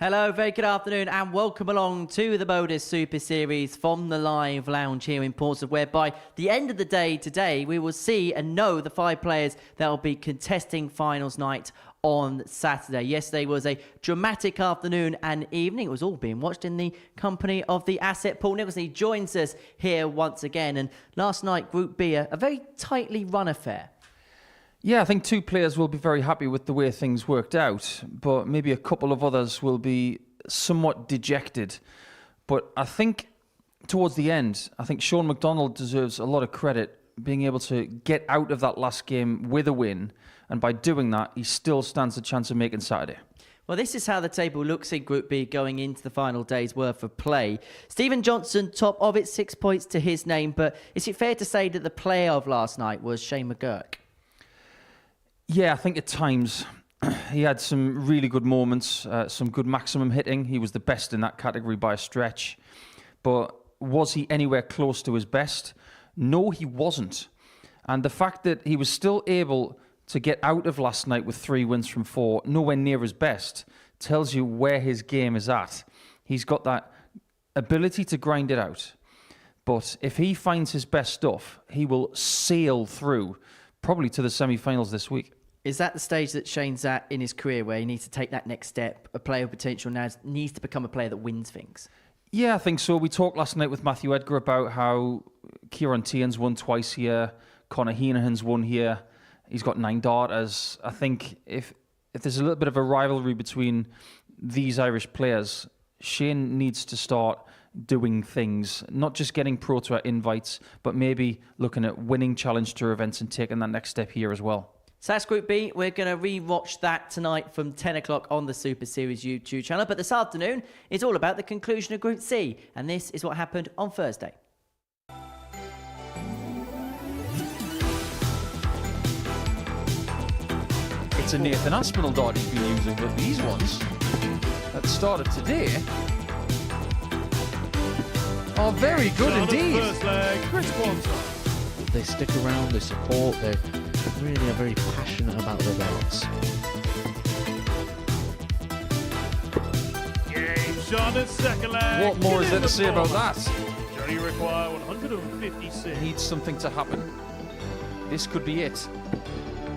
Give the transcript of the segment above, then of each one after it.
Hello, very good afternoon and welcome along to the Modus Super Series from the live lounge here in Portsmouth, where by the end of the day today we will see and know the 5 players that will be contesting finals night on Saturday. Yesterday was a dramatic afternoon and evening. It was all being watched in the company of the asset Paul Nicholson. He joins us here once again, and last night Group B, a very tightly run affair. Yeah, I think 2 players will be very happy with the way things worked out, but maybe a couple of others will be somewhat dejected. But I think towards the end, I think Sean McDonald deserves a lot of credit being able to get out of that last game with a win, and by doing that, he still stands a chance of making Saturday. Well, this is how the table looks in Group B going into the final day's worth of play. Stephen Johnson, top of it, 6 points to his name, but is it fair to say that the player of last night was Shane McGurk? Yeah, I think at times he had some really good moments, some good maximum hitting. He was the best in that category by a stretch. But was he anywhere close to his best? No, he wasn't. And the fact that he was still able to get out of last night with 3 wins from 4, nowhere near his best, tells you where his game is at. He's got that ability to grind it out. But if he finds his best stuff, he will sail through, probably to the semi-finals this week. Is that the stage that Shane's at in his career where he needs to take that next step? A player of potential now needs to become a player that wins things? Yeah, I think so. We talked last night with Matthew Edgar about how Kieran Tiern's won twice here, Conor Heenahan's won here. He's got 9 darters. I think if there's a little bit of a rivalry between these Irish players, Shane needs to start doing things, not just getting Pro Tour invites, but maybe looking at winning Challenge Tour events and taking that next step here as well. So that's Group B. We're going to re-watch that tonight from 10 o'clock on the Super Series YouTube channel. But this afternoon, it's all about the conclusion of Group C. And this is what happened on Thursday. It's a Nathan Aspinall dart he's been using, but these ones that started today are very good indeed. First leg, Chris Quantock. They stick around, they support, they really are very passionate about their darts. Game shot at second leg. What more is there to say about that? Johnny require 156. Needs something to happen. This could be it.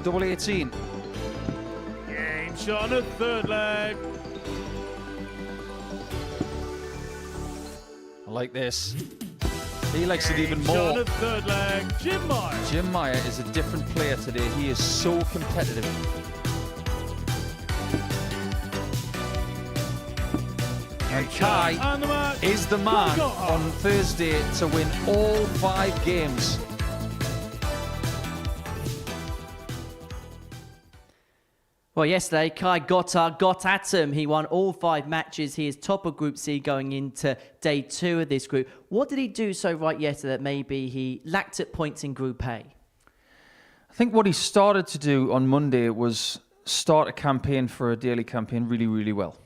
Double 18. Game shot at third leg. I like this. He likes it even Shot more. at third leg, Jim Meyer. Jim Meyer is a different player today. He is so competitive. And Kai And the match. is the man Gotthardt. on Thursday to win all 5 games. Well, yesterday, Kai Gotthardt got at him. He won all 5 matches. He is top of Group C going into day 2 of this group. What did he do so right yesterday that maybe he lacked at points in Group A? I think what he started to do on Monday was start a campaign for a daily campaign really, really well.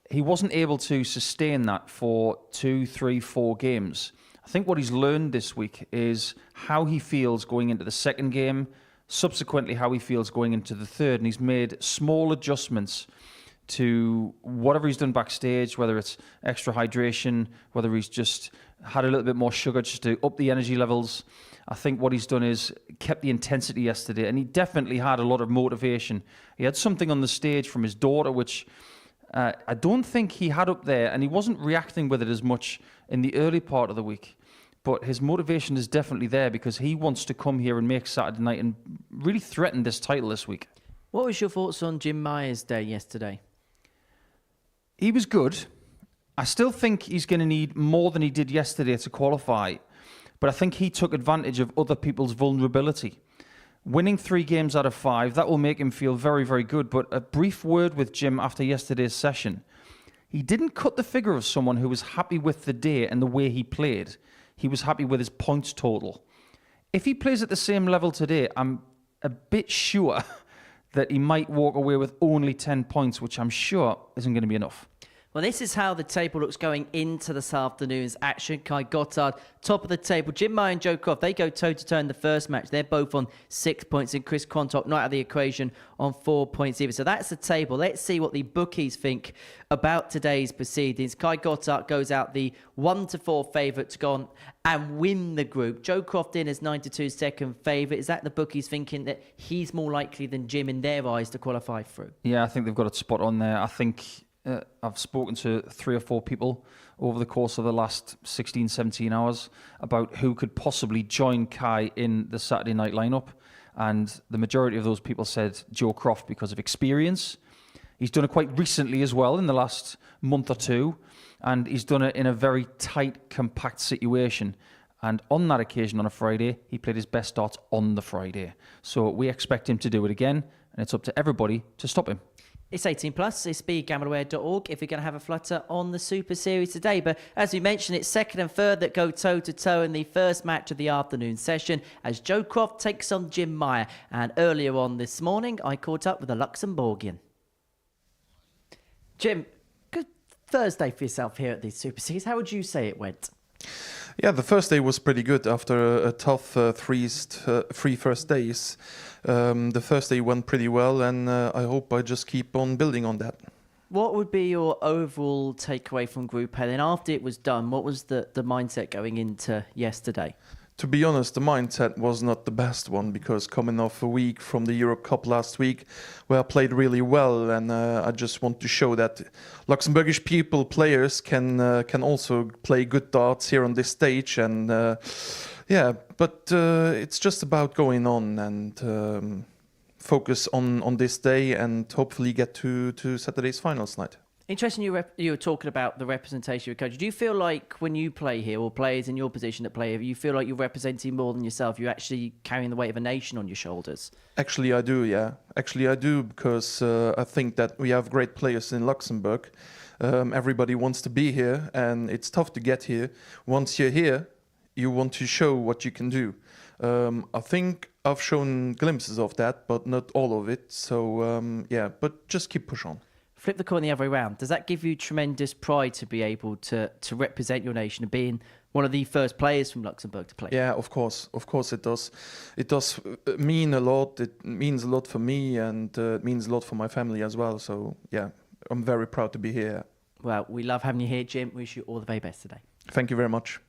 He wasn't able to sustain that for 2, 3, 4 games. I think what he's learned this week is how he feels going into the second game, subsequently how he feels going into the third, and he's made small adjustments to whatever he's done backstage, whether it's extra hydration, whether he's just had a little bit more sugar just to up the energy levels. I think what he's done is kept the intensity yesterday, and he definitely had a lot of motivation. He had something on the stage from his daughter, which I don't think he had up there, and he wasn't reacting with it as much in the early part of the week. But his motivation is definitely there because he wants to come here and make Saturday night and really threaten this title this week. What was your thoughts on Jim Meyer's day yesterday? He was good. I still think he's going to need more than he did yesterday to qualify. But I think he took advantage of other people's vulnerability. Winning 3 games out of 5, that will make him feel very, very good. But a brief word with Jim after yesterday's session. He didn't cut the figure of someone who was happy with the day and the way he played. He was happy with his points total. If he plays at the same level today, I'm a bit sure that he might walk away with only 10 points, which I'm sure isn't going to be enough. Well, this is how the table looks going into this afternoon's action. Kai Gotthardt, top of the table. Jim Meyer and Joe Croft, they go toe-to-toe in the first match. They're both on 6 points, and Chris Quantock not out of the equation on 4 points either. So that's the table. Let's see what the bookies think about today's proceedings. Kai Gotthardt goes out the 1-4 favourite to go on and win the group. Joe Croft in as 9-2 second favourite. Is that the bookies thinking that he's more likely than Jim in their eyes to qualify through? Yeah, I think they've got it spot on there. I think I've spoken to 3 or 4 people over the course of the last 16, 17 hours about who could possibly join Kai in the Saturday night lineup. And the majority of those people said Joe Croft because of experience. He's done it quite recently as well in the last month or two. And he's done it in a very tight, compact situation. And on that occasion, on a Friday, he played his best darts on the Friday. So we expect him to do it again. And it's up to everybody to stop him. It's 18 plus. It's begambleaware.org if you're going to have a flutter on the Super Series today. But as we mentioned, it's second and third that go toe-to-toe in the first match of the afternoon session as Joe Croft takes on Jim Meyer. And earlier on this morning, I caught up with a Luxembourgian. Jim, good Thursday for yourself here at the Super Series. How would you say it went? Yeah, the first day was pretty good after a tough three first days. The first day went pretty well, and I hope I just keep on building on that. What would be your overall takeaway from Group A? Then after it was done, what was the mindset going into yesterday? To be honest, the mindset was not the best one because coming off a week from the Europe Cup last week where I played really well, and I just want to show that Luxembourgish players can also play good darts here on this stage, and but it's just about going on and focus on this day and hopefully get to Saturday's finals night. Interesting you were talking about the representation of coach. Do you feel like when you play here, or players in your position that play here, you feel like you're representing more than yourself? You're actually carrying the weight of a nation on your shoulders? Actually, I do, yeah. Actually, I do because I think that we have great players in Luxembourg. Everybody wants to be here, and it's tough to get here. Once you're here, you want to show what you can do. I think I've shown glimpses of that, but not all of it. So, but just keep push on. Flip the coin the other way around. Does that give you tremendous pride to be able to represent your nation and being one of the first players from Luxembourg to play? Yeah, of course it does. It does mean a lot. It means a lot for me, and it means a lot for my family as well. So yeah, I'm very proud to be here. Well, we love having you here, Jim. Wish you all the very best today. Thank you very much.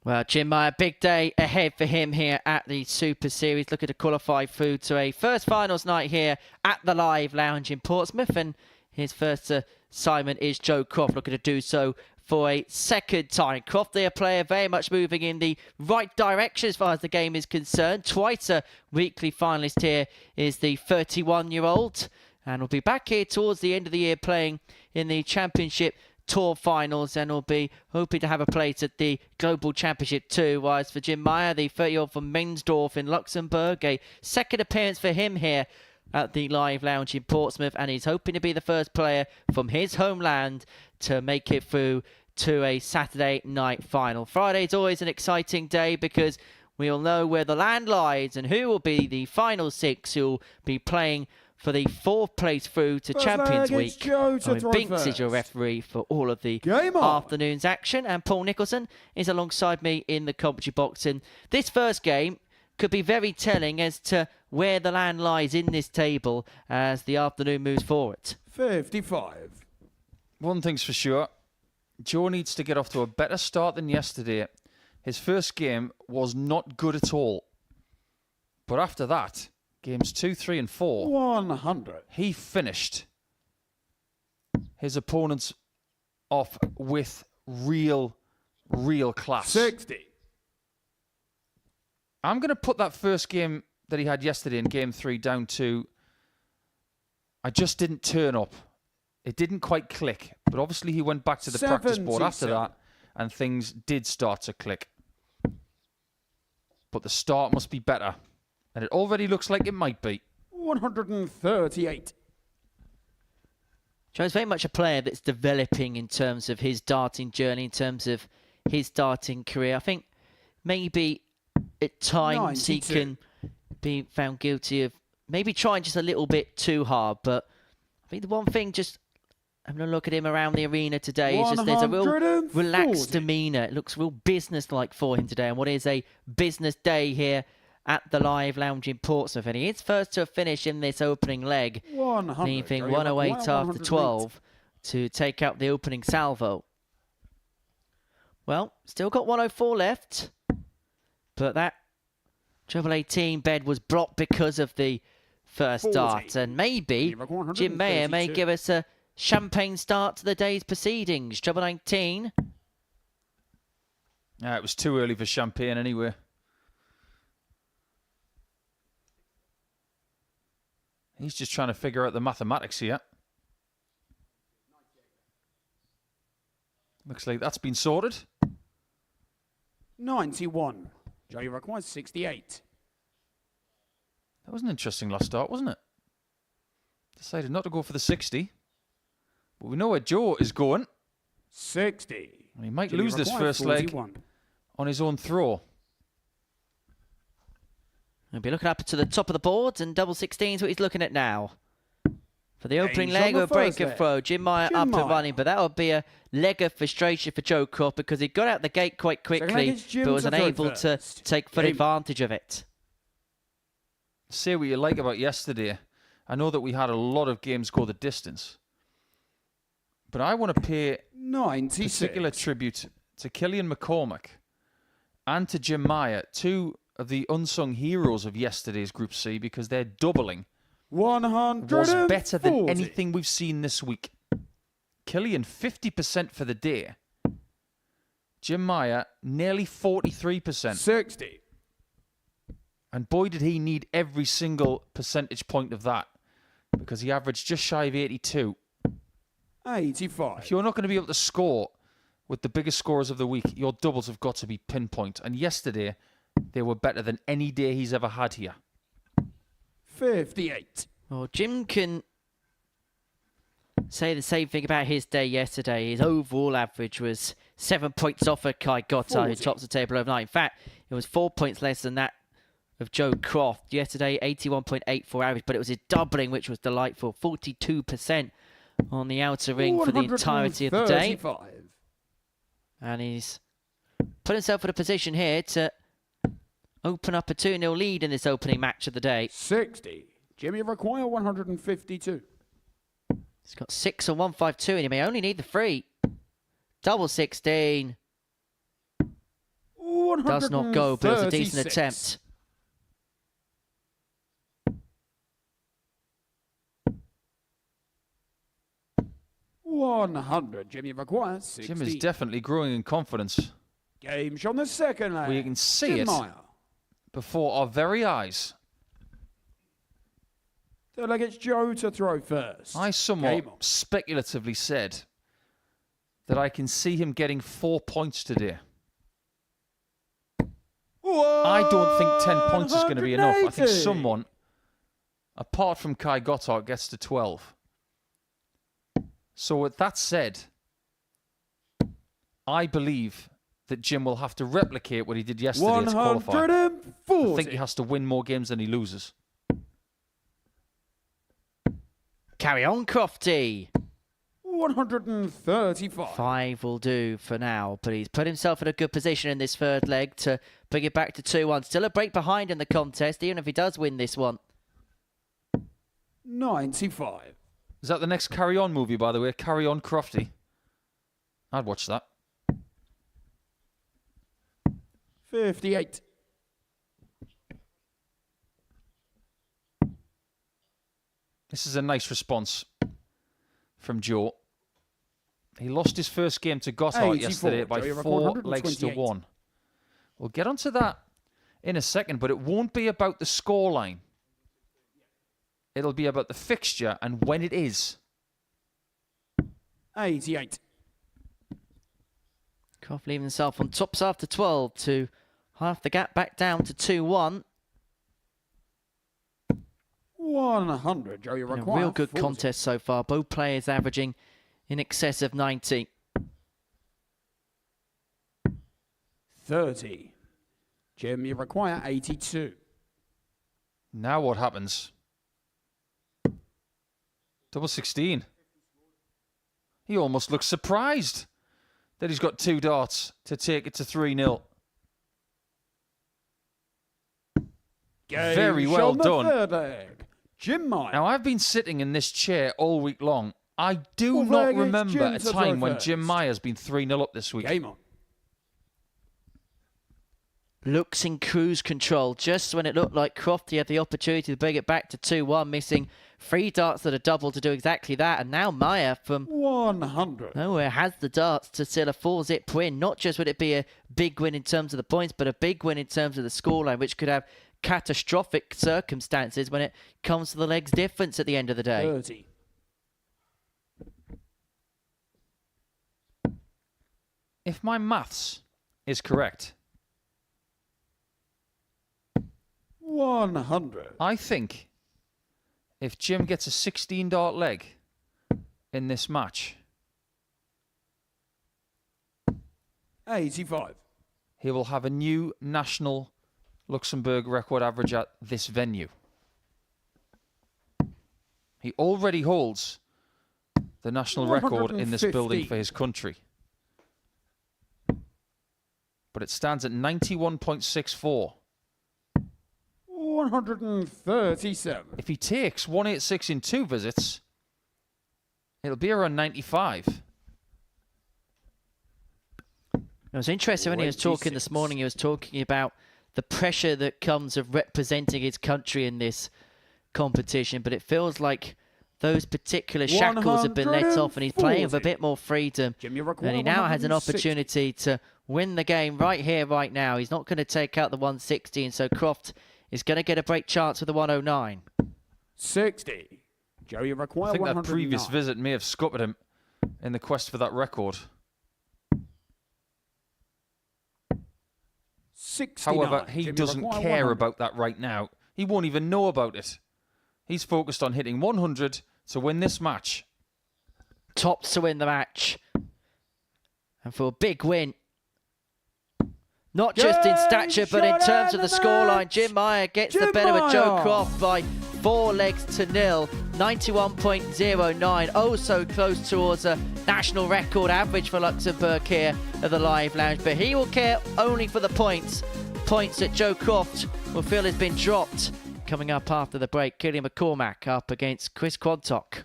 Well, Jim Meyer, big day ahead for him here at the Super Series. Looking to qualify through to a first finals night here at the Live Lounge in Portsmouth. And his first assignment is Joe Croft, looking to do so for a second time. Croft, their player, very much moving in the right direction as far as the game is concerned. Twice a weekly finalist here is the 31-year-old. And will be back here towards the end of the year playing in the Championship Tour finals, and will be hoping to have a place at the Global Championship too. Whereas for Jim Meyer, the 30-year-old from Mensdorf in Luxembourg, a second appearance for him here at the Live Lounge in Portsmouth, and he's hoping to be the first player from his homeland to make it through to a Saturday night final. Friday's always an exciting day because we all know where the land lies and who will be the final 6 who will be playing for the 4th place through to Champions Week. Owen Binks is your referee for all of the afternoon's action, and Paul Nicholson is alongside me in the commentary box. And this first game could be very telling as to where the land lies in this table as the afternoon moves forward. 55. One thing's for sure, Joe needs to get off to a better start than yesterday. His first game was not good at all. But after that, games 2, 3 and 4, 100. he finished his opponents off with real class. 60. I'm going to put that first game that he had yesterday in game 3 down to I just didn't turn up. It didn't quite click. But obviously he went back to the practice board after that and things did start to click. But the start must be better. And it already looks like it might be. 138. Joe's very much a player that's developing in terms of his darting journey, in terms of his darting career. I think maybe at times 92. He can be found guilty of maybe trying just a little bit too hard. But I think the one thing just having a look at him around the arena today. It's just there's a real relaxed 140. demeanour. It looks real business-like for him today, and what is a business day here at the Live Lounge in Portsmouth. And he is first to a finish in this opening leg, 100. leaving 108 after 12 to take out the opening salvo. Well, still got 104 left, but that treble 18 bed was blocked because of the first 40. start, and maybe Jim Meyer may 132. give us a champagne start to the day's proceedings. Treble 19. It was too early for champagne anyway. He's just trying to figure out the mathematics here. Looks like that's been sorted. 91. Joe requires 68. That was an interesting last start, wasn't it? Decided not to go for the 60. But we know where Joe is going. 60. And he might Jimmy lose this requires first leg 41. on his own throw. He'll be looking up to the top of the board, and double 16 is what he's looking at now. For the opening Danger on leg the of a break first and leg. throw, Jim Meyer Jim up and Meyer. running, but that would be a leg of frustration for Joe Croft because he got out the gate quite leg quickly, is Jim but was to throw unable to first. take full Jim. advantage of it. Say what you like about yesterday. I know that we had a lot of games go the distance. But I want to pay 96. particular tribute to Killian McCormack and to Jim Meyer, two of the unsung heroes of yesterday's Group C, because their doubling 140. was better than anything we've seen this week. Killian, 50% for the day. Jim Meyer, nearly 43%. 60. And boy, did he need every single percentage point of that, because he averaged just shy of 82. 85. If you're not going to be able to score with the biggest scorers of the week, your doubles have got to be pinpoint. And yesterday, they were better than any day he's ever had here. 58. Well, Jim can say the same thing about his day yesterday. His overall average was 7 points off of Kai Gotthardt, who 40. tops the table overnight. In fact, it was 4 points less than that of Joe Croft. Yesterday, 81.84 average, but it was his doubling, which was delightful. 42% on the outer ring for the entirety of the day. 135. And he's put himself in a position here to open up a 2-0 lead in this opening match of the day. 60. Jimmy require 152. He's got 6 on 152, and he may only need the 3. Double 16. Does not go, but it was a decent 136. attempt. $100. Jimmy requires 60. Jim is definitely growing in confidence. Game on the second leg. We can see Jim it Meyer. before our very eyes. Third leg, it's Joe to throw first. I somewhat Game on. speculatively said that I can see him getting 4 points today. I don't think 10 points is going to be enough. I think 180. someone, apart from Kai Gotthardt, gets to 12. So with that said, I believe that Jim will have to replicate what he did yesterday to qualify. 140. I think he has to win more games than he loses. Carry on, Crofty. 135. 5 will do for now, but he's put himself in a good position in this third leg to bring it back to 2-1. Still a break behind in the contest, even if he does win this one. 95. Is that the next Carry On movie, by the way? Carry On Crofty. I'd watch that. 58. This is a nice response from Joe. He lost his first game to Gotthardt 84. yesterday by Joe, you record 4 legs to 128. 1. We'll get onto that in a second, but it won't be about the scoreline. It'll be about the fixture and when it is. 88. Croft leaving himself on tops after 12 to half the gap back down to 2-1. 100. Joe, you Been a require real good 40. contest so far. Both players averaging in excess of 90. 30. Jim, you require 82. Now what happens? Double 16. He almost looks surprised that he's got 2 darts to take it to 3-0. Very well done. Third leg. Jim Meyer. Now, I've been sitting in this chair all week long. I do Fourth not leg, it's remember Jim a to time throw when Jim first. Meyer's been 3-0 up this week. Game on. Looks in cruise control just when it looked like Crofty had the opportunity to bring it back to 2-1, missing 3 darts that are double to do exactly that. And now Meyer from 100. nowhere has the darts to seal a 4-zip win. Not just would it be a big win in terms of the points, but a big win in terms of the scoreline, which could have catastrophic circumstances when it comes to the legs difference at the end of the day. 30. If my maths is correct, 100. I think if Jim gets a 16-dart leg in this match, 85. he will have a new national Luxembourg record average at this venue. He already holds the national record in this building 150. for his country. But it stands at 91.64. 137. If he takes 186 in 2 visits, it'll be around 95. It was interesting when he was talking this 26. morning, he was talking about the pressure that comes of representing his country in this competition, but it feels like those particular shackles have been let off and he's playing with a 140. bit more freedom. Jim, you record And he now has an 160. opportunity to win the game right here, right now. He's not going to take out the 160, and so Croft is going to get a break chance with the 109. 60. Joe, you require I think 109. that previous visit may have scuppered him in the quest for that record. 69. However, he Jim, you doesn't require care 100. about that right now. He won't even know about it. He's focused on hitting 100 to win this match. Tops to win the match. And for a big win. Not just in stature, but in terms of the scoreline. Jim Meyer gets the Jim better of Joe Meyer. Croft by 4 legs to 0. 91.09. Oh, so close towards a national record average for Luxembourg here at the Live Lounge. But he will care only for the points. Points that Joe Croft will feel has been dropped. Coming up after the break, Killian McCormack up against Chris Quantock.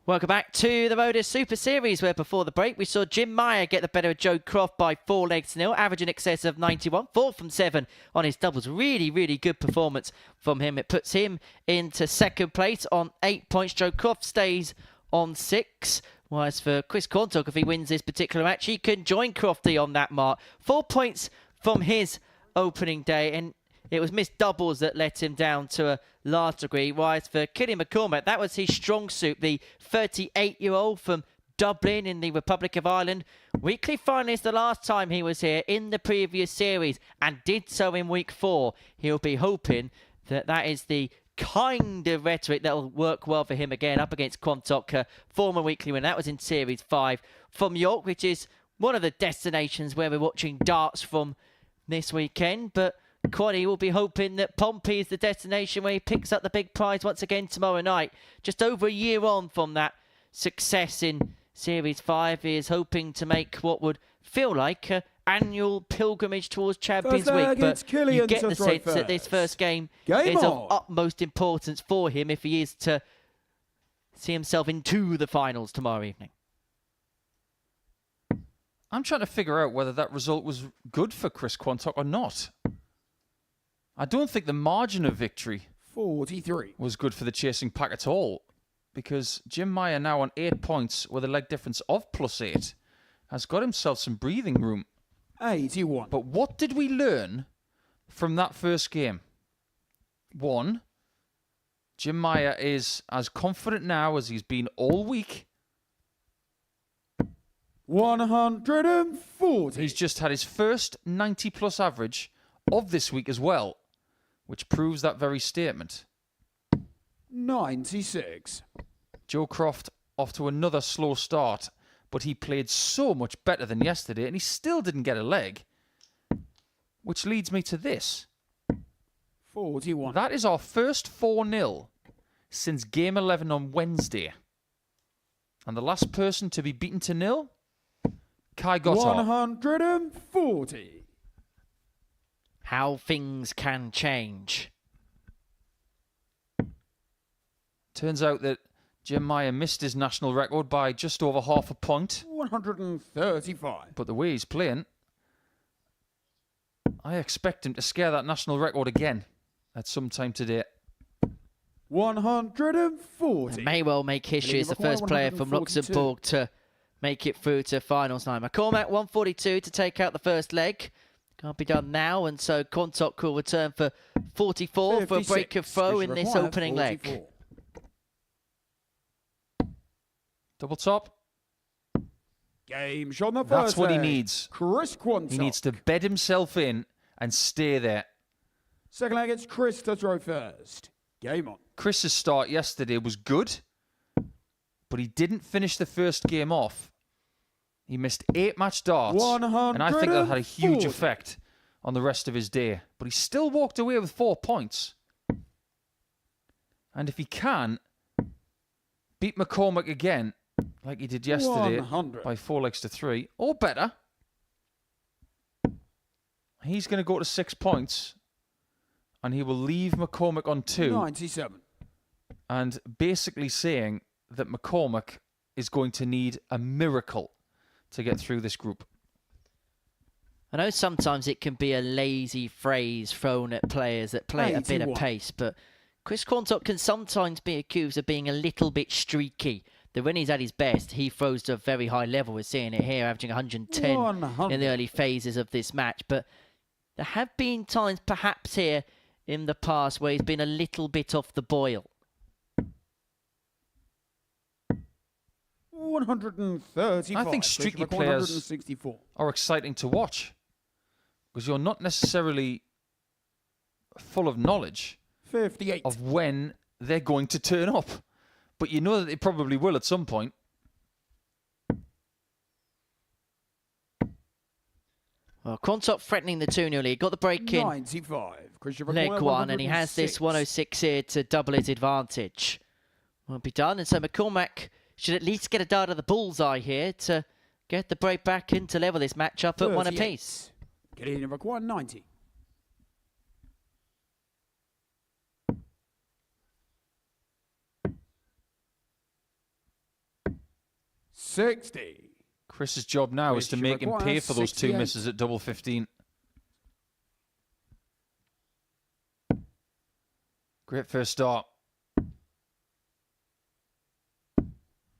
Welcome back to the Modus Super Series, where before the break we saw Jim Meyer get the better of Joe Croft by 4 legs to nil, average in excess of 91, 4 from 7 on his doubles. Really, really good performance from him. It puts him into second place on 8 points. Joe Croft stays on 6. Whereas for Chris Quantock, if he wins this particular match, he can join Crofty on that mark. 4 points from his opening day, and it was missed doubles that let him down to a large degree. Whereas for Killian McCormack, that was his strong suit. The 38-year-old from Dublin in the Republic of Ireland. Weekly finalist the last time he was here in the previous series and did so in week 4. He'll be hoping that that is the kind of rhetoric that will work well for him again up against Quantock, former weekly winner. That was in series 5 from York, which is one of the destinations where we're watching darts from this weekend. But Quaddy will be hoping that Pompey is the destination where he picks up the big prize once again tomorrow night. Just over a year on from that success in Series 5, he is hoping to make what would feel like an annual pilgrimage towards Champions Week. But you get the sense that this first game is of utmost importance for him if he is to see himself into the finals tomorrow evening. I'm trying to figure out whether that result was good for Chris Quantock or not. I don't think the margin of victory 43 was good for the chasing pack at all, because Jim Meyer, now on 8 points with a leg difference of +8, has got himself some breathing room. 81. But what did we learn from that first game? 1, Jim Meyer is as confident now as he's been all week. 140. He's just had his first 90-plus average of this week as well, which proves that very statement. 96. Joe Croft off to another slow start, but he played so much better than yesterday, and he still didn't get a leg. Which leads me to this. 41. That is our first 4-0 since Game 11 on Wednesday. And the last person to be beaten to 0? Kai Gotthardt. 140. How things can change. Turns out that Jim Meyer missed his national record by just over half a point. 135. But the way he's playing, I expect him to scare that national record again at some time today. 140. And may well make history as the first player from Luxembourg to make it through to finals night. McCormack 142 to take out the first leg. Can't be done now, and so Quantock will return for 44 for a break of throw in this opening leg. Double top. Game shot on the first That's what he leg. needs. Chris Quantock. He needs to bed himself in and stay there. Second leg, it's Chris to throw first. Game on. Chris's start yesterday was good, but he didn't finish the first game off. He missed 8 match darts, and I think that had a huge effect on the rest of his day. But he still walked away with 4 points. And if he can beat McCormack again, like he did yesterday, 100. by 4 legs to 3, or better, he's going to go to 6 points, and he will leave McCormack on 2. 97. And basically saying that McCormack is going to need a miracle to get through this group. I know sometimes it can be a lazy phrase thrown at players that play at a bit of pace, but Chris Quantock can sometimes be accused of being a little bit streaky. That when he's at his best, he throws to a very high level. We're seeing it here, averaging 110 in the early phases of this match. But there have been times perhaps here in the past where he's been a little bit off the boil. 135. I think streaky players are exciting to watch because you're not necessarily full of knowledge 58. of when they're going to turn up, but you know that they probably will at some point. Well, Quantock threatening the 2-0 lead. Got the break in 95. leg 1, and he has this 106 here to double his advantage. Won't be done, and so McCormack should at least get a dart of the bullseye here to get the break back in to level this match up at 1 apiece. Killian required 90. 60. Chris's job now is to Which make him pay requires for those 2 68. misses at double 15. Great first start.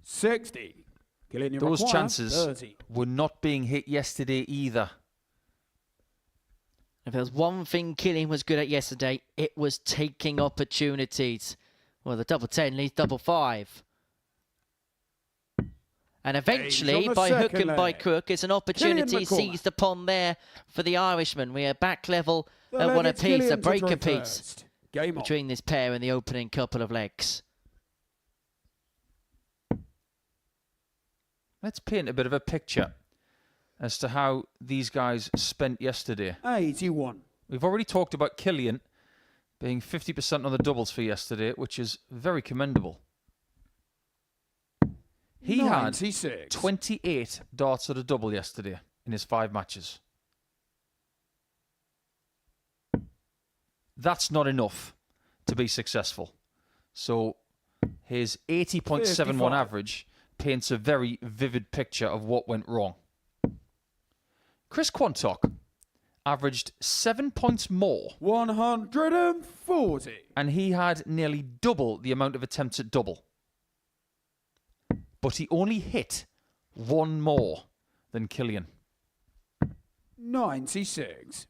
60. Killian, you Those require chances 30. were not being hit yesterday either. If there was one thing Killian was good at yesterday, it was taking opportunities. Well, the double 10 leads double 5. And eventually, on the by hook second and by leg. crook, it's an opportunity McCormack. seized upon there for the Irishman. We are back level The at leg one it's apiece, a Killian to break throw apiece first. Game on. between this pair in the opening couple of legs. Let's paint a bit of a picture as to how these guys spent yesterday. 81. We've already talked about Killian being 50% on the doubles for yesterday, which is very commendable. He had 96. 28 darts at a double yesterday in his 5 matches. That's not enough to be successful. So his 80.71 55. average paints a very vivid picture of what went wrong. Chris Quantock averaged 7 points more, 140. and he had nearly double the amount of attempts at double. But he only hit 1 more than Killian. 96.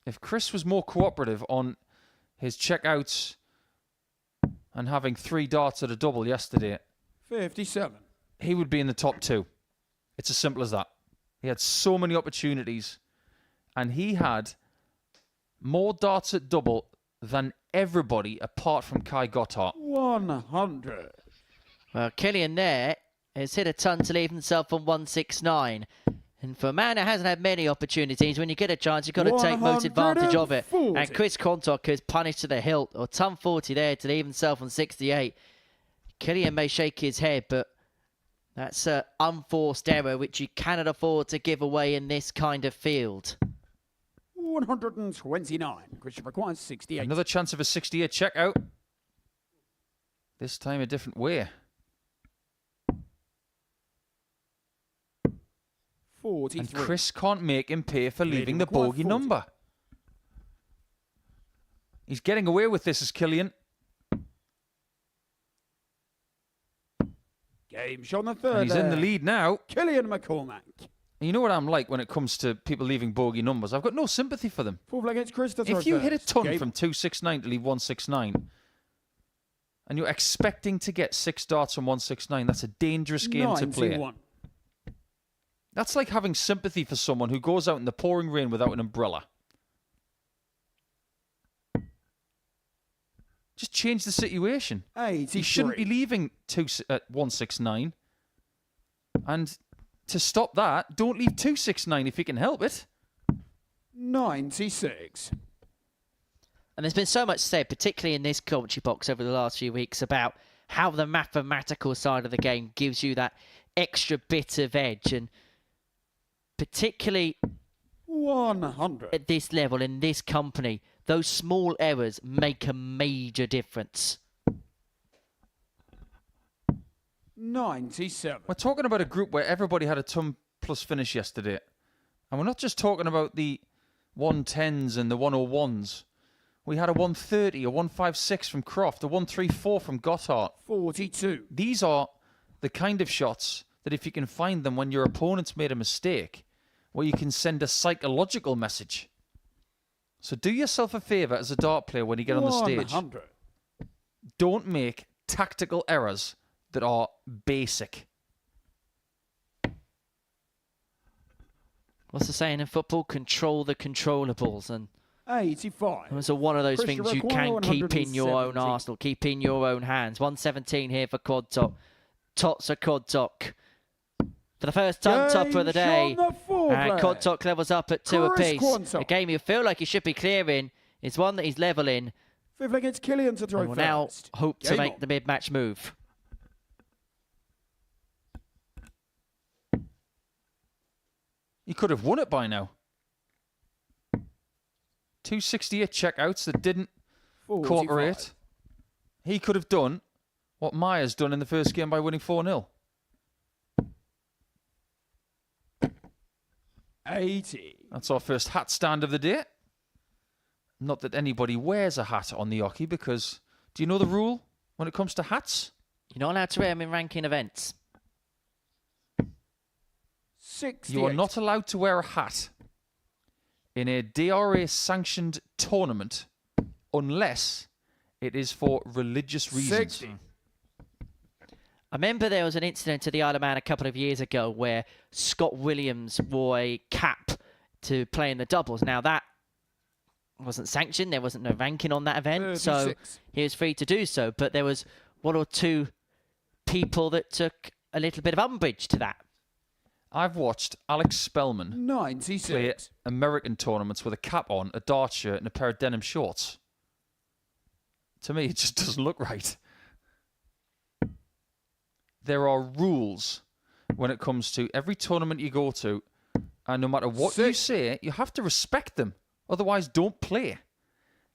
If Chris was more cooperative on his checkouts and having 3 darts at a double yesterday, 57. he would be in the top 2. It's as simple as that. He had so many opportunities, and he had more darts at double than everybody apart from Kai Gotthardt. 100. Well, Killian there has hit a ton to leave himself on 169. And for a man who hasn't had many opportunities, when you get a chance, you've got to take most advantage of it. 140. And Chris Quantock has punished to the hilt, or ton 40 there to leave himself on 68. Killian may shake his head, but that's an unforced error which you cannot afford to give away in this kind of field. 129. Christian requires 68. Another chance of a 68 checkout. This time a different way. 43. And Chris can't make him pay for leaving the required bogey 40. number. He's getting away with this as Killian. Game shot on the third. And he's in the leg. lead now. Killian McCormack. And you know what I'm like when it comes to people leaving bogey numbers? I've got no sympathy for them. Fourth leg against Chris to throw If you hit a first. ton Game from 269 to leave 169, and you're expecting to get 6 darts on 169, that's a dangerous game to play. 91. That's like having sympathy for someone who goes out in the pouring rain without an umbrella. Just change the situation. 83. You shouldn't be leaving 169. And to stop that, don't leave 269 if you can help it. 96. And there's been so much said, particularly in this commentary box over the last few weeks, about how the mathematical side of the game gives you that extra bit of edge. And particularly 100. at this level, in this company, those small errors make a major difference. 97. We're talking about a group where everybody had a ton plus finish yesterday. And we're not just talking about the 110s and the 101s. We had a 130, a 156 from Croft, a 134 from Gotthardt. 42. These are the kind of shots that if you can find them when your opponent's made a mistake, where you can send a psychological message. So do yourself a favour as a dart player when you get on the stage. 100. Don't make tactical errors that are basic. What's the saying in football? Control the controllables. And 85. those are one of those Christian things you require can keep in your own 170. arsenal, keep in your own hands. 117 here for Quantock. Tots are Quantock. For the first time, topper of the day. Game shot on the fourth And leg. Quantock levels up at 2 Chris apiece. Quantock. A game you feel like he should be clearing is one that he's leveling. Fifth leg against Killian to throw And will first. now hope to Game make on. the mid-match move. He could have won it by now. 268 checkouts that didn't 45. cooperate. He could have done what Meyer's done in the first game by winning 4-0. 80. That's our first hat stand of the day. Not that anybody wears a hat on the hockey, because do you know the rule when it comes to hats? You're not allowed to wear them in ranking events. 68. You are not allowed to wear a hat in a DRA-sanctioned tournament unless it is for religious reasons. 60. I remember there was an incident at the Isle of Man a couple of years ago where Scott Williams wore a cap to play in the doubles. Now, that wasn't sanctioned. There wasn't no ranking on that event, so 36. he was free to do so. But there was one or two people that took a little bit of umbrage to that. I've watched Alex Spellman play 96. American tournaments with a cap on, a dart shirt, and a pair of denim shorts. To me, it just doesn't look right. There are rules when it comes to every tournament you go to, and no matter what you say, you have to respect them. Otherwise, don't play.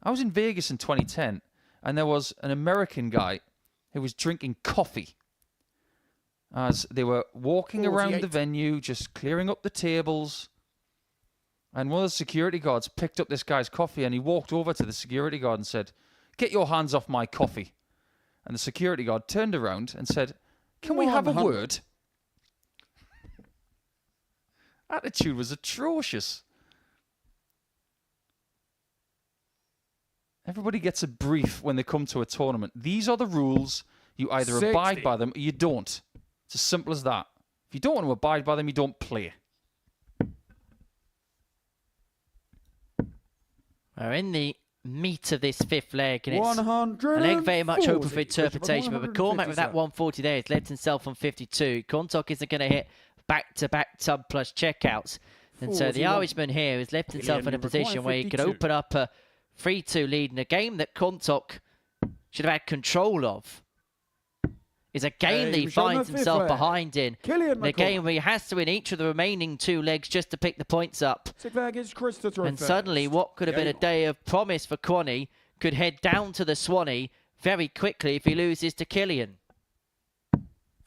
I was in Vegas in 2010, and there was an American guy who was drinking coffee as they were walking around 48. the venue, just clearing up the tables. And one of the security guards picked up this guy's coffee, and he walked over to the security guard and said, "Get your hands off my coffee." And the security guard turned around and said, "Can we have a 100. word?" Attitude was atrocious. Everybody gets a brief when they come to a tournament. These are the rules. You either 60. abide by them or you don't. It's as simple as that. If you don't want to abide by them, you don't play. We're in the meat of this fifth leg, and it's 100. a leg very much open for interpretation. But McCormack with that 157. 140 there has left himself on 52. Quantock isn't going to hit back-to-back tub plus checkouts. And so the 41. Irishman here has left himself in a Killian position where he could 52. open up a 3-2 lead in a game that Quantock should have had control of. Is a game that he James on the finds fifth himself leg. behind in. Killian In a game McCormack. where he has to win each of the remaining two legs just to pick the points up. Sixth leg is Chris to throw And first. suddenly what could have been a Game on. day of promise for Quanny could head down to the Swanee very quickly if he loses to Killian.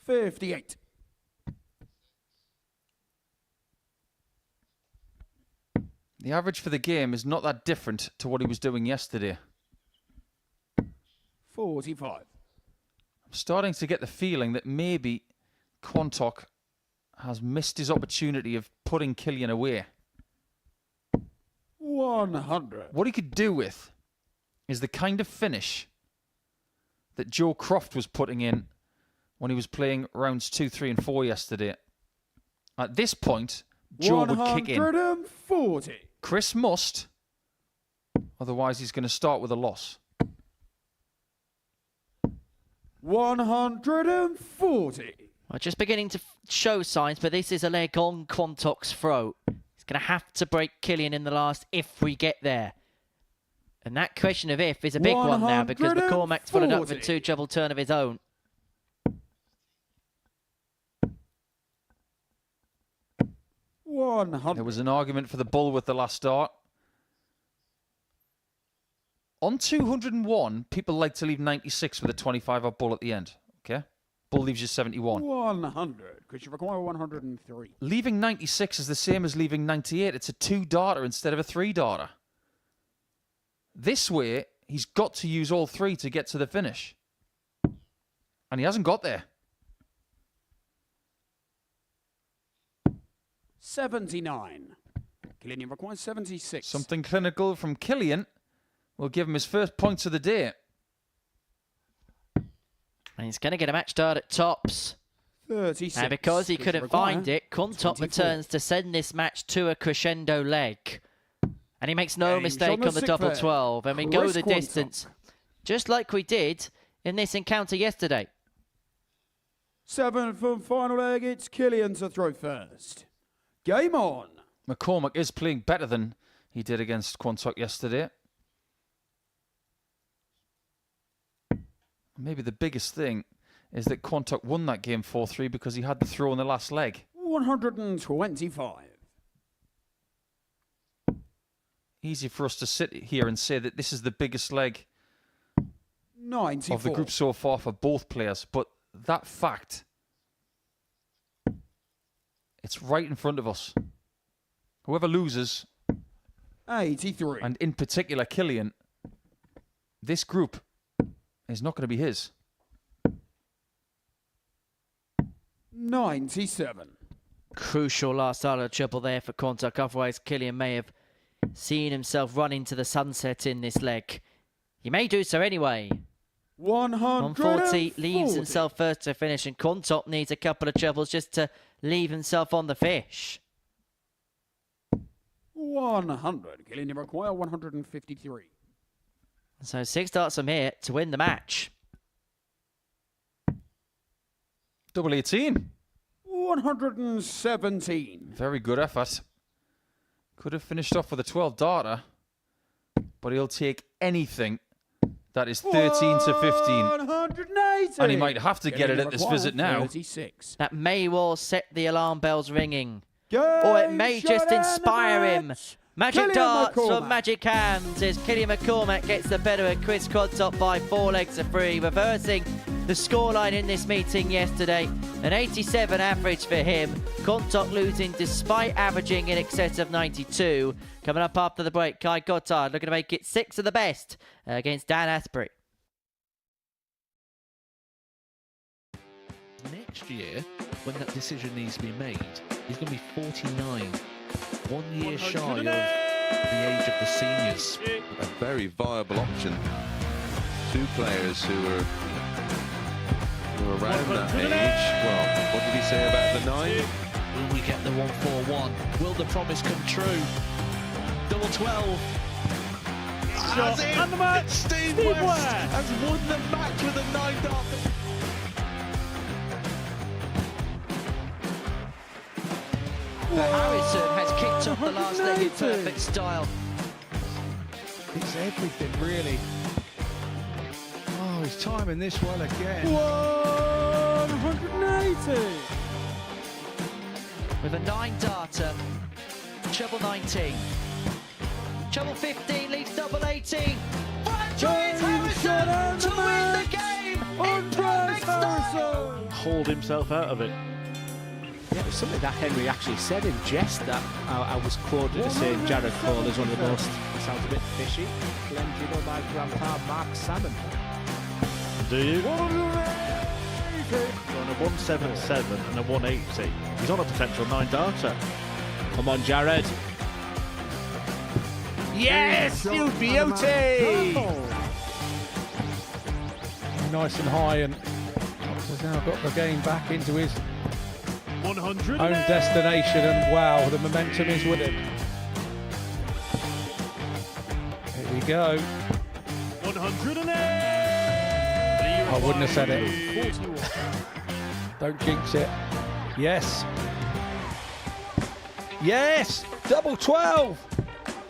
58. The average for the game is not that different to what he was doing yesterday. 45. I'm starting to get the feeling that maybe Quantock has missed his opportunity of putting Killian away. 100. What he could do with is the kind of finish that Joe Croft was putting in when he was playing rounds 2, 3, and 4 yesterday. At this point, Joe would kick in. 140. Chris must, otherwise he's going to start with a loss. 140. Well, just beginning to show signs, but this is a leg on Quantock's throat. He's going to have to break Killian in the last if we get there. And that question of if is a big one now because McCormack's followed up with a 140. two-trouble turn of his own. There 100. was an argument for the bull with the last start. On 201, people like to leave 96 with a 25-odd bull at the end. Okay? Bull leaves you 71. 100. Could you require 103? Leaving 96 is the same as leaving 98. It's a 2-darter instead of a 3-darter. This way, he's got to use all 3 to get to the finish. And he hasn't got there. 79. Killian requires 76. Something clinical from Killian will give him his first points of the day. And he's going to get a match start at tops. 36. And because he Could you couldn't require find it, Quantock 24. returns to send this match to a crescendo leg. And he makes no James mistake on the on the sixth double leg. 12. And we go Chris the Quantock. distance, just like we did in this encounter yesterday. 7th and final leg, it's Killian to throw first. Game on. McCormack is playing better than he did against Quantock yesterday. Maybe the biggest thing is that Quantock won that game 4-3 because he had the throw in the last leg. 125. Easy for us to sit here and say that this is the biggest leg 94. of the group so far for both players. But that fact, it's right in front of us. Whoever loses, 83. and in particular Killian, this group is not going to be his. 97. Crucial last start of the triple there for Quantock. Otherwise, Killian may have seen himself run into the sunset in this leg. He may do so anyway. 140 leaves himself first to finish, and Quantock needs a couple of trebles just to leave himself on the fish. 100. Killian, you require 153. So 6 darts from here to win the match. Double 18. 117. Very good effort. Could have finished off with a 12 darter, but he'll take anything that is 13 to 15. 180. And he might have to get it at this visit now. 36. That may well set the alarm bells ringing. Game Or it may just shot and inspire the him. match. Magic Killian darts from McCormack. Magic Hands as Killian McCormack gets the better of Chris Quantock by 4 legs to 3, reversing the scoreline in this meeting yesterday. An 87 average for him. Quantock losing despite averaging in excess of 92. Coming up after the break, Gotthardt looking to make it 6 of the best against Dan Astbury. Next year, when that decision needs to be made, he's going to be 49. 1 year shy of the age of the seniors. A very viable option. Two players who are around that age. Well, what did he say about the 9? Will we get the 141? Will the promise come true? Double 12. Shot and the match. Steve West West has won the match with a 9 dart. Harrison has kicked off the last leg in perfect style. It's everything, really. Oh, he's timing this well again. 180. With a 9 darter, treble 19. Treble 15 leads double 18. Franchise Harrison to win the game in perfect style. Hauled himself out of it. Yeah, it was something that Henry actually said in jest that I was quoted as saying Jared Cole is one of the most, sounds a bit fishy. Glenn, do you know my grandpa Mark Salmon? Do you? On a 177 and a 180. He's on a potential 9 darter. Come on, Jared. Yes, you beauty! Nice and high, and has now got the game back into his 100. own destination, and wow, the momentum is with him. Here we go. 108. I wouldn't have said it. Don't jinx it. Yes. Yes! Double 12!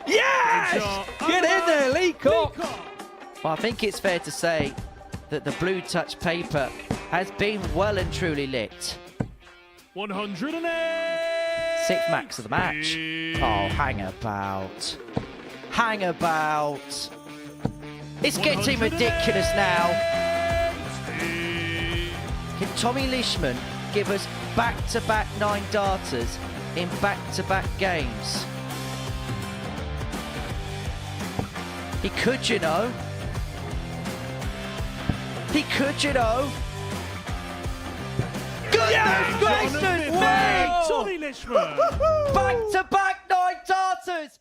Yes! Get in there, Lee Cock! Well, I think it's fair to say that the blue touch paper has been well and truly lit. 108. 6th max of the match. Oh, hang about. Hang about. It's getting ridiculous now. Can Tommy Leishman give us back-to-back 9 darters in back-to-back games? He could, you know. He could, you know. Goodness gracious me! Tommy Leishman. Back-to-back 9 darters!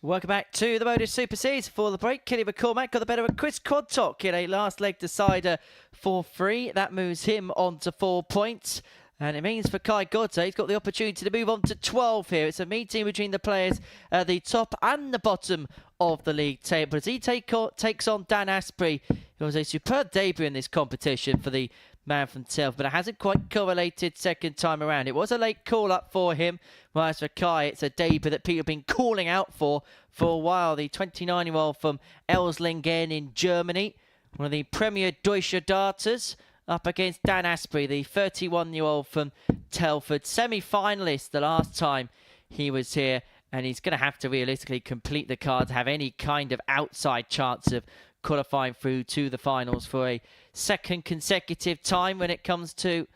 Welcome back to the Modus Super Series. For the break, Killian McCormack got the better of Chris Quantock in a last leg decider for 3. That moves him on to 4 points. And it means for Gotthardt, he's got the opportunity to move on to 12 here. It's a meeting between the players at the top and the bottom of the league table. As he takes on Dan Astbury, who was a superb debut in this competition for the man from Telford, but it hasn't quite correlated second time around. It was a late call-up for him, whereas for Kai, it's a debut that people have been calling out for a while. The 29-year-old from Elslingen in Germany, one of the premier Deutsche darters, up against Dan Astbury, the 31-year-old from Telford, semi-finalist the last time he was here and he's going to have to realistically complete the card to have any kind of outside chance of qualifying through to the finals for a second consecutive time when it comes to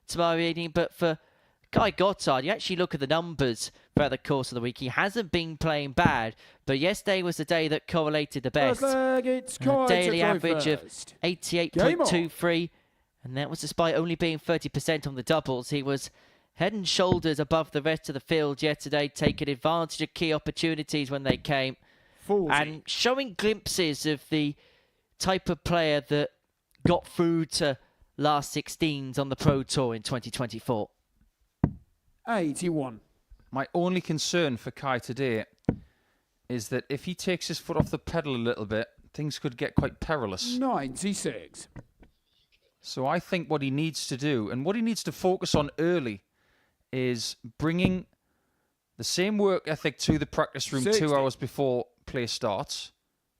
tomorrow evening. But for Guy Gotthardt, you actually look at the numbers throughout the course of the week. He hasn't been playing bad, but yesterday was the day that correlated the best. A daily average of 88.23, and that was despite only being 30% on the doubles. He was head and shoulders above the rest of the field yesterday, taking advantage of key opportunities when they came, 40. and showing glimpses of the type of player that got through to last 16s on the Pro Tour in 2024. 81. My only concern for Kai today is that if he takes his foot off the pedal a little bit, things could get quite perilous. 96. So I think what he needs to do, and what he needs to focus on early, is bringing the same work ethic to the practice room 60. 2 hours before play starts.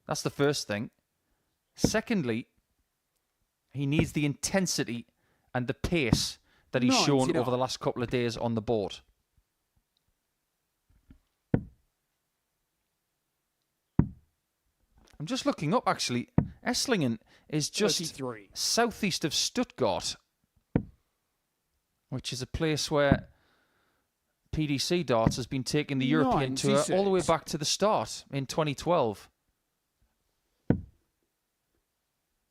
That's the first thing. Secondly, he needs the intensity and the pace that he's shown 99. over the last couple of days on the board. I'm just looking up, actually. Esslingen is just 33. southeast of Stuttgart, which is a place where PDC darts has been taking the European Tour all the way 96. back to the start in 2012.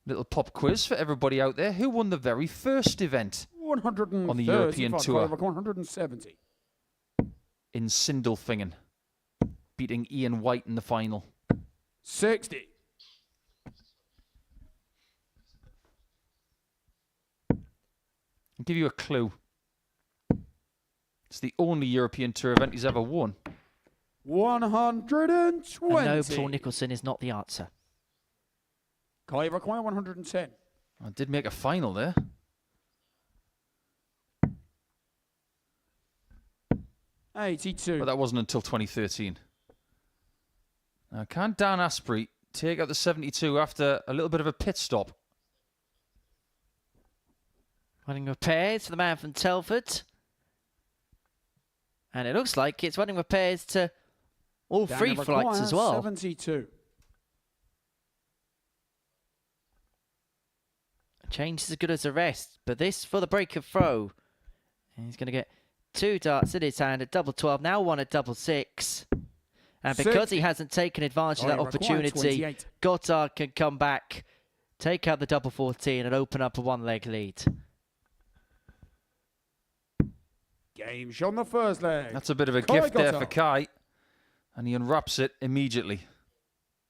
Little pop quiz for everybody out there. Who won the very first event 130. on the European Tour? 170. In Sindelfingen, beating Ian White in the final? 60. I'll give you a clue. It's the only European Tour event he's ever won. 120. And no, Paul Nicholson is not the answer. Kai require 110. I did make a final there. $82. But that wasn't until 2013. Now, can Dan Astbury take out the 72 after a little bit of a pit stop? Running repairs for the man from Telford. And it looks like it's running repairs to all Dan three flights as well. 72. Change is as good as the rest, but this for the break of throw. And he's going to get 2 darts in his hand at double 12, now 1 at double 6. And because he hasn't taken advantage of that opportunity, Gotthardt can come back, take out the double 14 and open up a one-leg lead. Game shot on the first leg. That's a bit of a Kai gift there for Gotthardt. Kai. And he unwraps it immediately.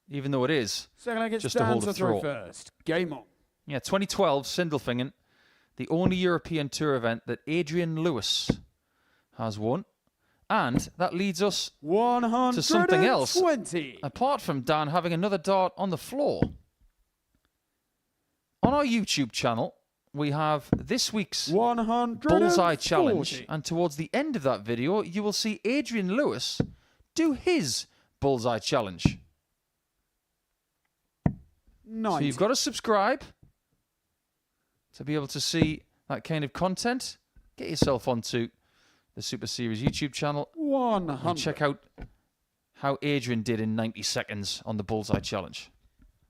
Even though it is Second leg, it's just to Dan hold to a throw throw. first. Game on. Yeah, 2012, Sindelfingen, the only European Tour event that Adrian Lewis has won. And that leads us 120. to something else. Apart from Dan having another dart on the floor. On our YouTube channel, we have this week's 140. Bullseye Challenge. And towards the end of that video, you will see Adrian Lewis do his Bullseye Challenge. 90. So you've got to subscribe to be able to see that kind of content. Get yourself onto the Super Series YouTube channel 100. and check out how Adrian did in 90 seconds on the Bullseye Challenge.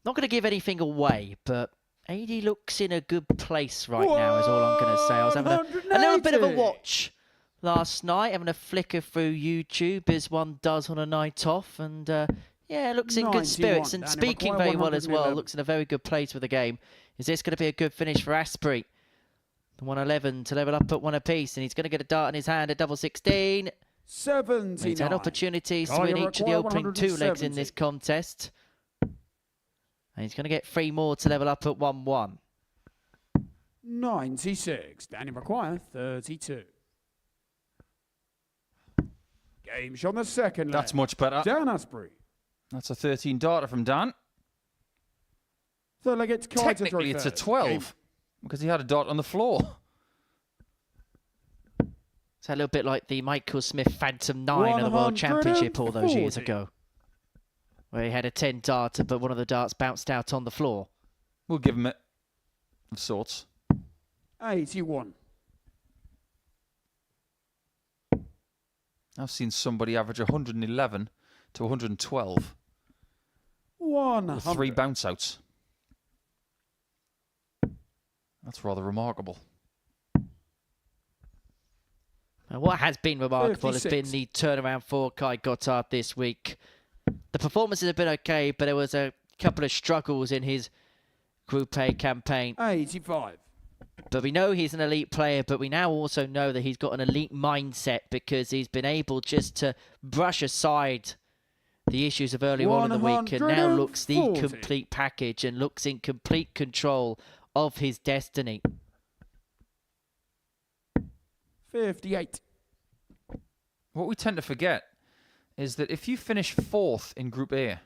Not going to give anything away, but AD looks in a good place right now, is all I'm going to say. I was having a little bit of a watch last night, having a flicker through YouTube, as one does on a night off, and yeah, looks in 91. good spirits and Danny speaking McCormack, very well as well. 111. Looks in a very good place with the game. Is this going to be a good finish for Astbury? The 111 to level up at 1 apiece, and he's going to get a dart in his hand at double 16. 79. He's had opportunities to Kai win each of the require opening 2 legs in 170. this contest. And he's going to get 3 more to level up at 1-1. 96. Danny McQuire, 32. Game shot on the second leg. That's much better. Dan Astbury. That's a 13 darter from Dan. Third leg, it's Kai to throw Technically, it's a first. 12 because he had a dart on the floor. It's a little bit like the Michael Smith Phantom 9 of the World Championship all those years 140. ago, where he had a 10 darter, but one of the darts bounced out on the floor. We'll give him it of sorts. 81. I've seen somebody average 111 to 112 with 3 bounce outs. That's rather remarkable. And what has been remarkable 56. has been the turnaround for Kai Gotthardt this week. The performances have been okay, but there was a couple of struggles in his Group A campaign. 85. But we know he's an elite player, but we now also know that he's got an elite mindset because he's been able just to brush aside the issues of earlier on in the week and now looks the 140. complete package and looks in complete control of his destiny. 58. What we tend to forget is that if you finish 4th in Group A,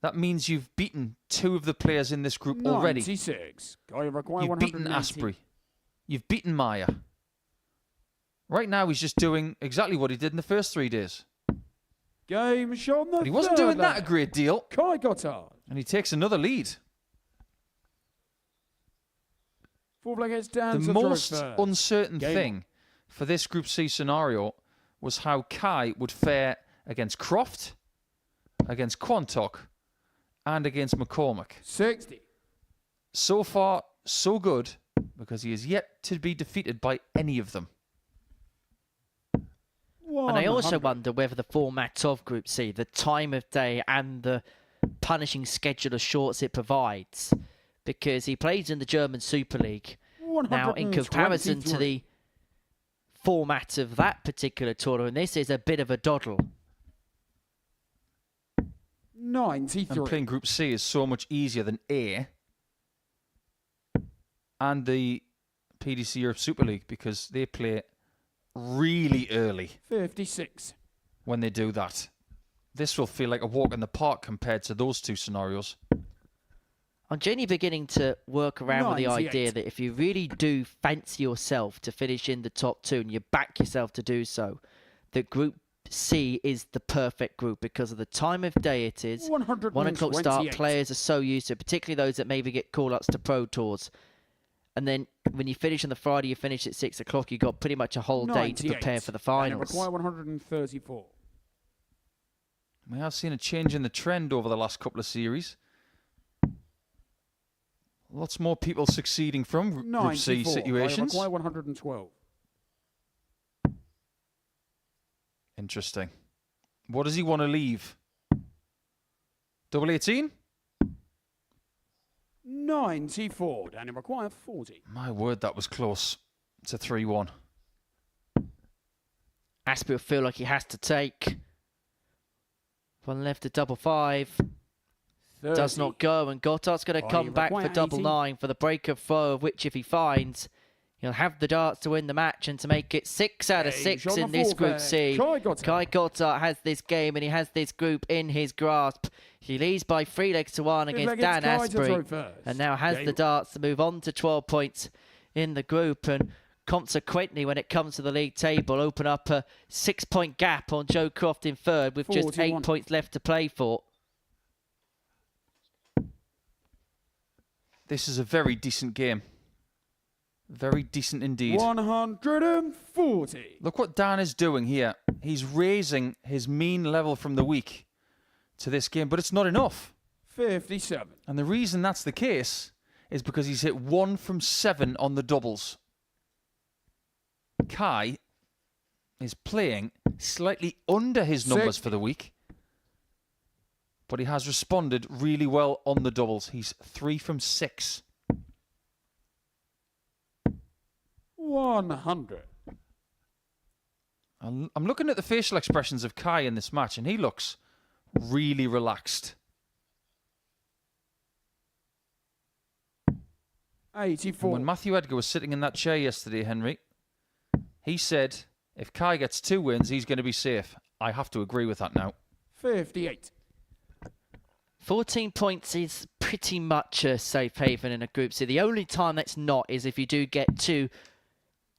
that means you've beaten 2 of the players in this group already. 96. You've You've beaten Astbury. You've beaten Meyer. Right now, he's just doing exactly what he did in the first 3 days. Game shot. But he wasn't doing that a great deal. Kai Gotthardt. And he takes another lead. 4 flag hits down. The most uncertain Game thing for this Group C scenario was how Kai would fare against Croft, against Quantock, and against McCormack. 60. So far, so good, because he is yet to be defeated by any of them. And I also wonder whether the format of Group C, the time of day and the punishing schedule of shorts it provides, because he plays in the German Super League. Now, in comparison to the format of that particular tournament, this is a bit of a doddle. 93. And playing Group C is so much easier than A and the PDC Europe Super League because they play really early 56. when they do that. This will feel like a walk in the park compared to those 2 scenarios. I'm genuinely beginning to work around with the 98. idea that if you really do fancy yourself to finish in the top 2 and you back yourself to do so, that Group C is the perfect group because of the time of day it is. 1 o'clock start, players are so used to it, particularly those that maybe get call-ups to Pro Tours. And then when you finish on the Friday, you finish at 6 o'clock, you've got pretty much a whole day to prepare for the finals. Require 134. We have seen a change in the trend over the last couple of series. Lots more people succeeding from Group C situations. Require 112. Interesting. What does he want to leave? Double 18? 94. And require 40. My word, that was close to 3-1. Astbury will feel like he has to take. 1 left to double 5. 30. Does not go, and Gotthardt's going to come back for double 9 for the break of throw, of which if he finds, he'll have the darts to win the match and to make it 6 out of 6 in this Group C. Kai Gotthardt has this game and he has this group in his grasp. He leads by 3 legs to 1 against Dan Astbury and now has the darts to move on to 12 points in the group, and consequently when it comes to the league table open up a 6-point gap on Joe Croft in third with 41. just 8 points left to play for. This is a very decent game. Very decent indeed. 140. Look what Dan is doing here. He's raising his mean level from the week to this game, but it's not enough. 57. And the reason that's the case is because he's hit 1 from 7 on the doubles. Kai is playing slightly under his numbers for the week, but he has responded really well on the doubles. He's 3 from 6. 100. I'm looking at the facial expressions of Kai in this match, and he looks really relaxed. 84. And when Matthew Edgar was sitting in that chair yesterday, Henry, he said if Kai gets 2 wins, he's going to be safe. I have to agree with that now. 58. 14 points is pretty much a safe haven in a group C. The only time that's not is if you do get 2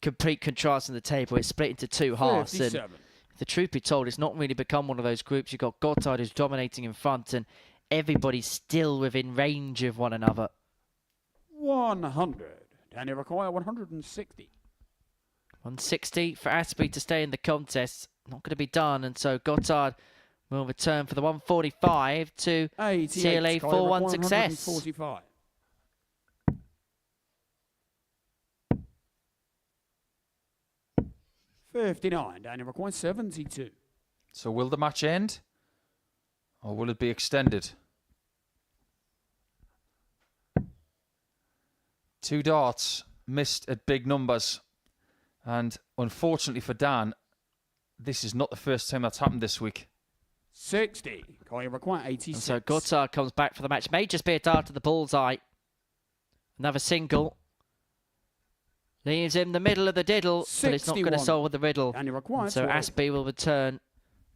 complete contrasts on the table. It's split into 2 halves. 57. And the truth be told, it's not really become one of those groups. You've got Gotthardt who's dominating in front and everybody's still within range of one another. 100. And you require 160. 160 for Astbury to stay in the contest. Not going to be done, and so Gotthardt will return for the 145 to CLA 4-1 success. 145. $59, Daniel requires 72. So will the match end? Or will it be extended? 2 darts missed at big numbers. And unfortunately for Dan, this is not the first time that's happened this week. 60, Collier require 86. And so Gotthardt comes back for the match. May just be a dart to the bullseye. Another single. Leaves him the middle of the diddle, but it's not going to solve the riddle. And he requires So Astbury will return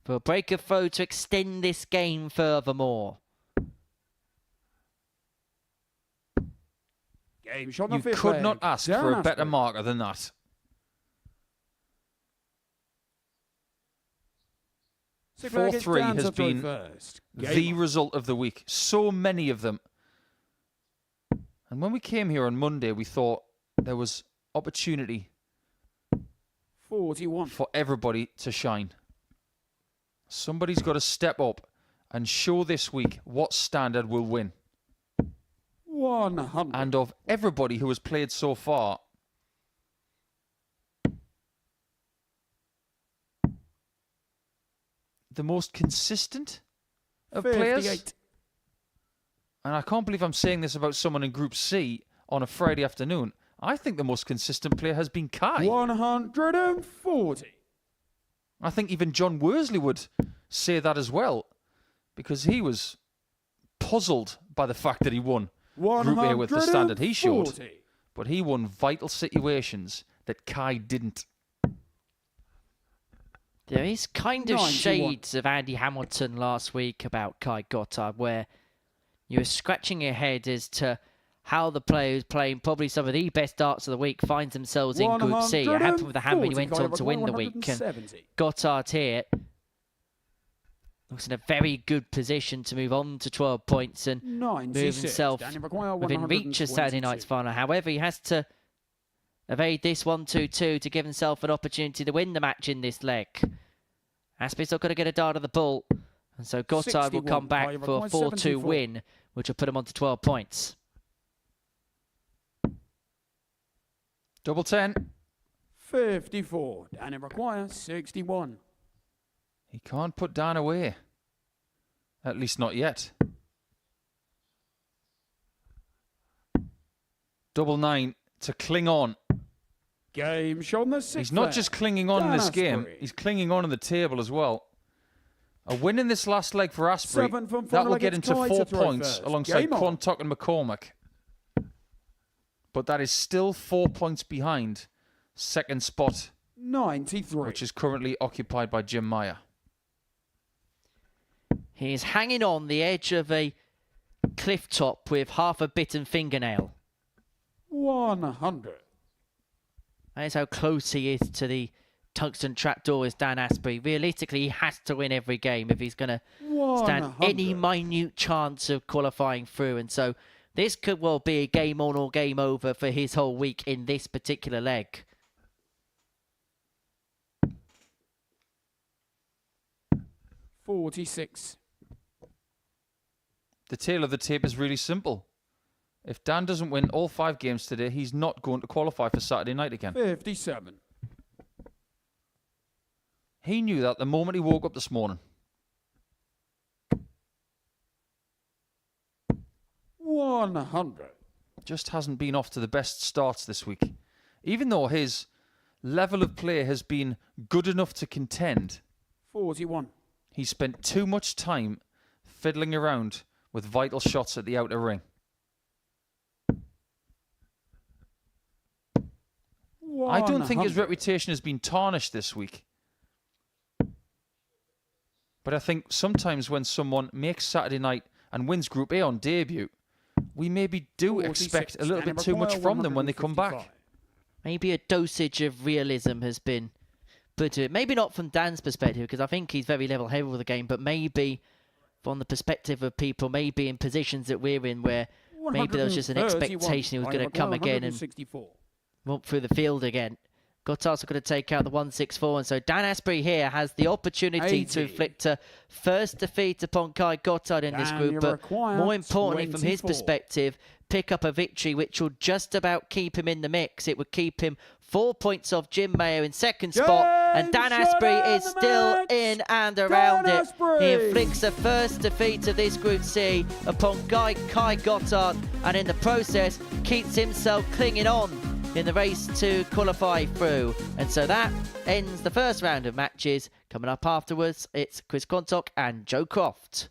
for a break of foe to extend this game furthermore. Game shot You could not ask for a better marker than that. Six 4-3 has been first. the result of the week. So many of them. And when we came here on Monday, we thought there was opportunity 41 for everybody to shine. Somebody's got to step up and show this week what standard will win. 100. And of everybody who has played so far, the most consistent of 58. players. And I can't believe I'm saying this about someone in Group C on a Friday afternoon. I think the most consistent player has been Kai. 140. I think even John Worsley would say that as well, because he was puzzled by the fact that he won Group A with the standard he showed. But he won vital situations that Kai didn't. There is kind of 91. shades of Andy Hamilton last week about Kai Gotthardt, where you were scratching your head as to how the player who's playing probably some of the best darts of the week finds themselves in Group C. I had him with the hammer, he went on to win the week. And Gotthardt here looks in a very good position to move on to 12 points and move himself within reach of Saturday night's final. However, he has to evade this 1-2-2 to give himself an opportunity to win the match in this leg. Astbury's not going to get a dart of the ball, and so Gotthardt will come back for a 4-2 win, which will put him on to 12 points. Double 10. 54. Dan requires 61. He can't put Dan away. At least not yet. Double 9 to cling on. Game shown the 6th. He's not just clinging on in this game, he's clinging on in the table as well. A win in this last leg for Astbury, that will get him to 4 points alongside Quantock and McCormack. But that is still 4 points behind second spot, 93, which is currently occupied by Jim Meyer. He's hanging on the edge of a cliff top with half a bitten fingernail. 100. That is how close he is to the tungsten trapdoor is Dan Astbury. Realistically, he has to win every game if he's going to stand any minute chance of qualifying through. And so this could well be a game on or game over for his whole week in this particular leg. $46. The tale of the tape is really simple. If Dan doesn't win all 5 games today, he's not going to qualify for Saturday night again. 57. He knew that the moment he woke up this morning. 100. Just hasn't been off to the best starts this week. Even though his level of play has been good enough to contend, 41. he spent too much time fiddling around with vital shots at the outer ring. 100. I don't think his reputation has been tarnished this week. But I think sometimes when someone makes Saturday night and wins Group A on debut, we maybe do expect a little bit too much from them when they come back. Maybe a dosage of realism has been put to it. Maybe not from Dan's perspective, because I think he's very level-headed with the game, but maybe from the perspective of people, maybe in positions that we're in where maybe there was just an expectation he was going to come again and walk through the field again. Gotthardt's going to take out the 164, and so Dan Astbury here has the opportunity to inflict a first defeat upon Kai Gotthardt in this group, but more importantly from his perspective, pick up a victory which will just about keep him in the mix. It would keep him 4 points off Jim Meyer in second spot, and Dan Astbury is still in and around it. He inflicts a first defeat of this Group C upon Kai Gotthardt, and in the process keeps himself clinging on in the race to qualify through. And so that ends the first round of matches. Coming up afterwards, it's Chris Quantock and Joe Croft.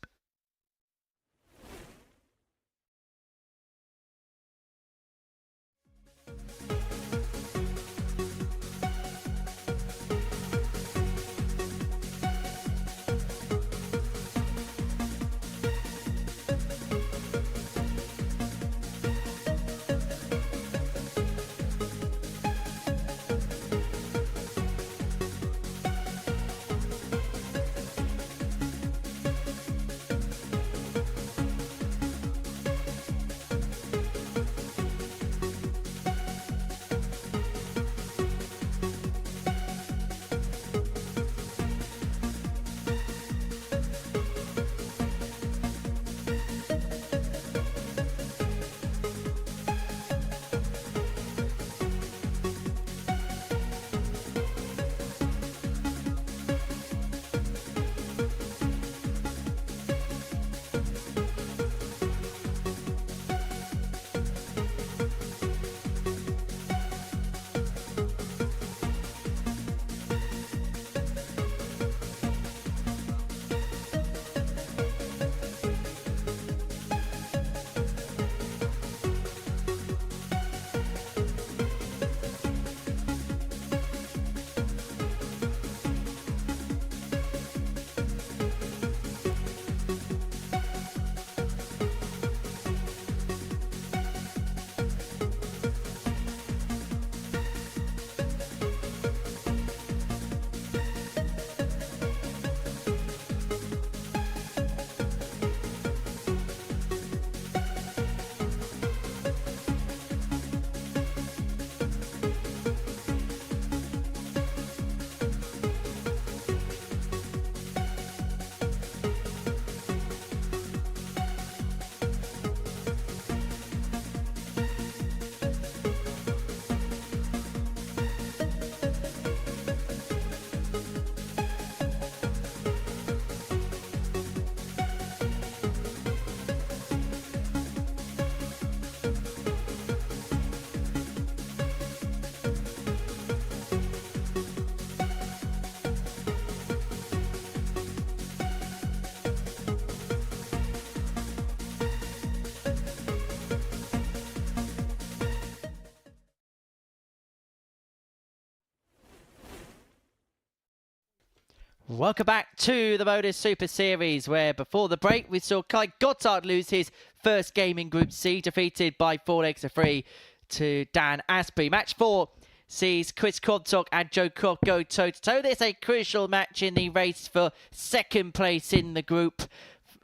Welcome back to the Modus Super Series, where before the break we saw Kai Gotthardt lose his first game in Group C, defeated by 4 legs to 3 to Dan Astbury. Match 4 sees Chris Quantock and Joe Croft go toe-to-toe. This is a crucial match in the race for second place in the group.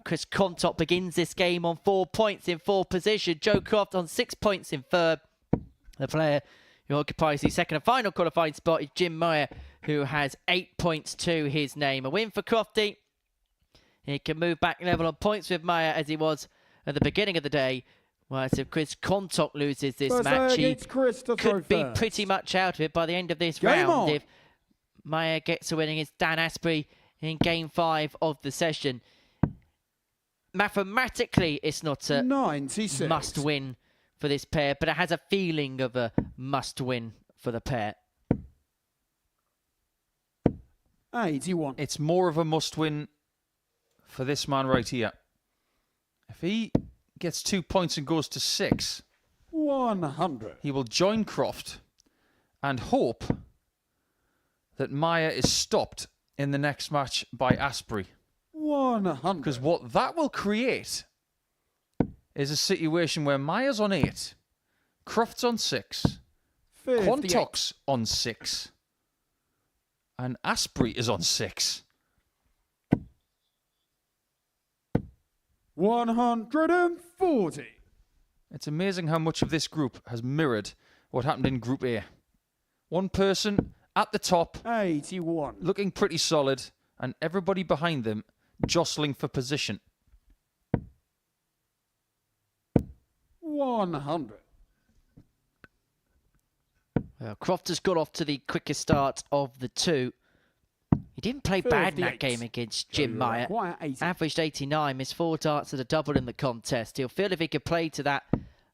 Chris Quantock begins this game on 4 points in 4th position. Joe Croft on 6 points in 3rd. The player who occupies the second and final qualifying spot is Jim Meyer, who has 8 points to his name. A win for Crofty. He can move back level on points with Meyer as he was at the beginning of the day. Whereas if Chris Quantock loses this match, he could be pretty much out of it by the end of this round. If Meyer gets a win against Dan Astbury in Game 5 of the session. Mathematically, it's not a must-win for this pair, but it has a feeling of a must-win for the pair. 81. It's more of a must-win for this man right here. If he gets 2 points and goes to 6, 100. He will join Croft and hope that Meyer is stopped in the next match by Astbury. 100. Because what that will create is a situation where Meyer's on 8, Croft's on 6, Quantock's on 6, and Astbury is on 6. 140. It's amazing how much of this group has mirrored what happened in Group A. One person at the top, 81. looking pretty solid, and everybody behind them jostling for position. 100. Well, Croft has got off to the quickest start of the two. He didn't play bad in that 58. game against Jim Meyer. Require 80. Averaged 89, missed 4 darts at a double in the contest. He'll feel if he could play to that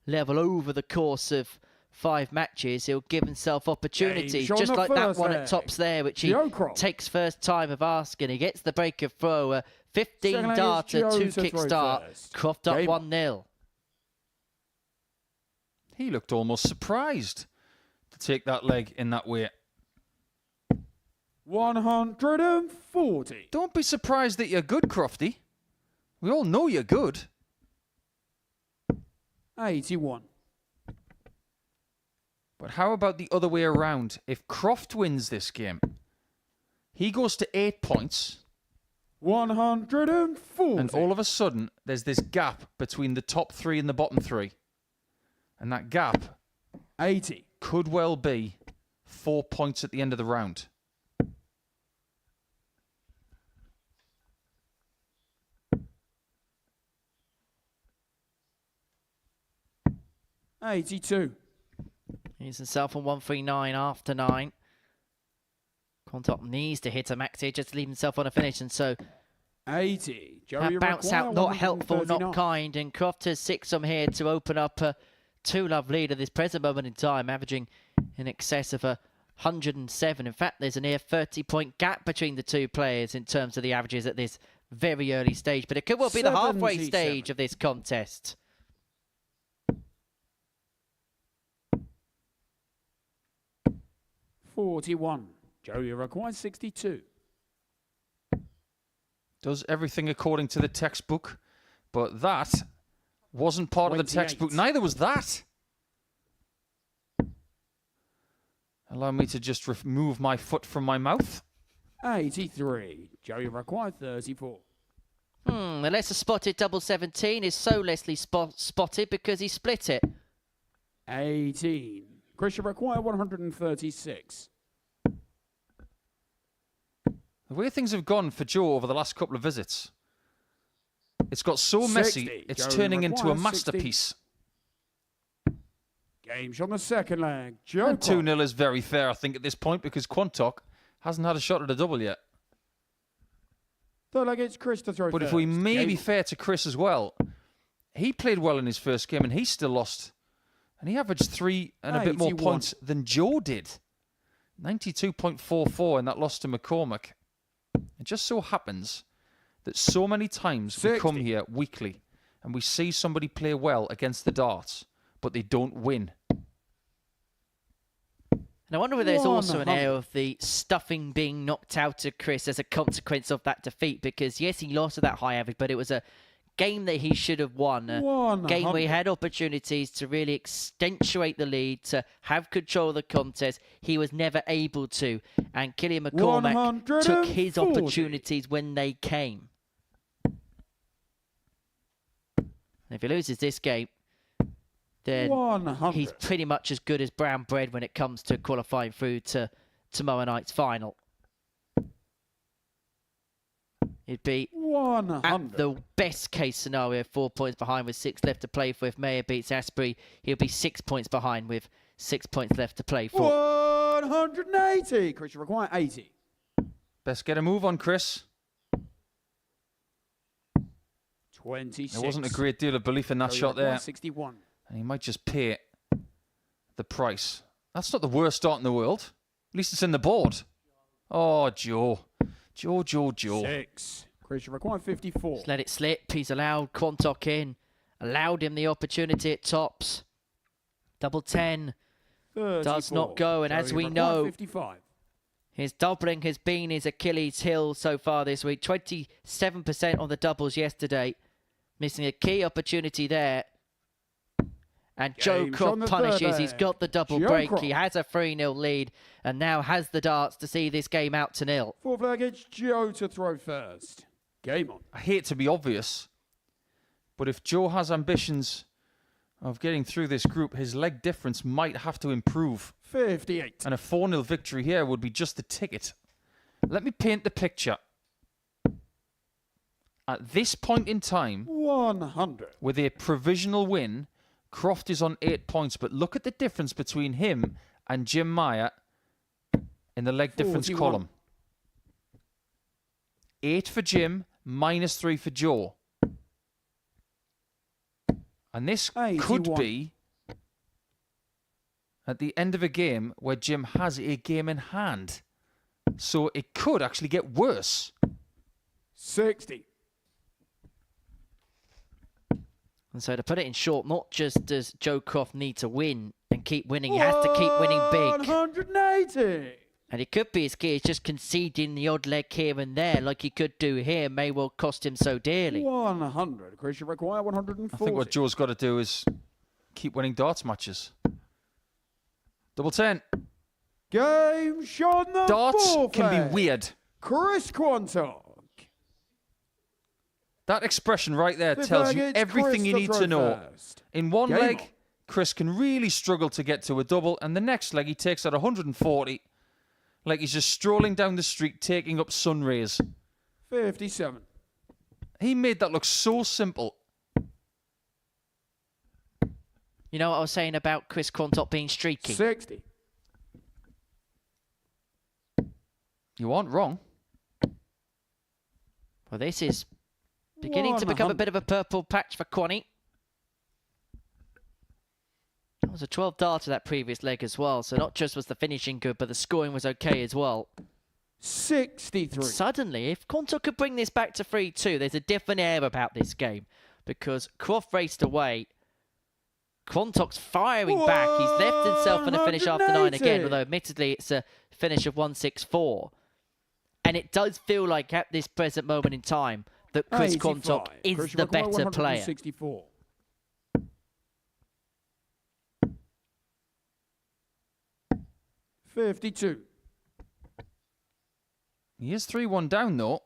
level over the course of 5 matches, he'll give himself opportunities. Game Just on the like that first one leg. at tops there, which he Joe Croft. takes first time of asking. He gets the break of throw, a 15 Second leg is darter, Joe 2 to kick throw start. first. Croft up Game 1-0. He looked almost surprised to take that leg in that way. 140. Don't be surprised that you're good, Crofty. We all know you're good. 81. But how about the other way around? If Croft wins this game, he goes to 8 points, 140. and all of a sudden, there's this gap between the top 3 and the bottom 3. And that gap 80. could well be 4 points at the end of the round. $82. He's himself on 139 after 9. Quantock needs to hit a max here just to leave himself on a finish, and so 80. that bounce out not helpful, not kind, and Croft has 6 from here to open up a 2-love lead at this present moment in time, averaging in excess of 107. In fact, there's a near 30-point gap between the two players in terms of the averages at this very early stage, but it could well be the halfway 77. stage of this contest. $41. Joe, you require 62. Does everything according to the textbook, but that wasn't part of the 28. textbook. Neither was that. Allow me to just remove my foot from my mouth. 83. Joe, you require 34. The lesser spotted double 17 is so lessly spotted because he split it. 18. Chris, you require 136. The way things have gone for Joe over the last couple of visits, it's got so messy, 60. it's Joe turning into a requires 60. masterpiece. Game shot on the second leg. Joe And Croft. 2-0 is very fair, I think, at this point, because Quantock hasn't had a shot at a double yet. Third leg, it's Chris to throw But first. if we may Game be fair to Chris as well, he played well in his first game and he still lost. And he averaged 3 and a bit more 81. points than Joe did. 92.44 in that loss to McCormack. It just so happens that so many times we 60. come here weekly and we see somebody play well against the darts, but they don't win. And I wonder whether there's also an 100. air of the stuffing being knocked out of Chris as a consequence of that defeat, because yes, he lost to that high average, but it was a game that he should have won. A 100. game where he had opportunities to really accentuate the lead, to have control of the contest. He was never able to. And Killian McCormack took his 140. opportunities when they came. And if he loses this game, then 100. he's pretty much as good as brown bread when it comes to qualifying through to tomorrow night's final. It'd be 100. at the best case scenario, 4 points behind with 6 left to play for. If Meyer beats Astbury, he'll be 6 points behind with 6 points left to play for. 180. Chris, you require 80. Best get a move on, Chris. 26. There wasn't a great deal of belief in that Joe, you shot require there. 61. And he might just pay the price. That's not the worst start in the world. At least it's in the board. Oh, Joe. Joe. 6. Chris, you require 54. Just let it slip. He's allowed Quantock in. Allowed him the opportunity at tops. Double 10 does 34. not go. And Joe, as you we require know, 55. his doubling has been his Achilles heel so far this week. 27% on the doubles yesterday. Missing a key opportunity there. And Joe Game Croft on the punishes. third He's leg. got the double Joe break. Croft. He has a 3-0 lead and now has the darts to see this game out to 0. Fourth leg, it's Joe to throw first. Game on. I hate to be obvious, but if Joe has ambitions of getting through this group. His leg difference might have to improve. 58. And a 4-0 victory here would be just the ticket. Let me paint the picture. At this point in time, 100. with a provisional win, Croft is on 8 points. But look at the difference between him and Jim Meyer in the leg difference 41. column. 8 for Jim, -3 for Joe. And this could 81. be at the end of a game where Jim has a game in hand. So it could actually get worse. 60. And so to put it in short, not just does Joe Croft need to win and keep winning, he has to keep winning big. 180. And it could be as key as just conceding the odd leg here and there, like he could do here, may well cost him so dearly. 100. Chris, you require 140. I think what Joe's got to do is keep winning darts matches. Double 10. Game shot number Darts 4 can flag. be weird. Chris Quantock. That expression right there Fifth tells leg, you it's everything Chris you to need throw to know. first. In one Game leg, on. Chris can really struggle to get to a double, and the next leg he takes at 140, like he's just strolling down the street taking up sun rays. 57. He made that look so simple. You know what I was saying about Chris Quantock being streaky? 60. You aren't wrong. Well, this is beginning to become a 100. bit of a purple patch for Quanny. That was a 12 darter that previous leg as well, so not just was the finishing good, but the scoring was okay as well. 63. Suddenly, if Quantock could bring this back to 3-2, there's a different air about this game, because Croft raced away. Quantock's firing back. He's left himself in a finish after 9 again, 180. although admittedly it's a finish of 164. And it does feel like at this present moment in time that Chris 85. Quantock is Chris, you the require better player. 164. $52. He is 3-1 down, though.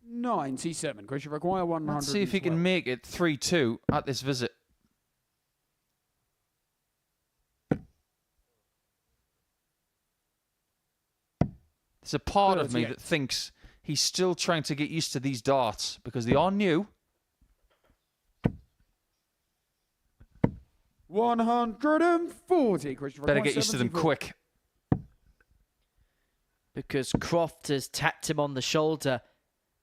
97. Chris, you require 100. Let's see if he can make it 3-2 at this visit. There's a part of me 38. that thinks he's still trying to get used to these darts because they are new. 140. Chris, you Better require get used to them 74. quick. Because Croft has tapped him on the shoulder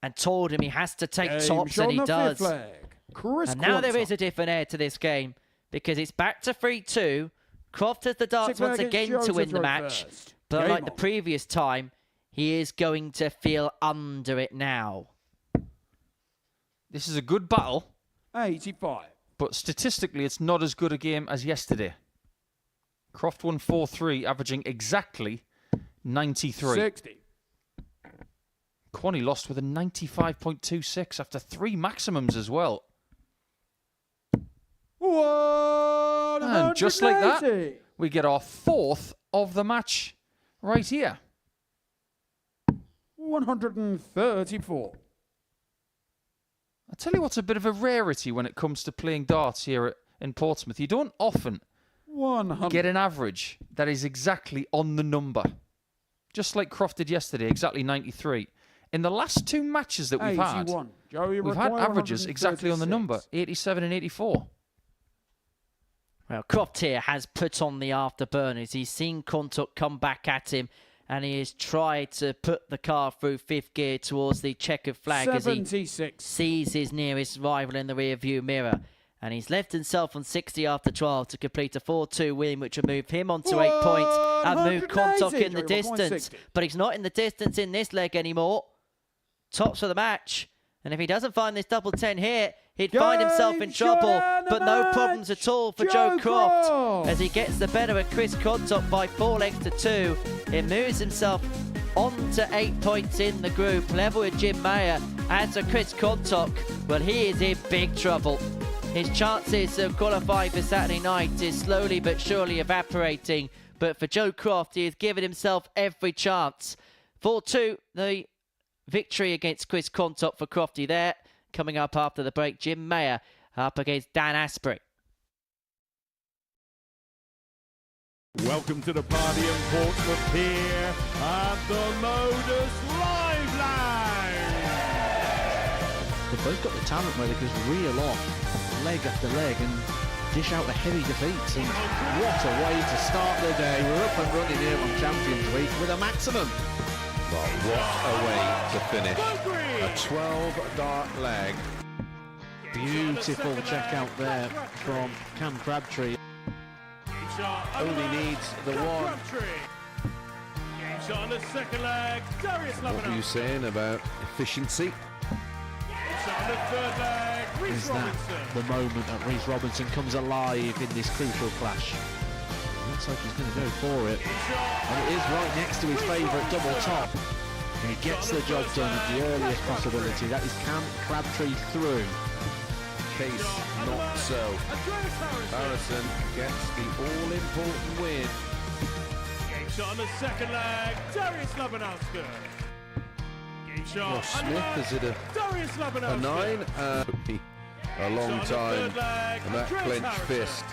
and told him he has to take Game tops, shot and he on the fifth does. flag. Chris And now there Quantock. is a different air to this game because it's back to 3-2. Croft has the darts Sixth leg once against again Joe to win the throw match. first. But Game like the on. previous time, he is going to feel under it now. This is a good battle, 85. but statistically it's not as good a game as yesterday. Croft won 4-3, averaging exactly 93. 60. Quanny lost with a 95.26 after 3 maximums as well. And just like that, we get our 4th of the match right here. 134. I'll tell you what's a bit of a rarity when it comes to playing darts here in Portsmouth. You don't often 100. get an average that is exactly on the number. Just like Croft did yesterday, exactly 93. In the last 2 matches that we've had, 81. Joe, you we've had require averages exactly on the number, 136. 87 and 84. Well, Croft here has put on the afterburners. He's seen Quantock come back at him, and he has tried to put the car through 5th gear towards the checkered flag as he 76. sees his nearest rival in the rear-view mirror. And he's left himself on 60 after 12 to complete a 4-2 win, which will move him on to 8 points and move 180. Quantock in the Joey, distance. 160. But he's not in the distance in this leg anymore. Tops for the match. And if he doesn't find this double 10 here, he'd find himself in Game shot trouble. and the But no match, problems at all for Joe Joe Croft Croft. as he gets the better of Chris Quantock by 4 legs to 2. It moves himself on to 8 points in the group, level with Jim Meyer. As for Chris Quantock, well, he is in big trouble. His chances of qualifying for Saturday night is slowly but surely evaporating. But for Joe Croft, he has given himself every chance. 4-2, the victory against Chris Quantock for Crofty there. Coming up after the break, Jim Meyer up against Dan Astbury. Welcome to the party in Portsmouth here at the Modus Live Lounge. They've both got the talent where they can reel off leg after leg and dish out a heavy defeat. And what a way to start the day. We're up and running here on Champions Week with a maximum. Well, what a way to finish. A 12-dart leg. Beautiful check out there from Cam Crabtree. Only needs the one. On the second leg, Darius What were you saying about efficiency? on the third leg, Is that the moment that Reece Robinson comes alive in this crucial clash? Looks like he's going to go for it. And it is right next to his favourite double top. And he gets the job done at the earliest possibility. That is Cam Crabtree through. Case not so. Harrison gets the all-important win. Game shot on the second leg, Darius Labanowski. Game shot. Ross Smith, is it a Darius Labanowski. 9? A long time. And that clenched fist.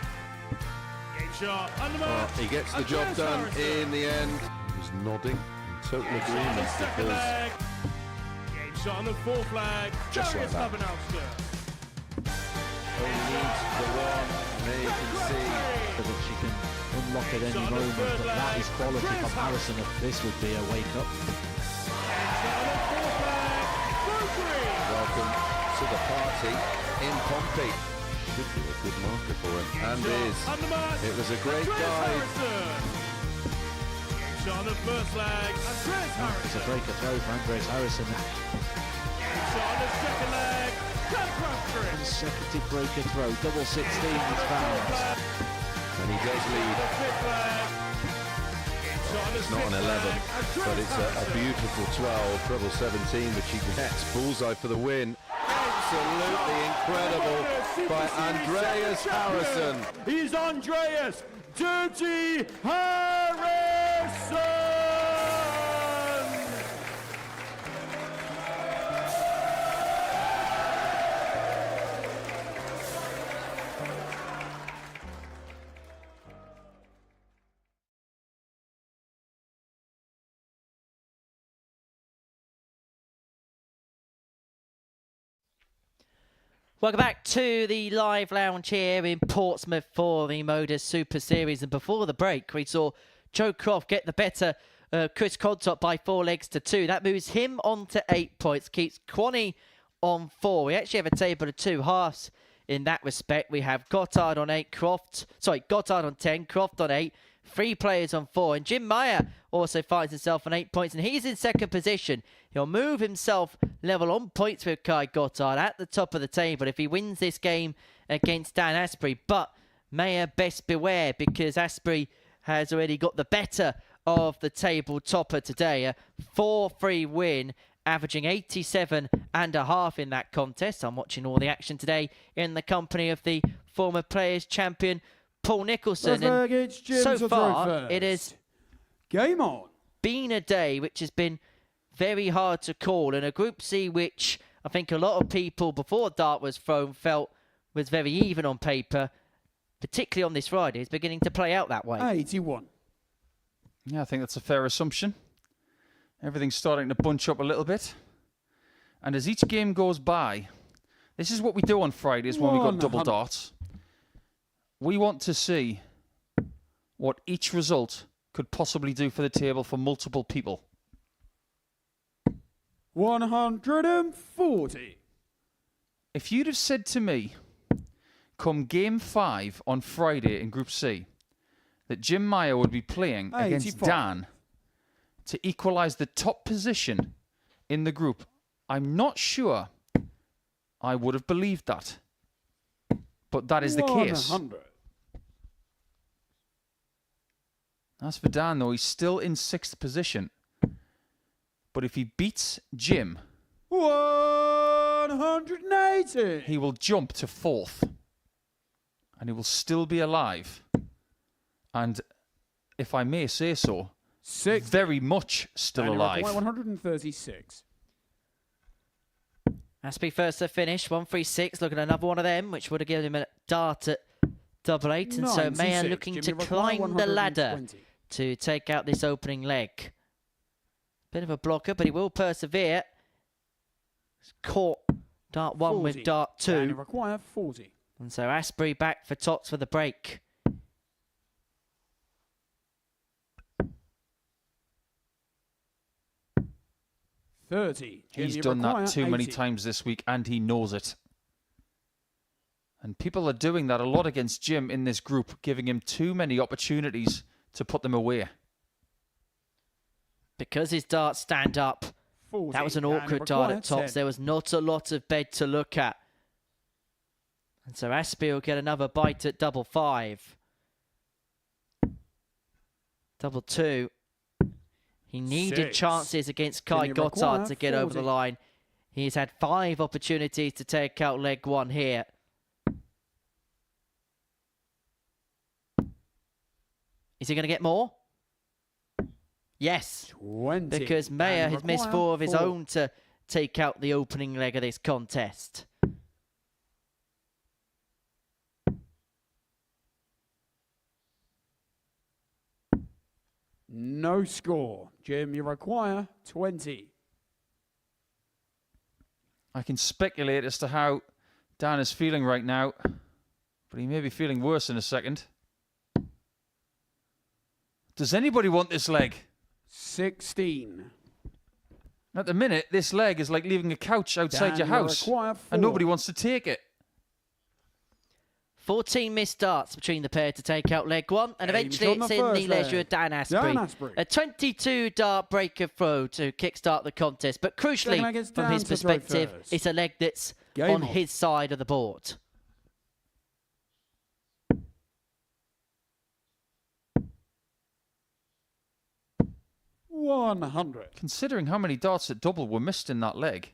Game shot. He gets the job done in the end. He was nodding in total agreement because Game shot on the fourth leg, Just Darius like that. Labanowski. only needs the one. And there you can see. That she can unlock at any moment, but that is quality from Harrison. This would be a wake-up. Welcome to the party in Pompey. Should be a good marker for him, and is. It was a great guide. Shot on the first leg, Andreas It's Harrison. a breaker throw for Andres Harrison. Shot on the second leg, Cam Crabtree. Consecutive breaker throw, double 16 is found. And he does lead. Fifth leg. Shot on the It's not an 11, but it's a beautiful 12, treble 17, which he gets. Bullseye for the win. Absolutely incredible by Andreas Harrison. He's Andreas Dirty Harrison. Welcome back to the live lounge here in Portsmouth for the Modus Super Series. And before the break, we saw Joe Croft get the better Chris Quantock by 4 legs to 2. That moves him on to 8 points, keeps Quanny on 4. We actually have a table of 2 halves in that respect. We have Gotthardt on 8, Gotthardt on 10, Croft on 8, 3 players on 4. And Jim Meyer also finds himself on 8 points, and he's in second position. He'll move himself level on points with Kai Gotthardt at the top of the table if he wins this game against Dan Astbury. But Meyer best beware, because Astbury has already got the better of the table topper today. A 4-3 win, averaging 87.5 in that contest. I'm watching all the action today in the company of the former Players Champion Paul Nicholson. And so far, it has Game on. been a day which has been very hard to call, and a Group C which I think a lot of people before dart was thrown felt was very even on paper, particularly on this Friday, is beginning to play out that way. 81. Yeah, I think that's a fair assumption. Everything's starting to bunch up a little bit. And as each game goes by, this is what we do on Fridays when we've got double 100. darts. We want to see what each result could possibly do for the table for multiple people. 140. If you'd have said to me, come game 5 on Friday in Group C, that Jim Meyer would be playing against 85. Dan to equalise the top position in the group, I'm not sure I would have believed that. But that is the case. 100. As for Dan, though, he's still in 6th position. But if he beats Jim, 180. he will jump to 4th. And he will still be alive. And if I may say so, Six. very much still alive. 136. Astbury first to finish, 136. Look at another one of them, which would have given him a dart at double eight. And so Meyer looking to climb the ladder to take out this opening leg. Bit of a blocker, but he will persevere. He's caught dart 1 with dart 2. Require 40. And so Astbury back for Tots for the break. He's done that too many times this week, and he knows it. And people are doing that a lot against Jim in this group, giving him too many opportunities to put them away. Because his darts stand up, 40. that was an awkward dart at Tots. 10. There was not a lot of bed to look at. And so Astbury will get another bite at double 5. Double 2. He needed 6. chances against Kai Gotthardt to get over the 40. line. He's had 5 opportunities to take out leg 1 here. Is he going to get more? Yes. 20. Because Meyer has missed 4 of his 4. own to take out the opening leg of this contest. No score. Jim, you require 20. I can speculate as to how Dan is feeling right now, but he may be feeling worse in a second. Does anybody want this leg? 16. At the minute, this leg is like leaving a couch outside your house, and nobody wants to take it. 14 missed darts between the pair to take out leg 1, and eventually it's in the leisure of Dan Astbury. A 22 dart breaker throw to kickstart the contest, but crucially, from his perspective, it's a leg that's on his side of the board. $100. Considering how many darts at double were missed in that leg,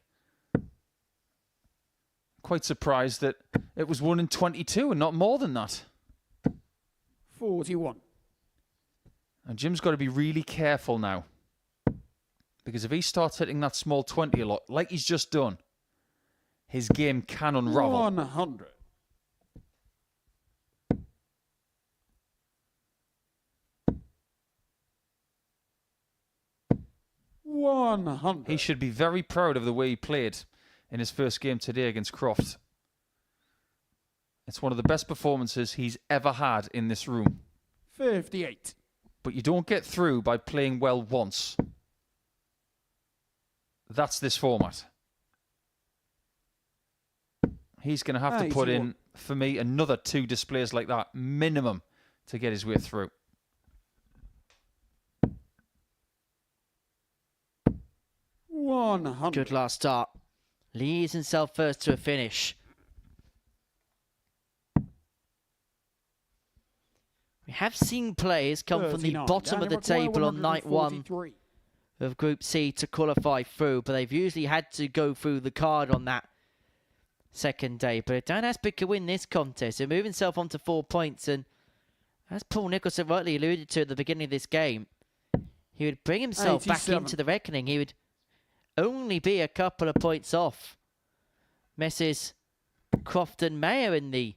quite surprised that it was 1 in 22 and not more than that. 41. And Jim's got to be really careful now, because if he starts hitting that small 20 a lot, like he's just done, his game can unravel. 100. He should be very proud of the way he played in his first game today against Croft. It's one of the best performances he's ever had in this room. 58. But you don't get through by playing well once. That's this format. He's going to have to put in, for me, another 2 displays like that, minimum, to get his way through. Good last start. Leads himself first to a finish. We have seen players come from the bottom of the table on night 1 of Group C to qualify through, but they've usually had to go through the card on that second day. But if Dan Astbury can win this contest, he'll move himself on to 4 points, and as Paul Nicholson rightly alluded to at the beginning of this game, he would bring himself back into the reckoning. He would only be a couple of points off Messrs. Croft and Meyer in the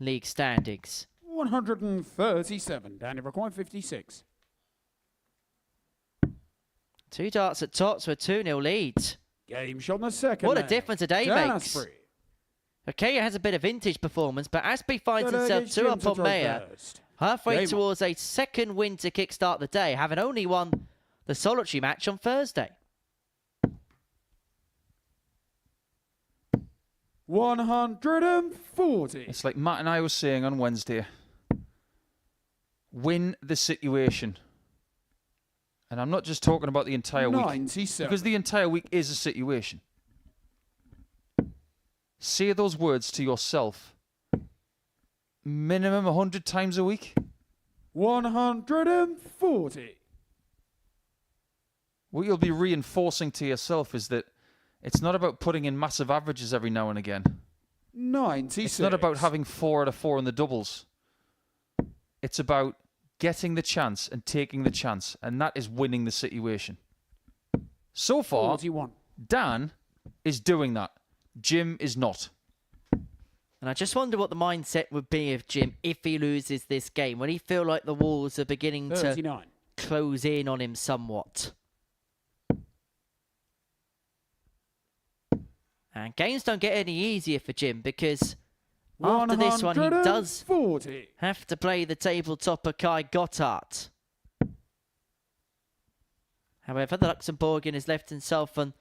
league standings. 137. Danny required 56. 2 darts at Tots for a 2-0 lead. Game shot in the second. What a difference a day makes. Okay, it has a bit of vintage performance, but Astbury finds himself 2 up on Meyer. Halfway towards a second win to kickstart the day, having only won the solitary match on Thursday. 140. It's like Matt and I were saying on Wednesday. Win the situation. And I'm not just talking about the entire week. 97. Because the entire week is a situation. Say those words to yourself. Minimum 100 times a week. 140. What you'll be reinforcing to yourself is that it's not about putting in massive averages every now and again. 96. It's not about having 4 out of 4 in the doubles. It's about getting the chance and taking the chance, and that is winning the situation. So far, 41. Dan is doing that. Jim is not. And I just wonder what the mindset would be of Jim if he loses this game. Would he feel like the walls are beginning 39. to close in on him somewhat? And games don't get any easier for Jim because after this one he does 140. have to play the tabletopper Kai Gotthardt. However, the Luxembourgian has left himself on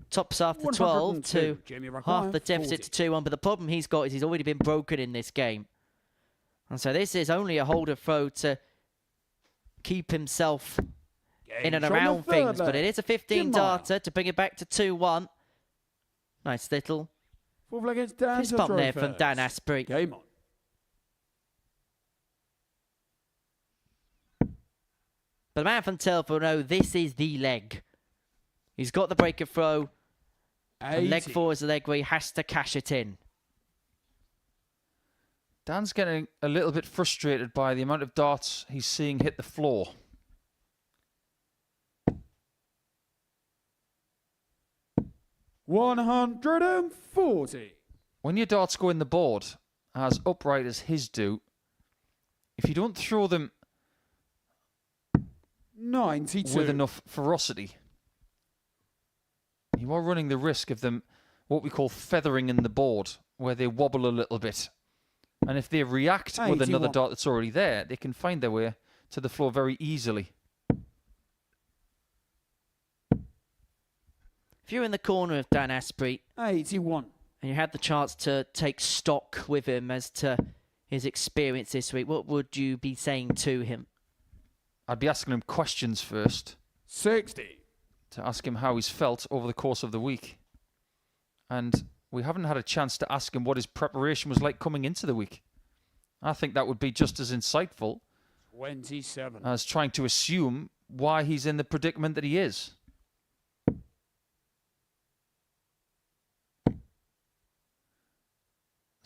tops after 12 to Jamie half Require, the deficit 40. to 2-1. But the problem he's got is he's already been broken in this game. And so this is only a holder throw to keep himself in and Game shot on around the third things. But leg. it is a 15 Jim Meyer. darter to bring it back to 2-1. Nice little Fourth leg against Dan fist bump to there throw from first. Dan Astbury. Game on. But the man from Telford, no, this is the leg. He's got the breaker throw. And leg 80. 4 is the leg where he has to cash it in. Dan's getting a little bit frustrated by the amount of darts he's seeing hit the floor. $140. When your darts go in the board as upright as his do, if you don't throw them 92. with enough ferocity, you are running the risk of them, what we call feathering in the board, where they wobble a little bit. And if they react with another 81. dart that's already there, they can find their way to the floor very easily. If you're in the corner of Dan Astbury 81. and you had the chance to take stock with him as to his experience this week, what would you be saying to him? I'd be asking him questions first, 60. to ask him how he's felt over the course of the week. And we haven't had a chance to ask him what his preparation was like coming into the week. I think that would be just as insightful 27. as trying to assume why he's in the predicament that he is.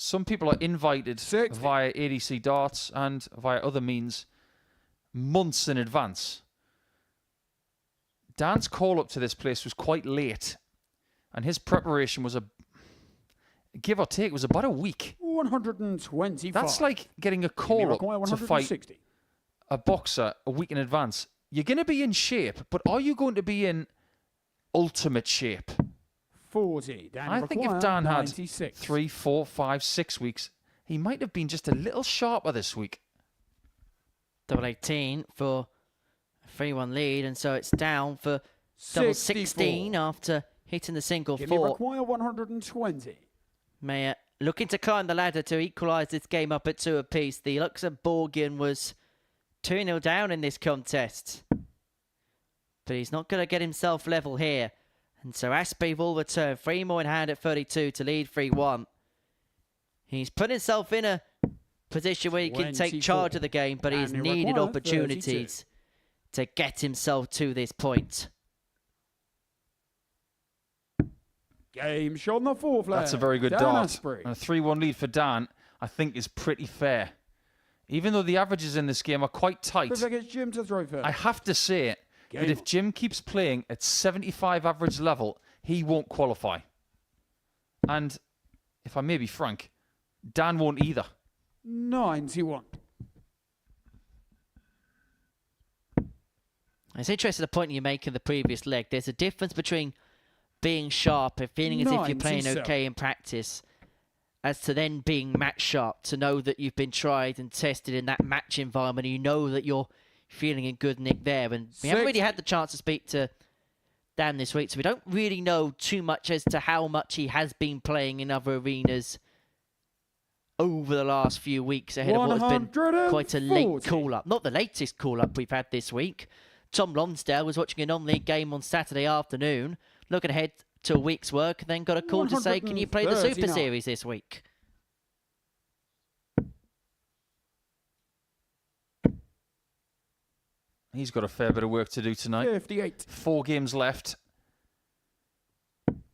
Some people are invited 60. via ADC darts and via other means months in advance. Dan's call up to this place was quite late, and his preparation was give or take, was about a week. 125. That's like getting a Jamie call Require, up to fight 160. a boxer a week in advance. You're going to be in shape, but are you going to be in ultimate shape? 40. Dan I think Require, if Dan had 96. 3, 4, 5, 6 weeks, he might have been just a little sharper this week. Double 18 for a 3-1 lead, and so it's down for double 16 after hitting the single Jamie 4. Require, 120. Meyer looking to climb the ladder to equalise this game up at 2 apiece. The Luxembourgian was 2-0 down in this contest, but he's not going to get himself level here. And so Astbury will return. 3 more in hand at 32 to lead 3-1. He's put himself in a position where he can take 24. charge of the game, but he's And he needed requires opportunities to get himself to this point. Game shot on the fourth leg. That's a very good Dan dart. Astbury. And a 3-1 lead for Dan, I think, is pretty fair. Even though the averages in this game are quite tight, Fifth leg against Jim to throw first. I have to say that Game if Jim keeps playing at 75 average level, he won't qualify. And if I may be frank, Dan won't either. 91. It's interesting the point you make in the previous leg. There's a difference between being sharp and feeling as if you're playing 97. okay in practice, as to then being match sharp, to know that you've been tried and tested in that match environment and you know that you're feeling in good nick there. And we haven't really had the chance to speak to Dan this week, so we don't really know too much as to how much he has been playing in other arenas over the last few weeks ahead of what has been quite a late 140. call-up. Not the latest call-up we've had this week. Tom Lonsdale was watching a non-league game on Saturday afternoon, looking ahead to a week's work, and then got a call to say, can you play the Super 139. Series this week? He's got a fair bit of work to do tonight. 58. 4 games left.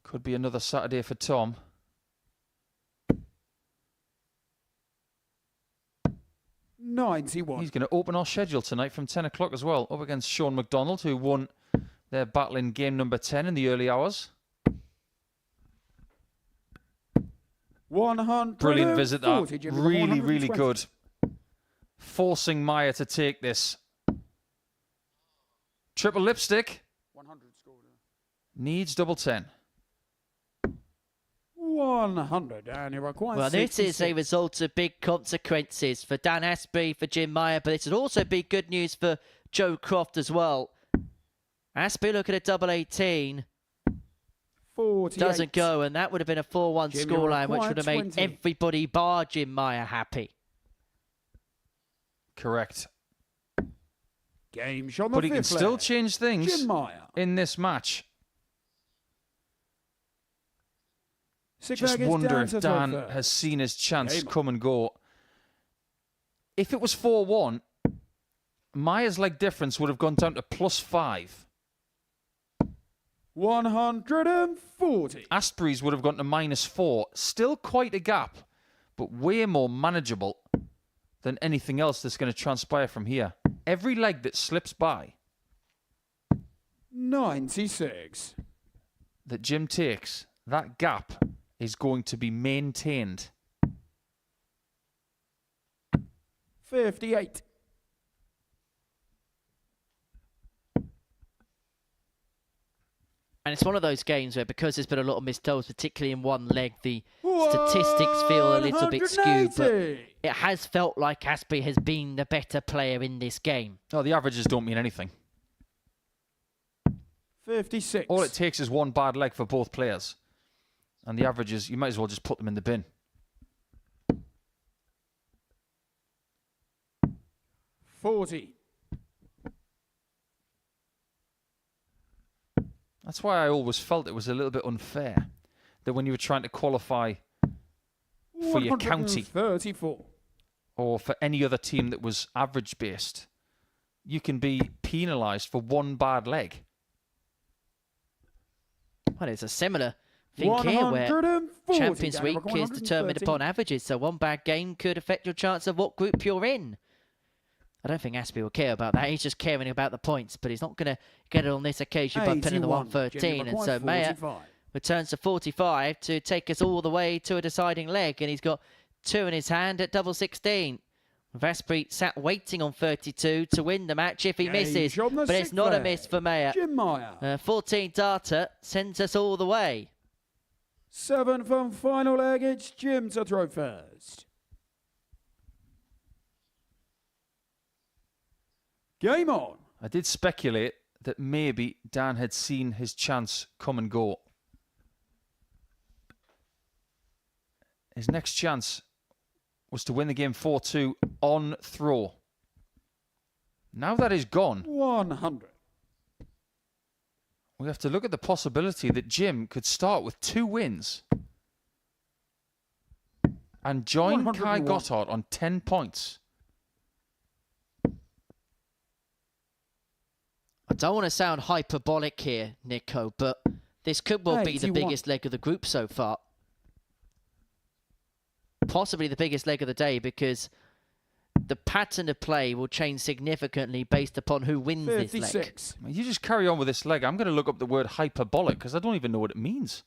Could be another Saturday for Tom. 91. He's going to open our schedule tonight from 10 o'clock as well, up against Sean McDonald, who won their battle in game number 10 in the early hours. 100. Brilliant visit that. Jimmy, Really, really 120. good. Forcing Meyer to take this. Triple lipstick. 100 scored. Needs double 10. 100. And he requires Well, this is a 66. result of big consequences for Dan Astbury, for Jim Meyer, but it would also be good news for Joe Croft as well. Astbury looking at double 18. 48. Doesn't go, and that would have been a 4-1 Jimmy scoreline, which required would have made 20. everybody bar Jim Meyer happy. Correct. Game shot on the But he can fifth still leg. change things Jim Meyer. in this match. Six Just leg is wonder down if to Dan third. has seen his chance Game on. come and go. If it was 4-1, Meyer's leg difference would have gone down to +5. 140. Astbury's would have gone to -4. Still quite a gap, but way more manageable than anything else that's going to transpire from here. Every leg that slips by 96. that Jim takes, that gap is going to be maintained. 58. And it's one of those games where, because there's been a lot of missed goals, particularly in one leg, the statistics feel a little bit skewed. But 180. it has felt like Astbury has been the better player in this game. Oh, the averages don't mean anything. 56. All it takes is one bad leg for both players. And the averages, you might as well just put them in the bin. 40. That's why I always felt it was a little bit unfair that when you were trying to qualify for your county 34. or for any other team that was average based, you can be penalised for one bad leg. Well, it's a similar thing here where 140. Champions Dan, Week record is determined 130. upon averages, so one bad game could affect your chance of what group you're in. I don't think Astbury will care about that. He's just caring about the points, but he's not going to get it on this occasion by pinning the 81. 113. Jimmy And required so Meyer 45. returns to 45 to take us all the way to a deciding leg, and he's got 2 in his hand at double 16. Astbury sat waiting on 32 to win the match if he misses, shot on the but it's sixth not a leg. miss for Meyer. Jim Meyer. 14 data sends us all the way. 7th and final leg. It's Jim to throw first. Game on. I did speculate that maybe Dan had seen his chance come and go. His next chance was to win the game 4-2 on throw. Now that is gone, 100. we have to look at the possibility that Jim could start with 2 wins and join Kai 101. Gotthardt on 10 points. I don't want to sound hyperbolic here, Nico, but this could well be the 81. biggest leg of the group so far. Possibly the biggest leg of the day, because the pattern of play will change significantly based upon who wins this leg. 56. You just carry on with this leg. I'm going to look up the word hyperbolic because I don't even know what it means.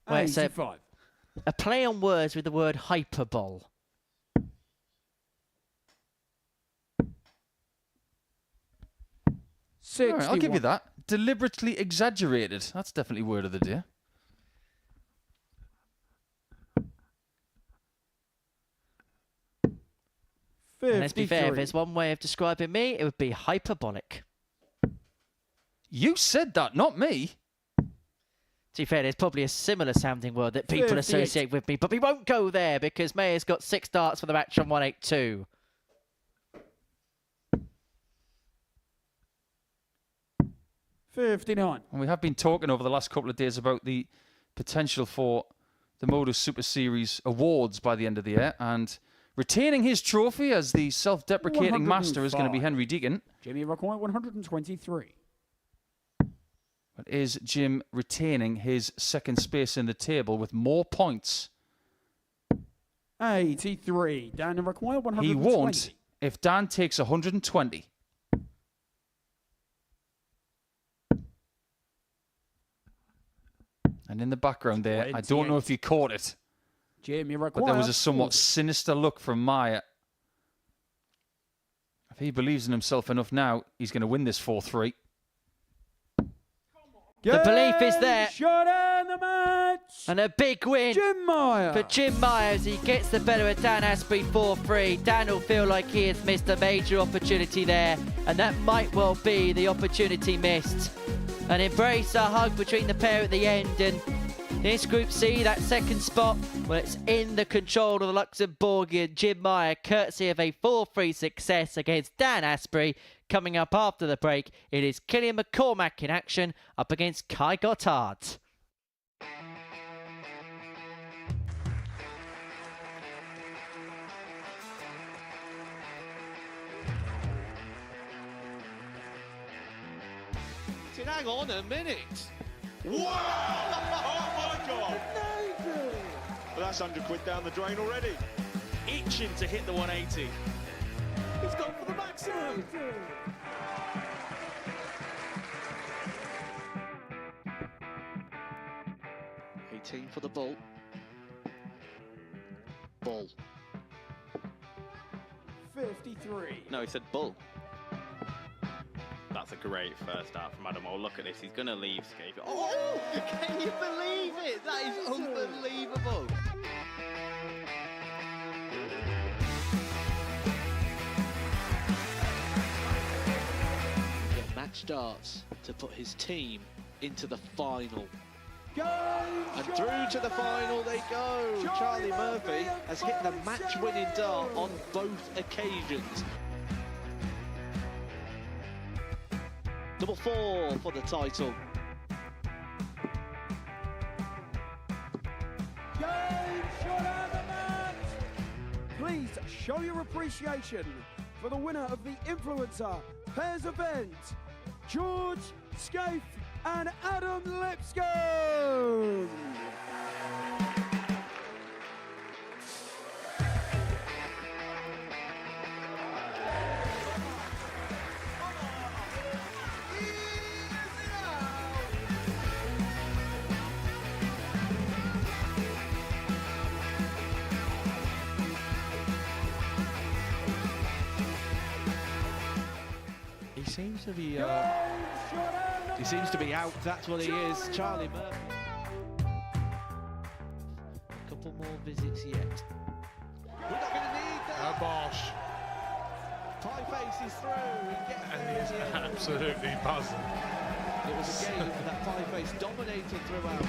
Well, it's 85. a play on words with the word hyperbole. All right, I'll give you 61. that. Deliberately exaggerated. That's definitely word of the day. And let's be fair, if 53. there's one way of describing me, it would be hyperbolic. You said that, not me. To be fair, there's probably a similar sounding word that people 58. associate with me, but we won't go there because Meyer's got 6 darts for the match on 182. $59. And we have been talking over the last couple of days about the potential for the Modus Super Series awards by the end of the year. And retaining his trophy as the self-deprecating master is going to be 105. Henry Deacon. Jimmy required 123. But is Jim retaining his second space in the table with more points? 83. Dan required 120. He won't if Dan takes 120. And in the background there, I don't know if you caught it, Jim, you're but there was a somewhat sinister look from Meyer. If he believes in himself enough now, he's going to win this 4-3. The belief is there. Shot in the match. And a big win Jim Meyer. for Jim Meyer as he gets the better of Dan Astbury 4-3. Dan will feel like he has missed a major opportunity there, and that might well be the opportunity missed. An embrace, a hug between the pair at the end, and this Group C, that second spot, well, it's in the control of the Luxembourgian Jim Meyer, courtesy of a 4-3 success against Dan Astbury. Coming up after the break, it is Killian McCormack in action up against Gotthardt. Hang on a minute. Wow! Oh my God! Well, that's £100 down the drain already. Itching to hit the 180. He's gone for the maximum. Team for the ball. Ball. 53. No, he said bull. That's a great first out from Adam. Oh, look at this. He's going to leave Skate. Oh, can you believe it? That is unbelievable. Get match darts to put his team into the final. And through to the final they go. Charlie Murphy has hit the match-winning dart on both occasions. Double 4 for the title. Please show your appreciation for the winner of the Influencer Pairs event, George Scaife and Adam Lipscomb. He seems to be out, that's what he is. Charlie Murphy. A couple more visits yet. We're not going to need that. Oh, Bosch. Pie Face is through. And he's absolutely buzzing. It was a game that Pie Face dominated throughout.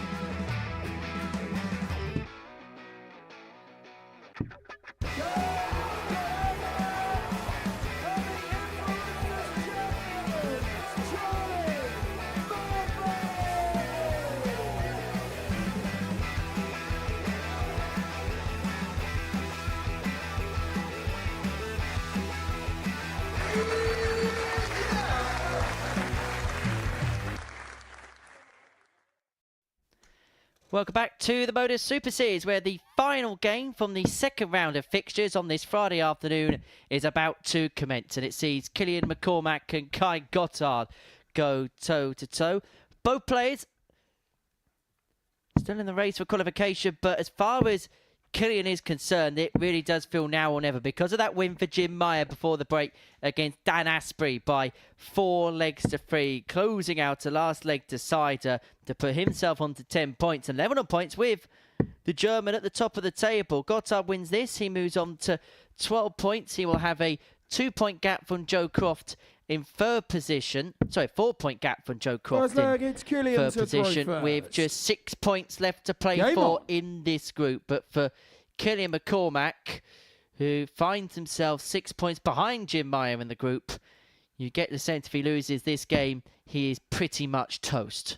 Welcome back to the Modus Super Series, where the final game from the second round of fixtures on this Friday afternoon is about to commence, and it sees Killian McCormack and Kai Gotthardt go toe-to-toe. Both players still in the race for qualification, but as far as Killian is concerned, it really does feel now or never because of that win for Jim Meyer before the break against Dan Astbury by 4 legs to 3, closing out a last leg decider to put himself onto 10 points and level on points with the German at the top of the table. Gotthardt wins this. He moves on to 12 points. He will have a 2-point gap from Joe Croft in third position. Sorry, 4-point gap from Joe Croft in third position with just 6 points left to play for in this group. But for Killian McCormack, who finds himself 6 points behind Jim Meyer in the group, you get the sense if he loses this game, he is pretty much toast.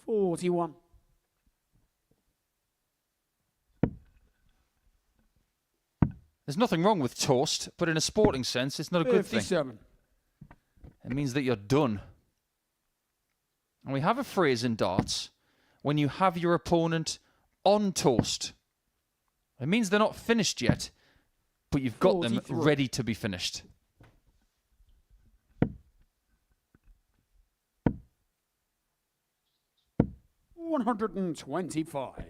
41. There's nothing wrong with toast, but in a sporting sense, it's not a good thing. 57. It means that you're done. And we have a phrase in darts, when you have your opponent on toast. It means they're not finished yet, but you've got 43. them ready to be finished. 125.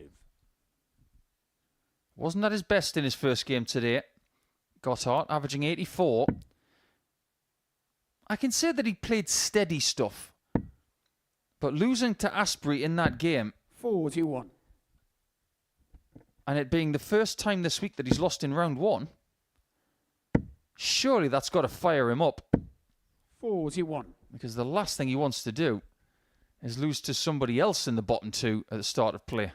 Wasn't at his best in his first game today. Gotthardt averaging 84. I can say that he played steady stuff. But losing to Astbury in that game, 41. and it being the first time this week that he's lost in round 1, surely that's got to fire him up. 41. Because the last thing he wants to do is lose to somebody else in the bottom 2 at the start of play.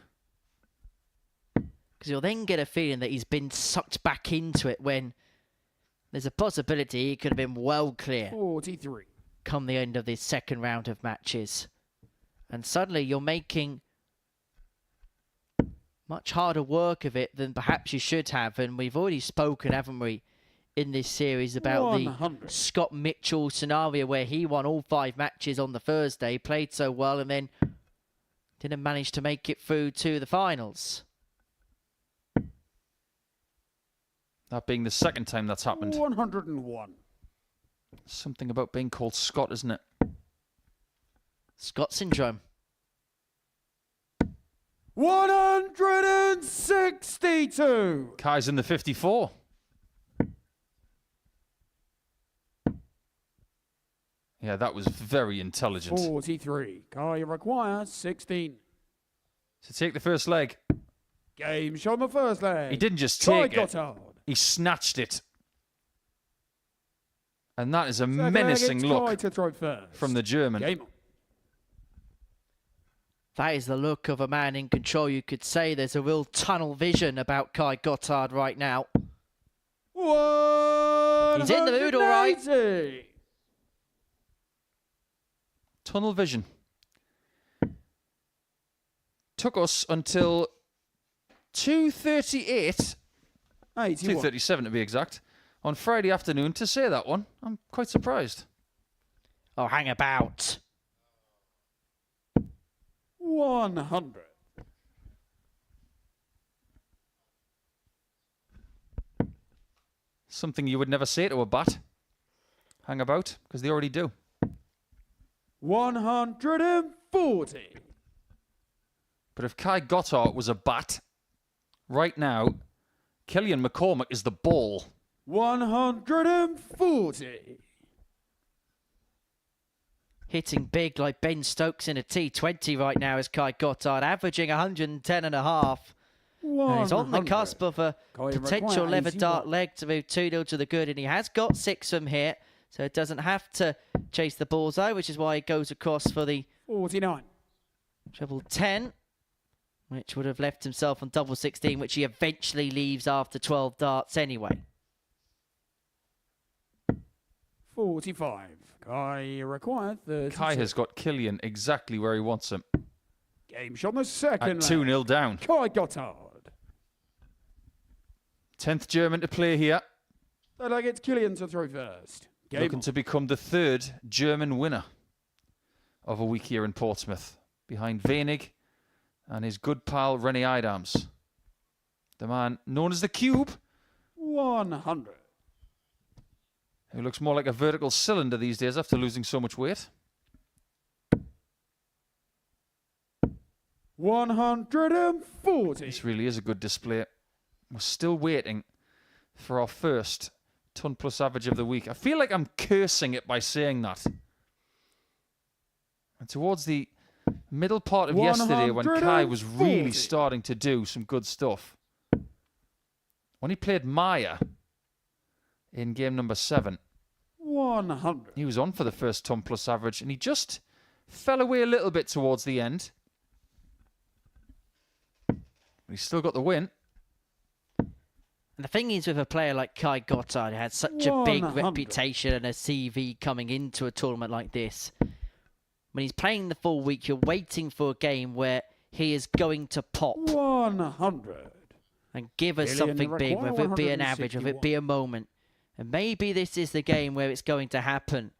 Because you'll then get a feeling that he's been sucked back into it when there's a possibility he could have been well clear 43. come the end of this second round of matches. And suddenly you're making much harder work of it than perhaps you should have. And we've already spoken, haven't we, in this series about 100. the Scott Mitchell scenario where he won all 5 matches on the Thursday, played so well, and then didn't manage to make it through to the finals. That being the second time that's happened. 101. Something about being called Scott, isn't it? Scott syndrome. 162. Kai's in the 54. Yeah, that was very intelligent. 43. Kai requires 16. To take the first leg. Game shot on the first leg. He didn't just Kai take it. Gotthardt. He snatched it. And that is a Second menacing leg, it's Kai look to throw first. from the German. Game on. That is the look of a man in control. You could say there's a real tunnel vision about Kai Gotthardt right now. He's in the mood, all right. 180. Tunnel vision. Took us until 2:38, 81. 2:37 to be exact, on Friday afternoon to say that one. I'm quite surprised. Oh, hang about. 100. Something you would never say to a bat. Hang about, because they already do. 140. But if Kai Gotthardt was a bat, right now, Killian McCormack is the ball. 140. Hitting big like Ben Stokes in a T20 right now is Kai Gotthardt, averaging 110 and a half. And he's on the cusp of a potential lever dart leg to move 2-0 to the good, and he has got 6 from here, so it doesn't have to chase the bullseye, which is why he goes across for the 49. treble 10, which would have left himself on double 16, which he eventually leaves after 12 darts anyway. 45. Kai required 30. Kai has got Killian exactly where he wants him. Game shot on the second At 2-0 down. Kai Gotthardt. 10th German to play here. Third leg, it's Killian to throw first. Game Looking on. to become the 3rd German winner of a week here in Portsmouth, behind Wenig and his good pal René Idams. The man known as the Cube, 100. who looks more like a vertical cylinder these days after losing so much weight. 140. This really is a good display. We're still waiting for our first ton plus average of the week. I feel like I'm cursing it by saying that. And towards the middle part of yesterday, when Kai was really starting to do some good stuff, when he played Meyer in game number 7, 100. he was on for the first ton plus average, and he just fell away a little bit towards the end. But he's still got the win. And the thing is, with a player like Kai Gotthardt, who had such a big reputation and a CV coming into a tournament like this, when he's playing the full week, you're waiting for a game where he is going to pop 100. and give us something big, whether it be an average, whether it be a moment. And maybe this is the game where it's going to happen.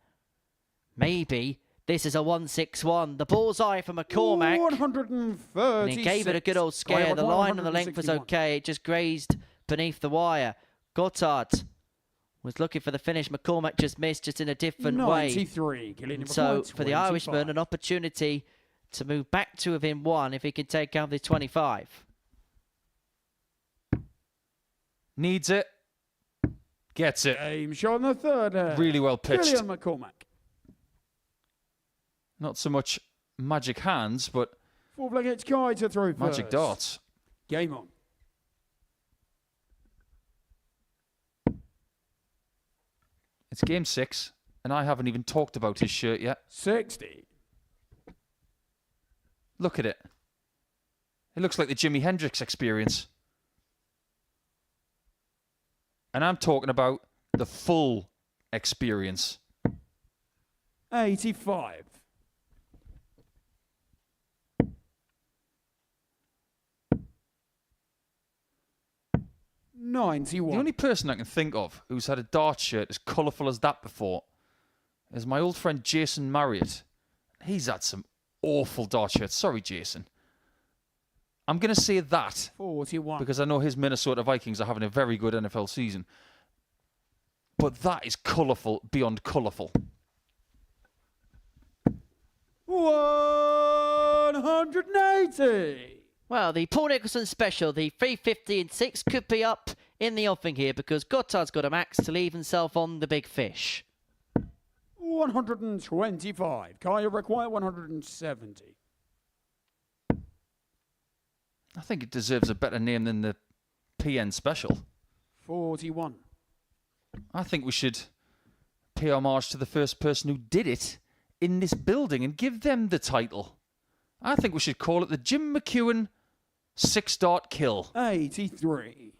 Maybe this is a 161. The bullseye for McCormack. 130. And he gave it a good old scare. The line on the length was okay. It just grazed beneath the wire. Gotthardt was looking for the finish. McCormack just missed, just in a different way. 93. And so for the Irishman, an opportunity to move back to within 1 if he can take out the 25. Needs it. Gets it. Game shot on the third. Really well pitched. Killian McCormack. Not so much magic hands, but Fourth leg, it's Kai to throw first. magic darts. Game on. It's game 6, and I haven't even talked about his shirt yet. 60. Look at it. It looks like the Jimi Hendrix Experience. And I'm talking about the full experience. 85. The 91. only person I can think of who's had a dart shirt as colourful as that before is my old friend Jason Marriott. He's had some awful dart shirts. Sorry, Jason. I'm going to say that 41. because I know his Minnesota Vikings are having a very good NFL season. But that is colourful beyond colourful. 180. Well, the Paul Nicholson special, the 350 and 6, could be up in the offing here because Gotthardt's got a max to leave himself on the big fish. 125. Kaya require 170. I think it deserves a better name than the PN special. 41. I think we should pay homage to the first person who did it in this building and give them the title. I think we should call it the Jim McEwen 6-dart kill. 83.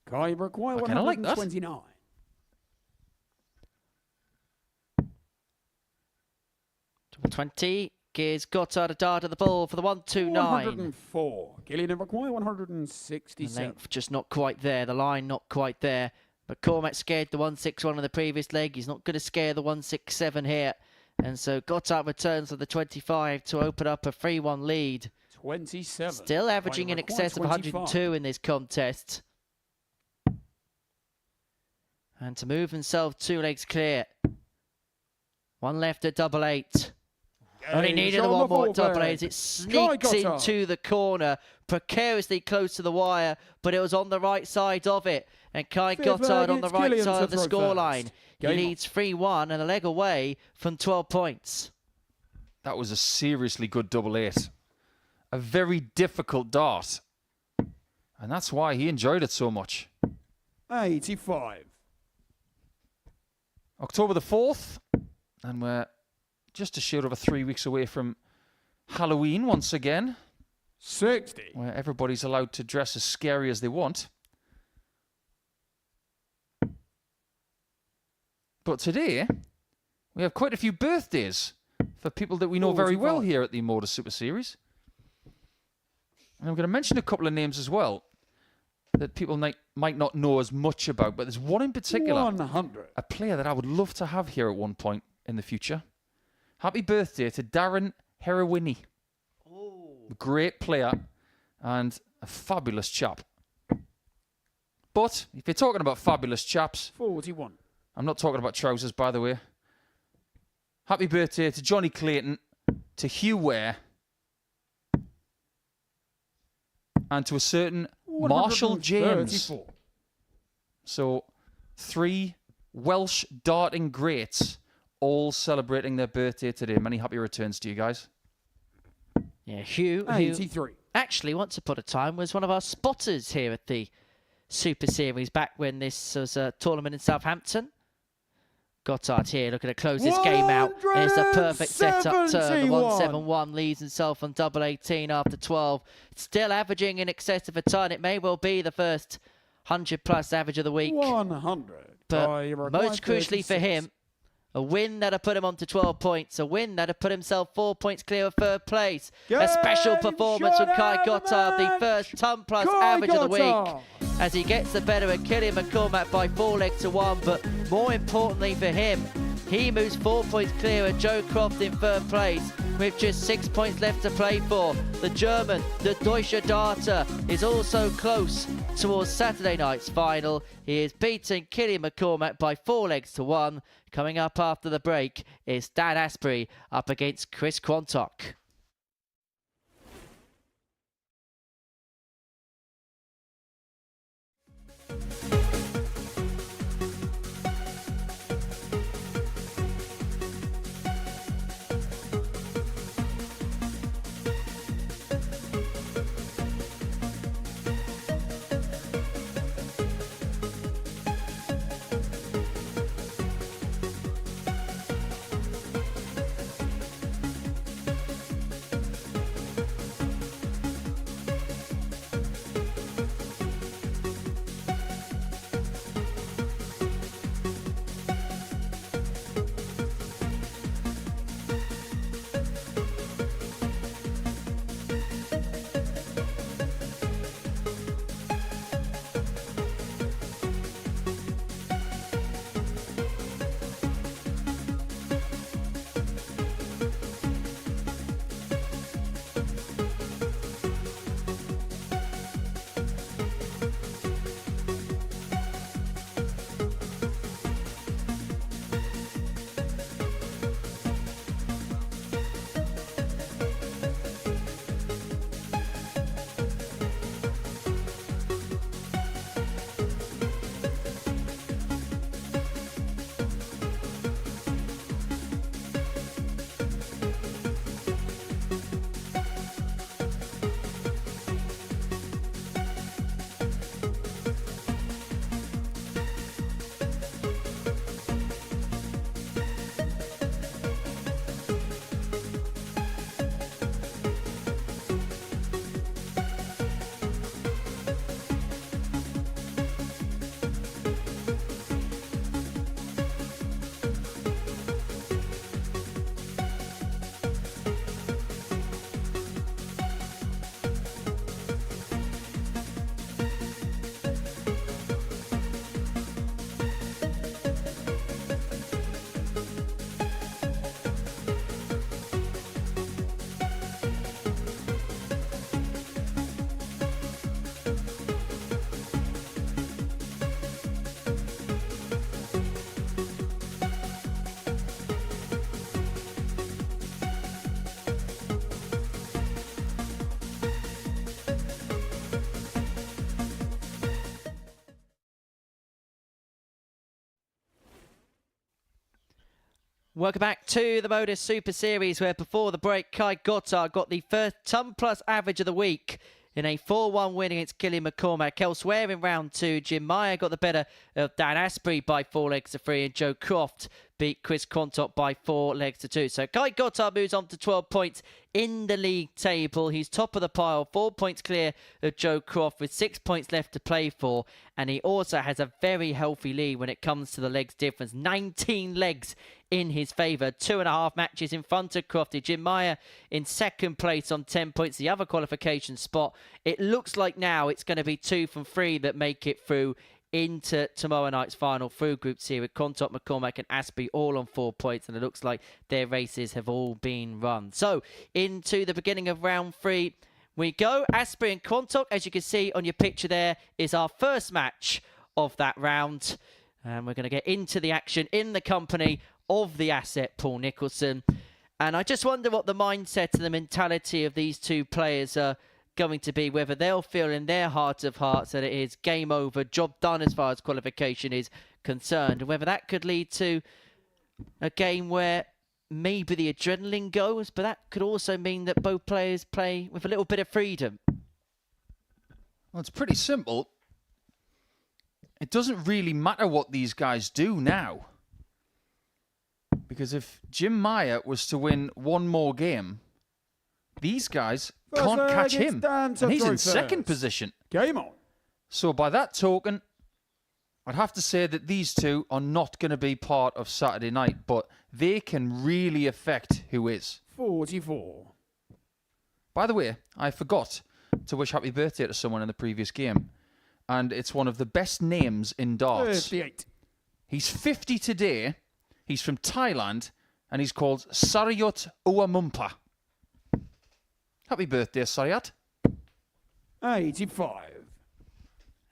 Kaya require I kinda like that. 129. Double 20 gives Gotthardt a dart at the ball for the 129. 104. Killian require 167. The length just not quite there. The line not quite there. McCormack scared the 161 on the previous leg. He's not going to scare the 167 here. And so Gotthardt returns to the 25 to open up a 3-1 lead. 27. Still averaging in excess of 102 in this contest. And to move himself 2 legs clear. One left at double 8. Only needed the one more at double 8 as it sneaks into the corner, precariously close to the wire, but it was on the right side of it. And Kai Gotthardt on the right side of the scoreline. He leads 3-1 and a leg away from 12 points. That was a seriously good double 8. A very difficult dart. And that's why he enjoyed it so much. 85. October the 4th. And we're just a shade over 3 weeks away from Halloween once again. 60. Where everybody's allowed to dress as scary as they want. But today, we have quite a few birthdays for people that we know very well here at the Modus Super Series. And I'm going to mention a couple of names as well that people might not know as much about, but there's one in particular, 100. a player that I would love to have here at one point in the future. Happy birthday to Darren Herawini. A great player and a fabulous chap. But if you're talking about fabulous chaps, 41. I'm not talking about trousers, by the way. Happy birthday to Johnny Clayton, to Hugh Ware, and to a certain Marshall James. So, 3 Welsh darting greats all celebrating their birthday today. Many happy returns to you guys. Yeah, Hugh, 83. Actually, once upon a time, was one of our spotters here at the Super Series back when this was a tournament in Southampton. Gotthardt here looking to close this game out. It's a perfect setup turn. The 171 leads himself on double 18 after 12. Still averaging in excess of a ton. It may well be the first 100-plus average of the week. 100. But most crucially for him, a win that have put him on to 12 points. A win that have put himself 4 points clear of third place. A special performance from Kai Gotthardt, the first ton-plus average of the week, as he gets the better of Killian McCormack by 4 legs to 1. But more importantly for him, he moves 4 points clear of Joe Croft in third place with just 6 points left to play for. The German, the Deutsche Darter, is also close towards Saturday night's final. He is beating Killian McCormack by 4 legs to 1. Coming up after the break is Dan Astbury up against Chris Quantock. Welcome back to the Modus Super Series, where before the break, Gotthardt got the first ton-plus average of the week in a 4-1 win against Killian McCormack. Elsewhere in round 2, Jim Meyer got the better of Dan Astbury by 4 legs to 3, and Joe Croft beat Chris Quantock by 4 legs to 2. So Gotthardt moves on to 12 points in the league table. He's top of the pile, 4 points clear of Joe Croft with 6 points left to play for. And he also has a very healthy lead when it comes to the legs difference. 19 legs in his favour. 2.5 matches in front of Crofty. Jim Meyer in second place on 10 points. The other qualification spot. It looks like now it's going to be 2 from 3 that make it through into tomorrow night's final through Group C with Quantock, McCormack and Astbury all on 4 points, and it looks like their races have all been run. So into the beginning of round 3 we go. Astbury and Quantock, as you can see on your picture there, is our first match of that round, and we're going to get into the action in the company of the asset Paul Nicholson. And I just wonder what the mindset and the mentality of these two players are going to be, whether they'll feel in their heart of hearts that it is game over, job done as far as qualification is concerned, and whether that could lead to a game where maybe the adrenaline goes, but that could also mean that both players play with a little bit of freedom. Well, it's pretty simple. It doesn't really matter what these guys do now, because if Jim Meyer was to win one more game, these guys can't catch him, and he's in second position. Game on. So by that token, I'd have to say that these two are not going to be part of Saturday night, but they can really affect who is. 44. By the way, I forgot to wish happy birthday to someone in the previous game, and it's one of the best names in darts. 38. He's 50 today, he's from Thailand, and he's called Saryut Uwamumpa. Happy birthday, Saryut. 85.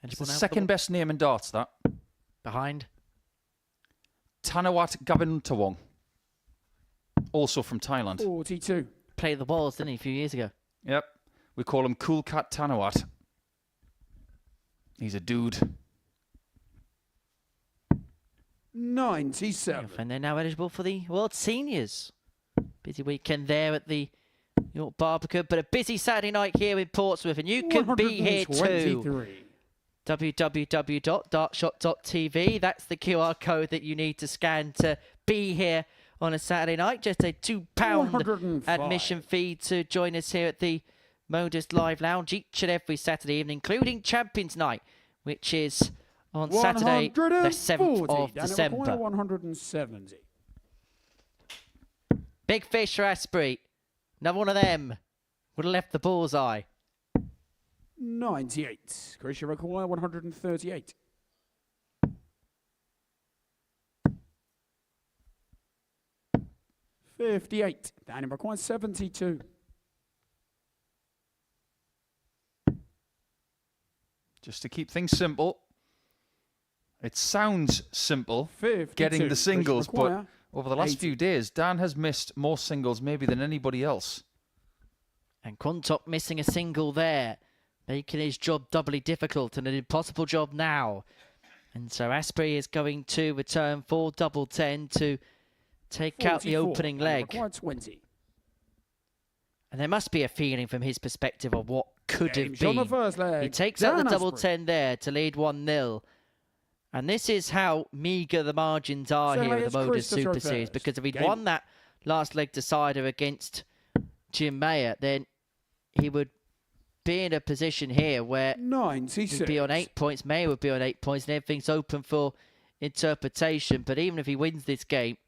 It's the second best name in darts, that. Behind? Tanawat Gabuntawong. Also from Thailand. 42. Played the balls, didn't he, a few years ago? Yep. We call him Cool Cat Tanawat. He's a dude. 97. And they're now eligible for the World Seniors. Busy weekend there at the York Barbican, but a busy Saturday night here in Portsmouth, and you can be here too. www.dartshot.tv. That's the QR code that you need to scan to be here on a Saturday night. Just a £2 admission fee to join us here at the Modus Live Lounge each and every Saturday evening, including Champions Night, which is on Saturday, the 7th of December. 170. Big fish for Astbury. Another one of them would have left the bullseye. 98. Croatia require 138. $58. Danny requires 72. Just to keep things simple. It sounds simple, 52. getting the singles, but over the last 80. few days, Dan has missed more singles maybe than anybody else. And Quantock missing a single there, making his job doubly difficult and an impossible job now. And so Astbury is going to return for double 10 to take out the opening leg. 20. And there must be a feeling from his perspective of what could have On the been. first leg. He takes out the Dan double Astbury. 10 there to lead 1-0. And this is how meagre the margins are So here at it's the Modus Christopher Super Series, first. because if he'd Game. won that last leg decider against Jim Meyer, then he would be in a position here where 96. he'd be on 8 points, Meyer would be on 8 points, and everything's open for interpretation. But even if he wins this game,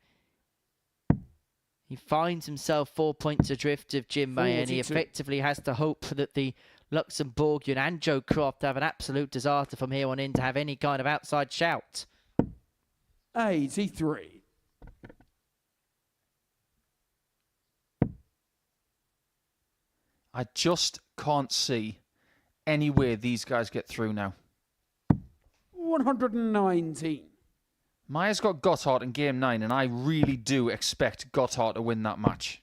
he finds himself 4 points adrift of Jim Meyer, and he 42. effectively has to hope that the Luxembourgian and Joe Croft have an absolute disaster from here on in to have any kind of outside shout. 83. I just can't see any way these guys get through now. 119. Meyer's got Gotthardt in game 9, and I really do expect Gotthardt to win that match.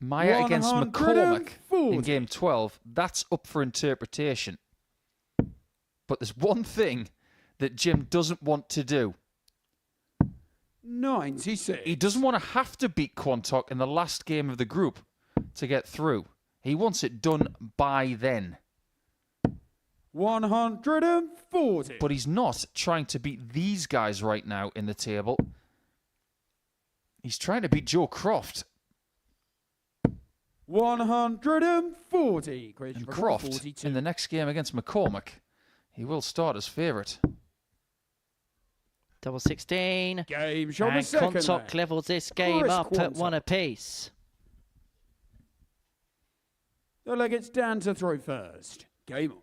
Meyer against McCormack in game 12, that's up for interpretation. But there's one thing that Jim doesn't want to do. 96. He doesn't want to have to beat Quantock in the last game of the group to get through. He wants it done by then. 140. But he's not trying to beat these guys right now in the table. He's trying to beat Joe Croft. 140. And Croft, 42. in the next game against McCormack, he will start as favourite. Double 16. Game show and the second Quantock leg. levels this game Chris up at Quantock. 1 apiece. The leg it's Dan to throw first. Game on.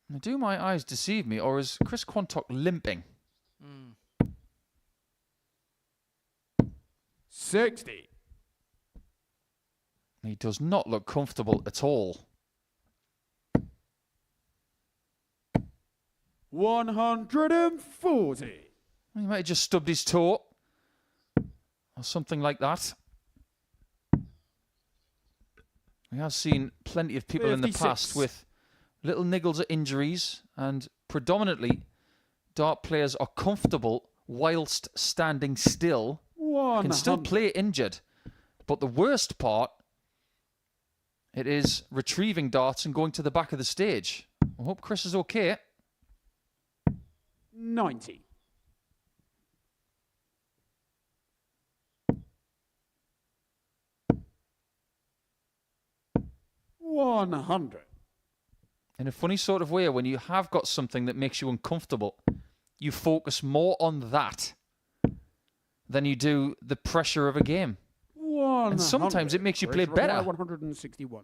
Now, do my eyes deceive me, or is Chris Quantock limping? 60. He does not look comfortable at all. 140. He might have just stubbed his toe, or something like that. We have seen plenty of people in the 56. past with little niggles of injuries, and predominantly dart players are comfortable whilst standing still. Can still 100. play injured. But the worst part, it is retrieving darts and going to the back of the stage. I hope Chris is okay. 90. 100. In a funny sort of way, when you have got something that makes you uncomfortable, you focus more on that than you do the pressure of a game. 100. And sometimes it makes you play better. 161.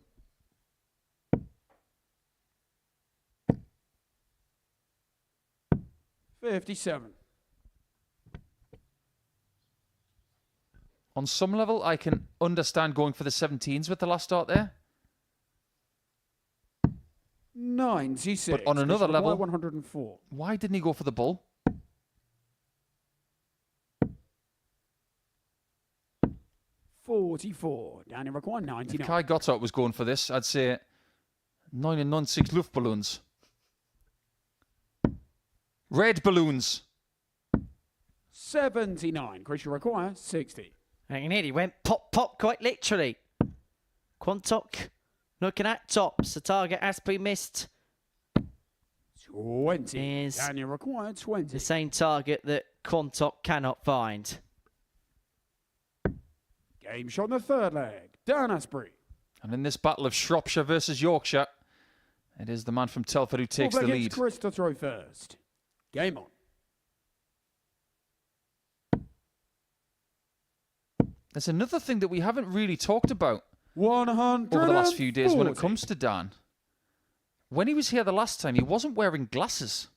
$57. On some level, I can understand going for the 17s with the last start there. 96. But on another Chris level, 104. why didn't he go for the bull? 44. Danny require If 99. Kai Gotthardt was going for this, I'd say 99 Luftballons. Red balloons. 79. Chris require 60. And he nearly went pop, pop, quite literally. Quantock looking at tops. The target Astbury missed. 20. Is Daniel required 20. the same target that Quantock cannot find. Game shot in the third leg. Dan Astbury. And in this battle of Shropshire versus Yorkshire, it is the man from Telford who takes the lead. Chris to throw first. Game on. There's another thing that we haven't really talked about 100 over the last few days when it comes to Dan. When he was here the last time, he wasn't wearing glasses.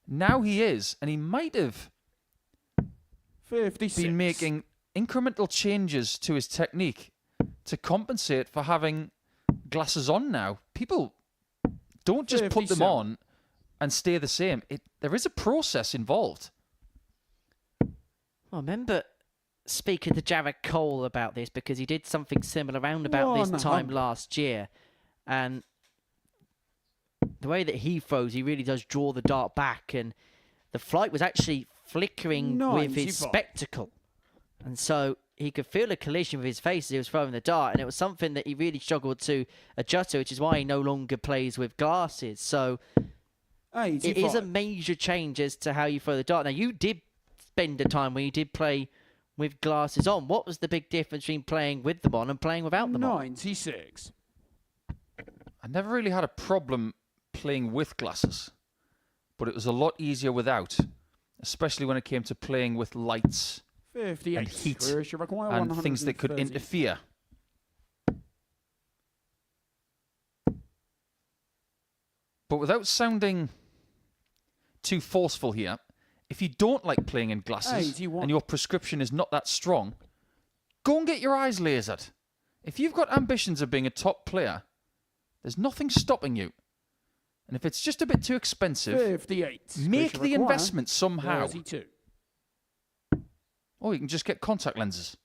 Now he is, and he might have 56. been making incremental changes to his technique to compensate for having glasses on now. People don't just put them 57. on and stay the same. There is a process involved. I remember speaking to Jared Cole about this because he did something similar around about this time 100. last year. And the way that he throws, he really does draw the dart back. And the flight was actually flickering with his 95. spectacle. And so he could feel a collision with his face as he was throwing the dart. And it was something that he really struggled to adjust to, which is why he no longer plays with glasses. So 85. it is a major change as to how you throw the dart. Now, you did spend a time where you did play with glasses on. What was the big difference between playing with them on and playing without them on? 96. I never really had a problem playing with glasses, but it was a lot easier without, especially when it came to playing with lights 58. and heat Chris require and things that could 130. interfere. But without sounding too forceful here, if you don't like playing in glasses 81. and your prescription is not that strong, go and get your eyes lasered. If you've got ambitions of being a top player, there's nothing stopping you. And if it's just a bit too expensive, 58. make Chris the require investment somehow. 32. Or you can just get contact lenses.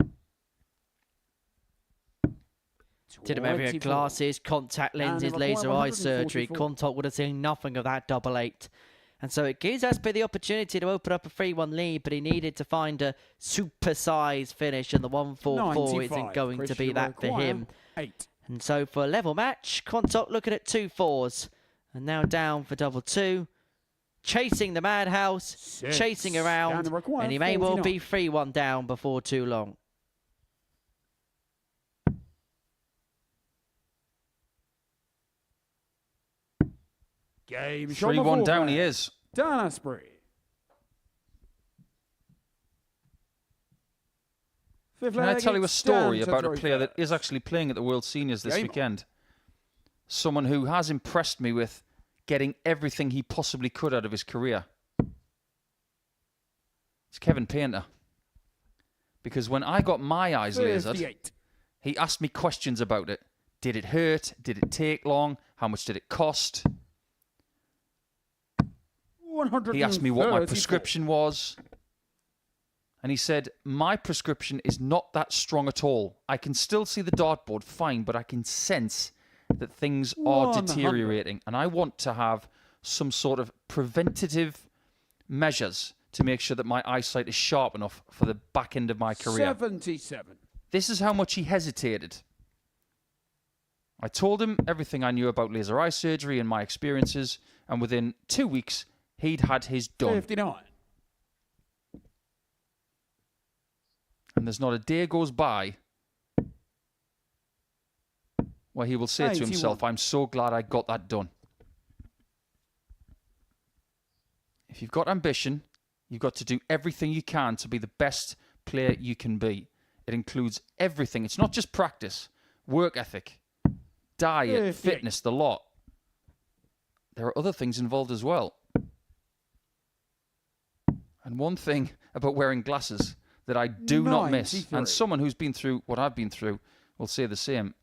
Didn't matter if you had 24. glasses, contact lenses, And laser eye 144. surgery. Quantock would have seen nothing of that double eight. And so it gives Astbury the opportunity to open up a 3-1 lead, but he needed to find a super-sized finish, and the 1-4-4 isn't going to be that for him. 8. And so for a level match, Quantock looking at 2 4s. And now down for double 2. Chasing the madhouse, 6. chasing around, and he may well 49. be 3-1 down before too long. Game 3-1 down he is. Dan Astbury. 5th Can I leg, tell you a it's story Dan to about a throw player that first. is actually playing at the World Seniors this Game on. weekend? Someone who has impressed me with getting everything he possibly could out of his career. It's Kevin Painter. Because when I got my eyes lasered, 58. he asked me questions about it. Did it hurt? Did it take long? How much did it cost? He asked me what my 134. prescription was. And he said, my prescription is not that strong at all. I can still see the dartboard fine, but I can sense that things are 100. deteriorating. And I want to have some sort of preventative measures to make sure that my eyesight is sharp enough for the back end of my career. 77. This is how much he hesitated. I told him everything I knew about laser eye surgery and my experiences, and within 2 weeks, he'd had his done. 59. And there's not a day goes by where he will say to 81. himself, I'm so glad I got that done. If you've got ambition, you've got to do everything you can to be the best player you can be. It includes everything. It's not just practice, work ethic, diet, 58. fitness, the lot. There are other things involved as well. And one thing about wearing glasses that I do not miss, 93. and someone who's been through what I've been through will say the same.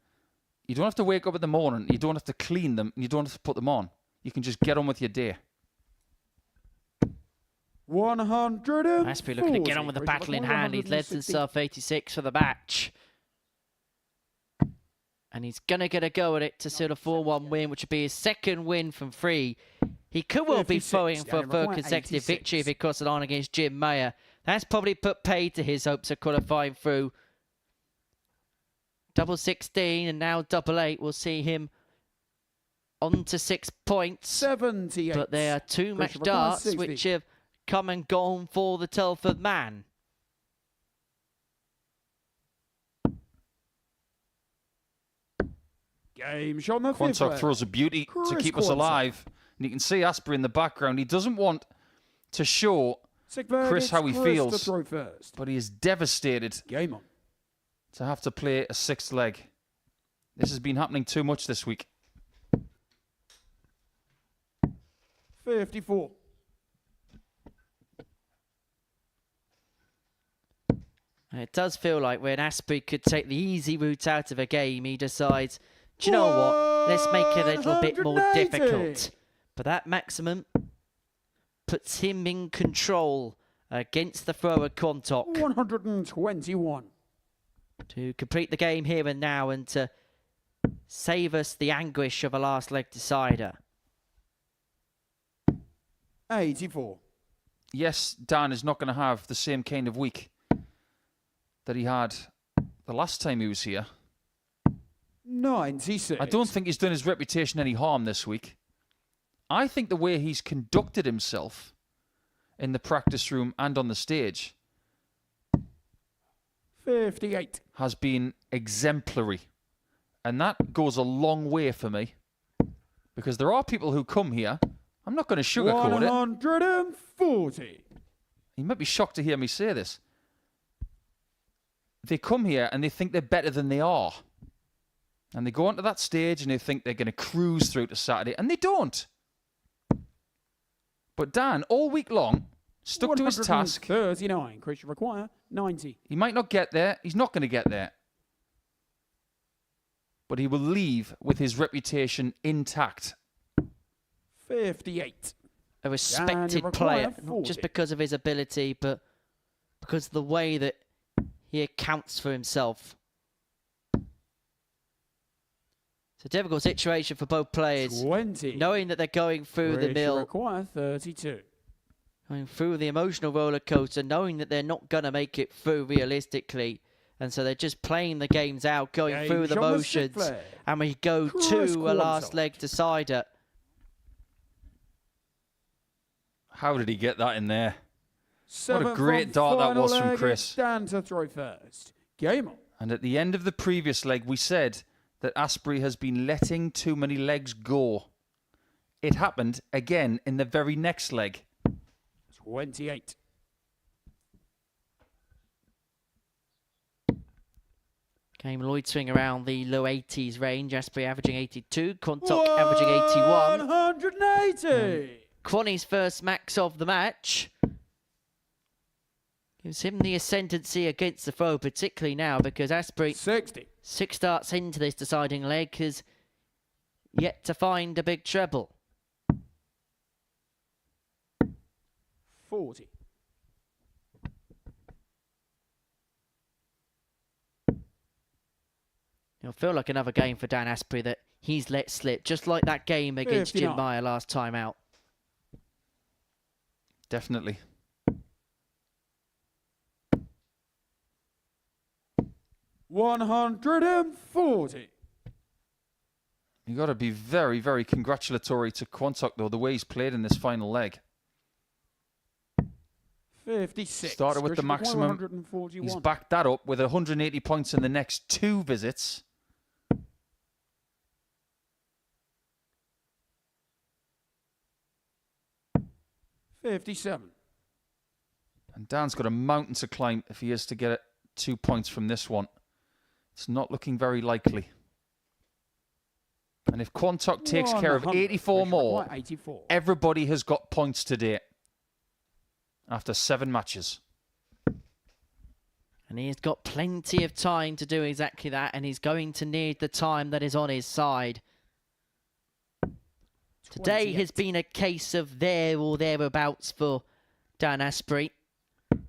You don't have to wake up in the morning, you don't have to clean them, and you don't have to put them on. You can just get on with your day. 100. Astbury looking to get on with the battle in hand. He's led himself 86 for the match. And he's going to get a go at it to seal a 4-1 win, which would be his second win from 3. He could well be 56, throwing for a Danny third McCormack, consecutive 86. victory if it costs it on against Jim Meyer. That's probably put paid to his hopes of qualifying through. Double 16 and now double 8 will see him on to 6 points. 78. But there are 2 match Christopher darts 60. which have come and gone for the Telford man. Game shot on the 5th Quantock leg. throws a beauty to Chris keep us Quantock. alive. And you can see Astbury in the background. He doesn't want to show 6th leg, Chris it's how he Chris feels. to throw first. But he is devastated Game on. to have to play a 6th leg. This has been happening too much this week. 54. It does feel like when Astbury could take the easy route out of a game, he decides, do you know what? Let's make it a little bit more 180. difficult. But that maximum puts him in control against the thrower Quantock 121. to complete the game here and now and to save us the anguish of a last leg decider. 84. Yes, Dan is not going to have the same kind of week that he had the last time he was here. 96. I don't think he's done his reputation any harm this week. I think the way he's conducted himself in the practice room and on the stage 58. has been exemplary. And that goes a long way for me. Because there are people who come here, I'm not going to sugarcoat it. 140. You might be shocked to hear me say this. They come here and they think they're better than they are. And they go onto that stage and they think they're going to cruise through to Saturday. And they don't. But Dan, all week long, stuck to his task. 39. Christian require 90. He might not get there. He's not going to get there. But he will leave with his reputation intact. 58. A respected require player, not 40. just because of his ability, but because of the way that he accounts for himself. It's a difficult situation for both players. 20. Knowing that they're going through the mill. Require 32. Going through the emotional roller coaster, knowing that they're not going to make it through realistically. And so they're just playing the games out, going through the motions. And we go to a last leg decider. How did he get that in there? What a great dart that was from Chris. Dan to throw first. Game on. And at the end of the previous leg, we said that Astbury has been letting too many legs go. It happened again in the very next leg. 28. Game Lloyd swing around the low 80s range. Astbury averaging 82. Quantock averaging 81. 180. Quanny's first max of the match. Gives him the ascendancy against the throw, particularly now because Astbury, 60. 6 starts into this deciding leg, has yet to find a big treble. 40. It'll feel like another game for Dan Astbury that he's let slip, just like that game against 59. Jim Meyer last time out. Definitely. $140. You got to be very, very congratulatory to Quantock, though, the way he's played in this final leg. 56. Started with the maximum. 141. He's backed that up with 180 points in the next 2 visits. $57. And Dan's got a mountain to climb if he is to get 2 points from this one. It's not looking very likely. And if Quantock takes care of 84 more, 84. everybody has got points today after 7 matches. And he's got plenty of time to do exactly that, and he's going to need the time that is on his side. Today has been a case of there or thereabouts for Dan Astbury.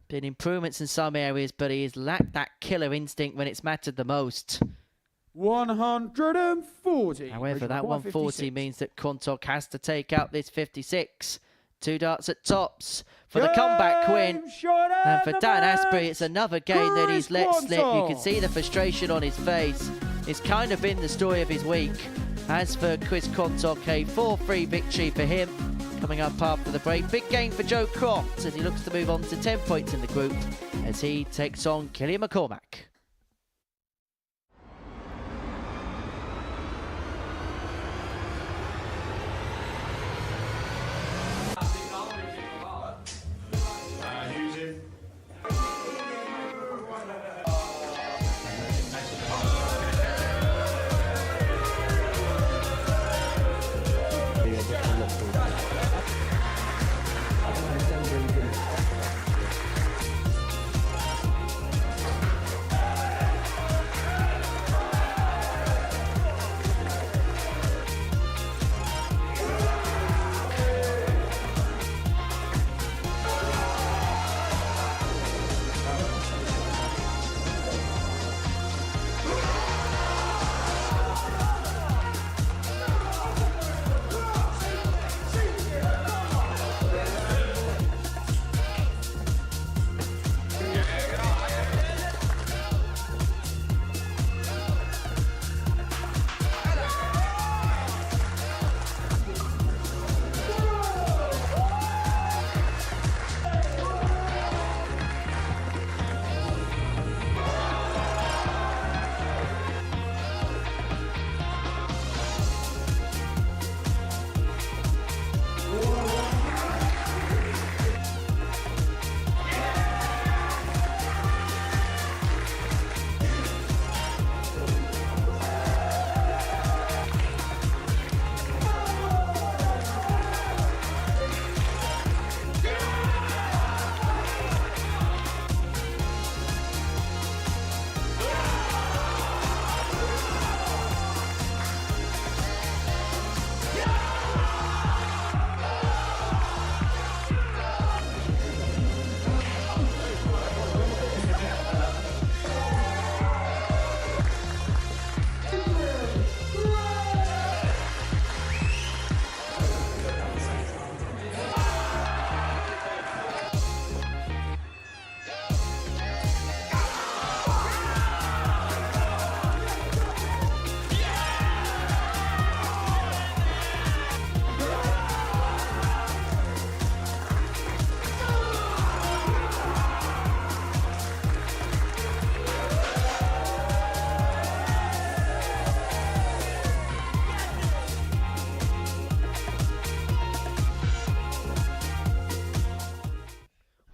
Been improvements in some areas, but he has lacked that killer instinct when it's mattered the most. 140. However, that 140 means that Quantock has to take out this 56. 2 darts at tops for the comeback win. And for Dan Astbury, it's another game that he's let slip. You can see the frustration on his face. It's kind of been the story of his week. As for Chris Quantock, a 4-3 victory for him. Coming up after the break, big game for Joe Croft as he looks to move on to 10 points in the group as he takes on Killian McCormack.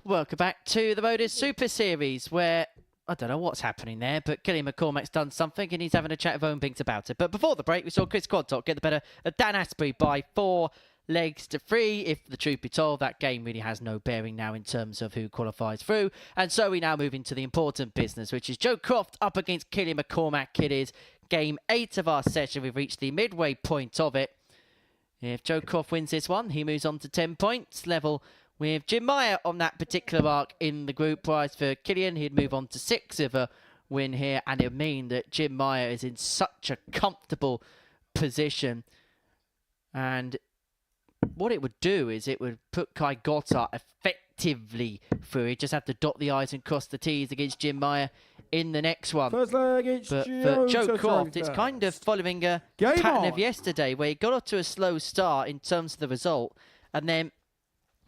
Welcome back to the Modus Super Series, where I don't know what's happening there, but Killian McCormack's done something and he's having a chat with Owen Binks about it. But before the break, we saw Chris Quantock get the better of Dan Astbury by 4 legs to 3. If the truth be told, that game really has no bearing now in terms of who qualifies through. And so we now move into the important business, which is Joe Croft up against Killian McCormack. It is game 8 of our session. We've reached the midway point of it. If Joe Croft wins this one, he moves on to 10 points, level with Jim Meyer on that particular mark in the group prize for Killian. He'd move on to 6 if a win here, and it would mean that Jim Meyer is in such a comfortable position. And what it would do is it would put Kai Gotthardt effectively through. He'd just have to dot the I's and cross the T's against Jim Meyer in the next one. First leg, it's But for Joe Croft, it's kind of following a pattern of yesterday where he got off to a slow start in terms of the result and then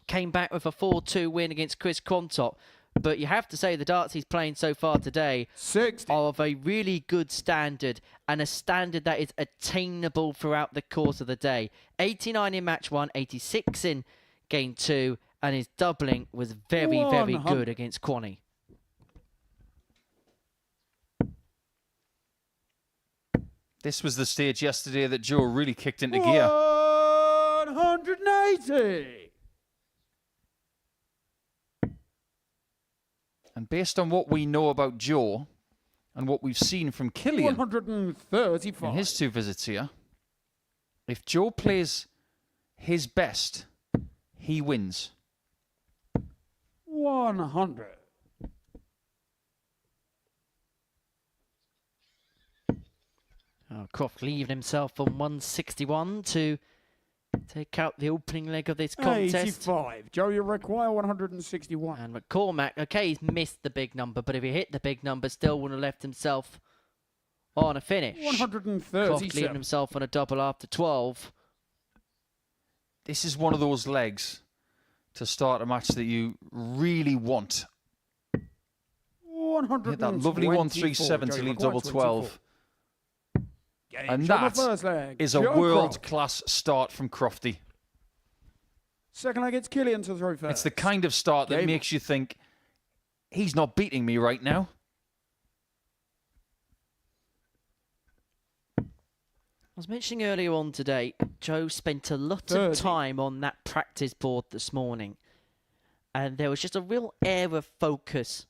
came back with a 4-2 win against Chris Quantock. But you have to say the darts he's playing so far today are of a really good standard, and a standard that is attainable throughout the course of the day. 89 in match 1, 86 in game 2, and his doubling was very, very good against Quanny. This was the stage yesterday that Joe really kicked into gear. 180. And based on what we know about Joe and what we've seen from Killian 135. in his 2 visits here, if Joe plays his best, he wins. 100. Croft leaving himself on 161 to take out the opening leg of this contest. 85. Joe, you require 161. And McCormack, okay, he's missed the big number, but if he hit the big number, still wouldn't have left himself on a finish. 137. Croft leaving himself on a double after 12. This is one of those legs to start a match that you really want. 124. Hit that lovely 137 to leave double 12. And that is a world-class start from Crofty. Second leg, it's Killian to throw first. It's the kind of start that makes you think, he's not beating me right now. I was mentioning earlier on today, Joe spent a lot of time on that practice board this morning. And there was just a real air of focus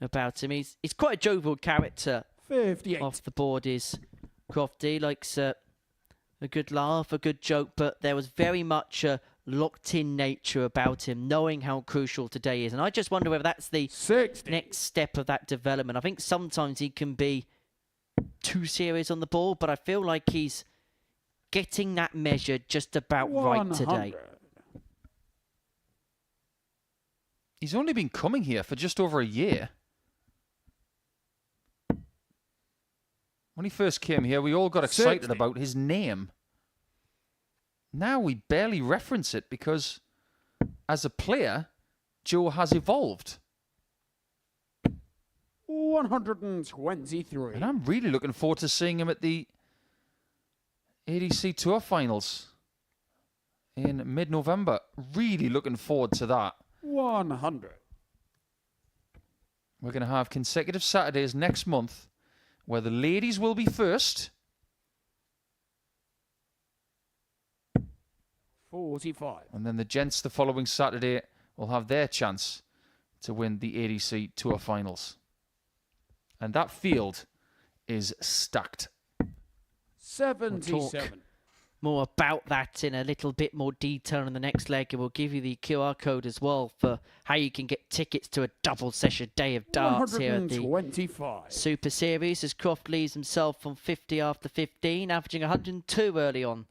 about him. He's quite a jovial character. 58. Off the board is Crofty, likes a good laugh, a good joke, but there was very much a locked-in nature about him, knowing how crucial today is. And I just wonder whether that's the 60. Next step of that development. I think sometimes he can be too serious on the ball, but I feel like he's getting that measure just about 100. Right today. He's only been coming here for just over a year. When he first came here, we all got excited about his name. Now we barely reference it because, as a player, Joe has evolved. 123. And I'm really looking forward to seeing him at the ADC Tour Finals in mid-November. Really looking forward to that. 100. We're going to have consecutive Saturdays next month where the ladies will be first. 45. And then the gents the following Saturday will have their chance to win the ADC Tour Finals. And that field is stacked. 77. More about that in a little bit more detail in the next leg, and we'll give you the QR code as well for how you can get tickets to a double session day of darts here at the Super Series, as Croft leaves himself on 50 after 15, averaging 102 early on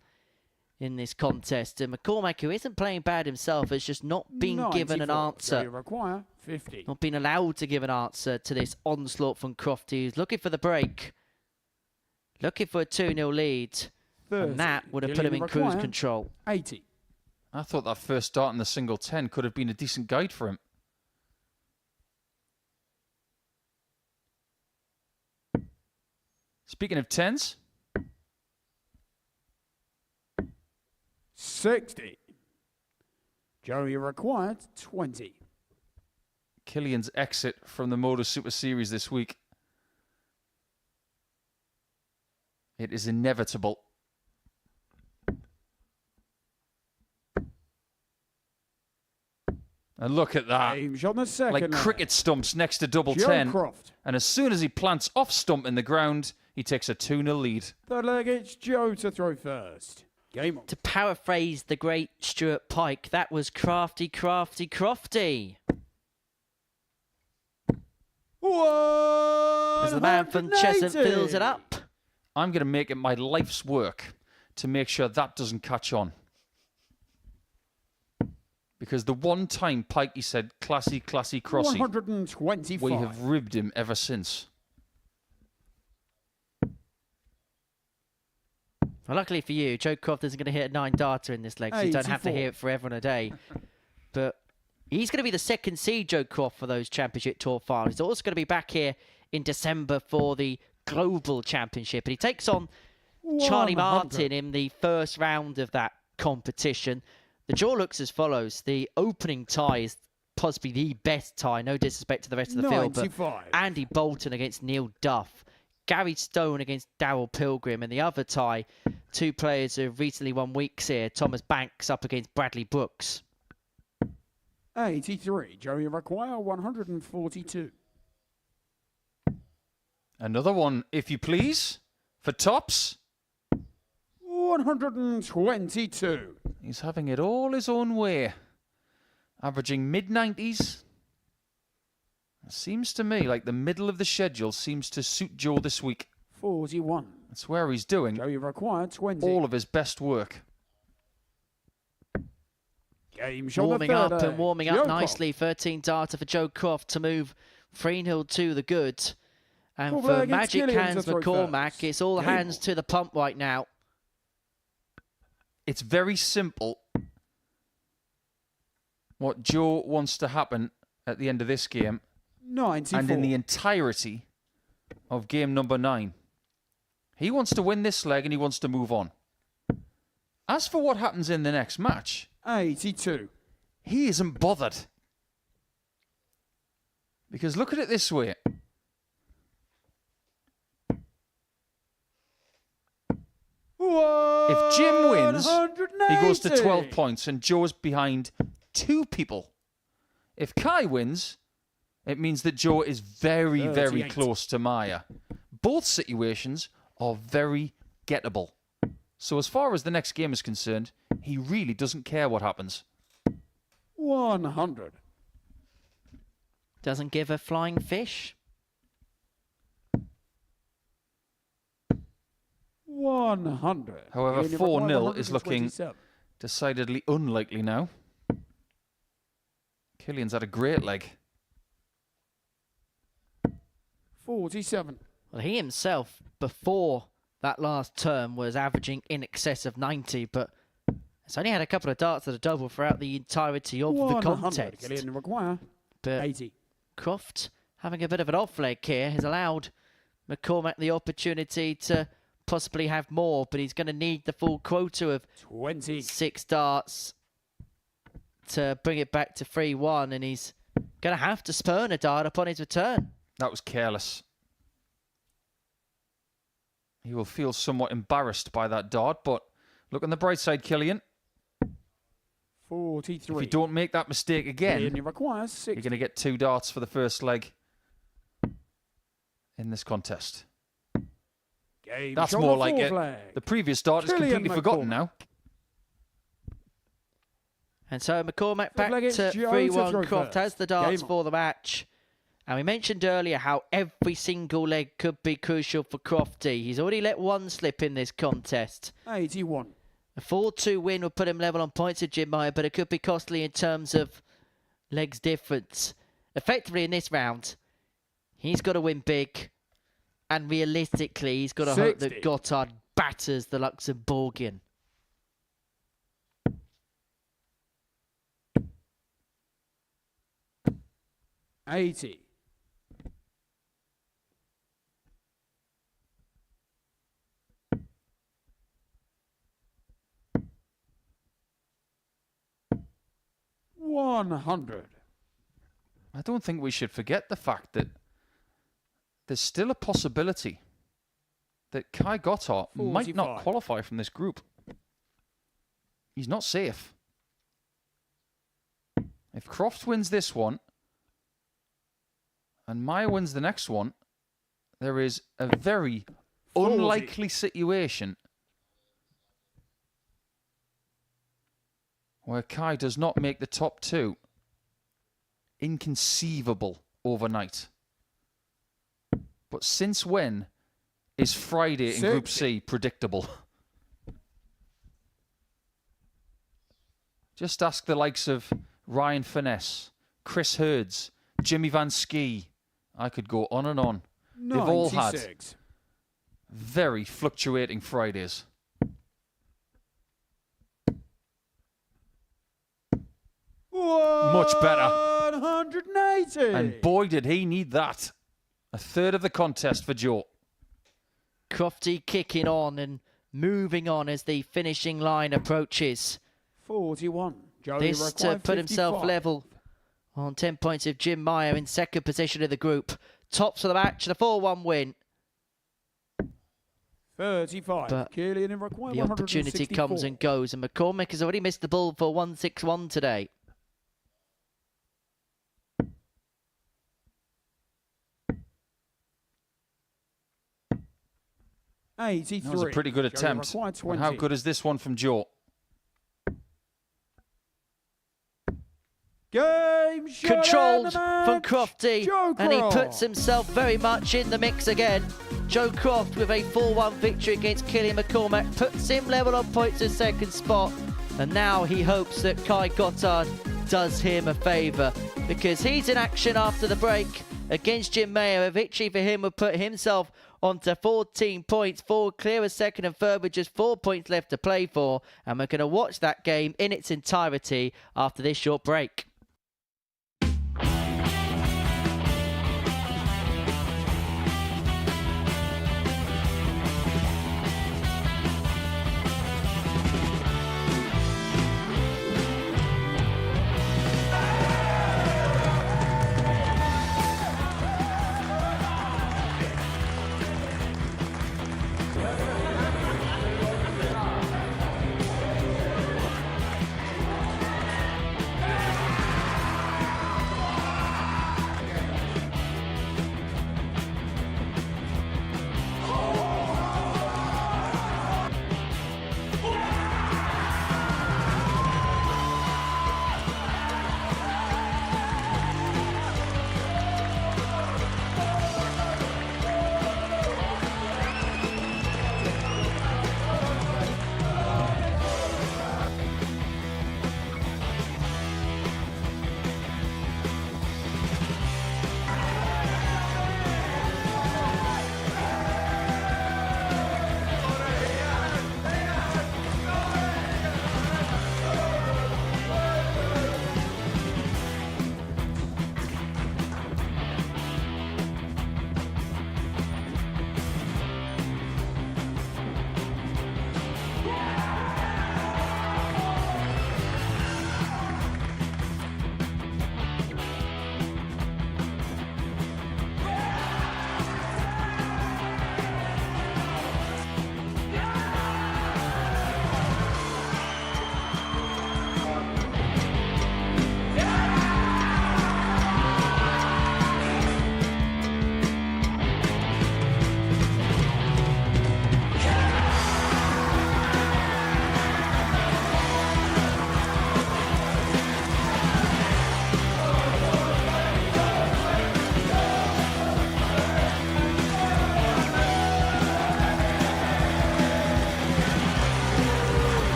in this contest. And McCormack, who isn't playing bad himself, has just not been given an answer. You require 50. Not been allowed to give an answer to this onslaught from Croft, who's looking for the break, looking for a 2-0 lead. 30. And that would have put him in cruise control. 80. I thought that first start in the single 10 could have been a decent guide for him. Speaking of 10s. 60. Joe, you required 20. Killian's exit from the Modus Super Series this week. It is inevitable. And look at that. On the second like cricket stumps next to double Joe 10. Croft. And as soon as he plants off stump in the ground, he takes a 2-0 lead. Third leg, it's Joe to throw first. Game on. To paraphrase the great Stuart Pike, that was crafty, crafty, crafty. As the man from Cheshunt fills it up. I'm going to make it my life's work to make sure that doesn't catch on. Because the one time Pikey said, classy, classy, crossy, 125. we have ribbed him ever since. Well, luckily for you, Joe Croft isn't going to hit a 9-darter in this leg, so you don't have to 84. hear it forever and a day. But he's going to be the second seed, Joe Croft, for those Championship Tour finals. He's also going to be back here in December for the Global Championship. And he takes on Charlie 100. Martin in the first round of that competition. The draw looks as follows. The opening tie is possibly the best tie. No disrespect to the rest of the field, but 95. Andy Bolton against Neil Duff. Gary Stone against Darryl Pilgrim. And the other tie, two players who have recently won weeks here. Thomas Banks up against Bradley Brooks. 83. Joey require 142. Another one, if you please, for tops. 122. He's having it all his own way. Averaging mid-90s. It seems to me like the middle of the schedule seems to suit Joe this week. 41. That's where he's doing Joey require 20. all of his best work. Game shot Warming the up third and leg. warming Joe up Croft. nicely. 13-darter for Joe Croft to move 3-0 to the good. And Cover for against Magic Killian Hands to throw McCormack, first. it's all Game hands on. to the pump right now. It's very simple what Joe wants to happen at the end of this game 94. and in the entirety of game number 9. He wants to win this leg and he wants to move on. As for what happens in the next match, 82. he isn't bothered. Because look at it this way. If Jim wins, he goes to 12 points and Joe's behind 2 people. If Kai wins, it means that Joe is very, very 38. close to Meyer. Both situations are very gettable. So as far as the next game is concerned, he really doesn't care what happens. 100. Doesn't give a flying fish. 100. However, Game 4-0 is looking 127. decidedly unlikely now. Killian's had a great leg. 47. Well, he himself, before that last term, was averaging in excess of 90, but has only had a couple of darts at a double throughout the entirety of the 100. contest. Killian require But 80. Croft, having a bit of an off leg here, has allowed McCormack the opportunity to possibly have more, but he's going to need the full quota of 20. 6 darts to bring it back to 3-1, and he's going to have to spurn a dart upon his return. That was careless. He will feel somewhat embarrassed by that dart, but look on the bright side, Killian. 43. If you don't make that mistake again, Killian requires 60. you're going to get 2 darts for the first leg in this contest. Game That's shot more the like fourth it. leg. The previous dart is Killian completely forgotten McCormack. now. And so McCormack Third leg back is to Joe to 3-1. throw Croft first. has the darts Game on. for the match. And we mentioned earlier how every single leg could be crucial for Crofty. He's already let one slip in this contest. 81. A 4-2 win would put him level on points with Jim Meyer, but it could be costly in terms of legs difference. Effectively in this round, he's got to win big. And realistically, he's got to hope 60. that Gotthardt batters the Luxembourgian. $80. $100. I don't think we should forget the fact that there's still a possibility that Kai Gotthardt might not 45. qualify from this group. He's not safe. If Croft wins this one and Meyer wins the next one, there is a very 40. unlikely situation where Kai does not make the top 2. Inconceivable overnight. But since when is Friday in Group C predictable? Just ask the likes of Ryan Finesse, Chris Hurds, Jimmy Van Ski. I could go on and on. They've all had 96. very fluctuating Fridays. Much better. 180. And boy, did he need that. A third of the contest for Joe. Crofty kicking on and moving on as the finishing line approaches. 41. This to put himself level on 10 points of Jim Meyer in second position of the group. Tops of the match, the 4-1 win. 35. But Killian in require the opportunity comes and goes, and McCormack has already missed the ball for 161 today. That was a pretty good attempt. And how good is this one from Joe? Game Controlled from Crofty, and he puts himself very much in the mix again. Joe Croft with a 4-1 victory against Killian McCormack puts him level on points in second spot, and now he hopes that Kai Gotthardt does him a favour, because he's in action after the break against Jim Meyer. A victory for him would put himself onto 14 points, 4 clear of second and third with just 4 points left to play for, and we're going to watch that game in its entirety after this short break.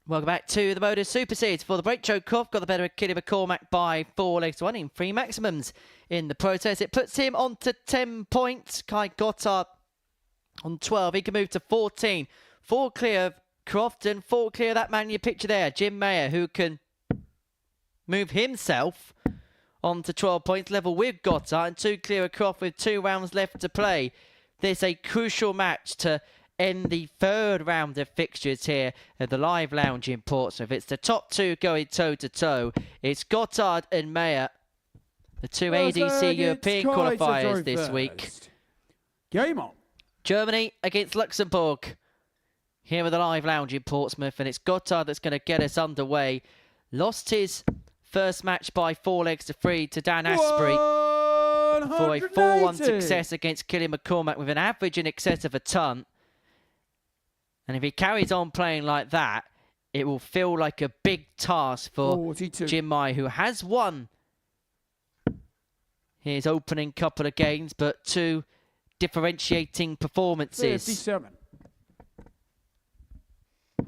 Welcome back to the Modus Super Series. For the break, Joe Croft got the better of Killian McCormack by 4 legs to 1 in 3 maximums in the protest. It puts him on to 10 points. Kai Gotthardt on 12. He can move to 14. 4 clear of Croft and 4 clear of that man in your picture there, Jim Meyer, who can move himself on to 12 points, level with Gotthardt, and 2 clear of Croft with 2 rounds left to play. There's a crucial match to end the 3rd round of fixtures here at the Live Lounge in Portsmouth. It's the top 2 going toe-to-toe. It's Gotthardt and Meyer, the 2 ADC European qualifiers this week. Game on. Germany against Luxembourg here at the Live Lounge in Portsmouth, and it's Gotthardt that's going to get us underway. Lost his first match by 4 legs to 3 to Dan Astbury for a 4-1 success against Killian McCormack with an average in excess of a ton. And if he carries on playing like that, it will feel like a big task for 42. Jim Meyer, who has won his opening couple of games, but 2 differentiating performances 57.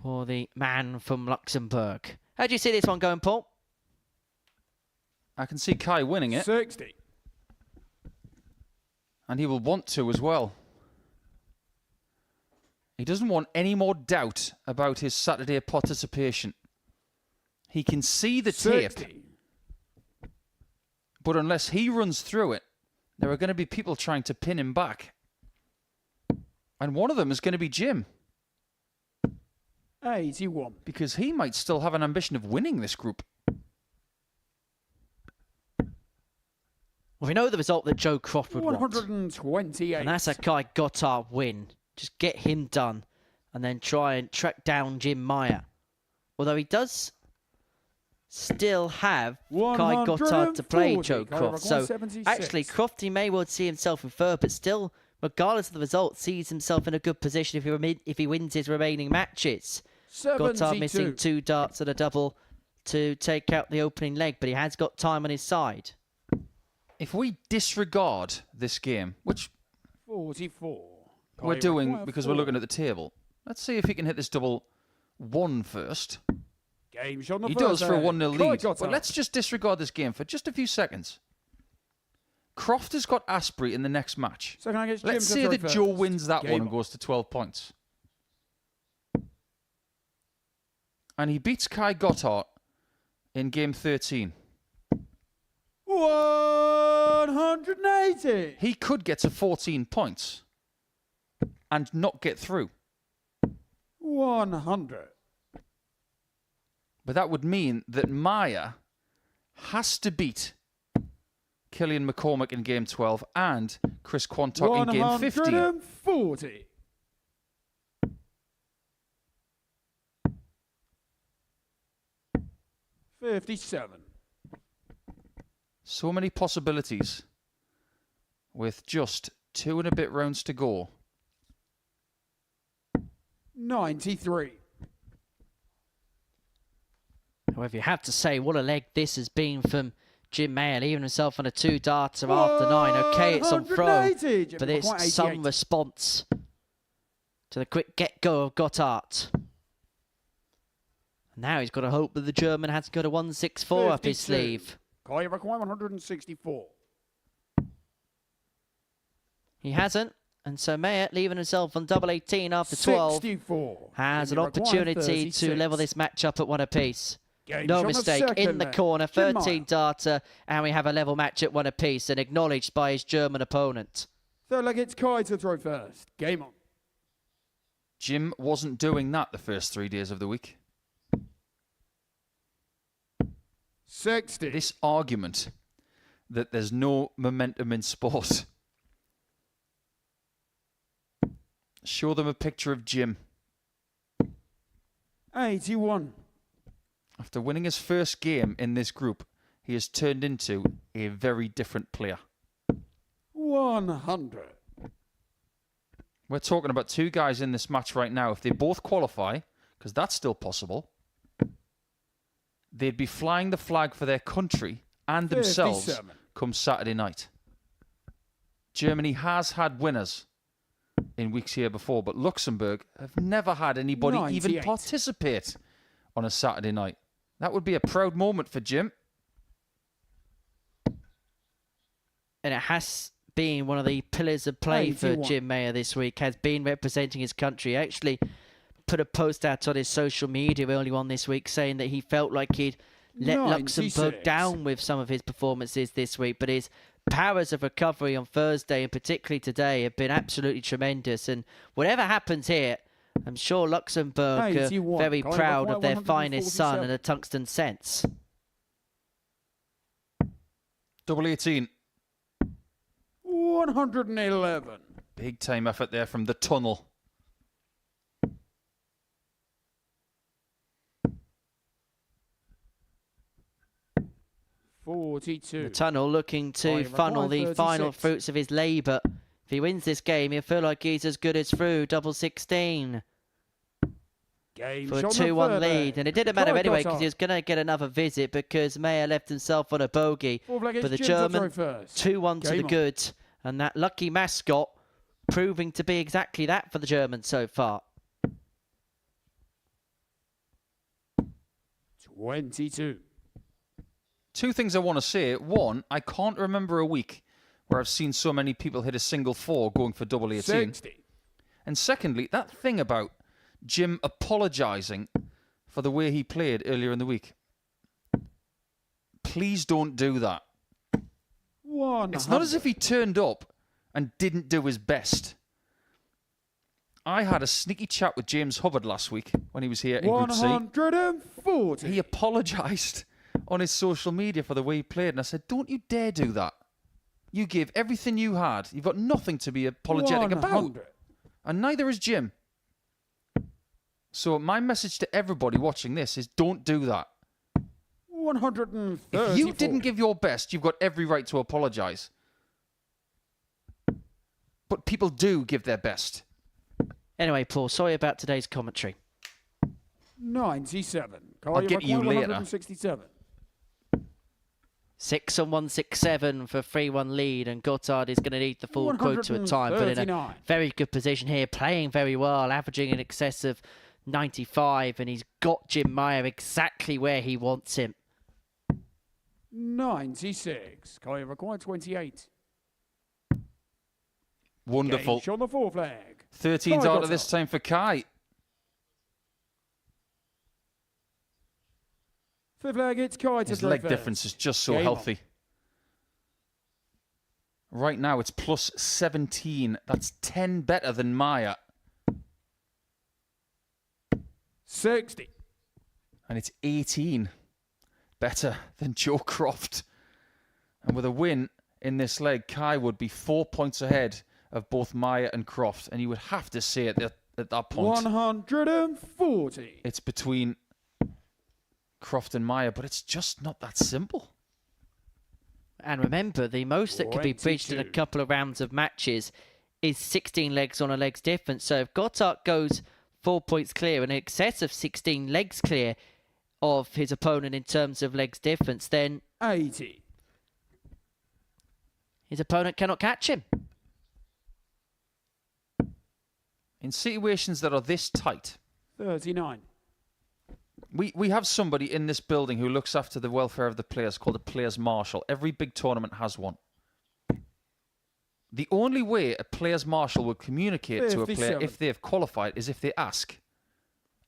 for the man from Luxembourg. How do you see this one going, Paul? I can see Kai winning it. 60. And he will want to as well. He doesn't want any more doubt about his Saturday participation. He can see the tape. 60. But unless he runs through it, there are going to be people trying to pin him back. And one of them is going to be Jim. 81. Because he might still have an ambition of winning this group. Well, we know the result that Joe Croft would want. 128. And that's a Kai Gotthardt win. Just get him done and then try and track down Jim Meyer. Although he does still have Kai Gotthardt to play Joe Croft. So actually, Croft, he may well see himself in 3rd, but still, regardless of the result, sees himself in a good position if he wins his remaining matches. 72. Gotthardt missing 2 darts and a double to take out the opening leg, but he has got time on his side. If we disregard this game, which 44. we're doing because we're looking at the table, let's see if he can hit this double 1 first. Game shot on the He first does for a leg. 1-0 Kai lead. Gotthardt. But let's just disregard this game for just a few seconds. Croft has got Astbury in the next match. Second against Jim Let's to say throw that first. Joe wins that Game one and on. goes to 12 points. And he beats Kai Gotthardt in game 13. 180. He could get to 14 points and not get through. 100. But that would mean that Meyer has to beat Killian McCormack in game 12 and Chris Quantock in game 15. 140. $57. So many possibilities with just 2 and a bit rounds to go. 93. However, you have to say, what a leg this has been from Jim Meyer, leaving himself on a 2-darter after 9. Okay, it's on throw, 180. Jim but there's McCormack, some 88. response to the quick get-go of Gotthardt. Now he's got to hope that the German has got a 164 up his 52. sleeve. Kai Gotthardt 164. He hasn't, and so Meyer, leaving himself on double 18 after 12, 64. has an Jimmy McCormack, opportunity 36. to level this match up at 1 apiece. Game No shot on the mistake, in second the leg. corner, Jim Meyer. 13 darter, and we have a level match at 1 apiece, and acknowledged by his German opponent. Third leg, it's Kai to throw first. Game on. Jim wasn't doing that the first 3 days of the week. 60. This argument that there's no momentum in sport. Show them a picture of Jim. 81. After winning his first game in this group, he has turned into a very different player. 100. We're talking about 2 guys in this match right now. If they both qualify, because that's still possible, they'd be flying the flag for their country and themselves 57. come Saturday night. Germany has had winners in weeks here before, but Luxembourg have never had anybody even 98. participate on a Saturday night. That would be a proud moment for Jim. And it has been one of the pillars of play for Jim Meyer this week, has been representing his country. Actually put a post out on his social media early on this week saying that he felt like he'd let Luxembourg down with some of his performances this week, but his powers of recovery on Thursday and particularly today have been absolutely tremendous. And whatever happens here, I'm sure Luxembourg are very proud of their finest son in a tungsten sense. Double 18. 111. Big time effort there from the tunnel. 42. The tunnel looking to funnel the final fruits of his labour. If he wins this game, he'll feel like he's as good as through. Double 16. For a 2-1 lead. And it didn't matter anyway because he was going to get another visit because Meyer left himself on a bogey. But the German, 2-1 to the good. And that lucky mascot proving to be exactly that for the Germans so far. 22. Two things I want to say. One, I can't remember a week where I've seen so many people hit a single 4 going for double 18. 60. And secondly, that thing about Jim apologising for the way he played earlier in the week. Please don't do that. It's not as if he turned up and didn't do his best. I had a sneaky chat with James Hubbard last week when he was here in Group C. 140. He apologised on his social media for the way he played, and I said, don't you dare do that. You gave everything you had. You've got nothing to be apologetic about. And neither is Jim. So my message to everybody watching this is don't do that. 134. If you didn't give your best, you've got every right to apologise. But people do give their best. Anyway, Paul, sorry about today's commentary. 97. I'll get you later. 167. 6 and 167 for 3-1 lead, and Gotthardt is going to need the full quota of time, but in a very good position here, playing very well, averaging in excess of 95, and he's got Jim Meyer exactly where he wants him. 96. Kai required 28. Wonderful. Gage on the 4 flag. 13's out of this time for Kai. 5th flag, it's Kai to His leg difference is just so healthy. Right now it's plus 17. That's 10 better than Meyer. 60. And it's 18 better than Joe Croft. And with a win in this leg, Kai would be 4 points ahead of both Meyer and Croft. And you would have to say it at that point. 140. It's between Croft and Meyer, but it's just not that simple. And remember, the most that could be bridged in a couple of rounds of matches is 16 legs on a legs difference. So if Gotthardt goes 4 points clear, in excess of 16 legs clear of his opponent in terms of legs difference, then 80. His opponent cannot catch him. In situations that are this tight, 39. We have somebody in this building who looks after the welfare of the players called a players marshal. Every big tournament has one. The only way a players marshal would communicate to a player if they have qualified is if they ask.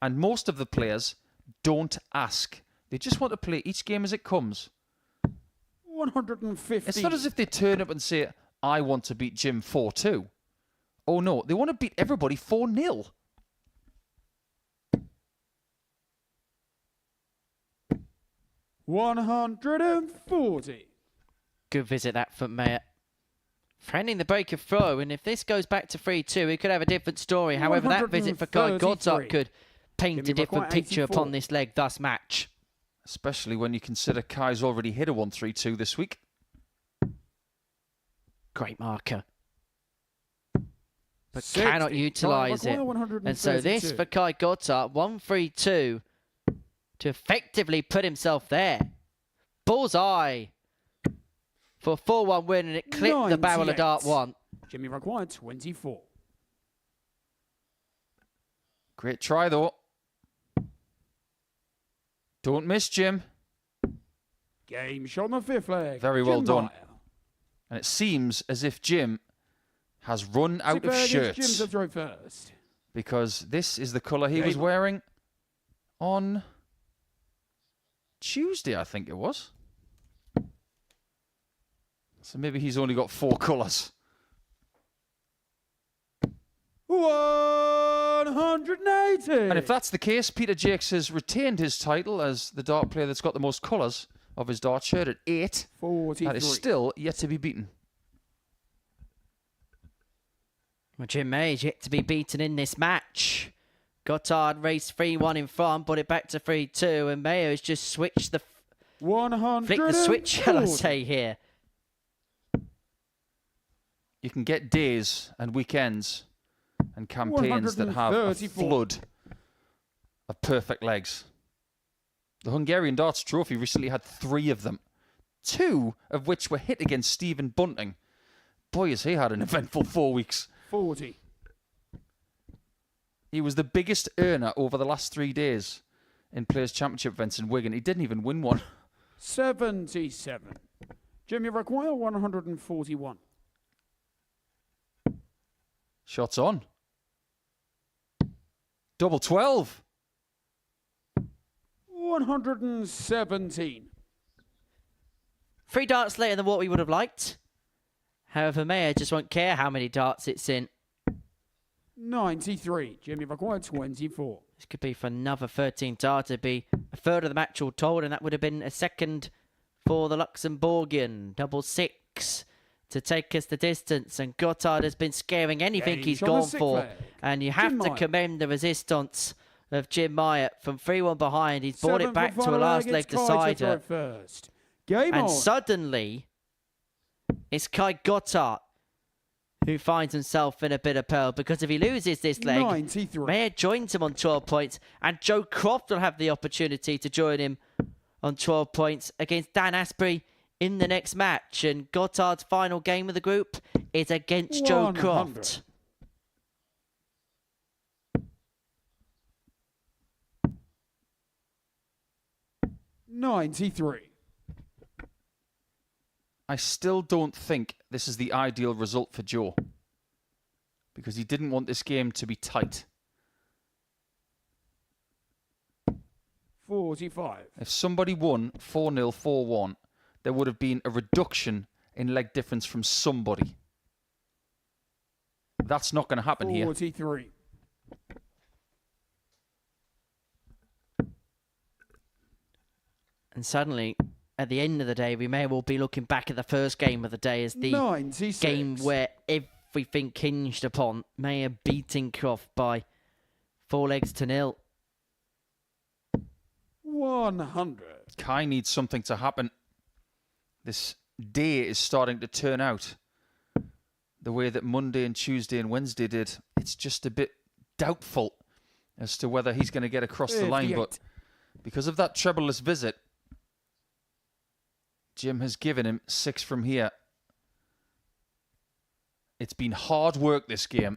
And most of the players don't ask. They just want to play each game as it comes. 150. It's not as if they turn up and say, I want to beat Jim 4-2. Oh no, they want to beat everybody 4-0. $140. Good visit that from Meyer. Finding the break of throw, and if this goes back to 3-2, we could have a different story. However, that visit for Kai Gotthardt could paint a different picture upon this leg, thus match. Especially when you consider Kai's already hit a 1-3-2 this week. Great marker. But cannot utilise it. And so this for Kai Gotthardt, 1-3-2, to effectively put himself there. Bullseye for a 4-1 win, and it clipped the barrel of dart 1. Jimmy required 24. Great try, though. Don't miss, Jim. Game shot on the 5th leg. Very well Jim done. Meyer. And it seems as if Jim has run out of shirts. Jim to throw first. Because this is the colour he was wearing on Tuesday, I think it was. So maybe he's only got 4 colours. 180. And if that's the case, Peter Jakes has retained his title as the dart player that's got the most colours of his dart shirt at 8. 43. That is still yet to be beaten. Well, Jim Mayer's yet to be beaten in this match. Gotthardt raced 3-1 in front, put it back to 3-2, and Meyer has just switched the... 140. flicked the switch, shall I say, here. You can get days and weekends and campaigns that have a flood of perfect legs. The Hungarian Darts Trophy recently had 3 of them, 2 of which were hit against Stephen Bunting. Boy, has he had an eventful 4 weeks. 40. He was the biggest earner over the last 3 days in Players' Championship events in Wigan. He didn't even win one. 77. Jim, you require 141. Shots on. Double 12. 117. 3 darts later than what we would have liked. However, Meyer just won't care how many darts it's in. 93. Jim, you require 24. This could be for another 13 darts. It'd be a third of the match all told, and that would have been a second for the Luxembourgian. Double 6 to take us the distance, and Gotthardt has been scaring anything he's gone for. And you have to commend the resistance of Jim Meyer from 3-1 behind. He's brought it back to a last leg decider. And suddenly, it's Kai Gotthardt who finds himself in a bit of peril, because if he loses this leg, 93. Meyer joins him on 12 points, and Joe Croft will have the opportunity to join him on 12 points against Dan Astbury in the next match. And Gotthardt's final game of the group is against Joe Croft. 93. I still don't think this is the ideal result for Joe, because he didn't want this game to be tight. 45. If somebody won 4-0, 4-1, there would have been a reduction in leg difference from somebody. That's not going to happen 43. here. And suddenly, at the end of the day, we may well be looking back at the first game of the day as the 96. game where everything hinged upon Meyer beating Croft by 4-0. 100. Kai needs something to happen. This day is starting to turn out the way that Monday and Tuesday and Wednesday did. It's just a bit doubtful as to whether he's going to get across the line. But because of that trebleless visit, Jim has given him 6 from here. It's been hard work, this game,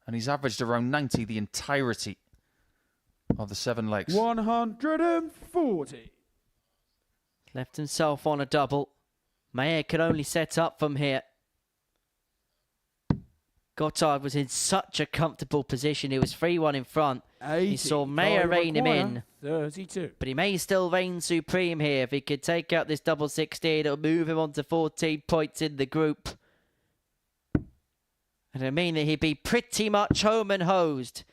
and he's averaged around 90 the entirety of the 7 legs. 140. Left himself on a double. Meyer could only set up from here. Gotthardt was in such a comfortable position. He was 3-1 in front. 80. He saw Meyer rein him in. 32. But he may still reign supreme here. If he could take out this double 16, it'll move him on to 14 points in the group. And it'll mean that he'd be pretty much home and hosed.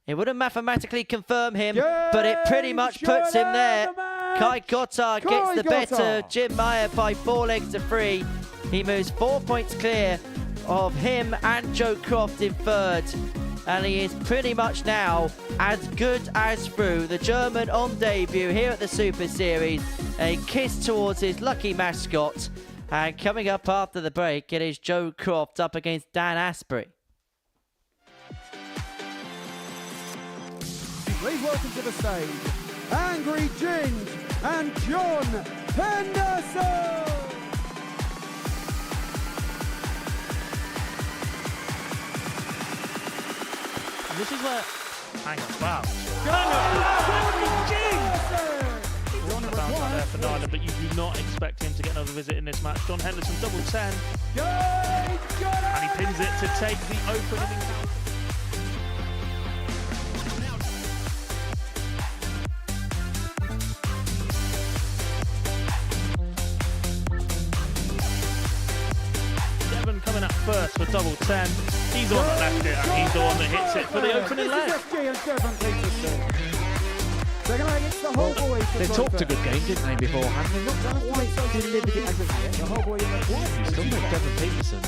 It wouldn't mathematically confirm him, but it pretty much puts him there. Kai Gotthardt gets the better of Jim Meyer by 4-3. He moves 4 points clear of him and Joe Croft in third. And he is pretty much now as good as through. The German on debut here at the Super Series. A kiss towards his lucky mascot. And coming up after the break, it is Joe Croft up against Dan Astbury. Please welcome to the stage, Angry Ginge and John Henderson. This is where... Hang on, wow. Angry Ginge! there for Nyland, but you do not expect him to get another visit in this match. John Henderson, double 10. And he pins it to take the opening. Devon coming up first for double 10. He's the one that left it, and he's the one that hits it for the opening leg. They talked a good game, didn't they, beforehand? They've not quite delivered it as of yet. You still make Devon Peterson.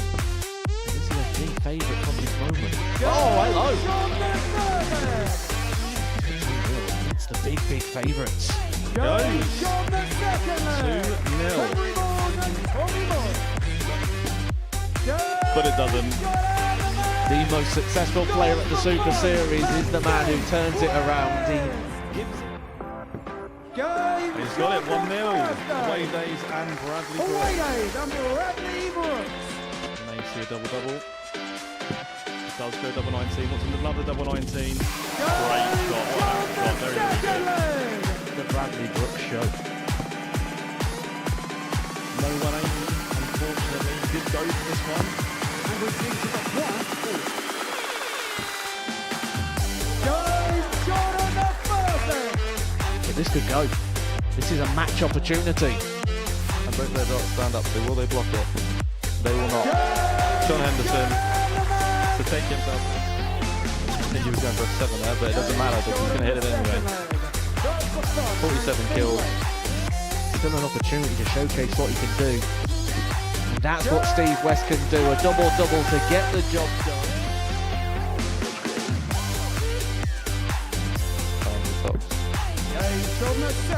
This is a big favourite from this moment. Oh, hello! It's the big favourites. Goes 2-0. But it doesn't. The most successful player at the Super Series is the man who turns it around. He's got it 1-0. Away days and Bradley Brooks. May see a double-double. Does go double 19. Wants another double 19. Great shot. Very good. The Bradley Brooks show. No one aiming, unfortunately. He did go for this one. And we're into the This could go. This is a match opportunity. And both their dots stand up, so will they block it? They will not. John Henderson to take himself. I think he was going for a 7 there, but it doesn't matter because he's going to hit it anyway. 47 kills. Still an opportunity to showcase what he can do. And that's what Steve West can do. A double-double to get the job done.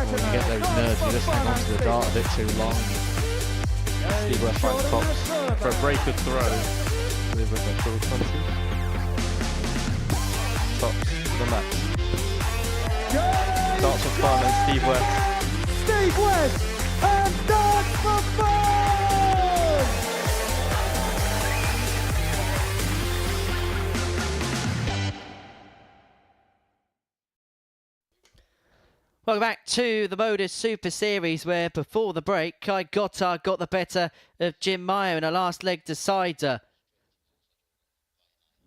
When you get those nerves, you just hang on to the dart a bit too long. Steve West finds Tops for a breaker throw. They've got that double 20. Tops the match. Starts with fun and Steve West. Steve West and Dance for Fun! Welcome back to the Modus Super Series, where before the break, Gotthardt got the better of Jim Meyer in a last leg decider.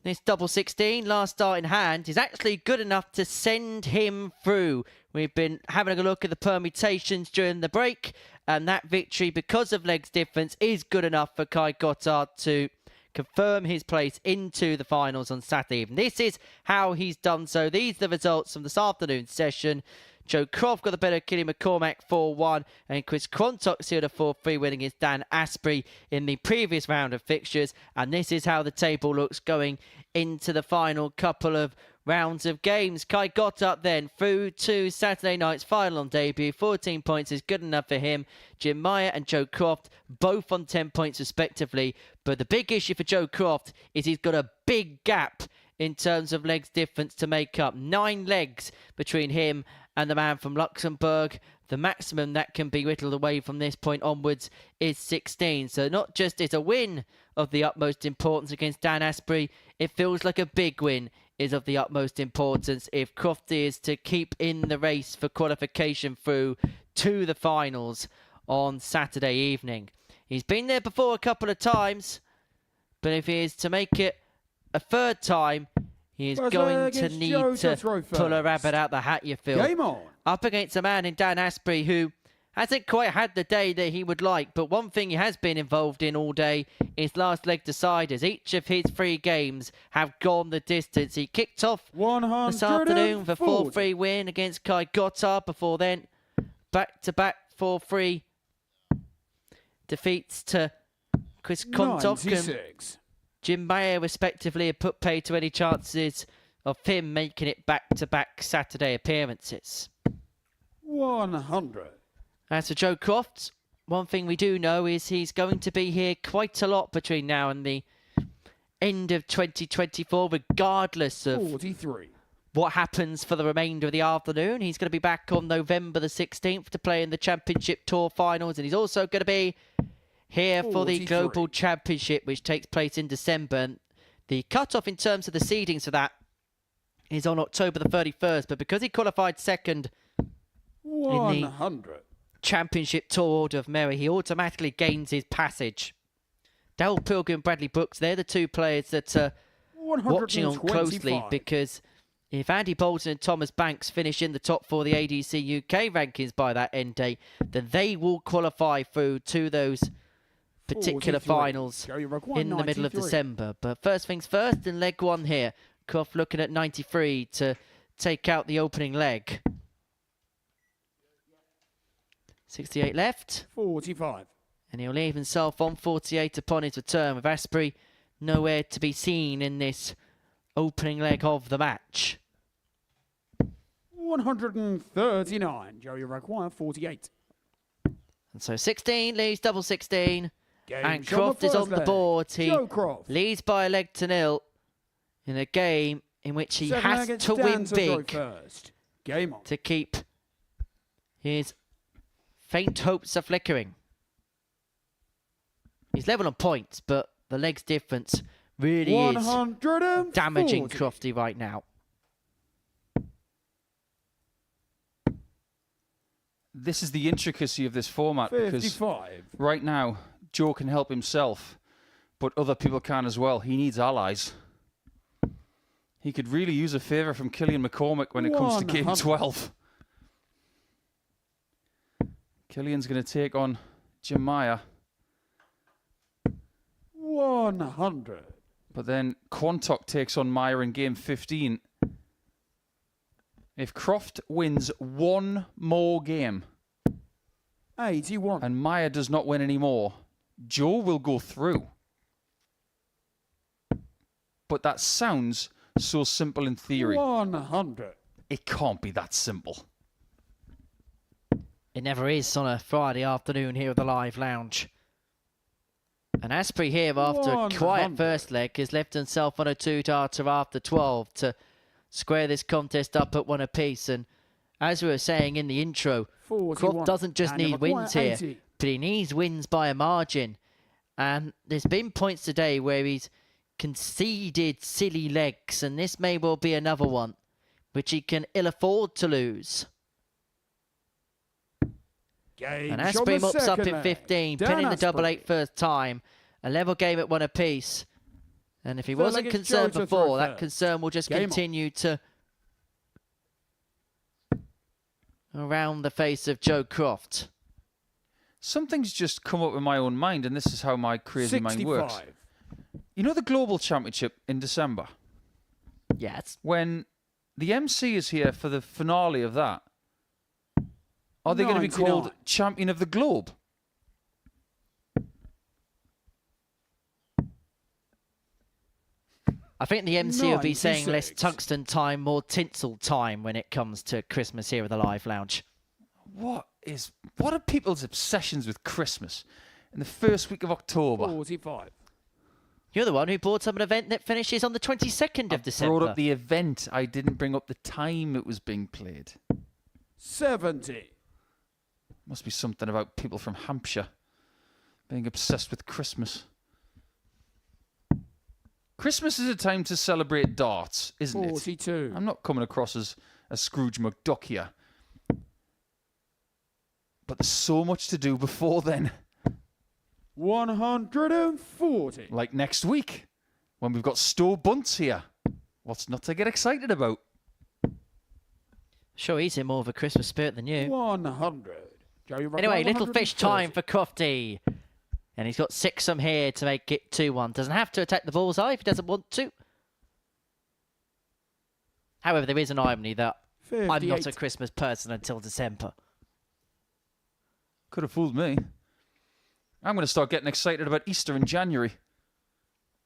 This double 16, last start in hand, is actually good enough to send him through. We've been having a look at the permutations during the break, and that victory, because of legs difference, is good enough for Gotthardt to confirm his place into the finals on Saturday evening. This is how he's done so. These are the results from this afternoon's session. Joe Croft got the better of Killian McCormack 4-1, and Chris Quantock sealed a 4-3 win against Dan Astbury in the previous round of fixtures. And this is how the table looks going into the final couple of rounds of games. Gotthardt then through to Saturday night's final on debut. 14 points is good enough for him. Jim Meyer and Joe Croft both on 10 points respectively. But the big issue for Joe Croft is he's got a big gap in terms of legs difference to make up. 9 legs between him and the man from Luxembourg. The maximum that can be whittled away from this point onwards is 16. So not just is a win of the utmost importance against Dan Astbury, it feels like a big win is of the utmost importance if Croft is to keep in the race for qualification through to the finals on Saturday evening. He's been there before a couple of times, but if he is to make it a third time, he is going to need to pull a rabbit out the hat, you feel. Game on. Up against a man in Dan Astbury who hasn't quite had the day that he would like, but one thing he has been involved in all day is last leg deciders. Each of his 3 games have gone the distance. He kicked off this afternoon for 4-3 win against Gotthardt. Before then, back-to-back 4-3 defeats to Chris Quantock and Jim Meyer, respectively, have put pay to any chances of him making it back-to-back Saturday appearances. 100. As for Joe Croft, one thing we do know is he's going to be here quite a lot between now and the end of 2024, regardless of 43. What happens for the remainder of the afternoon. He's going to be back on November the 16th to play in the Championship Tour Finals, and he's also going to be here for the Global Championship, which takes place in December. And the cut-off in terms of the seedings for that is on October the 31st. But because he qualified second 100. championship tour order of Meyer, he automatically gains his passage. Daryl Pilgrim, Bradley Brooks, they're the two players that are watching on closely, because if Andy Bolton and Thomas Banks finish in the top 4 of the ADC UK rankings by that end date, then they will qualify through to those particular finals in the middle of December. But first things first, in leg 1 here, Croft looking at 93 to take out the opening leg. 68 left. 45. And he'll leave himself on 48 upon his return, with Astbury nowhere to be seen in this opening leg of the match. 139. Joey require 48. And so 16 leaves double 16. Game And shot Croft is first on the leg. board. He Joe Croft. leads by a leg to nil in a game in which he Seven has against to Dan win Astbury big first. Game on. to keep his faint hopes are flickering. He's level on points, but the legs difference really is 140. damaging Crofty right now. This is the intricacy of this format, because 55. right now, Joe can help himself, but other people can as well. He needs allies. He could really use a favour from Killian McCormack when it comes to game 12. Killian's going to take on Jim Meyer. 100. But then Quantock takes on Meyer in game 15. If Croft wins one more game 81. and Meyer does not win anymore, Joe will go through. But that sounds so simple in theory. 100. It can't be that simple. It never is on a Friday afternoon here at the Live Lounge. And Astbury here, after a quiet first leg, has left himself on a 2-darter after 12 to square this contest up at 1 apiece. And as we were saying in the intro, 41. Croft doesn't just Daniel need wins here, 80. but he needs wins by a margin. And there's been points today where he's conceded silly legs, and this may well be another one, which he can ill afford to lose. Game And shot Astbury the mops up second in leg. 15, Dan pinning the double Astbury. 8 first time. A level game at 1 apiece. And if he Third wasn't leg is concerned Joe to before, throw that first. concern will just Game on. continue to around the face of Joe Croft. Something's just come up in my own mind, and this is how my crazy mind works. 65. You know the Global Championship in December? Yes. When the MC is here for the finale of that, are they going to be 99. called Champion of the Globe? I think the MC will be saying less 96. tungsten time, more tinsel time when it comes to Christmas here at the Live Lounge. What are people's obsessions with Christmas in the first week of October? 45. You're the one who brought up an event that finishes on the 22nd of December. Brought up the event. I didn't bring up the time it was being played. 70. Must be something about people from Hampshire being obsessed with Christmas. Christmas is a time to celebrate darts, isn't it? 42. I'm not coming across as a Scrooge McDuck here. But there's so much to do before then. 140. Like next week, when we've got Stowe Bunts here. What's not to get excited about? Sure, he's in more of a Christmas spirit than you. 100. Joey Rock Anyway, on little fish 130. time for Crofty. And he's got 6 from here to make it 2-1. Doesn't have to attack the bullseye if he doesn't want to. However, there is an irony that I'm not 58. a Christmas person until December. Could have fooled me. I'm going to start getting excited about Easter in January.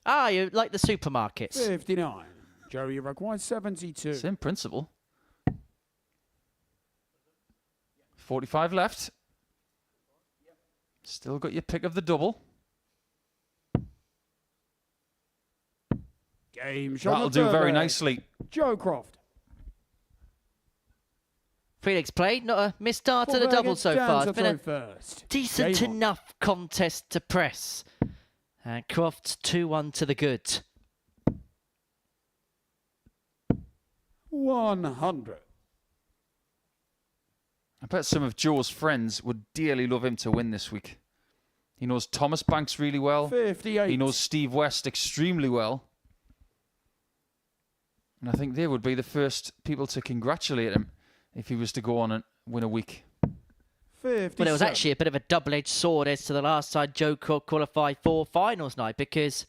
Ah, you like the supermarkets. 59. Joey Rock 72. Same principle. 45 left. Still got your pick of the double. Game shot. That'll the do third very leg. nicely. Joe Croft. 3 legs played, not a missed start at a Fullback double against so Dan far. to It's been a throw first. decent Game on. enough contest to press. And Croft's 2-1 to the good. 100. I bet some of Joe's friends would dearly love him to win this week. He knows Thomas Banks really well. 58. He knows Steve West extremely well. And I think they would be the first people to congratulate him if he was to go on and win a week. 57. Well, it was actually a bit of a double-edged sword as to the last time Joe Croft qualified for finals night, because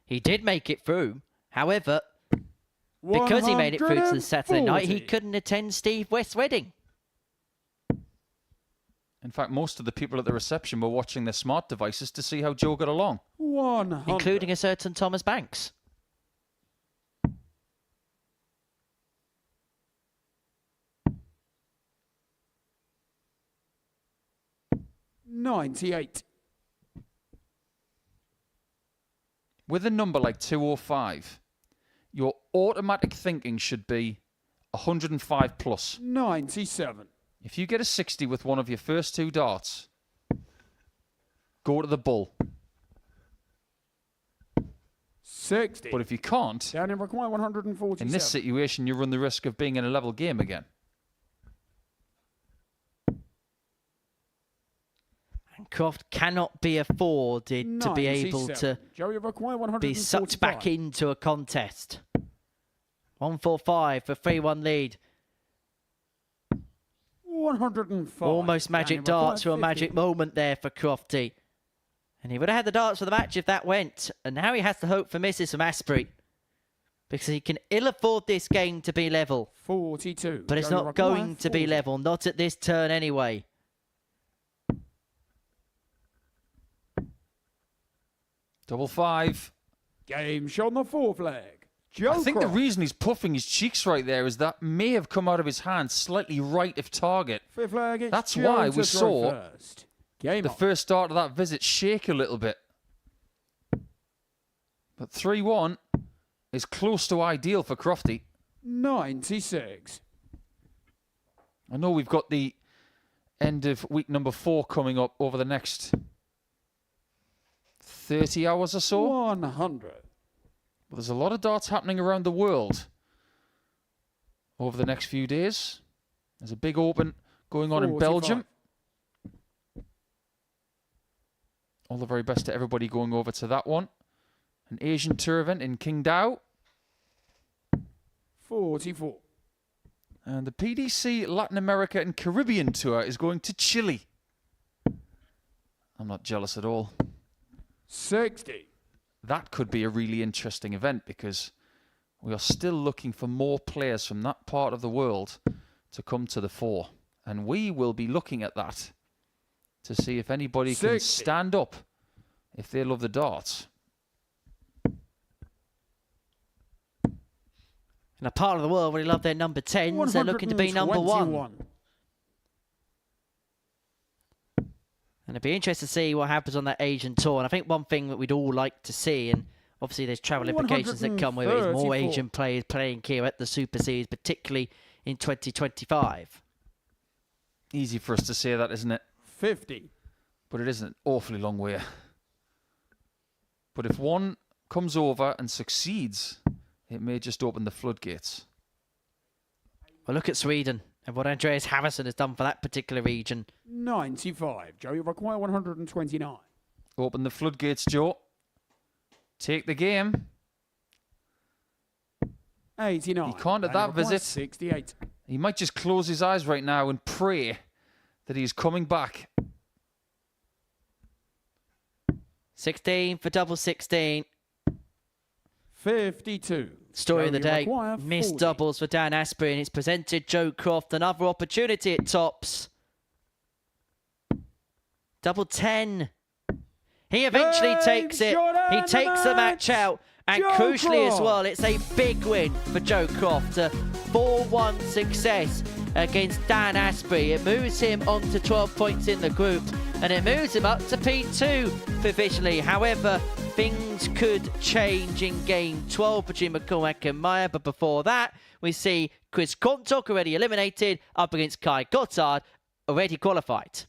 he did make it through. However, because he made it through to the Saturday night, he couldn't attend Steve West's wedding. In fact, most of the people at the reception were watching their smart devices to see how Joe got along. 100. Including a certain Thomas Banks. $98. With a number like 205, your automatic thinking should be 105 plus. 97. If you get a 60 with one of your first two darts, go to the bull. 60. But if you can't, Down in require 147. in this situation, you run the risk of being in a level game again. And Croft cannot be afforded to be able 97. to Joey require be sucked back 145. into a contest. 145 for 3-1 lead. 105. Almost magic Down in darts for a require magic 50. moment there for Crofty. And he would have had the darts for the match if that went. And now he has to hope for misses from Astbury, because he can ill afford this game to be level. 42. But it's Joey not require going to be 40. level, not at this turn anyway. Double five. Game shot on the fourth leg. Joe I think the Croft. reason he's puffing his cheeks right there is that may have come out of his hand slightly right of target. Fifth leg, it's That's Joe why to we throw saw first. Game the on. first start of that visit shake a little bit. But 3-1 is close to ideal for Crofty. 96. I know we've got the end of week number 4 coming up over the next 30 hours or so. 100. But there's a lot of darts happening around the world over the next few days. There's a big open going on in 45. Belgium. All the very best to everybody going over to that one. An Asian tour event in Qingdao. 44. And the PDC Latin America and Caribbean tour is going to Chile. I'm not jealous at all. 60. That could be a really interesting event, because we are still looking for more players from that part of the world to come to the fore. And we will be looking at that to see if anybody can 60. stand up if they love the darts. In a part of the world where they love their number 10s, they're looking to be number 1. And it'd be interesting to see what happens on that Asian tour. And I think one thing that we'd all like to see, and obviously there's travel implications that come with it, is more 134. Asian players playing here at the Super Series, particularly in 2025. Easy for us to say that, isn't it? 50. But it is an awfully long way. But if one comes over and succeeds, it may just open the floodgates. Well, look at Sweden and what Andreas Harrison has done for that particular region. 95. Joey require 129. Open the floodgates, Joe. Take the game. 89. He can't at Down that require visit. 68. He might just close his eyes right now and pray that he's coming back. 16 for double 16. 52. Story of the Joey day. require Missed 40. doubles for Dan Astbury, and it's presented Joe Croft another opportunity at tops. Double 10. He eventually Game takes it. shot He and takes the match out. And Joe crucially as Croft. well, it's a big win for Joe Croft. A 4-1 success against Dan Astbury. It moves him on to 12 points in the group, and it moves him up to P2 provisionally. However, things could change in game 12 between McCormack and Meyer, but before that, we see Chris Quantock already eliminated up against Kai Gotthardt, already qualified.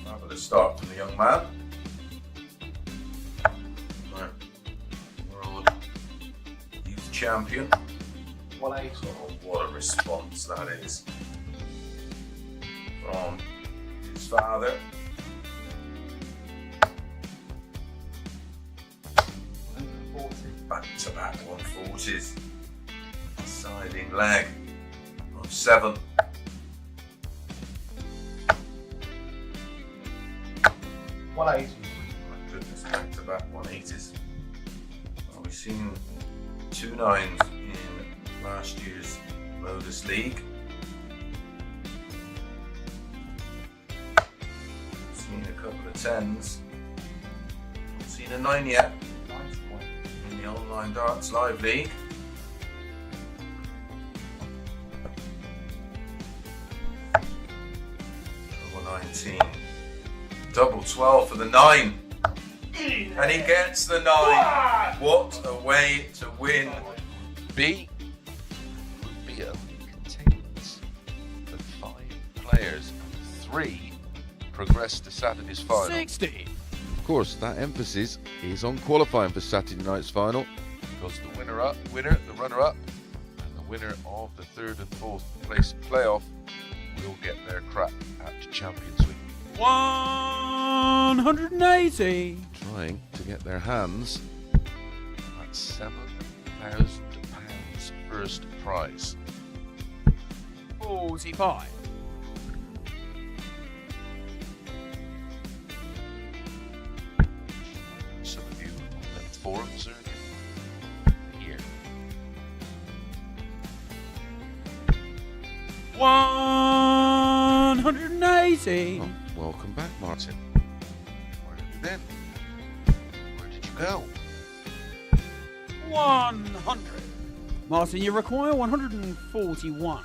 Fabulous start from the young man. Right. We're all use the champion. Oh, what a response that is from his father. Back-to-back 140s. Siding leg of 7. 180. My goodness, back-to-back 180s. Well, we've seen 2 9s in last year's Modus League. Seen a couple of 10s. Not seen a 9 yet. In the Online Darts Live League. Double 19. Double 12 for the 9. And he gets the 9. What a way to win. B. UNBEATEN contains the 5 players. 3 progress to Saturday's final. 60. Of course, that emphasis is on qualifying for Saturday night's final, because the winner, the runner-up, and the winner of the 3rd and 4th place playoff will get their crack at Champions League. 180. Trying to get their hands at £7,000 first prize. 45. Some of you on the forums are here. 180. Oh, welcome back, Martin. Where have you been? Where did you go? 100. Martin, you require 141.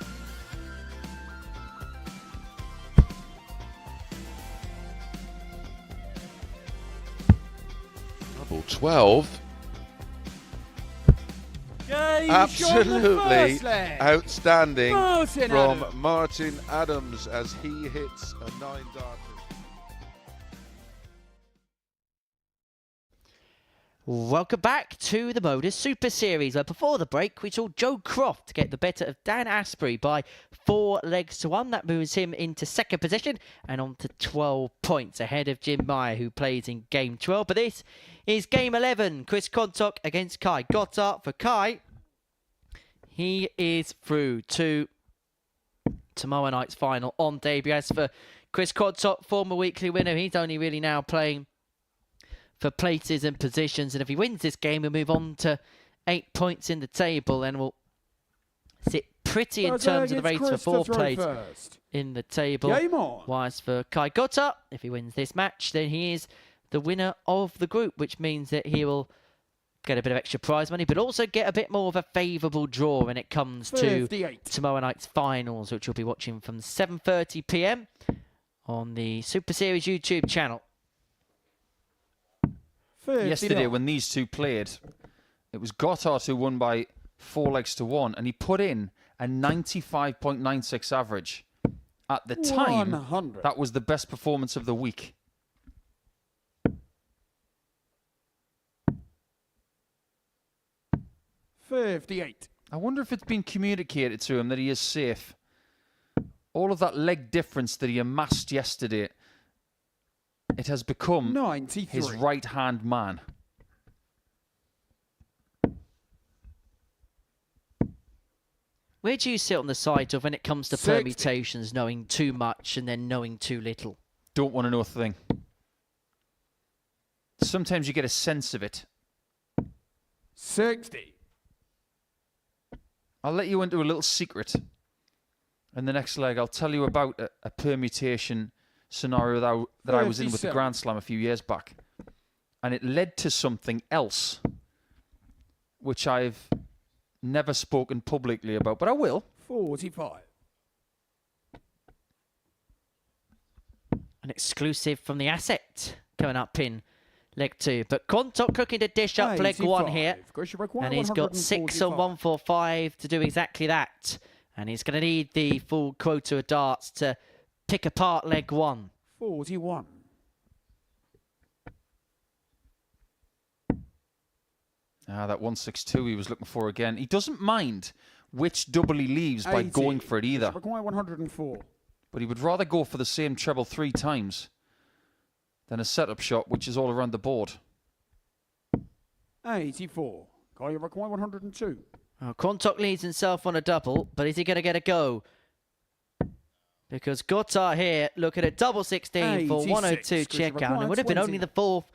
Double 12. Absolutely outstanding from Martin Adams as he hits a 9-darter. Welcome back to the Modus Super Series, where before the break we saw Joe Croft get the better of Dan Astbury by 4 legs to 1. That moves him into 2nd position and on to 12 points ahead of Jim Meyer, who plays in game 12. But this is game 11. Chris Quantock against Kai Gotthardt. For Kai, he is through to tomorrow night's final on debut. As for Chris Quantock, former weekly winner, he's only really now playing for places and positions, and if he wins this game, he'll move on to 8 points in the table and will sit pretty in terms of the race for 4th place in the table. Whilst for Kai Gotthardt, if he wins this match, then he is the winner of the group, which means that he will get a bit of extra prize money, but also get a bit more of a favourable draw when it comes to tomorrow night's finals, which we'll be watching from 7:30 p.m. on the Super Series YouTube channel. Yesterday, when these two played, it was Gotthardt who won by 4 legs to 1, and he put in a 95.96 average. At the time, 100. that was the best performance of the week. $58. I wonder if it's been communicated to him that he is safe. All of that leg difference that he amassed yesterday, it has become 93. His right-hand man. Where do you sit on the side of when it comes to 60. permutations, knowing too much and then knowing too little? Don't want to know a thing. Sometimes you get a sense of it. 60. I'll let you into a little secret. In the next leg, I'll tell you about a permutation scenario that I was in with the Grand Slam a few years back. And it led to something else, which I've never spoken publicly about, but I will. 45. An exclusive from the Asset coming up in leg 2. But Quantock looking to dish up leg 1 here. And he's got 6 on 145 to do exactly that. And he's going to need the full quota of darts to pick apart leg 1. 41. That 162 he was looking for again. He doesn't mind which double he leaves by going for it either. Require 104. But he would rather go for the same treble 3 times than a setup shot, which is all around the board. 84. Guy, you require 102. Well, Quantock leads himself on a double, but is he going to get a go? Because Gotthardt here looking at double 16 for 102 checkout. And it would have been only the 4th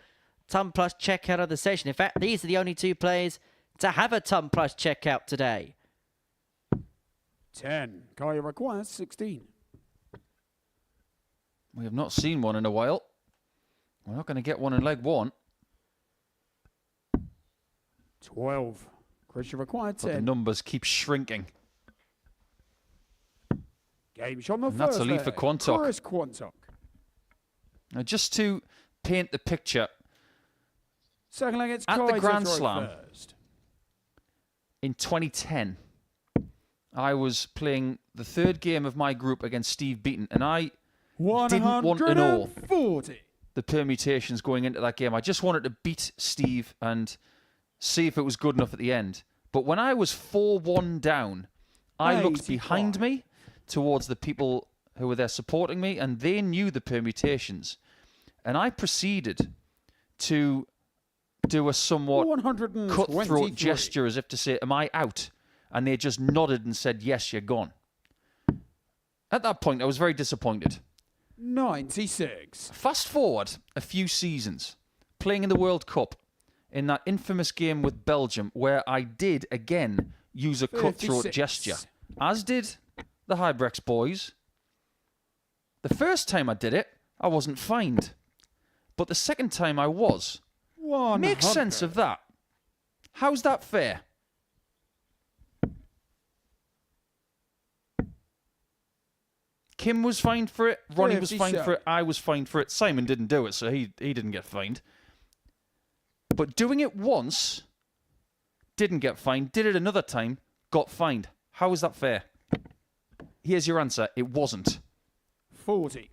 ton plus checkout of the session. In fact, these are the only 2 players to have a ton plus checkout today. 10. Guy, you require 16. We have not seen one in a while. We're not going to get one in leg 1. 12. Chris, you require 10. But the numbers keep shrinking. Game shot on the And that's a lead for Quantock. Chris Quantock. Now, just to paint the picture, Second leg, it's at Kai the Grand to throw Slam first. in 2010, I was playing the 3rd game of my group against Steve Beaton, and I didn't want to know the permutations going into that game. I just wanted to beat Steve and see if it was good enough at the end. But when I was 4-1 down, I looked behind me towards the people who were there supporting me, and they knew the permutations. And I proceeded to do a somewhat cutthroat gesture as if to say, am I out? And they just nodded and said, yes, you're gone. At that point, I was very disappointed. 96. Fast forward a few seasons, playing in the World Cup, in that infamous game with Belgium, where I did, again, use a cutthroat gesture, as did the Hybrex boys. The first time I did it, I wasn't fined. But the second time I was. 100. Make sense of that. How's that fair? Kim was fined for it. Ronnie was fined for it. I was fined for it. Simon didn't do it, so he didn't get fined. But doing it once, didn't get fined. Did it another time, got fined. How is that fair? Here's your answer. It wasn't. 40.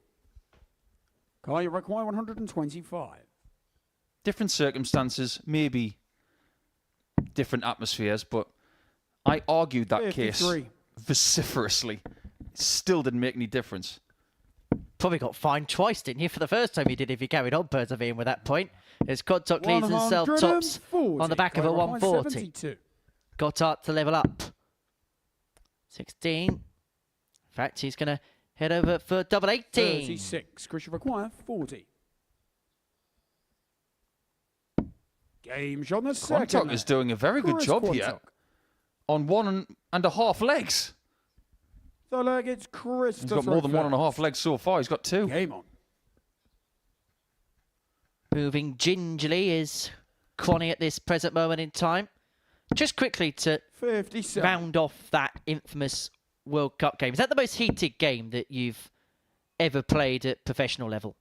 Kai, you require 125. Different circumstances, maybe different atmospheres, but I argued that 53. case vociferously. It still didn't make any difference. Probably got fined twice, didn't you? For the first time you did, if you carried on persevering with that point. As Quantock leads himself tops on the back of a 140. Gotthardt to level up. 16. In fact, he's going to head over for double 18. 36. Chris, you require 40. Game shot on the second. Quantock is doing a very good job here on 1.5 legs. The leg, it's Chris. He's got more than 1.5 legs so far. He's got 2. Game on. Moving gingerly is Quanny at this present moment in time. Just quickly to 57. round off that infamous World Cup game. Is that the most heated game that you've ever played at professional level?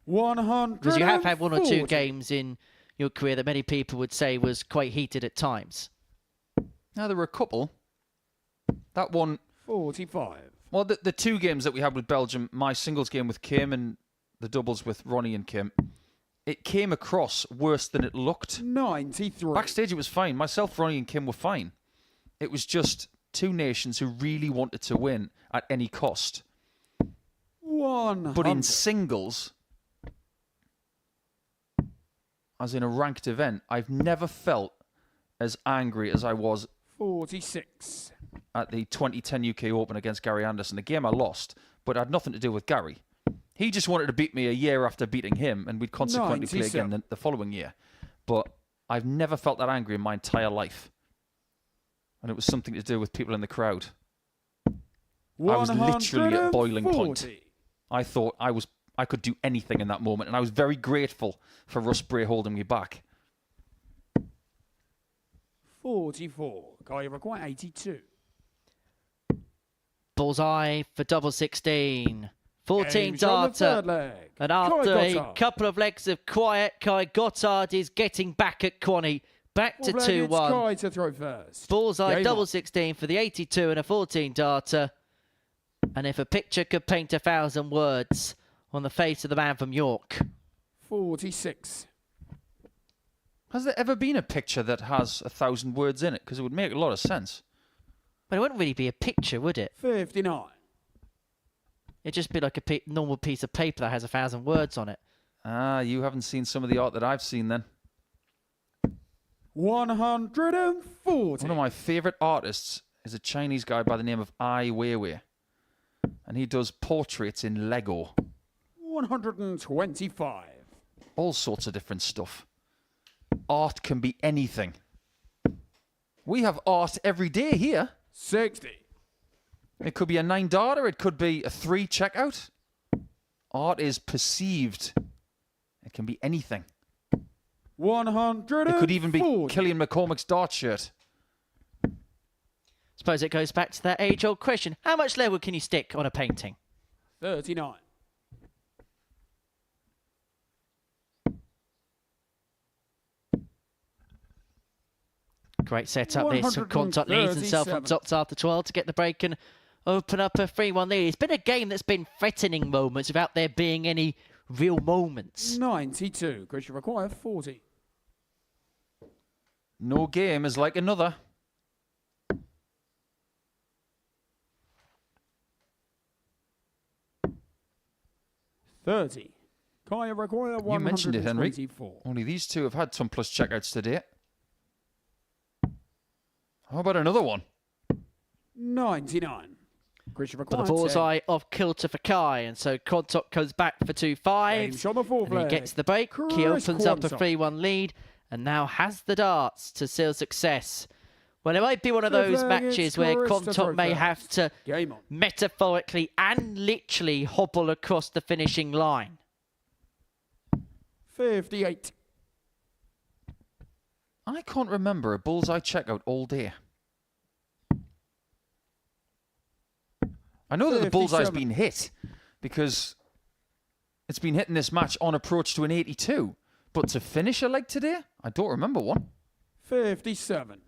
100. Because you have had 1 or 2 games in your career that many people would say was quite heated at times. Now, there were a couple. That one... 45. Well, the 2 games that we had with Belgium, my singles game with Kim and the doubles with Ronnie and Kim, it came across worse than it looked. 93. Backstage, it was fine. Myself, Ronnie and Kim were fine. It was just 2 nations who really wanted to win at any cost. 100. But in singles, as in a ranked event, I've never felt as angry as I was 46. at the 2010 UK Open against Gary Anderson. The game I lost, but it had nothing to do with Gary. He just wanted to beat me a year after beating him, and we'd consequently play again the following year. But I've never felt that angry in my entire life. And it was something to do with people in the crowd. I was literally at boiling point. I thought I could do anything in that moment, and I was very grateful for Russ Bray holding me back. 44. Guy, you require 82. Bullseye for double 16. 14 darter. And after a couple of legs of quiet, Kai Gotthardt is getting back at Quanny. Back to 2-1. Kai to throw first. Bullseye Game double on. 16 for the 82 and a 14 darter. And if a picture could paint 1,000 words on the face of the man from York. 46. Has there ever been a picture that has 1,000 words in it? Because it would make a lot of sense. But it wouldn't really be a picture, would it? 59. It'd just be like a normal piece of paper that has 1,000 words on it. Ah, you haven't seen some of the art that I've seen then. 140. One of my favourite artists is a Chinese guy by the name of Ai Weiwei. And he does portraits in Lego. 125. All sorts of different stuff. Art can be anything. We have art every day here. 60. It could be a 9 data, it could be a 3 checkout. Art is perceived. It can be anything. 100. It could even be Killian McCormack's dart shirt. Suppose it goes back to that age-old question. How much Lego can you stick on a painting? 39. Great setup this from Quantock, leads himself from top after 12 to get the break and open up a 3-1 lead. It's been a game that's been threatening moments without there being any real moments. 92. Christian require 40. No game is like another. $30. Kaya require 124. You mentioned it, Henry. Only these two have had some plus checkouts today. How about another one? 99. Christian But the require bullseye off kilter for Kai, and so Quantock comes back for 2-5. And he gets the break. He opens up a 3-1 lead, and now has the darts to seal success. Well, it might be one of those matches where Quantock may have to metaphorically and literally hobble across the finishing line. 58. I can't remember a bullseye checkout all day. I know that the bullseye's been hit because it's been hit in this match on approach to an 82. But to finish a leg today, I don't remember one. 57.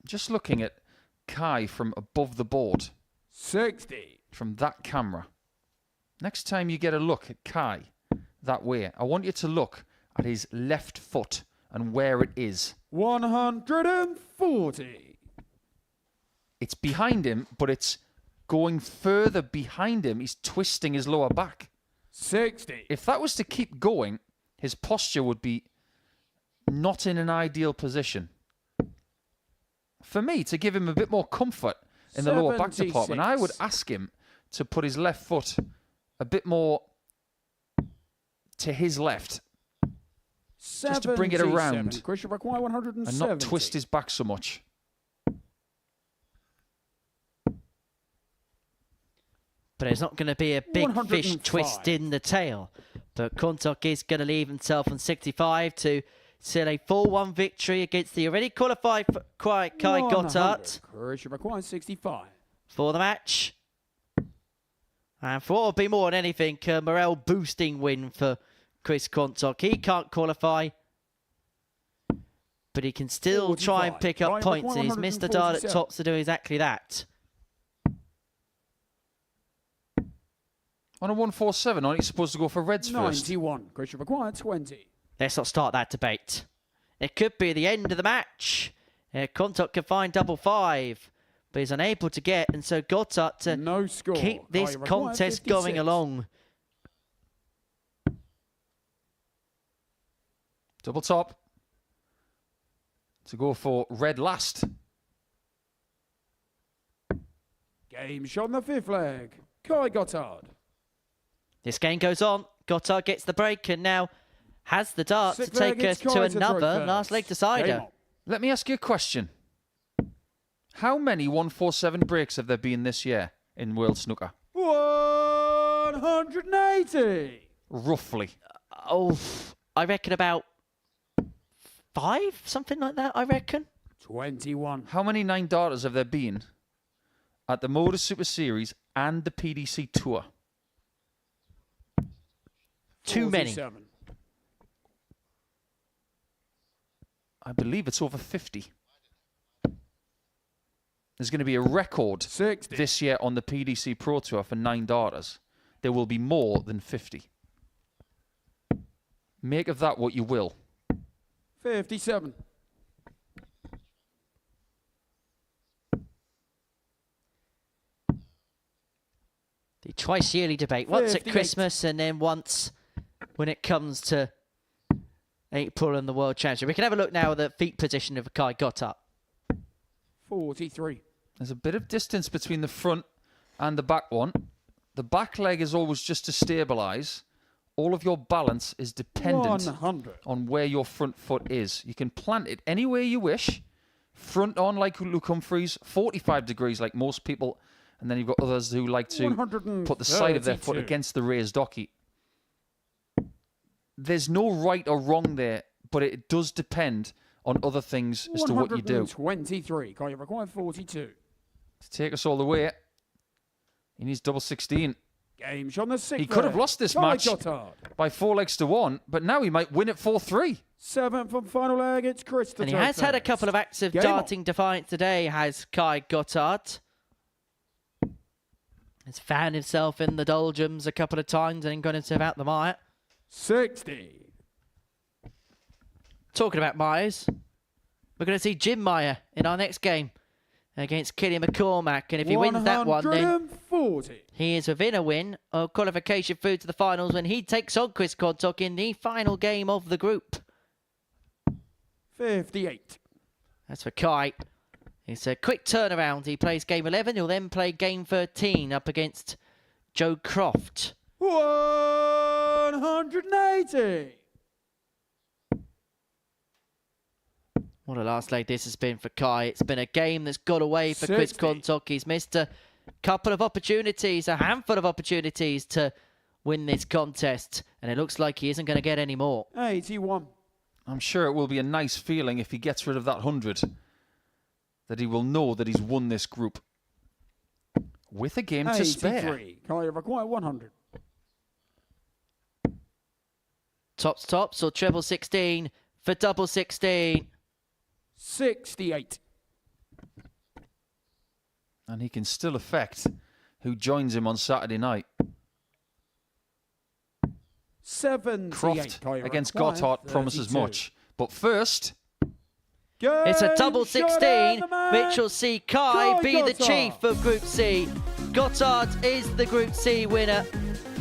Just looking at Kai from above the board. 60. From that camera. Next time you get a look at Kai that way, I want you to look at his left foot and where it is. 140. It's behind him, but it's going further behind him. He's twisting his lower back. 60. If that was to keep going, his posture would be not in an ideal position. For me, to give him a bit more comfort in the lower back department, I would ask him to put his left foot a bit more to his left. Just to bring it around Christian require 170. and not twist his back so much. But there's not going to be a big fish twist in the tail. But Quantock is going to leave himself on 65 to seal a 4-1 victory against the already qualified Kai Gotthardt. Christian require 65. For the match. And for what will be more than anything, a morale boosting win for Chris Quantock. He can't qualify, but he can still 45. try and pick up points, and he's missed the dart at tops to do exactly that. On a 147, aren't you supposed to go for reds first? 91. Christian require 20. Let's not start that debate. It could be the end of the match. Quantock can find double 5, but he's unable to get, and so Gotthardt to keep this contest going along. Double top. To go for red last. Game shot on the 5th leg. Kai Gotthardt. This game goes on. Gotthardt gets the break and now has the dart to take us to another last leg decider. Let me ask you a question. How many 147 breaks have there been this year in World Snooker? 180. Roughly. I reckon about 5, something like that, I reckon. 21. How many 9 darters have there been at the Modus Super Series and the PDC Tour? Too many. I believe it's over 50. There's going to be a record 60. This year on the PDC Pro Tour for 9 darters. There will be more than 50. Make of that what you will. 57. The twice yearly debate. Once at 58. Christmas and then once when it comes to April and the World Championship. We can have a look now at the feet position of Kai Gotthardt. 43. There's a bit of distance between the front and the back one. The back leg is always just to stabilise. All of your balance is dependent 100. on where your front foot is. You can plant it anywhere you wish. Front on like Luke Humphries, 45 degrees like most people. And then you've got others who like to put the side of their foot 132. against the raised docky. There's no right or wrong there, but it does depend on other things as to what you do. 123. Kai, you require 42. To take us all the way, he needs double 16. Game shot on the 6th. He could have lost this Kai match Gotthardt. by 4 legs to 1, but now he might win it 4-3. 7th and final leg. It's Chris. And he has had a couple of acts of Game darting defiance today, has Kai Gotthardt. Has found himself in the doldrums a couple of times and then got himself out the mire. 60. Talking about Myers, we're going to see Jim Meyer in our next game against Killian McCormack. And if he wins that one, then 140. he is within a win of qualification through to the finals when he takes on Chris Quantock in the final game of the group. 58. That's for Kai. It's a quick turnaround. He plays game 11. He'll then play game 13 up against Joe Croft. 180. What a last leg this has been for Kai. It's been a game that's got away for Chris 60. Quantock. He's missed a couple of opportunities, a handful of opportunities to win this contest. And it looks like he isn't going to get any more. 81. I'm sure it will be a nice feeling if he gets rid of that 100, that he will know that he's won this group with a game to spare. 83. Kai, you require 100. Tops or treble 16 for double 16. 68. And he can still affect who joins him on Saturday night. 78. Croft Kai, you against require Gotthardt promises 32. much. But first, It's a double Game shot 16, and the man, which will see Kai be the Gotthardt. chief of Group C. Gotthardt is the Group C winner.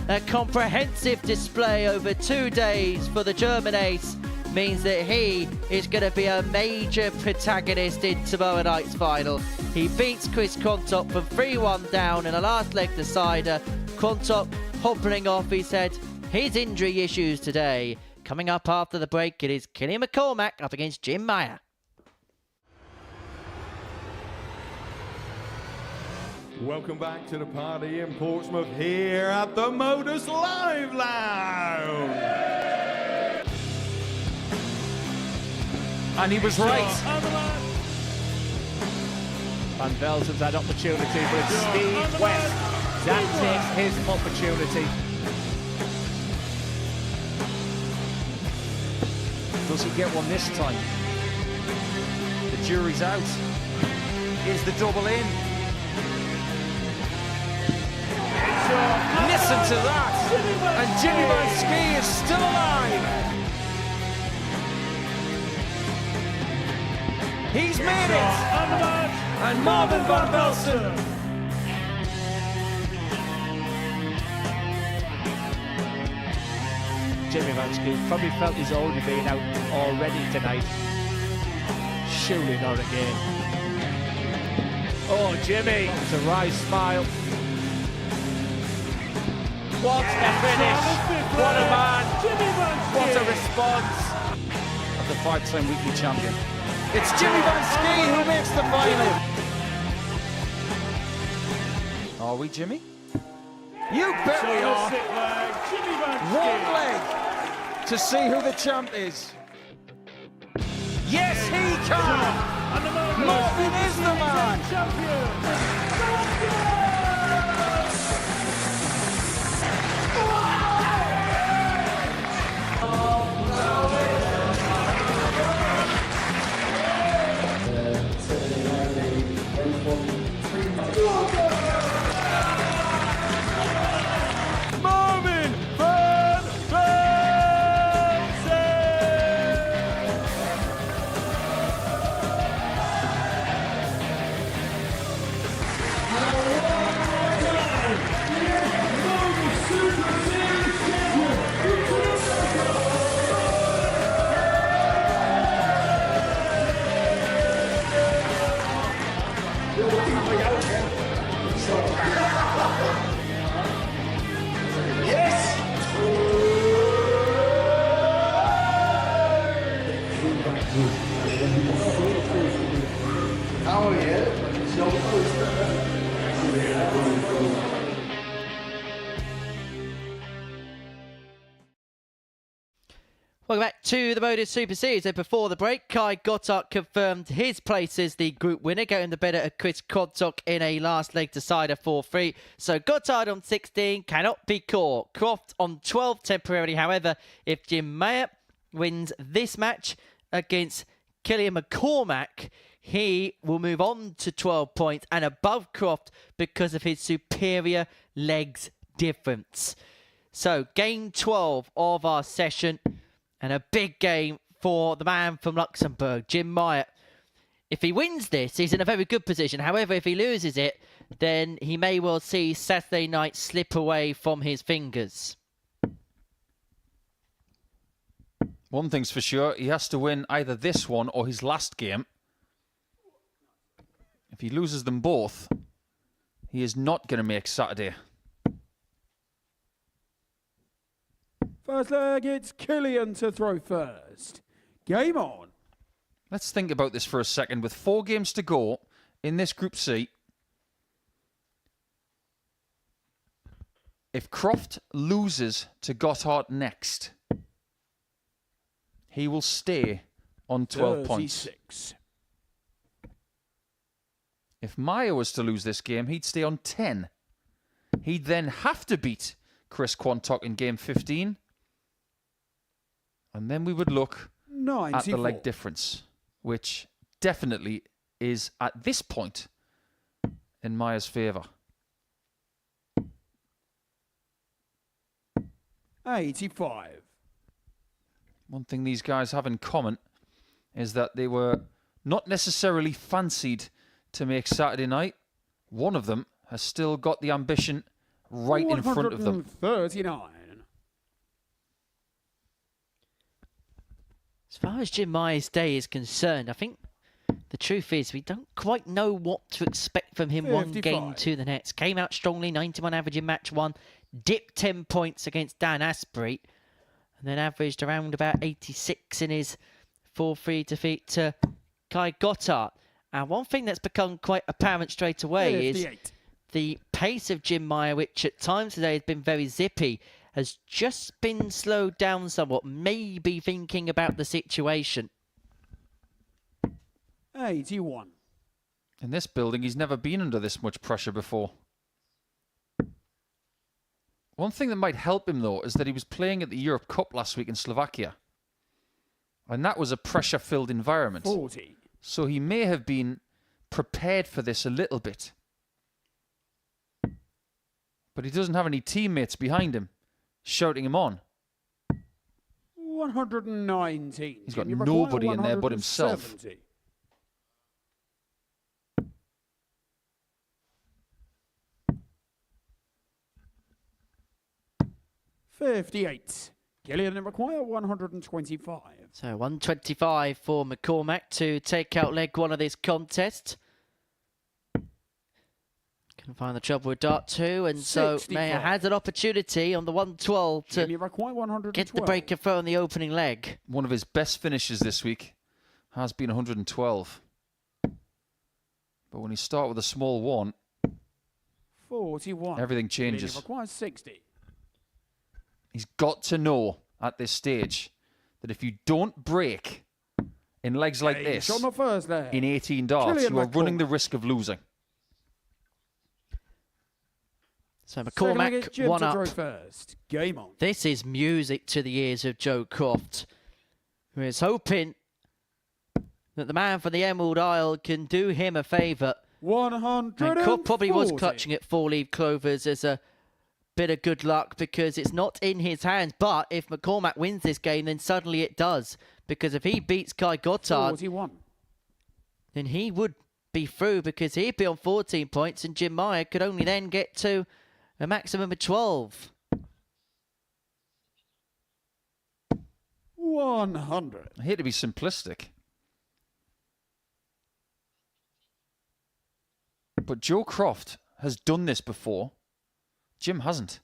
A comprehensive display over 2 days for the German ace means that he is going to be a major protagonist in tomorrow night's final. He beats Chris Quantock from 3-1 down in a last leg decider. Quantock hobbling off, he said, his injury issues today. Coming up after the break, it is Killian McCormack up against Jim Meyer. Welcome back to the party in Portsmouth here at the Modus Live Lounge. and he was right. Van Velzen's had opportunity, but it's Steve West that takes his opportunity. Does he get one this time? The jury's out. Is the double in? Listen to that! And Jimmy Van Ski is still alive! He's made it! And Marvin Van Velzen! Jimmy Van Ski probably felt he's already been out already tonight. Surely not again. Oh, Jimmy! It's a wry smile. What a finish! What a man! What a response! Of the 5-time weekly champion. It's Jimmy Van Ski who makes the final! Are we, Jimmy? You bet we are! One leg to see who the champ is. Yes, he can! Marvin is the man! Marvin Van Velzen! Welcome back to the Modus Super Series. And before the break, Gotthardt confirmed his place as the group winner, getting the better of Chris Quantock in a last leg decider 4-3. So Gotthardt on 16 cannot be caught. Croft on 12 temporarily. However, if Jim Meyer wins this match against Killian McCormack, he will move on to 12 points and above Croft because of his superior legs difference. So game 12 of our session. And a big game for the man from Luxembourg, Jim Meyer. If he wins this, he's in a very good position. However, if he loses it, then he may well see Saturday night slip away from his fingers. One thing's for sure, he has to win either this one or his last game. If he loses them both, he is not going to make Saturday. First leg, it's Killian to throw first. Game on. Let's think about this for a second. With 4 games to go in this Group C, if Croft loses to Gotthardt next, he will stay on 12 points. If Meyer was to lose this game, he'd stay on 10. He'd then have to beat Chris Quantock in game 15. And then we would look 94. at the leg difference, which definitely is at this point in Meyer's favour. 85. One thing these guys have in common is that they were not necessarily fancied to make Saturday night. One of them has still got the ambition right in front of them. 139. As far as Jim Meyer's day is concerned, I think the truth is we don't quite know what to expect from him 55. one game to the next. Came out strongly, 91 average in match 1, dipped 10 points against Dan Astbury, and then averaged around about 86 in his 4-3 defeat to Gotthardt. And one thing that's become quite apparent straight away 58. is the pace of Jim Meyer, which at times today has been very zippy, has just been slowed down somewhat, maybe thinking about the situation. 81. In this building, he's never been under this much pressure before. One thing that might help him, though, is that he was playing at the Europe Cup last week in Slovakia. And that was a pressure-filled environment. 40. So he may have been prepared for this a little bit. But he doesn't have any teammates behind him shouting him on. 119. He's got nobody in there but himself. 58. Killian require 125. So 125 for McCormack to take out leg 1 of this contest. Can find the trouble with dart 2, and 65. So Meyer has an opportunity on the 112 to get the break and throw on the opening leg. One of his best finishes this week has been 112. But when you start with a small 1, 41. everything changes. Requires 60. He's got to know at this stage that if you don't break in legs like this on the first leg. in 18 darts, you are running the risk of losing. So McCormack one up. First. Game on. This is music to the ears of Joe Croft, who is hoping that the man from the Emerald Isle can do him a favour. 140. And Croft probably was clutching at 4-leaf clovers as a bit of good luck because it's not in his hands. But if McCormack wins this game, then suddenly it does. Because if he beats Gotthardt, 41. then he would be through because he'd be on 14 points and Jim Meyer could only then get to a maximum of 12. 100. I hate to be simplistic, but Joe Croft has done this before. Jim hasn't.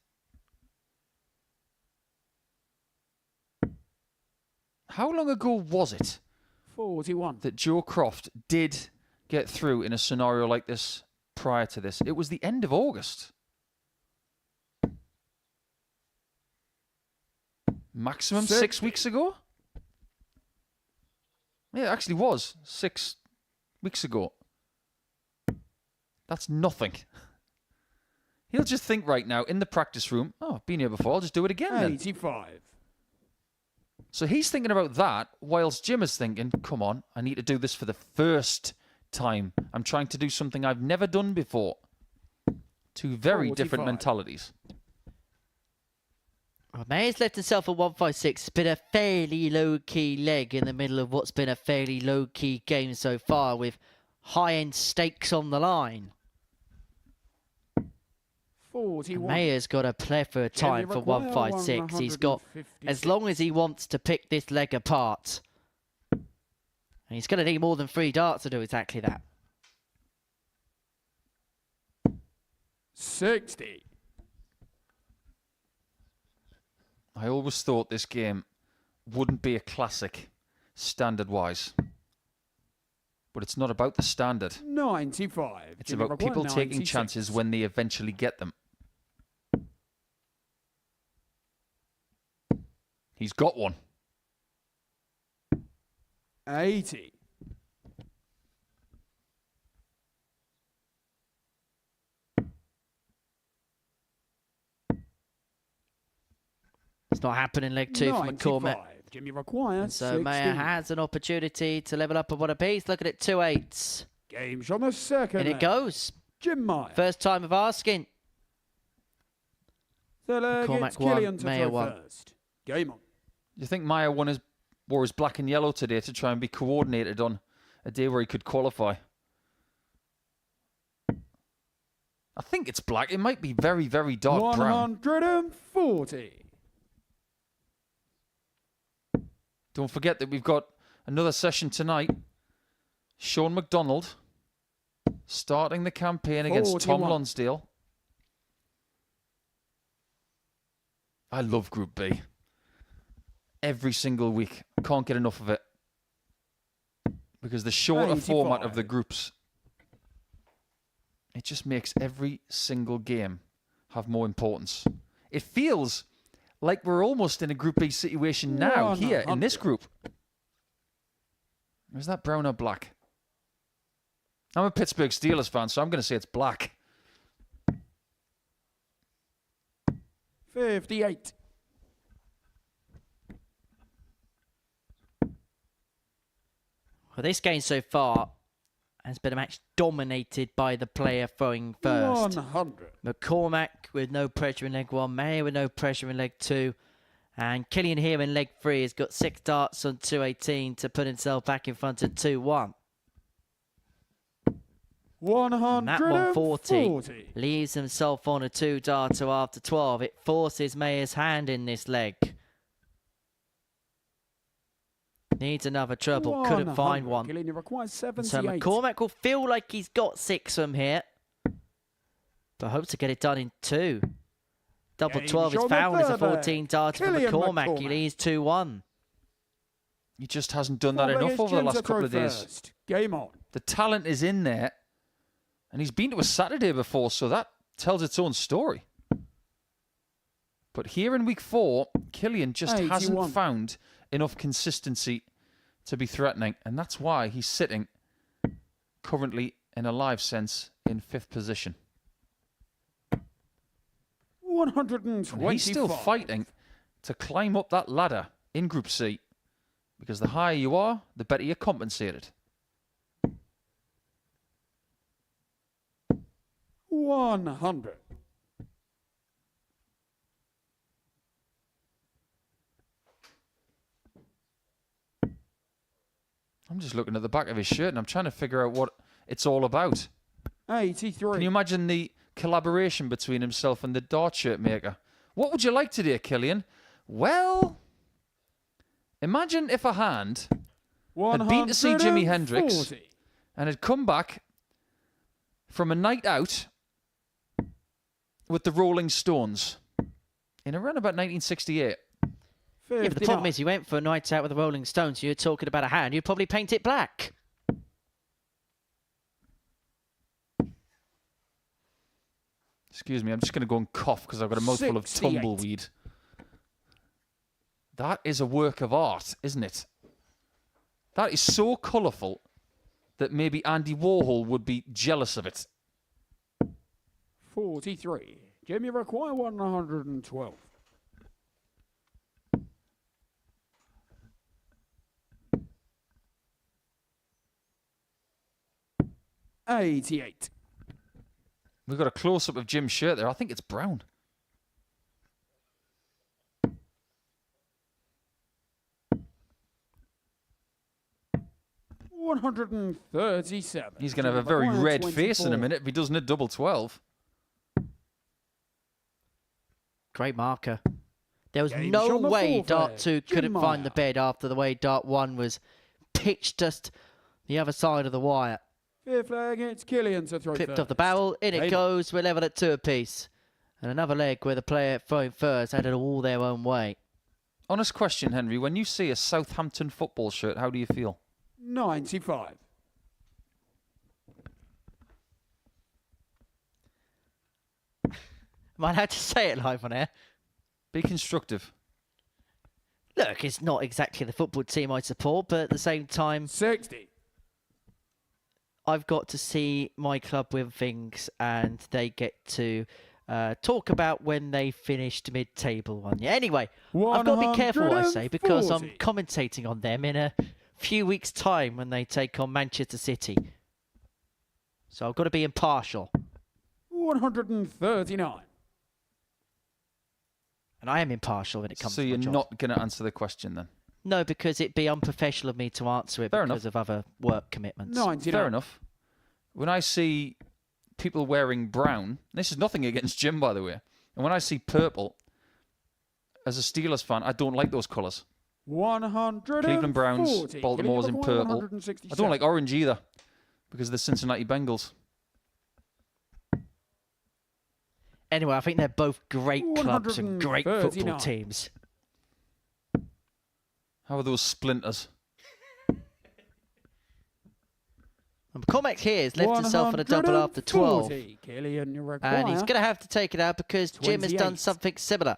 How long ago was it 41. that Joe Croft did get through in a scenario like this prior to this. It was the end of August. Maximum 6 weeks ago? Yeah, it actually was 6 weeks ago. That's nothing. He'll just think right now in the practice room, oh, I've been here before, I'll just do it again then. 85. So he's thinking about that, whilst Jim is thinking, come on, I need to do this for the first time. I'm trying to do something I've never done before. Two very different mentalities. Well, Meyer's left himself at 156. It's been a fairly low-key leg in the middle of what's been a fairly low-key game so far, with high-end stakes on the line. 41. Meyer's got a plethora of time for 156. He's got as long as he wants to pick this leg apart. And he's going to need more than 3 darts to do exactly that. 60. I always thought this game wouldn't be a classic, standard-wise. But it's not about the standard. 95. It's about people taking chances when they eventually get them. He's got one. 80. It's not happening leg 2 for McCormack. Jimmy requires So Meyer has an opportunity to level up a 1 apiece. Look at it, 2 8s. Game's on the second. And it goes. Jim Meyer. First time of asking. McCormack won, Meyer won. First. Game on. You think Meyer wore his black and yellow today to try and be coordinated on a day where he could qualify? I think it's black. It might be very, very dark brown. 140. Don't forget that we've got another session tonight. Sean McDonald starting the campaign against Tom Lonsdale. I love Group B. Every single week. Can't get enough of it. Because the shorter 85. format of the groups, it just makes every single game have more importance. It feels like we're almost in a Group B situation now, here in this group. Is that brown or black? I'm a Pittsburgh Steelers fan, so I'm going to say it's black. 58. Well, this game so far has been a match dominated by the player throwing first. 100. McCormack with no pressure in leg 1, Meyer with no pressure in leg 2, and Killian here in leg 3 has got 6 darts on 218 to put himself back in front of 2-1. 140. And that 140 leaves himself on a 2-darter after 12. It forces Meyer's hand in this leg. Needs another treble. Couldn't find one. Killian requires 78. So McCormack will feel like he's got 6 from here. But hopes to get it done in 2. Double 12 is found as a 14-darter for McCormack. He leads 2-1. He just hasn't done that enough over the last couple of days. Game on. The talent is in there. And he's been to a Saturday before, so that tells its own story. But here in week 4, Killian just hasn't found enough consistency to be threatening. And that's why he's sitting currently in a live sense in 5th position. 125. And he's still fighting to climb up that ladder in Group C. Because the higher you are, the better you're compensated. 100. I'm just looking at the back of his shirt and I'm trying to figure out what it's all about. 83. Can you imagine the collaboration between himself and the dart shirt maker? What would you like today, Killian? Well, imagine if a hand had been to see Jimi Hendrix and had come back from a night out with the Rolling Stones in around about 1968. Yeah, but the problem is, he went for a night out with the Rolling Stones. You're talking about a hand. You'd probably paint it black. Excuse me, I'm just going to go and cough because I've got a mouthful of 68. tumbleweed. That is a work of art, isn't it? That is so colourful that maybe Andy Warhol would be jealous of it. 43. Jim, you require 112. $88. We've got a close-up of Jim's shirt there. I think it's brown. $137. He's going to have a very red face in a minute if he doesn't hit double 12. Great marker. There was Game no shot on the way fourth Dart there. 2 Jim couldn't find Meyer. the bed after the way Dart 1 was pitched just the other side of the wire. Fifth leg, it's Killian to throw Clipped first. off the barrel, in it Game goes, we're level at 2 apiece. And another leg where the player throwing first had it all their own way. Honest question, Henry. When you see a Southampton football shirt, how do you feel? 95. Am I allowed to say it live on air? Be constructive. Look, it's not exactly the football team I support, but at the same time, 60. I've got to see my club win things, and they get to talk about when they finished mid-table one year. Anyway, I've got to be careful what I say because I'm 140. commentating on them in a few weeks' time when they take on Manchester City. So I've got to be impartial. 139. And I am impartial when it comes So to my you're job. not going to answer the question then? No, because it'd be unprofessional of me to answer it Fair because of other work commitments. 99. Fair enough. When I see people wearing brown, this is nothing against Jim, by the way, and when I see purple, as a Steelers fan, I don't like those colours. 140. Cleveland Browns, Baltimore's in purple. I 167. don't like orange either, because of the Cincinnati Bengals. Anyway, I think they're both great clubs and great football 139. teams. How are those splinters? And McCormack here has left himself on a double after 12. 140. Killian, you And he's require going to have to take it out because Jim has done 28. something similar.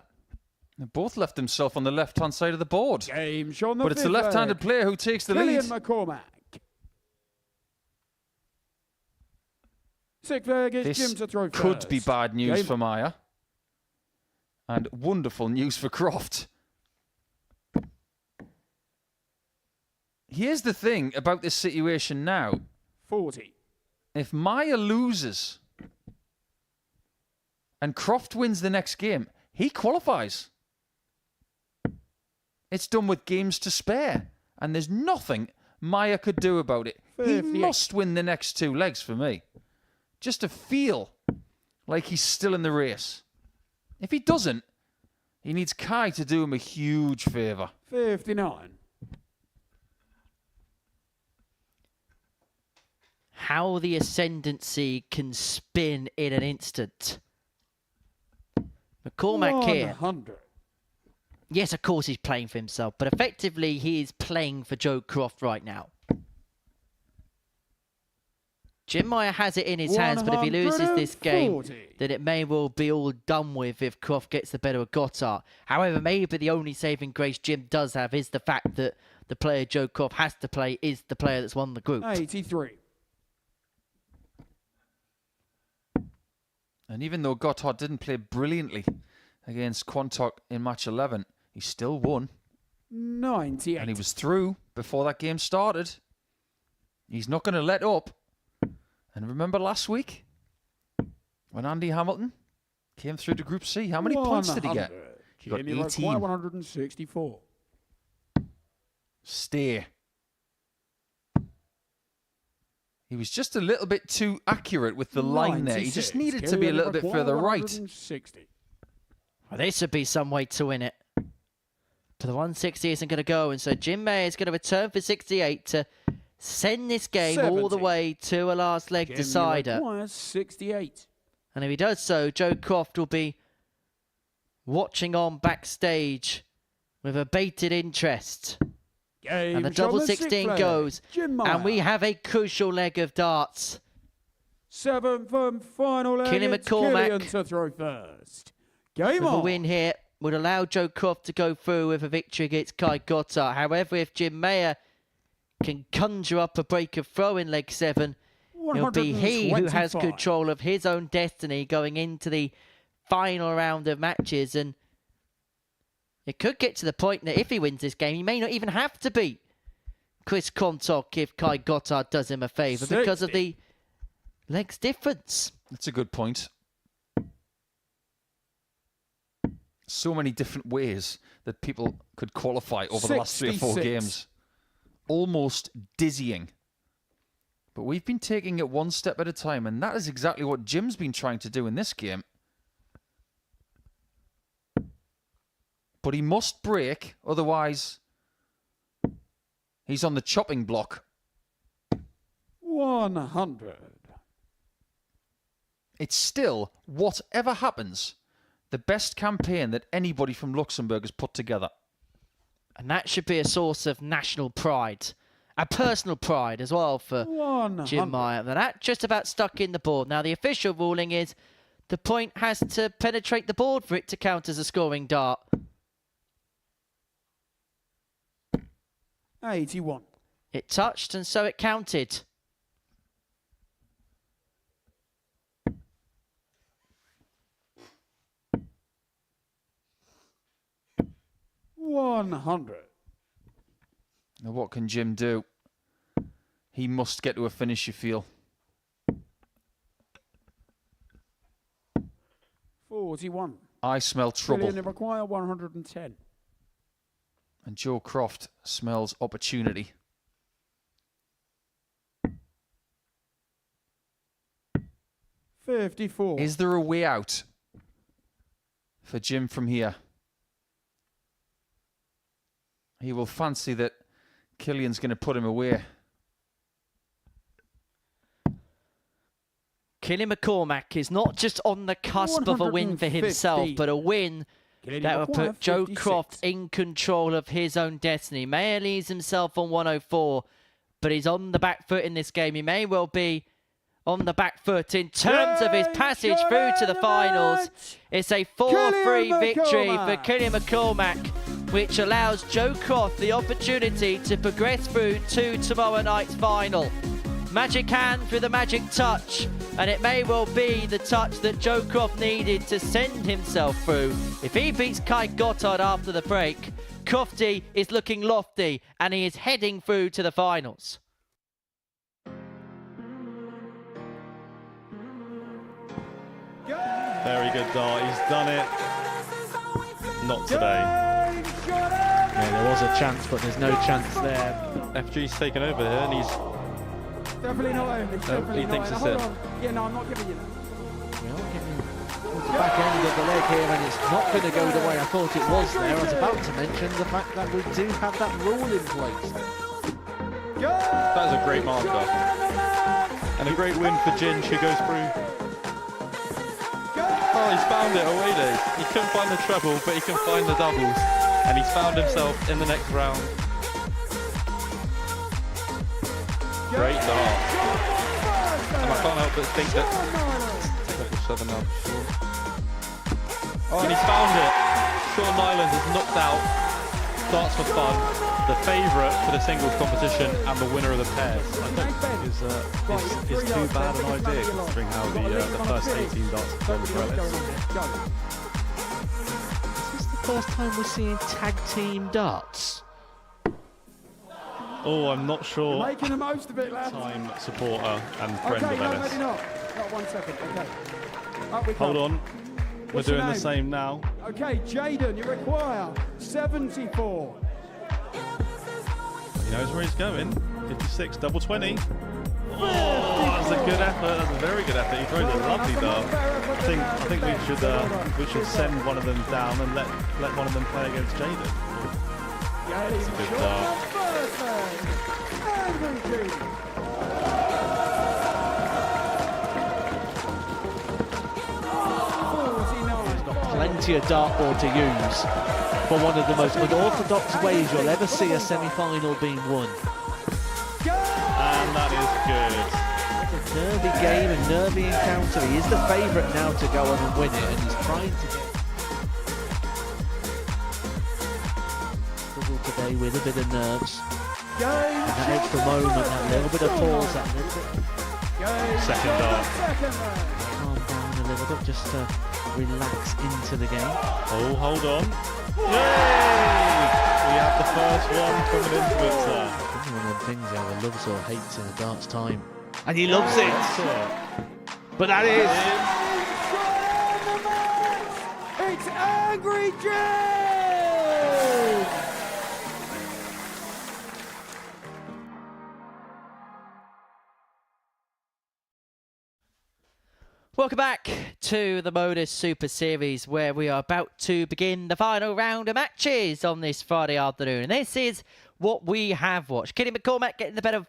They both left himself on the left-hand side of the board. Game shot on the But it's the fifth left-handed leg. player who takes the Killian lead. McCormack. Sixth leg, it's This Jim to throw could first. be bad news Game for Meyer. And wonderful news for Croft. Here's the thing about this situation now. 40. If Meyer loses and Croft wins the next game, he qualifies. It's done with games to spare. And there's nothing Meyer could do about it. He 58. must win the next 2 legs for me. Just to feel like he's still in the race. If he doesn't, he needs Kai to do him a huge favour. 59. How the ascendancy can spin in an instant. McCormack here. 100. Yes, of course he's playing for himself, but effectively he is playing for Joe Croft right now. Jim Meyer has it in his hands, but if he loses this game, 140. then it may well be all done with if Croft gets the better of Gotthardt. However, maybe the only saving grace Jim does have is the fact that the player Joe Croft has to play is the player that's won the group. 83. And even though Gotthardt didn't play brilliantly against Quantock in match 11, he still won. 98. And he was through before that game started. He's not going to let up. And remember last week when Andy Hamilton came through to Group C? How many points did he get? He got Jimmy require 18. 164. Steer. He was just a little bit too accurate with the line there. He just 96. needed to be a Killian little bit require further right. 160. Well, this would be some way to win it. But the 160 isn't going to go, and so Jim Meyer is going to return for 68 to send this game all the 70. way to a last leg Jimmy decider. requires 68. And if he does so, Joe Croft will be watching on backstage with a bated interest. Game And the shot on double the 16 sixth leg. goes. Jim Meyer. And we have a crucial leg of darts. seventh and final leg. Killian It's Killian McCormack to throw first. Game with a on. win here would allow Joe Croft to go through with a victory against Kai Gotthardt. However, if Jim Meyer can conjure up a break of throw in leg 7, it'll be he who has 125. control of his own destiny going into the final round of matches. And it could get to the point that if he wins this game, he may not even have to beat Chris Quantock if Kai Gotthardt does him a favour because of the legs difference. That's a good point. So many different ways that people could qualify over the last 3 or 4 games. Almost dizzying. But we've been taking it one step at a time, and that is exactly what Jim's been trying to do in this game. But he must break, otherwise he's on the chopping block. 100. It's still, whatever happens, the best campaign that anybody from Luxembourg has put together. And that should be a source of national pride. A personal pride as well for 100. Jim Meyer. Now that just about stuck in the board. Now the official ruling is the point has to penetrate the board for it to count as a scoring dart. 81. It touched and so it counted. $100. Now what can Jim do? He must get to a finish, you feel. 41. I smell trouble. Killian require 110. And Joe Croft smells opportunity. $54. Is there a way out for Jim from here? He will fancy that Killian's going to put him away. Killian McCormack is not just on the cusp of a win for himself, but a win that will put Joe Croft in control of his own destiny. Meyer leaves himself on 104, but he's on the back foot in this game. He may well be on the back foot in terms of his passage through to the finals. It's a 4-3 victory for Killian McCormack, which allows Joe Croft the opportunity to progress through to tomorrow night's final. Magic hand through the magic touch, and it may well be the touch that Joe Croft needed to send himself through. If he beats Kai Gotthardt after the break, Crofty is looking lofty and he is heading through to the finals. Very good dart. He's done it. Not today. Yeah, there was a chance, but there's no chance there. FG's taken over here, and he's Definitely not him. he thinks it's Hold it. on. Yeah, no, I'm not giving you that. We are giving the back end of the leg here, and it's not going to go the way I thought it was there. I was about to mention the fact that we do have that rule in place. That is a great marker. And a great win for Ginge, who goes through. Oh, he's found it already. He couldn't find the treble, but he can find the doubles. And he's found himself in the next round. Great dart. And I can't help but think that... Level 7 now, sure. Oh, and he's found it. Sean Nyland is knocked out. Darts for fun. The favourite for the singles competition and the winner of the pairs. I don't think is too bad an idea considering how the first 18 darts have gone for Ellis. Is this the first time we're seeing tag team darts? Oh, I'm not sure. Making the most of it, lads. Time supporter and friend Okay, of no, Ellis. maybe not. Not 1 second. Okay. Up we come. Hold on. We're What's your doing the name? same now. Okay, Jaden, you require 74. He knows where he's going. 56, double 20. Oh, that's a good effort. That's a very good effort. He throws a lovely dart. I think we should send one of them down and let one of them play against Jaden. That's a good dart. Plenty of dartboard to use for one of the most unorthodox ways you'll ever see a semi-final being won. And that is good. Nervy game and nervy encounter. He is the favourite now to go on and win it, and he's trying to get... Struggled today with a bit of nerves. And that extra moment, that little bit of pause, that little bit... Second dart. Calm down a little bit, just to relax into the game. Oh, hold on. Yay! We have the first one coming into it, sir. It's one of them things either loves or hates in a darts time. And he loves it! But that is... It's Angry Jim! Welcome back to the Modus Super Series, where we are about to begin the final round of matches on this Friday afternoon. And this is what we have watched. Killian McCormack getting the better of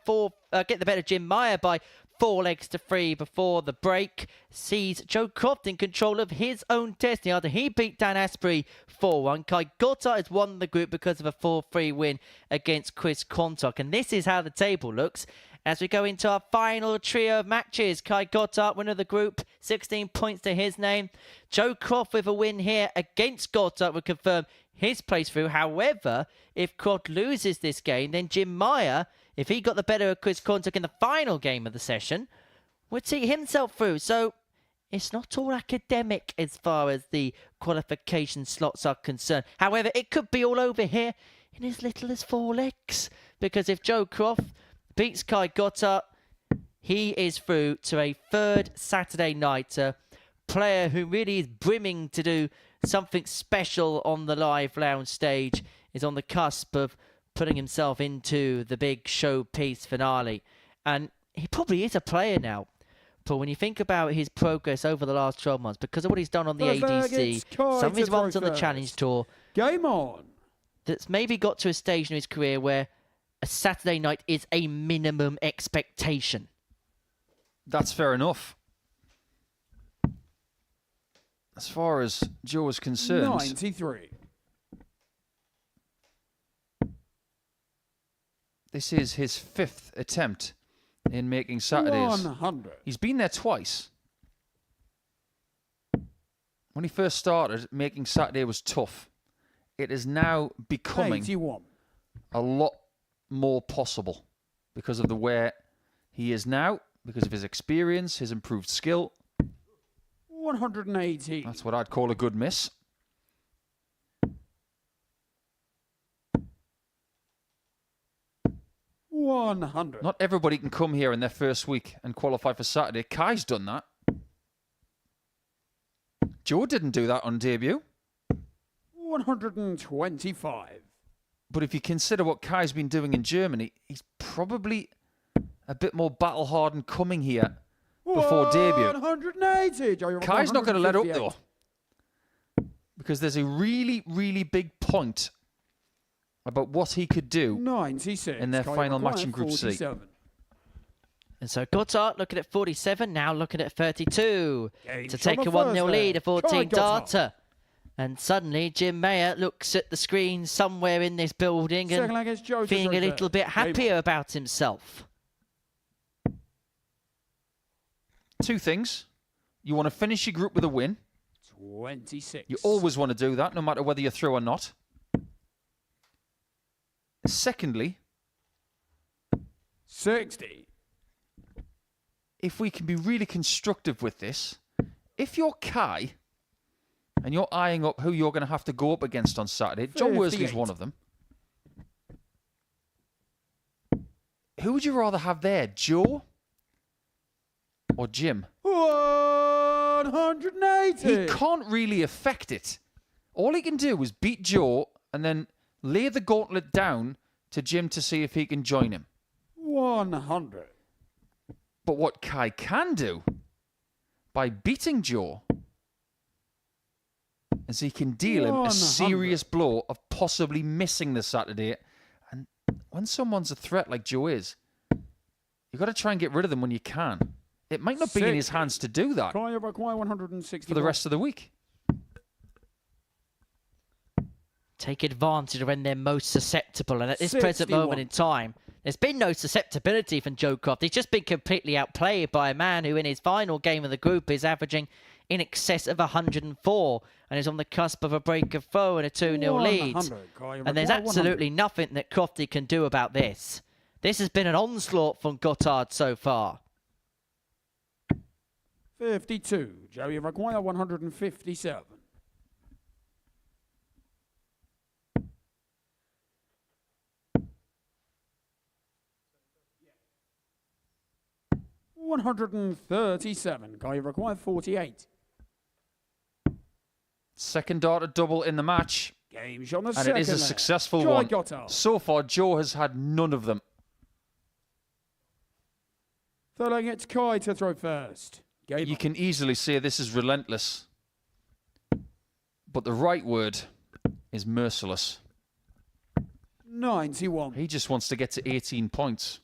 Jim Meyer by 4 legs to 3 before the break. Sees Joe Croft in control of his own destiny after he beat Dan Astbury 4-1. Gotthardt has won the group because of a 4-3 win against Quantock. And this is how the table looks as we go into our final trio of matches. Gotthardt, winner of the group, 16 points to his name. Joe Croft with a win here against Gotthardt would confirm his place through. However, if Croft loses this game, then Jim Meyer, if he got the better of Quantock in the final game of the session, would see himself through. So it's not all academic as far as the qualification slots are concerned. However, it could be all over here in as little as 4 legs. Because if Joe Croft beats Gotthardt, he is through to a 3rd Saturday night. A player who really is brimming to do something special on the live lounge stage, is on the cusp of putting himself into the big showpiece finale. And he probably is a player now. But when you think about his progress over the last 12 months, because of what he's done on the ADC, some of his runs on the Challenge Tour, game on, that's maybe got to a stage in his career where a Saturday night is a minimum expectation. That's fair enough. As far as Joe is concerned, 93. This is his 5th attempt in making Saturdays. 100. He's been there twice. When he first started, making Saturday was tough. It is now becoming 81. a lot more possible because of the way he is now, because of his experience, his improved skill. 180. That's what I'd call a good miss. $100. Not everybody can come here in their first week and qualify for Saturday. Kai's done that. Joe didn't do that on debut. 125. But if you consider what Kai's been doing in Germany, he's probably a bit more battle-hardened coming here before debut. 180. Kai's not going to let up, though. Because there's a really, really big point about what he could do 96. in their final match in Group 47. C. And so Gotthardt looking at 47, now looking at 32 Game to take a shot 1-0 first lead, a 14 Gotthardt. darter. And suddenly Jim Meyer looks at the screen somewhere in this building Second leg and against Joe feeling a Croft. little bit happier about himself. 2 things. You want to finish your group with a win. 26. You always want to do that, no matter whether you're through or not. Secondly, 60. if we can be really constructive with this, if you're Kai and you're eyeing up who you're going to have to go up against on Saturday, John Worsley's 58. one of them. Who would you rather have there, Joe or Jim? 180. He can't really affect it. All he can do is beat Joe and then lay the gauntlet down to Jim to see if he can join him. 100. But what Kai can do, by beating Joe, is he can deal him a 100. serious blow of possibly missing the Saturday. And when someone's a threat like Joe is, you've got to try and get rid of them when you can. It might not be in his 60. hands to do that Kai Require 160 for the rest of the week. Take advantage of when they're most susceptible. And at this present 61. moment in time, There's been no susceptibility from Joe Croft. He's just been completely outplayed by a man who in his final game of the group is averaging in excess of 104 and is on the cusp of a break of foe and a 2-0 lead. And there's absolutely nothing that Crofty can do about this. This has been an onslaught from Gotthardt so far. 52. Joe, you require 157. $137. Guy, you require 48. Second darter double in the match. Game shot on the and second it is a leg. successful Joe one. Gotthardt. So far, Joe has had none of them. Third leg, it's Kai to throw first. Game You can easily say this is relentless. But the right word is merciless. 91. He just wants to get to 18 points.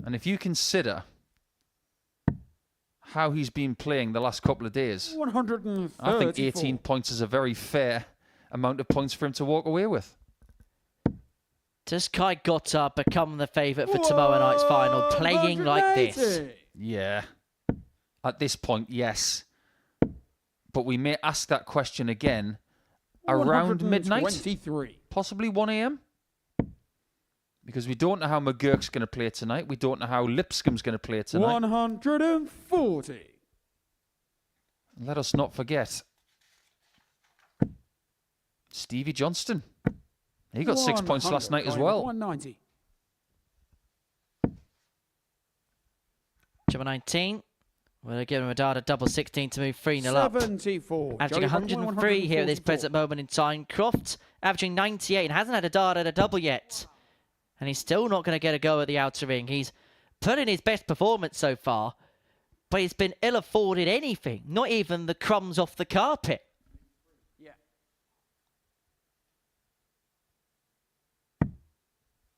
And if you consider how he's been playing the last couple of days, 134. I think 18 points is a very fair amount of points for him to walk away with. Does Kai Gotthardt become the favourite for tomorrow night's final, playing like this? Yeah. At this point, yes. But we may ask that question again around midnight, 123. possibly 1 a.m. Because we don't know how McGurk's going to play tonight. We don't know how Lipscomb's going to play tonight. 140. Let us not forget Stevie Johnston. He got 6 points last night as well. 190. Number 19. We'll give him a data double 16 to move 3-0 up. 74. Averaging 103 here at this present moment in time. Croft averaging 98 and hasn't had a data at a double yet. And he's still not going to get a go at the outer ring. He's put in his best performance so far, but he's been ill-afforded anything, not even the crumbs off the carpet. Yeah.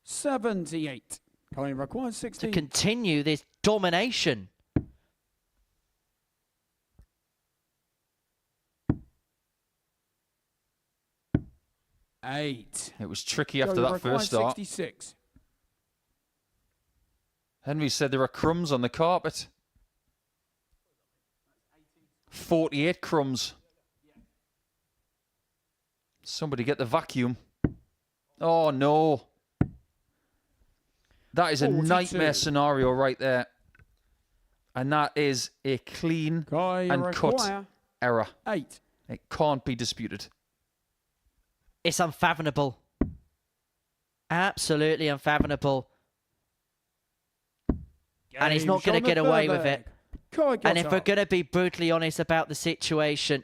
78. Colin requires 16. To continue this domination. Eight. It was tricky after that first start. 66. Henry said there are crumbs on the carpet. 48 crumbs. Somebody get the vacuum. Oh, no. That is a 42. nightmare scenario right there. And that is a clean and cut error. 8. It can't be disputed. It's unfathomable. Absolutely unfathomable. And he's not going to get away with it. And if we're going to be brutally honest about the situation,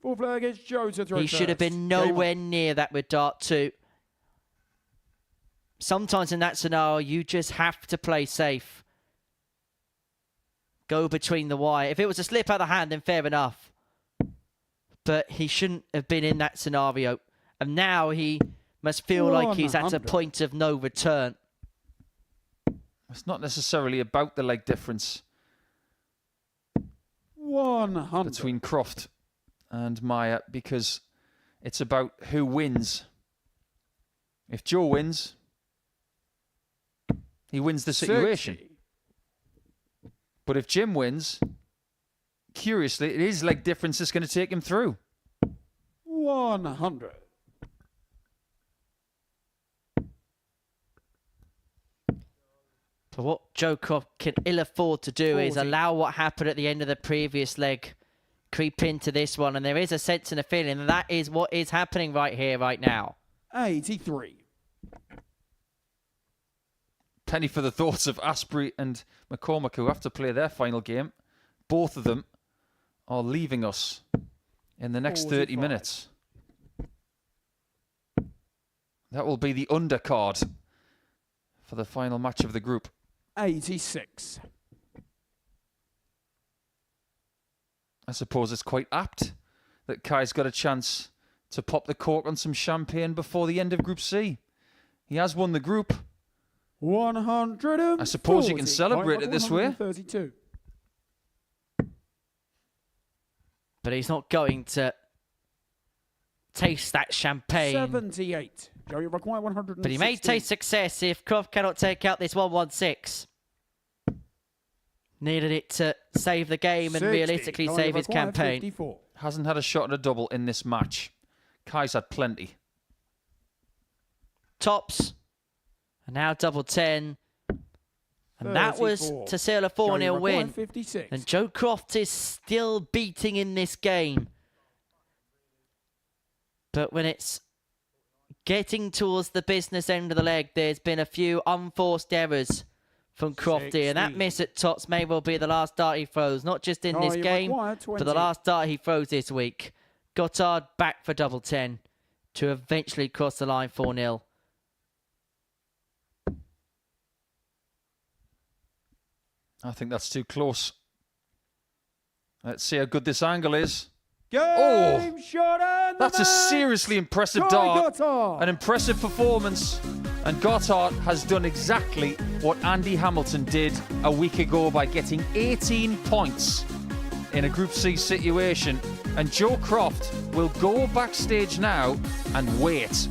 Fourth leg is Joe to throw he should have been nowhere near that with Dart 2. Sometimes in that scenario, you just have to play safe. Go between the wire. If it was a slip out of the hand, then fair enough. But he shouldn't have been in that scenario. And now he must feel like he's at a point of no return. It's not necessarily about the leg difference 100 between Croft and Meyer, because it's about who wins. If Joe wins, he wins the situation. 60. But if Jim wins, curiously, it is leg difference that's going to take him through. 100. But what Joe Croft can ill afford to do is allow what happened at the end of the previous leg creep into this one. And there is a sense and a feeling that is what is happening right here, right now. 83. Penny for the thoughts of Astbury and McCormack, who have to play their final game. Both of them are leaving us in the next 30 minutes. That will be the undercard for the final match of the group. 86. I suppose it's quite apt that Kai's got a chance to pop the cork on some champagne before the end of Group C. He has won the group. 140. I suppose you can celebrate it this way. 32. But he's not going to taste that champagne 78. Joe, you require 160. But he may taste success if Croft cannot take out this 116. Needed it to save the game and 60. realistically Joe, you save his require campaign. 54. Hasn't had a shot at a double in this match. Kai's had plenty. Tops. And now double 10. And that was 34. to seal a 4-0 win. 56. And Joe Croft is still beating in this game. But when it's getting towards the business end of the leg, there's been a few unforced errors from Crofty. And that miss at tops may well be the last dart he throws, not just in this game, but the last dart he throws this week. Gotthardt back for double 10 to eventually cross the line 4-0. I think that's too close. Let's see how good this angle is. Game shot and That's a seriously impressive dart. Gotthardt. An impressive performance. And Gotthardt has done exactly what Andy Hamilton did a week ago by getting 18 points in a Group C situation. And Joe Croft will go backstage now and wait.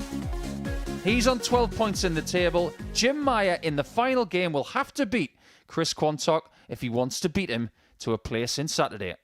He's on 12 points in the table. Jim Meyer in the final game will have to beat Chris Quantock if he wants to beat him to a place in Saturday.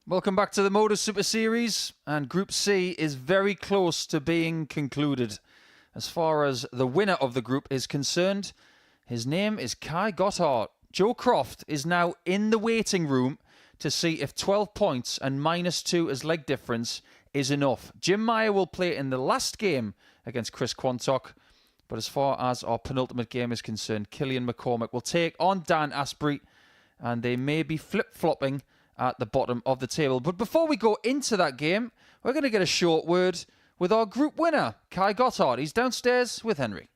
Welcome back to the Modus Super Series, and Group C is very close to being concluded. As far as the winner of the group is concerned, his name is Kai Gotthardt. Joe Croft is now in the waiting room to see if 12 points and -2 as leg difference is enough. Jim Meyer will play in the last game against Chris Quantock, but as far as our penultimate game is concerned, Killian McCormack will take on Dan Astbury, and they may be flip-flopping at the bottom of the table. But before we go into that game, we're going to get a short word with our group winner, Kai Gotthardt. He's downstairs with Henry.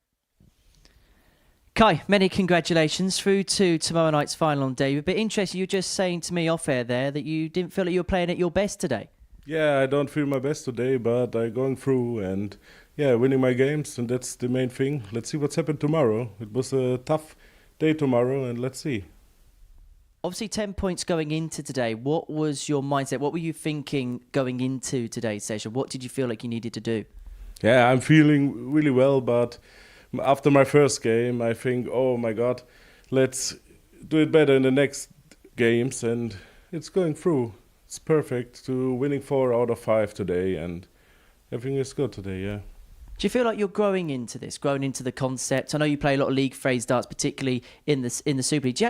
Kai, many congratulations through to tomorrow night's final on day. A bit interesting, you were just saying to me off air there that you didn't feel like you were playing at your best today. Yeah, I don't feel my best today, but I'm going through and winning my games, and that's the main thing. Let's see what's happened tomorrow. It was a tough day tomorrow, and let's see. Obviously, 10 points going into today. What was your mindset? What were you thinking going into today's session? What did you feel like you needed to do? Yeah, I'm feeling really well, but after my first game, I think, oh my God, let's do it better in the next games, and it's going through. It's perfect to winning 4 out of 5 today, and everything is good today, yeah. Do you feel like you're growing into this, growing into the concept? I know you play a lot of league phrase darts, particularly in the Super League. Did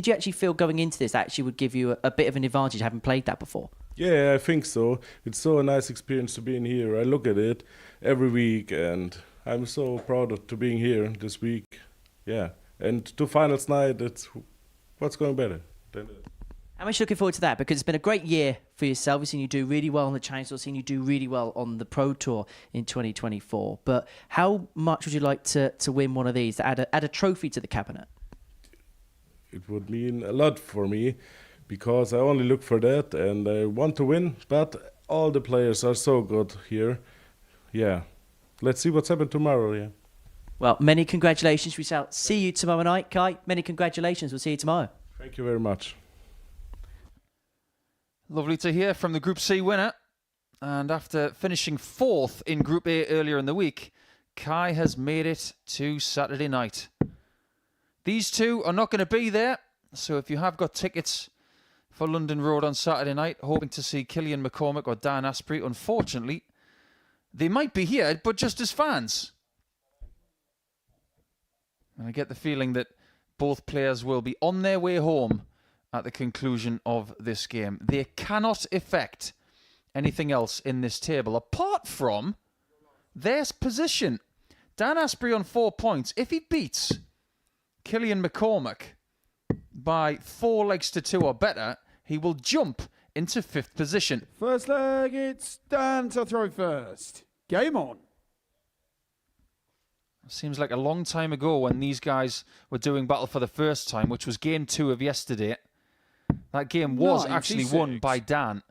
you actually feel going into this actually would give you a bit of an advantage, having played that before? Yeah, I think so. It's so a nice experience to be in here. I look at it every week, and I'm so proud to being here this week. Yeah, and to finals night, it's what's going better than it. How much looking forward to that? Because it's been a great year for yourself. We've seen you do really well on the Challenge Tour, seen you do really well on the Pro Tour in 2024. But how much would you like to win one of these, to add a trophy to the cabinet? It would mean a lot for me, because I only look for that, and I want to win, but all the players are so good here. Yeah, let's see what's happened tomorrow, yeah. Well, many congratulations. We shall see you tomorrow night, Kai. Many congratulations. We'll see you tomorrow. Thank you very much. Lovely to hear from the Group C winner. And after finishing 4th in Group A earlier in the week, Kai has made it to Saturday night. These two are not going to be there, so if you have got tickets for London Road on Saturday night, hoping to see Killian, McCormack or Dan Astbury, unfortunately, they might be here, but just as fans. And I get the feeling that both players will be on their way home at the conclusion of this game. They cannot affect anything else in this table, apart from their position. Dan Astbury on 4 points. If he beats Killian McCormack by 4 legs to 2 or better, he will jump into 5th position. First leg, it's Dan to throw first. Game on. Seems like a long time ago when these guys were doing battle for the first time, which was game 2 of yesterday. That game was actually won by Dan,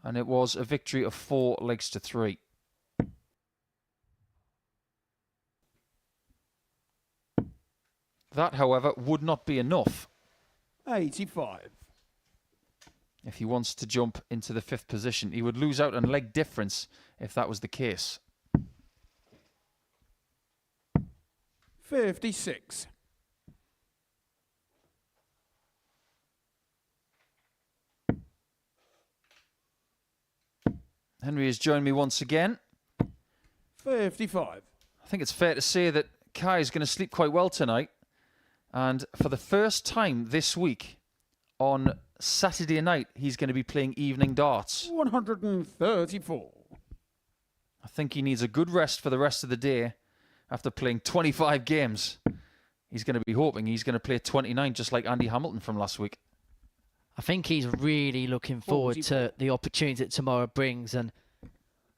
and it was a victory of 4 legs to 3. That, however, would not be enough 85. if he wants to jump into the 5th position. He would lose out on leg difference if that was the case. 56. Henry has joined me once again. 55. I think it's fair to say that Kai is going to sleep quite well tonight. And for the first time this week, on Saturday night, he's going to be playing evening darts. 134. I think he needs a good rest for the rest of the day after playing 25 games. He's going to be hoping he's going to play 29, just like Andy Hamilton from last week. I think he's really looking forward to the opportunity that tomorrow brings. And I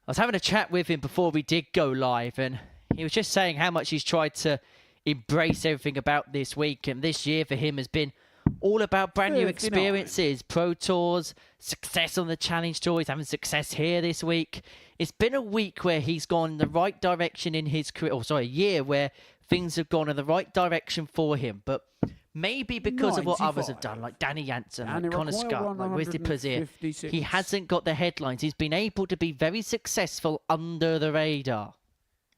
was having a chat with him before we did go live, and he was just saying how much he's tried to embrace everything about this week. And this year for him has been all about brand new experiences, Pro Tours, success on the Challenge Tour. He's having success here this week. It's been a week where he's gone in the right direction in his career. Oh, sorry, a year where things have gone in the right direction for him. But maybe because of what others have done, like Danny Jansen, like Connor Scott, like Wisdy Plaisir, he hasn't got the headlines. He's been able to be very successful under the radar.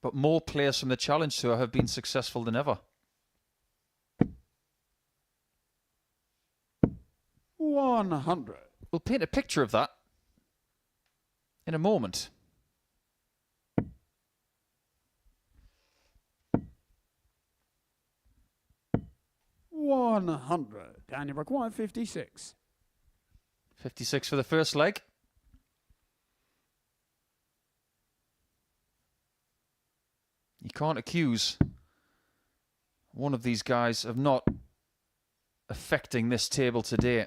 But more players from the Challenge Tour have been successful than ever. 100. We'll paint a picture of that in a moment. And you require 56. 56 for the first leg. You can't accuse one of these guys of not affecting this table today.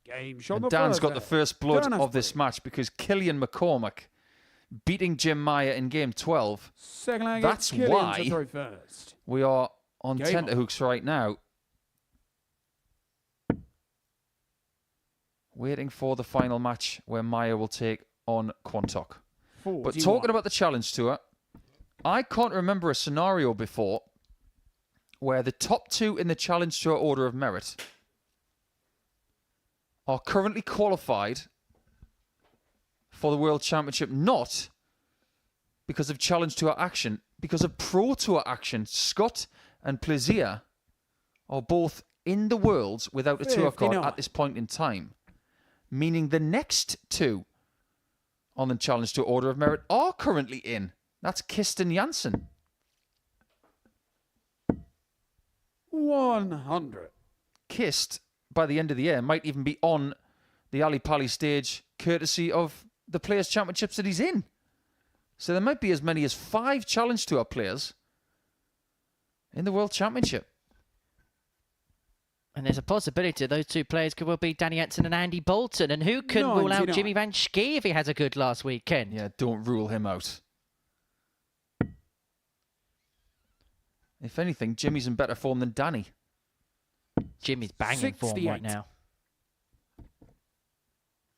Game shot. And Dan's got the first blood of this match because Killian McCormack beating Jim Meyer in game 12. Second leg, that's why we are on tenterhooks right now. Waiting for the final match where Meyer will take on Quantock. 41. But talking about the Challenge Tour, I can't remember a scenario before where the top 2 in the Challenge Tour order of merit are currently qualified for the World Championship, not because of Challenge Tour action, because of Pro Tour action. Scott and Plaisir are both in the Worlds without a tour card 59. at this point in time, meaning the next 2 on the Challenge Tour order of merit are currently in. That's Kirsten Janssen. 100. Kist, by the end of the year, might even be on the Ali Pali stage, courtesy of the Players' Championships that he's in. So there might be as many as 5 Challenge Tour players in the World Championship. And there's a possibility those 2 players could well be Danny Etson and Andy Bolton. And who can rule out 99. Jimmy Van Schie if he has a good last weekend? Yeah, don't rule him out. If anything, Jimmy's in better form than Danny. Jimmy's banging form 68. right now.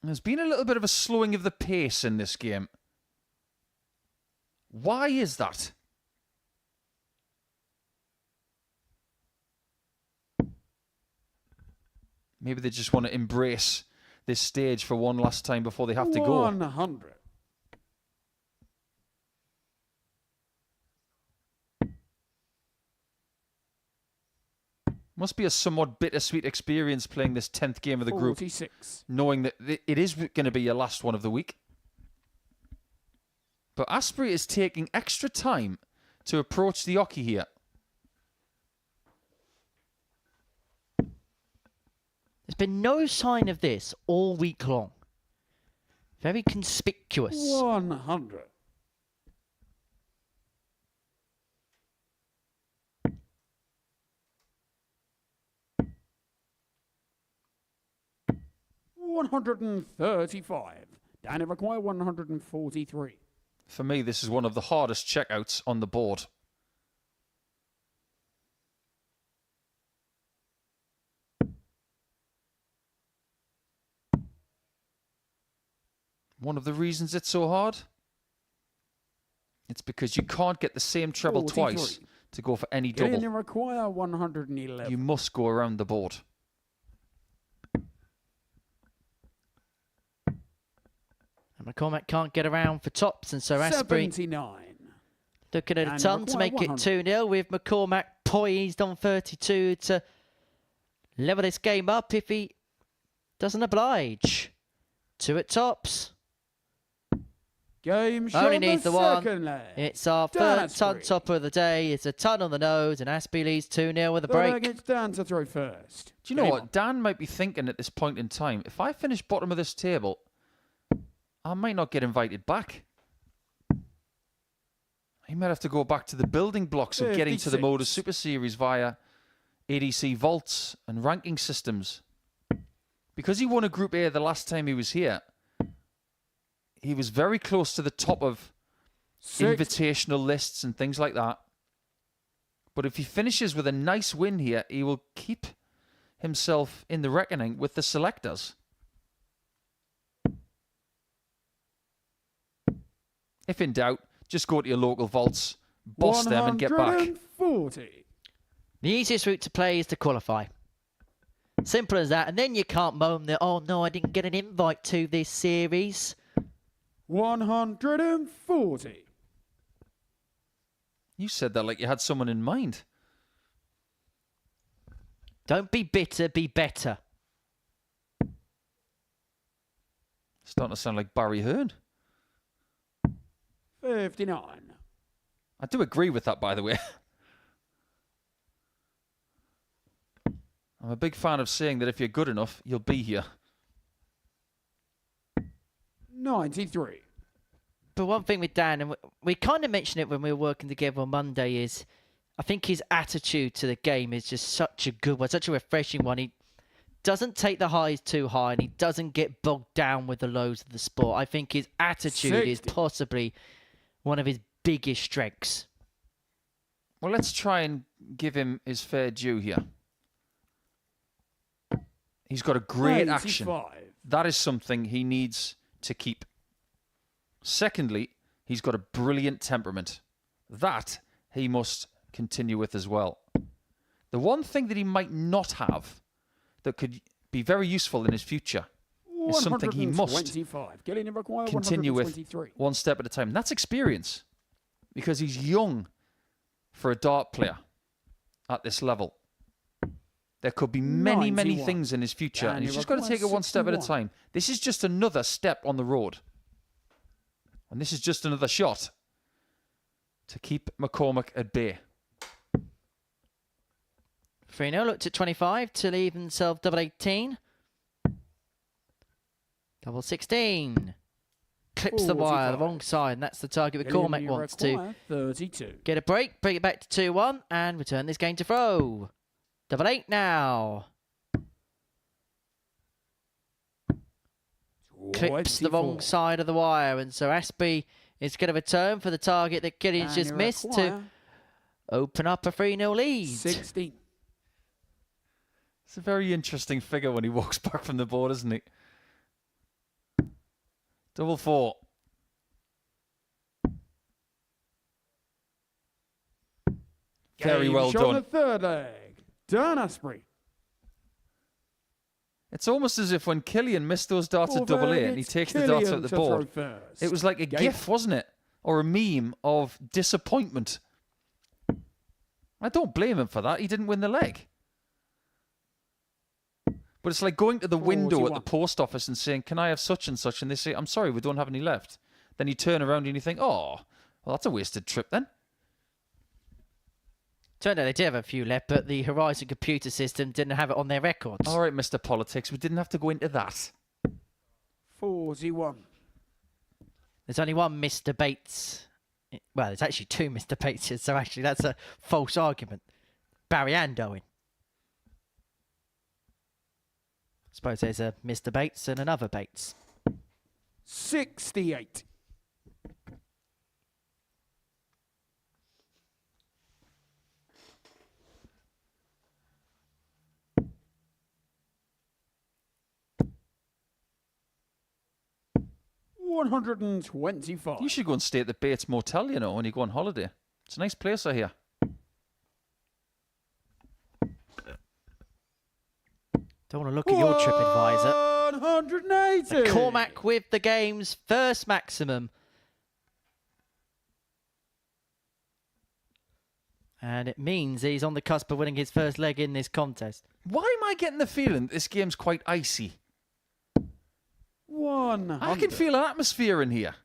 There's been a little bit of a slowing of the pace in this game. Why is that? Maybe they just want to embrace this stage for one last time before they have to go. 100. Must be a somewhat bittersweet experience playing this 10th game of the group, 46. knowing that it is going to be your last one of the week. But Astbury is taking extra time to approach the Oki here. There's been no sign of this all week long. Very conspicuous. 100. $135. Danny require 143. For me, this is one of the hardest checkouts on the board. One of the reasons it's so hard? It's because you can't get the same treble 43. twice to go for any Killian double. require 111. You must go around the board. And McCormack can't get around for tops, and so Astbury 79. looking at a And ton to require make it 100. 2-0 with McCormack poised on 32 to level this game up if he doesn't oblige. 2 at tops. Game shot Only needs the one. second leg. It's our Dan third ton Astbury. topper of the day. It's a ton on the nose, and Astbury leads 2-0 with a break. It's Dan to throw first. Do you know Game what? on. Dan might be thinking at this point in time, if I finish bottom of this table, I might not get invited back. He might have to go back to the building blocks of getting to the 56. Modus Super Series via ADC vaults and ranking systems. Because he won a Group A the last time he was here, he was very close to the top of invitational lists and things like that. But if he finishes with a nice win here, he will keep himself in the reckoning with the selectors. If in doubt, just go to your local vaults, boss them and get back. 140. The easiest route to play is to qualify. Simple as that. And then you can't moan that, oh no, I didn't get an invite to this series. 140. You said that like you had someone in mind. Don't be bitter, be better. Starting to sound like Barry Hearn. 59. I do agree with that, by the way. I'm a big fan of saying that if you're good enough, you'll be here. 93. But one thing with Dan, and we kind of mentioned it when we were working together on Monday, is I think his attitude to the game is just such a good one, such a refreshing one. He doesn't take the highs too high, and he doesn't get bogged down with the lows of the sport. I think his attitude is 60. possibly one of his biggest strengths. Well, let's try and give him his fair due here. He's got a great action. 85. That is something he needs to keep. Secondly, he's got a brilliant temperament. That he must continue with as well. The one thing that he might not have that could be very useful in his future is something he must continue with one step at a time. And that's experience, because he's young for a dart player at this level. There could be many, many things in his future, and he's just got to take it one step at a time. This is just another step on the road. And this is just another shot to keep McCormack at bay. 3-0, looked at 25 to leave himself double 18. Double 16. Clips the wire, the wrong side, and that's the target McCormack wants to 32. Get a break, bring it back to 2-1, and return this game to throw. Double 8 now. Clips the wrong side of the wire, and so Astbury is going to return for the target that Killian's just missed to open up a 3-0 lead. 16. It's a very interesting figure when he walks back from the board, isn't he? Double 4. Very well done. On the third leg, Dan Astbury. It's almost as if when Killian missed those darts at double 8 and he takes the darts out the board, it was like a gif, wasn't it? Or a meme of disappointment. I don't blame him for that. He didn't win the leg. But it's like going to the window at the post office and saying, can I have such and such? And they say, I'm sorry, we don't have any left. Then you turn around and you think, oh, well, that's a wasted trip then. Turned out they did have a few left, but the Horizon computer system didn't have it on their records. All right, Mr. Politics, we didn't have to go into that. 41. There's only one Mr. Bates. Well, there's actually two Mr. Bateses, so actually that's a false argument. Barry and Owen. I suppose there's a Mr. Bates and another Bates. 68. $125. You should go and stay at the Bates Motel, you know, when you go on holiday. It's a nice place, I hear. Don't want to look at your TripAdvisor. 180. McCormack with the game's first maximum. And it means he's on the cusp of winning his first leg in this contest. Why am I getting the feeling this game's quite icy? 100. I can feel an atmosphere in here.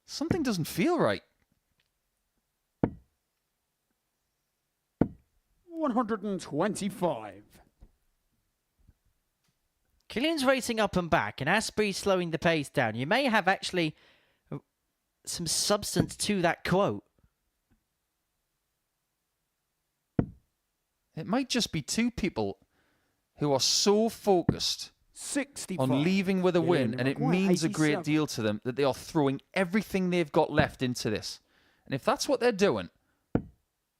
Something doesn't feel right. 125. Killian's racing up and back, and Astbury's slowing the pace down. You may have actually some substance to that quote. It might just be two people who are so focused 65. on leaving with a win, and it means 87. a great deal to them that they are throwing everything they've got left into this. And if that's what they're doing,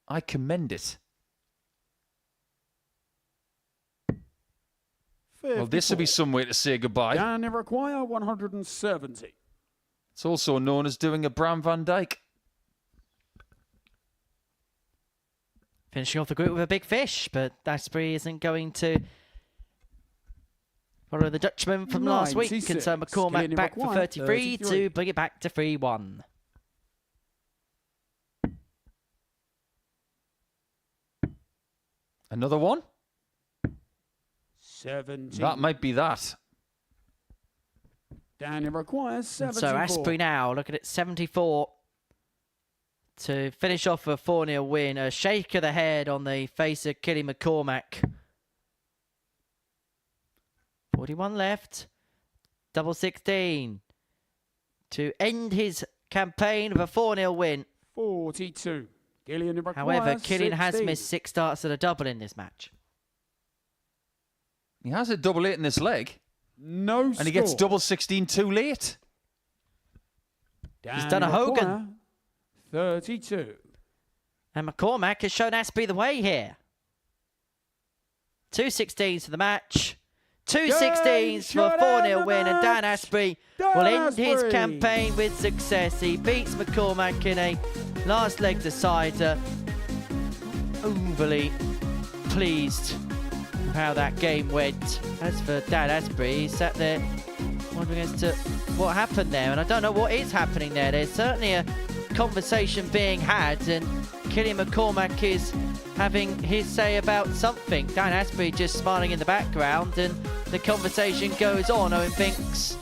I commend it. 54. Well, this will be some way to say goodbye. Dan require 170. It's also known as doing a Bram van Dijk. Finishing off the group with a big fish, but Astbury isn't going to follow the Dutchman from last week. And so McCormack back for 33 to bring it back to 3-1. Another one? 17. That might be that. Dan requires 74. So Astbury now looking at 74 to finish off a 4-0 win. A shake of the head on the face of Killian McCormack. 41 left. Double 16 to end his campaign of a 4-0 win. 42. Killian requires However, Killian 16. has missed 6 starts at a double in this match. He has a double 8 in this leg. No And he gets double 16 too late. He's done a Hogan. 32. And McCormack has shown Astbury the way here. 2 16s for the match. Two 16s for a 4-0 win, and Dan Astbury will end his campaign with success. He beats McCormack in a last leg decider. Overly pleased with how that game went. As for Dan Astbury, he sat there wondering as to what happened there, and I don't know what is happening there. There's certainly a conversation being had, and Killian McCormack is having his say about something. Dan Astbury just smiling in the background, and the conversation goes on. Owen thinks, I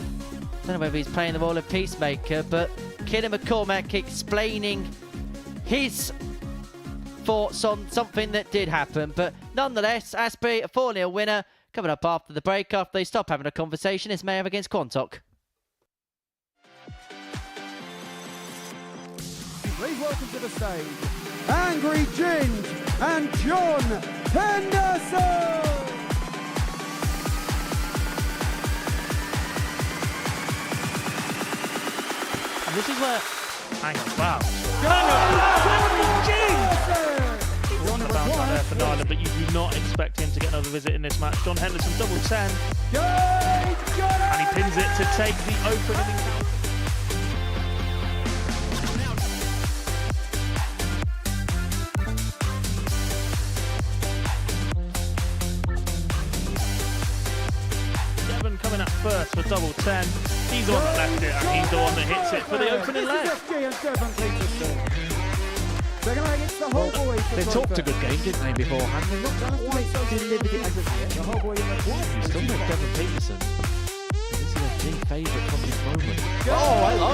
don't know whether he's playing the role of peacemaker, but Killian McCormack explaining his thoughts on something that did happen. But nonetheless, Astbury, a 4-0 winner. Coming up after the break, after they stop having a conversation, it's Meyer against Quantock. Please welcome to the stage, Angry Ginge and John Henderson! And this is where... Hang on, wow. John bounce out there for Nyland, but you do not expect him to get another visit in this match. John Henderson, double 10. And he pins it to take the opening count. Coming up first for double 10. He's the one that left it, and he's the one that hits it for the opening leg. They talked a good game, didn't they, beforehand? They've not quite delivered it as of yet. You still make Devon Peterson. This is a big favourite from this moment. Oh, hello!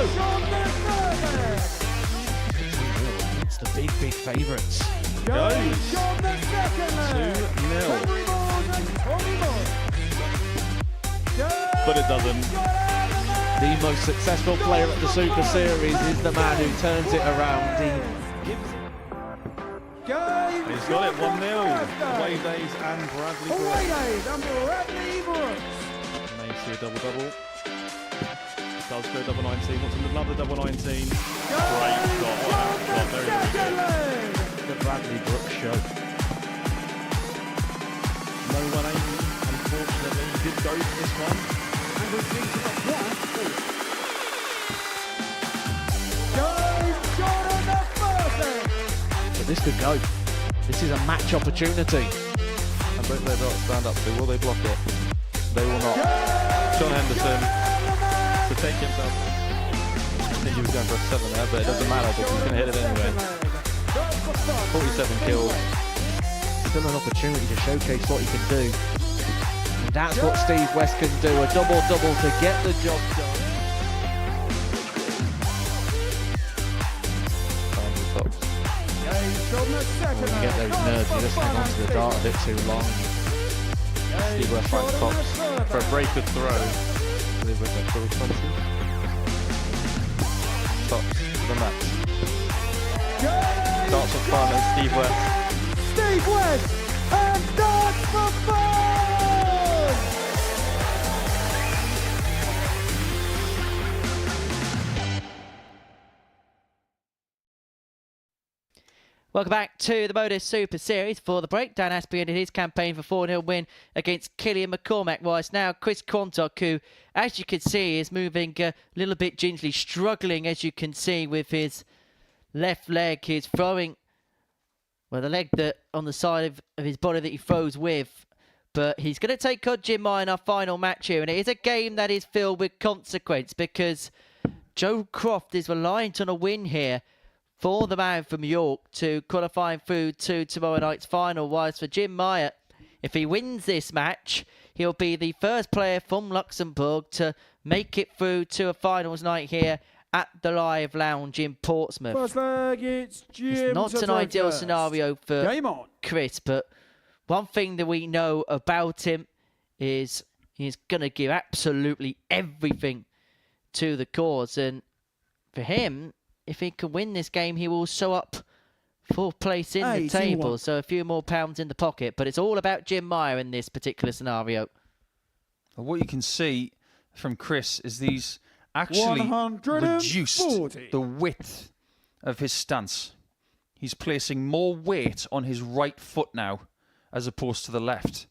It's the big favourites. Goes 2-0. But it doesn't. The most successful player at the Super Series is the man who turns it around. He's got it 1-0. Away days and Bradley Brooks. May see a double-double. Does go double 19. Wants another double 19. Great shot. What a shot. Very good. The Bradley Brooks show. No one aiming. Unfortunately, he did go for this one. But this could go. This is a match opportunity. And both their dots stand up to. Will they block it? They will not. John Henderson to take himself. I think he was going for a 7 there, but it doesn't matter because he's going to hit it anyway. 47 kills. Still an opportunity to showcase what he can do. And that's what Steve West can do. A double-double to get the job done. When you get those nerves, you just hang on to the dart a bit too long. Steve West finds Tops for a breaker throw. Steve West at 20. Tops for the match. Darts for fun and Steve West. Steve West and darts for fun! Welcome back to the Modus Super Series. For the break, Dan Astbury ended his campaign for 4-0 win against Killian McCormack. While it's now Chris Quantock, who, as you can see, is moving a little bit gingerly, struggling, as you can see, with his left leg. He's throwing, well, the leg that on the side of his body that he throws with. But he's going to take on Jim Meyer in our final match here. And it is a game that is filled with consequence because Joe Croft is reliant on a win here for the man from York to qualifying through to tomorrow night's final. Whilst for Jim Meyer, if he wins this match, he'll be the first player from Luxembourg to make it through to a finals night here at the Live Lounge in Portsmouth. First leg, it's Jim. It's not an ideal scenario for Chris, but one thing that we know about him is he's going to give absolutely everything to the cause. And for him, if he can win this game, he will sew up 4th place in the table. So a few more pounds in the pocket. But it's all about Jim Meyer in this particular scenario. Well, what you can see from Chris is he's actually reduced the width of his stance. He's placing more weight on his right foot now as opposed to the left.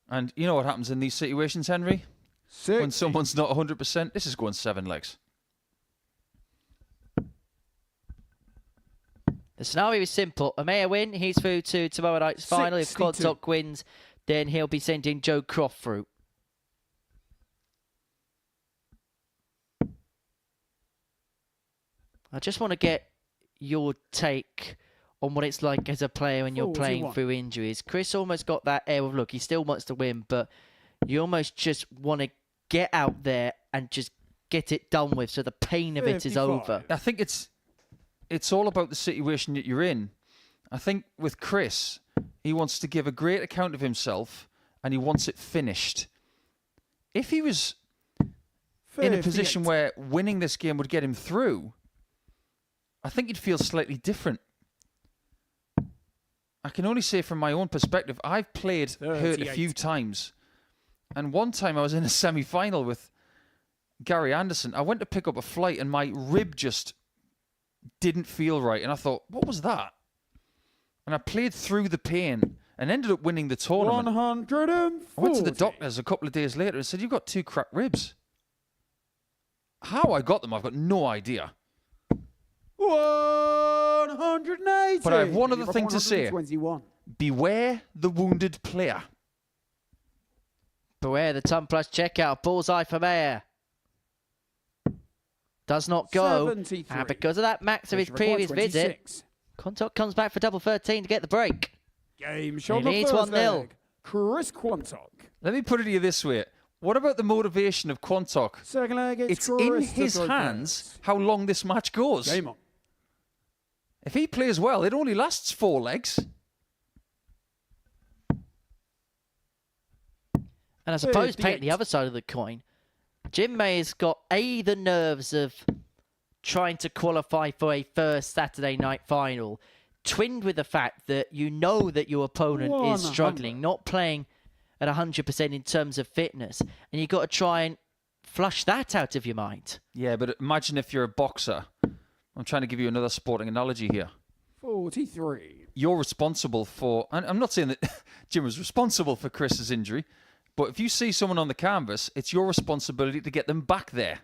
And you know what happens in these situations, Henry? 60. When someone's not 100%, this is going 7 legs. The scenario is simple. A Meyer win, he's through to tomorrow night's final. If 62. Quantock wins, then he'll be sending Joe Croft through. I just want to get your take on what it's like as a player when you're playing 41. through injuries. Chris almost got that air of, look, he still wants to win, but you almost just want to get out there and just get it done with so the pain of it is 55. over. I think it's all about the situation that you're in. I think with Chris, he wants to give a great account of himself and he wants it finished. If he was in a position 58. where winning this game would get him through, I think he'd feel slightly different. I can only say from my own perspective, I've played hurt a 38. few times. And one time I was in a semi-final with Gary Anderson. I went to pick up a flight and my rib just didn't feel right. And I thought, what was that? And I played through the pain and ended up winning the tournament. 140. I went to the doctors a couple of days later and said, you've got 2 cracked ribs. How I got them, I've got no idea. 180. But I have one other thing to say. 121. Beware the wounded player. Beware the ton plus checkout. Bullseye for Meyer. Does not go. 73. And because of that max of his previous visit, Quantock comes back for double 13 to get the break. Game He shot the leads first 1-0. leg. Chris Quantock. Let me put it to you this way. What about the motivation of Quantock? Second leg, It's in his hands how long this match goes. Game on. If he plays well, it only lasts 4 legs. And I suppose 58. painting the other side of the coin, Jim Mayer's got the nerves of trying to qualify for a first Saturday night final, twinned with the fact that you know that your opponent is 100. struggling, not playing at 100% in terms of fitness, and you've got to try and flush that out of your mind. Yeah, but imagine if you're a boxer. I'm trying to give you another sporting analogy here. 43. You're responsible for, and I'm not saying that Jim was responsible for Chris's injury, but if you see someone on the canvas, it's your responsibility to get them back there.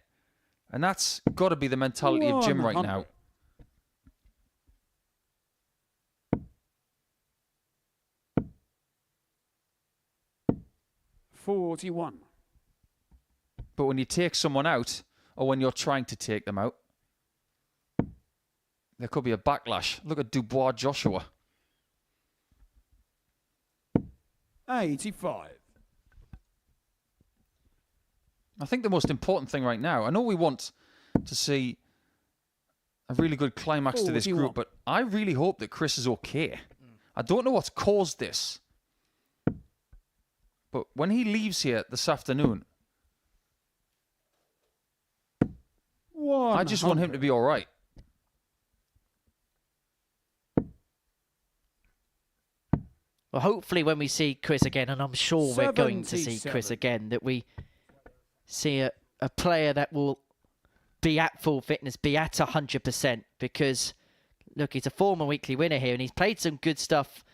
And that's got to be the mentality of Jim right 100. now. $41. But when you take someone out, or when you're trying to take them out, there could be a backlash. Look at Dubois Joshua. 85. I think the most important thing right now, I know we want to see a really good climax to this 41. group, but I really hope that Chris is okay. I don't know what's caused this, but when he leaves here this afternoon, I just want him to be all right. Well, hopefully when we see Chris again, and I'm sure we're going to see Chris 77. again, that we see a player that will be at full fitness, be at 100%, because, look, he's a former weekly winner here, and he's played some good stuff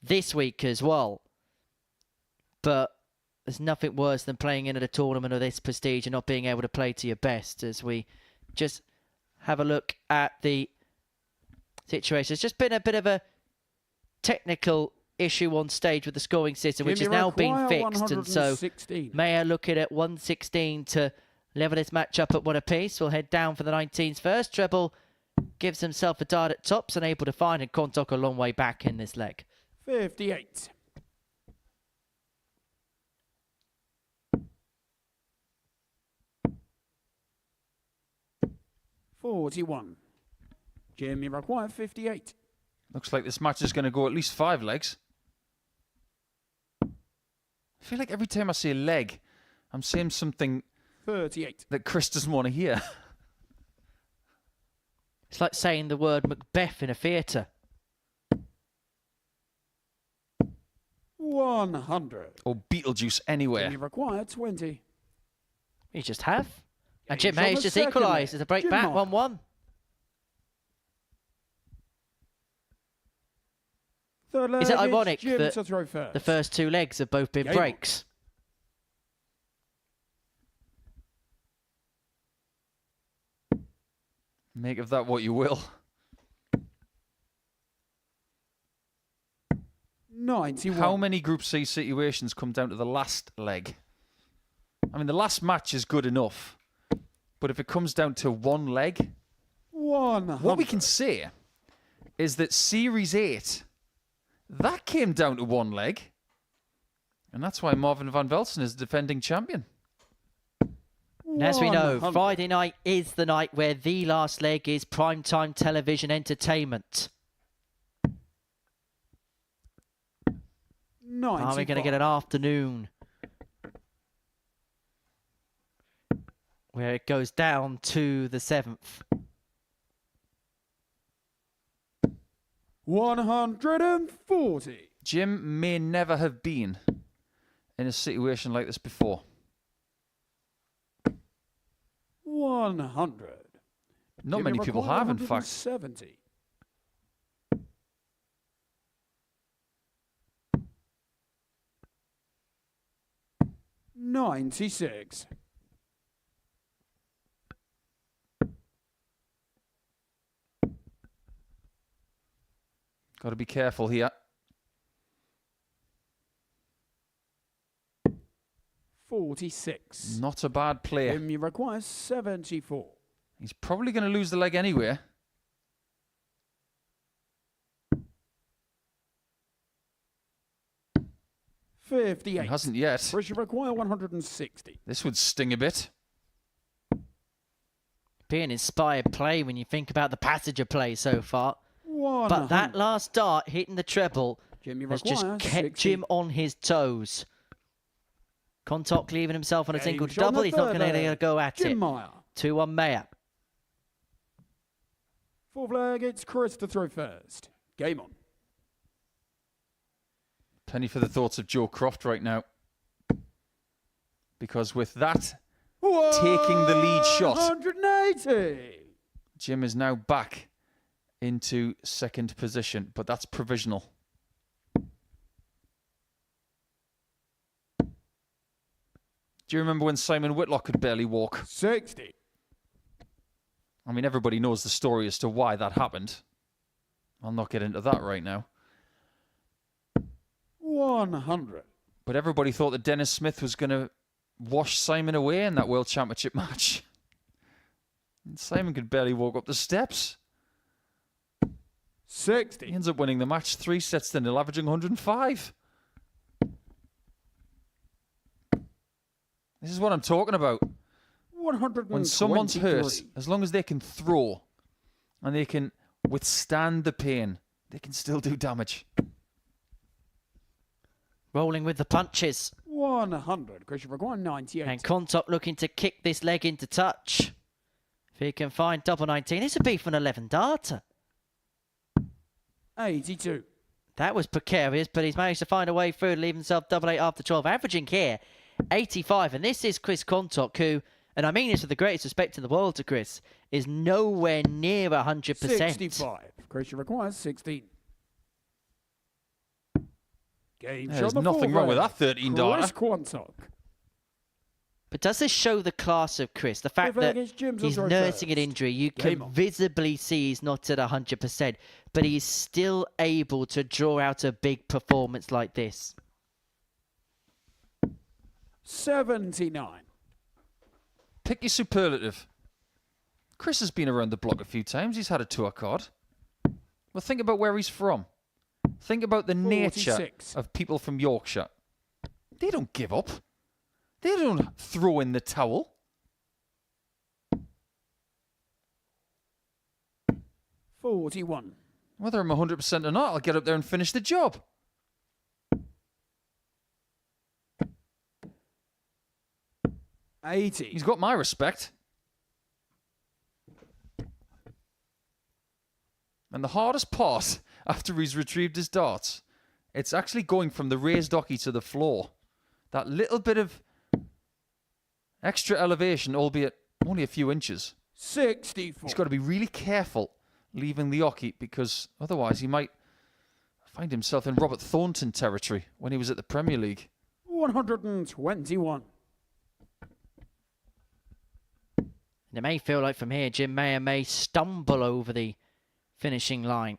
this week as well. But there's nothing worse than playing in at a tournament of this prestige and not being able to play to your best. As we just have a look at the situation. It's just been a bit of a technical issue on stage with the scoring system, which has now been fixed. And so 116. Meyer looking at 116 to level this match up at 1 apiece. We'll head down for the 19s first. Treble gives himself a dart at tops, unable to find, and Quantock a long way back in this leg. 58. $41. Jimmy require 58. Looks like this match is going to go at least 5 legs. I feel like every time I say leg, I'm saying something 38. that Chris doesn't want to hear. It's like saying the word Macbeth in a theatre. 100. Or Beetlejuice anywhere. Jimmy require 20. You just have. And Game Jim shot Hayes the just second equalised leg. as a break Jim back, Mark. 1-1. Third leg, Is it ironic Jim that to throw first. the first two legs have both been Game breaks? Make of that what you will. 91. How many Group C situations come down to the last leg? I mean, the last match is good enough. But if it comes down to one leg, 100. what we can say is that Series 8, that came down to one leg. And that's why Marvin van Velsen is the defending champion. And as we know, 100. Friday night is the night where the last leg is primetime television entertainment. 95. Are we going to get an afternoon where it goes down to the 7th? 140. Jim may never have been in a situation like this before. 100. Not many people have, in fact. 70. $96. Got to be careful here. 46. Not a bad player. Jim, you require 74. He's probably going to lose the leg anyway. He 58. hasn't yet. Chris, you require 160. This would sting a bit. Being inspired play when you think about the passage of play so far. 100. But that last dart hitting the treble Jim, you has just require kept 60. Jim on his toes. Quantock leaving himself on a single Game shot on double. the He's not third going to leg. go at Jim it. Meyer. 2-1 Meyer. Fourth leg, it's Chris to throw first. Game on. Penny for the thoughts of Joe Croft right now. Because with that taking the lead shot, 180. Jim is now back into second position, but that's provisional. Do you remember when Simon Whitlock could barely walk? 60. I mean, everybody knows the story as to why that happened. I'll not get into that right now. 100. But everybody thought that Dennis Smith was going to wash Simon away in that World Championship match. And Simon could barely walk up the steps. 60. He ends up winning the match 3 sets to 0, averaging 105. This is what I'm talking about. 123. When someone's hurt, as long as they can throw and they can withstand the pain, they can still do damage. Rolling with the punches. 100. Chris, you require 98. And Quantock looking to kick this leg into touch. If he can find double 19, this would be for an 11 darter. 82. That was precarious, but he's managed to find a way through to leave himself double 8 after 12. Averaging here 85. And this is Chris Quantock, who, and I mean this with the greatest respect in the world to Chris, is nowhere near 100%. 65. Chris, you require 16. Game There's shot on the nothing fourth wrong with leg. that 13 darter. Chris Quantock. But does this show the class of Chris? The fact Fifth leg that is Jim's he's on nursing an first. injury, you Game can on. visibly see he's not at 100%, but he's still able to draw out a big performance like this. 79. Pick your superlative. Chris has been around the block a few times. He's had a tour card. Well, think about where he's from. Think about the nature 46. of people from Yorkshire. They don't give up. They don't throw in the towel. 41. Whether I'm 100% or not, I'll get up there and finish the job. $80. He's got my respect. And the hardest part, after he's retrieved his darts, it's actually going from the raised hockey to the floor. That little bit of extra elevation, albeit only a few inches. 64. He's got to be really careful leaving the hockey, because otherwise he might Find himself in Robert Thornton territory when he was at the Premier League. 121. And it may feel like from here, Jim Meyer may stumble over the finishing line.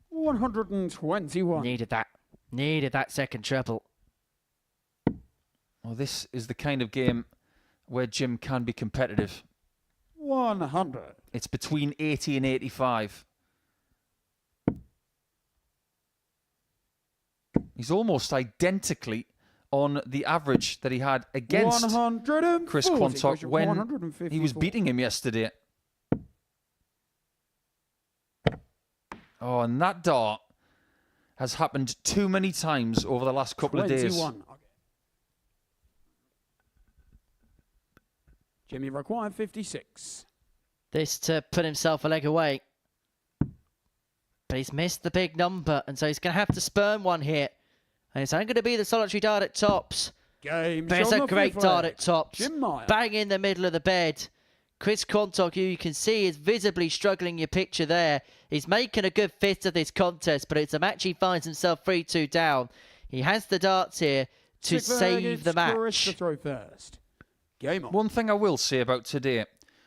121. Needed that. Needed that second treble. Well, this is the kind of game where Jim can be competitive. 100. It's between 80 and 85. He's almost identically on the average that he had against Chris Quantock when he was beating him yesterday. Oh, and that dart has happened too many times over the last couple of days. Jimmy required 56. This to put himself a leg away. But he's missed the big number, and so he's going to have to spurn one here. And it's only going to be the solitary dart at tops. Game. But it's a great dart at tops. Jim Meyer. Bang in the middle of the bed. Chris Quantock, who you can see is visibly struggling, your picture there. He's making a good fist of this contest, but it's a match he finds himself 3-2 down. He has the darts here to save the match. To throw first. Game on. One thing I will say about today,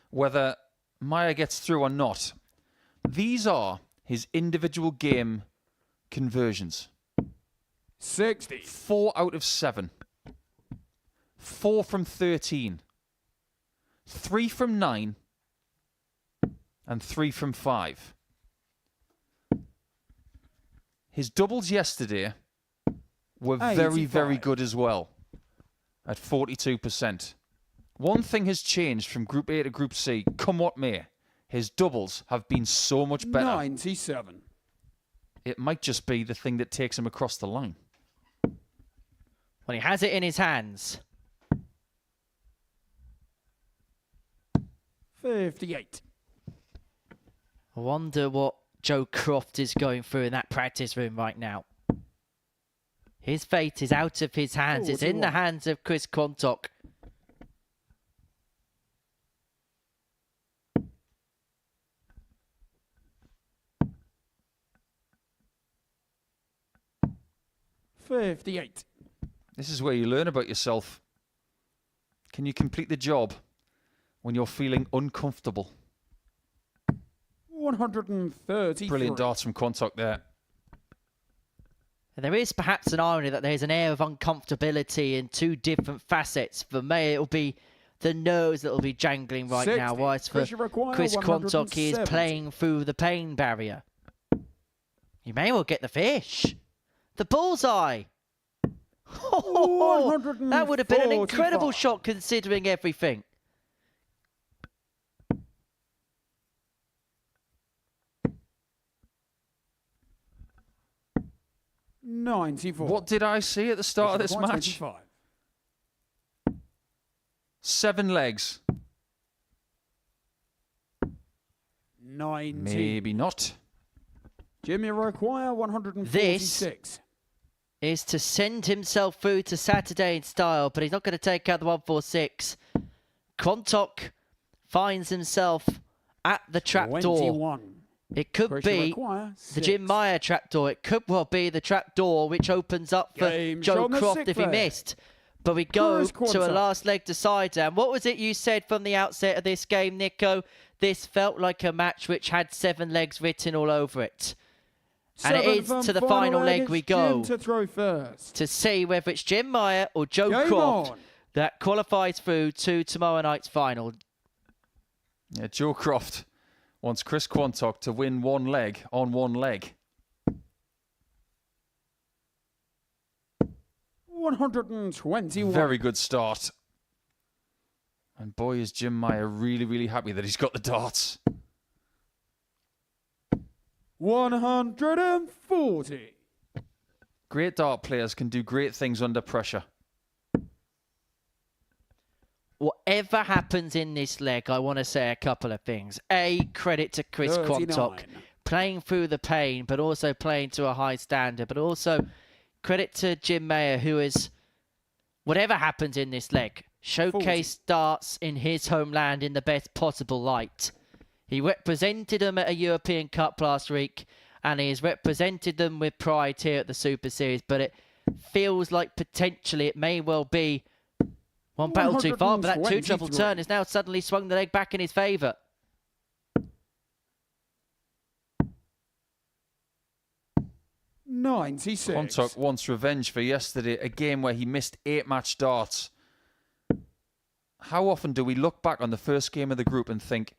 whether Meyer gets through or not, these are his individual game conversions. 60. 4 out of 7. 4 from 13. 3 from 9. And 3 from 5. His doubles yesterday were very, very good as well. At 42%. One thing has changed from Group A to Group C. Come what may. His doubles have been so much better. 97. It might just be the thing that takes him across the line. Well, he has it in his hands. 58. I wonder what Joe Croft is going through in that practice room right now. His fate is out of his hands. It's in the hands of Chris Quantock. $58. This is where you learn about yourself. Can you complete the job when you're feeling uncomfortable? 133. Brilliant darts from Quantock there. And there is perhaps an irony that there's an air of uncomfortability in two different facets. For me, it'll be the nose that will be jangling right 60. now, whilst for Chris Quantock, he is playing through the pain barrier. You may well get the fish. The bullseye. Oh, that would have been an incredible shot considering everything. What did I see at the start of this match? 25. 7 legs. 90. Maybe not. Jimmy require 146. This is to send himself through to Saturday in style, but he's not going to take out the 146. Quantock finds himself at the trapdoor. It could be the Jim Meyer trapdoor. It could well be the trapdoor which opens up for Joe Croft if he missed. But we go to a last leg decider. And what was it you said from the outset of this game, Nico? This felt like a match which had 7 legs written all over it. And it is to the final leg we go to throw first. To see whether it's Jim Meyer or Joe Croft that qualifies through to tomorrow night's final. Yeah, Joe Croft wants Chris Quantock to win 1 leg on 1 leg. 121. Very good start. And boy, is Jim Meyer really, really happy that he's got the darts. 140. Great dart players can do great things under pressure. Whatever happens in this leg, I want to say a couple of things. A, credit to Chris Quantock, playing through the pain, but also playing to a high standard. But also credit to Jim Meyer, who is, whatever happens in this leg, showcase darts in his homeland in the best possible light. He represented them at a European Cup last week, and he's represented them with pride here at the Super Series, but it feels like potentially it may well be one battle too far, but that 2-triple turn has now suddenly swung the leg back in his favour. Quantock wants revenge for yesterday, a game where he missed 8 match darts. How often do we look back on the first game of the group and think,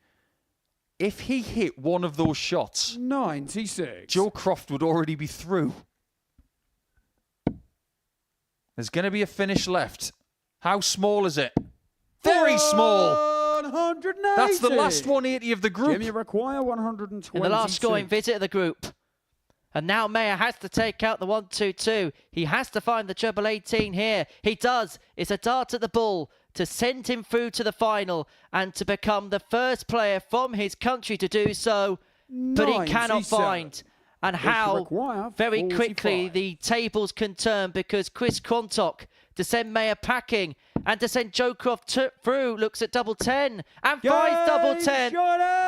if he hit one of those shots, 96. Joe Croft would already be through. There's going to be a finish left. How small is it? Very small. 180. That's the last 180 of the group. Jimmy require 120. In the last scoring visit of the group. And now Meyer has to take out the 1-2-2. He has to find the treble 18 here. He does. It's a dart at the bull to send him through to the final and to become the first player from his country to do so. But he cannot find. And how very quickly the tables can turn, because Chris Quantock to send Meyer packing and to send Joe Croft through looks at double 10 and finds double 10.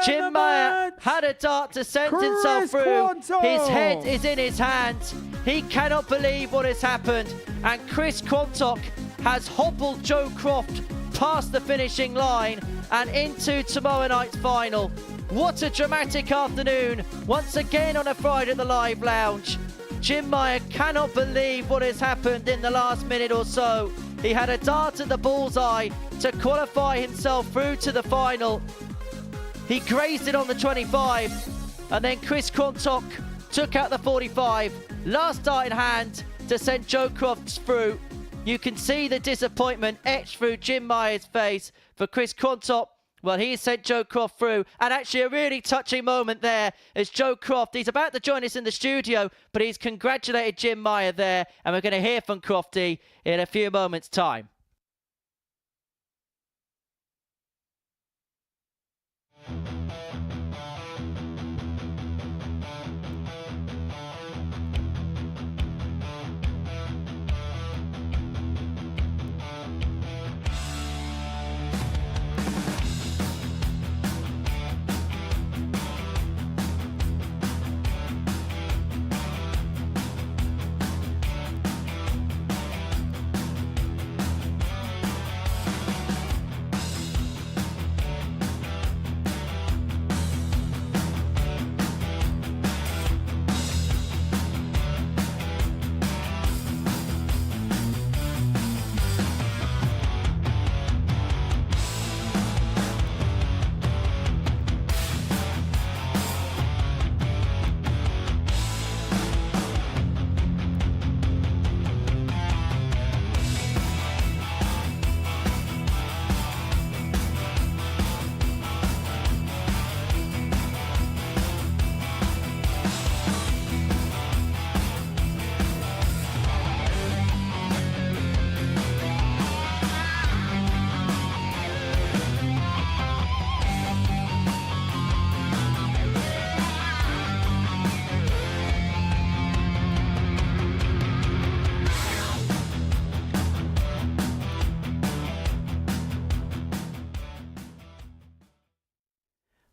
Jim Meyer had a dart to send himself through. His head is in his hands. He cannot believe what has happened. And Chris Quantock has hobbled Joe Croft past the finishing line and into tomorrow night's final. What a dramatic afternoon, once again on a Friday at the Live Lounge. Jim Meyer cannot believe what has happened in the last minute or so. He had a dart at the bullseye to qualify himself through to the final. He grazed it on the 25, and then Chris Quantock took out the 45. Last dart in hand to send Joe Croft through. You can see the disappointment etched through Jim Meyer's face. For Chris Quantock, well, he sent Joe Croft through, and actually a really touching moment there as Joe Croft, he's about to join us in the studio, but he's congratulated Jim Meyer there, and we're going to hear from Crofty in a few moments' time.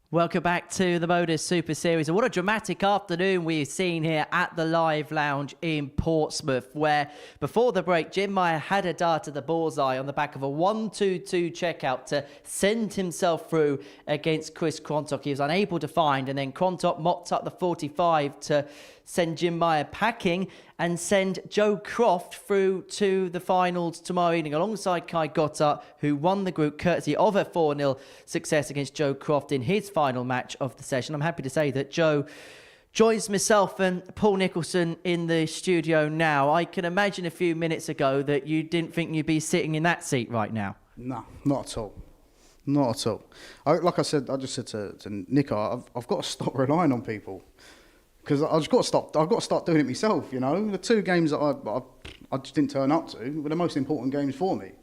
Welcome back to the Modus Super Series. And what a dramatic afternoon we've seen here at the Live Lounge in Portsmouth, where before the break, Jim Meyer had a dart at the bullseye on the back of a 1-2-2 checkout to send himself through against Chris Quantock. He was unable to find, and then Quantock mopped up the 45 to send Jim Meyer packing and send Joe Croft through to the finals tomorrow evening alongside Kai Gotthardt, who won the group courtesy of a 4-0 success against Joe Croft in his final match of the session. I'm happy to say that Joe joins myself and Paul Nicholson in the studio now. I can imagine a few minutes ago that you didn't think you'd be sitting in that seat right now. No, not at all. Not at all. Like I said, I just said to Nico, I've got to stop relying on people. Because I've got to start doing it myself, you know. The two games that I just didn't turn up to were the most important games for me.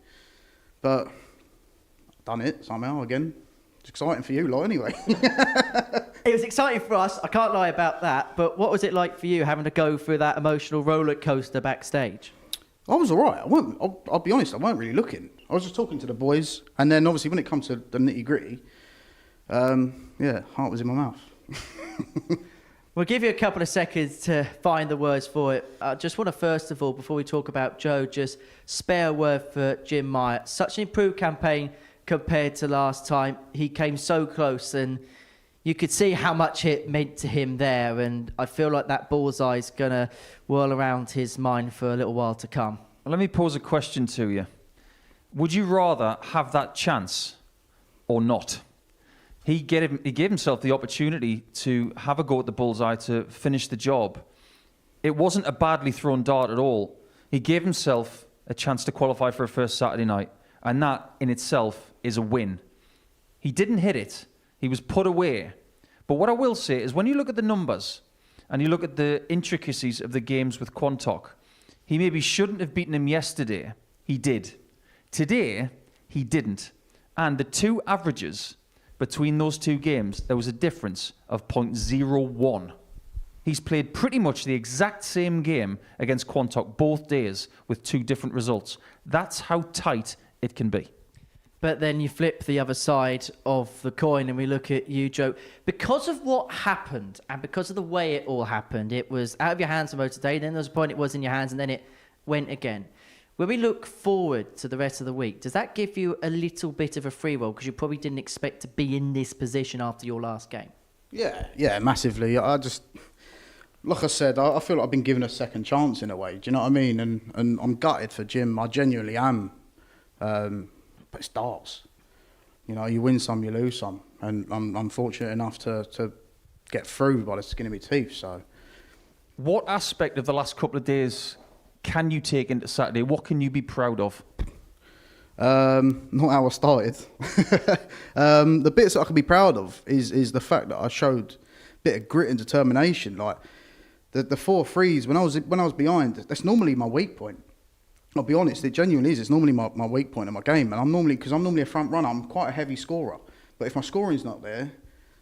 But I've done it somehow again. It's exciting for you lot anyway. It was exciting for us, I can't lie about that. But what was it like for you having to go through that emotional roller coaster backstage? I was all right. I'll be honest, I weren't really looking. I was just talking to the boys. And then obviously when it comes to the nitty gritty, heart was in my mouth. We'll give you a couple of seconds to find the words for it. I just want to, first of all, before we talk about Joe, just spare a word for Jim Meyer. Such an improved campaign compared to last time. He came so close, and you could see how much it meant to him there. And I feel like that bullseye is going to whirl around his mind for a little while to come. Well, let me pose a question to you. Would you rather have that chance or not? He gave himself the opportunity to have a go at the bullseye to finish the job. It wasn't a badly thrown dart at all. He gave himself a chance to qualify for a first Saturday night, and that in itself is a win. He didn't hit it. He was put away. But what I will say is when you look at the numbers and you look at the intricacies of the games with Quantock, he maybe shouldn't have beaten him yesterday. He did. Today, he didn't. And the two averages between those two games, there was a difference of 0.01. He's played pretty much the exact same game against Quantock both days with two different results. That's how tight it can be. But then you flip the other side of the coin and we look at you, Joe. Because of what happened and because of the way it all happened, it was out of your hands for most of the day. Then there was a point it was in your hands and then it went again. When we look forward to the rest of the week, does that give you a little bit of a free roll? Because you probably didn't expect to be in this position after your last game. Yeah, massively. I just, like I said, I feel like I've been given a second chance in a way. Do you know what I mean? And I'm gutted for Jim. I genuinely am. But it's darts. You know, you win some, you lose some. And I'm fortunate enough to get through by the skin of my teeth. So, what aspect of the last couple of days can you take into Saturday? What can you be proud of? Not how I started. The bits that I can be proud of is the fact that I showed a bit of grit and determination. Like the 4 threes when I was behind, that's normally my weak point. I'll be honest, it genuinely is. It's normally my weak point in my game, and I'm normally a front runner. I'm quite a heavy scorer, but if my scoring's not there,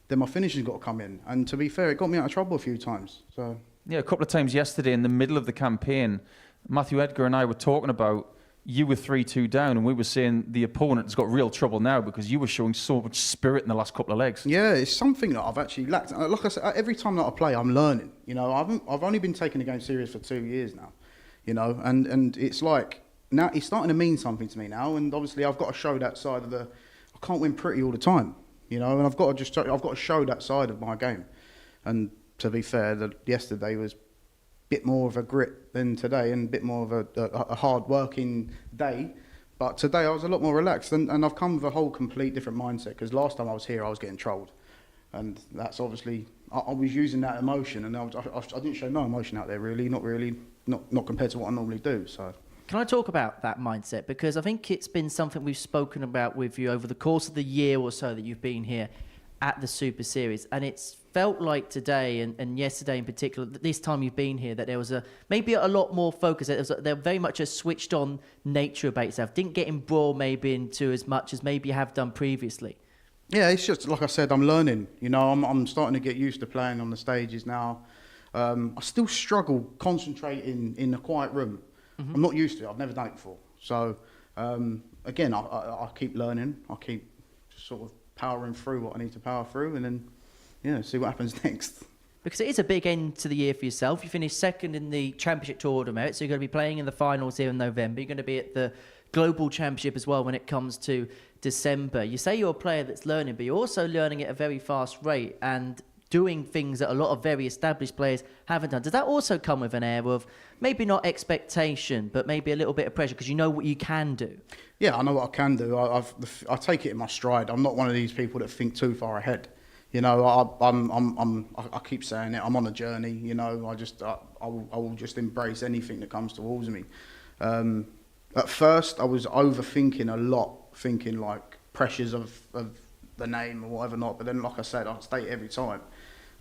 then my finishing's got to come in. And to be fair, it got me out of trouble a few times. So yeah, a couple of times yesterday in the middle of the campaign, Matthew Edgar and I were talking about you were 3-2 down, and we were saying the opponent has got real trouble now because you were showing so much spirit in the last couple of legs. Yeah, it's something that I've actually lacked. Like I said, every time that I play, I'm learning. You know, I've only been taking the game serious for 2 years now. You know, and it's like now it's starting to mean something to me now, and obviously I've got to show that side of I can't win pretty all the time. You know, and I've got to show that side of my game. And to be fair, yesterday was bit more of a grit than today and a bit more of a hard-working day. But today I was a lot more relaxed and I've come with a whole complete different mindset because last time I was here I was getting trolled. And that's obviously, I was using that emotion and I didn't show no emotion out there really, not compared to what I normally do. So. Can I talk about that mindset? Because I think it's been something we've spoken about with you over the course of the year or so that you've been here at the Super Series, and it's felt like today and yesterday in particular, this time you've been here, that there was maybe a lot more focus. There very much a switched on nature about yourself. Didn't get embroiled maybe into as much as maybe you have done previously. Yeah, it's just like I said, I'm learning. You know, I'm starting to get used to playing on the stages now. I still struggle concentrating in a quiet room. Mm-hmm. I'm not used to it. I've never done it before. So again, I keep learning. I keep sort of powering through what I need to power through, and then see what happens next. Because it is a big end to the year for yourself. You finished second in the Championship Tour of Merit, so you're going to be playing in the finals here in November. You're going to be at the Global Championship as well when it comes to December. You say you're a player that's learning, but you're also learning at a very fast rate and doing things that a lot of very established players haven't done. Does that also come with an air of maybe not expectation, but maybe a little bit of pressure because you know what you can do? Yeah, I know what I can do. I take it in my stride. I'm not one of these people that think too far ahead. You know, I keep saying it. I'm on a journey. You know, I will just embrace anything that comes towards me. At first, I was overthinking a lot, thinking like pressures of the name or whatever not. But then, like I said, I state it every time.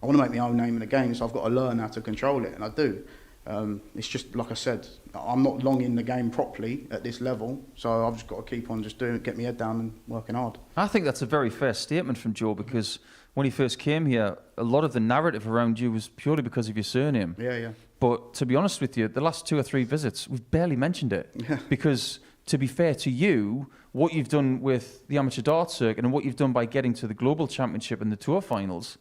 I want to make my own name in the game, so I've got to learn how to control it, and I do. It's just like I said, I'm not long in the game properly at this level, so I've just got to keep on just doing it, get my head down and working hard. I think that's a very fair statement from Joe, because when he first came here, a lot of the narrative around you was purely because of your surname. Yeah. But to be honest with you, the last 2 or 3 visits, we've barely mentioned it. Yeah. Because to be fair to you, what you've done with the amateur dart circuit and what you've done by getting to the Global Championship and the Tour finals,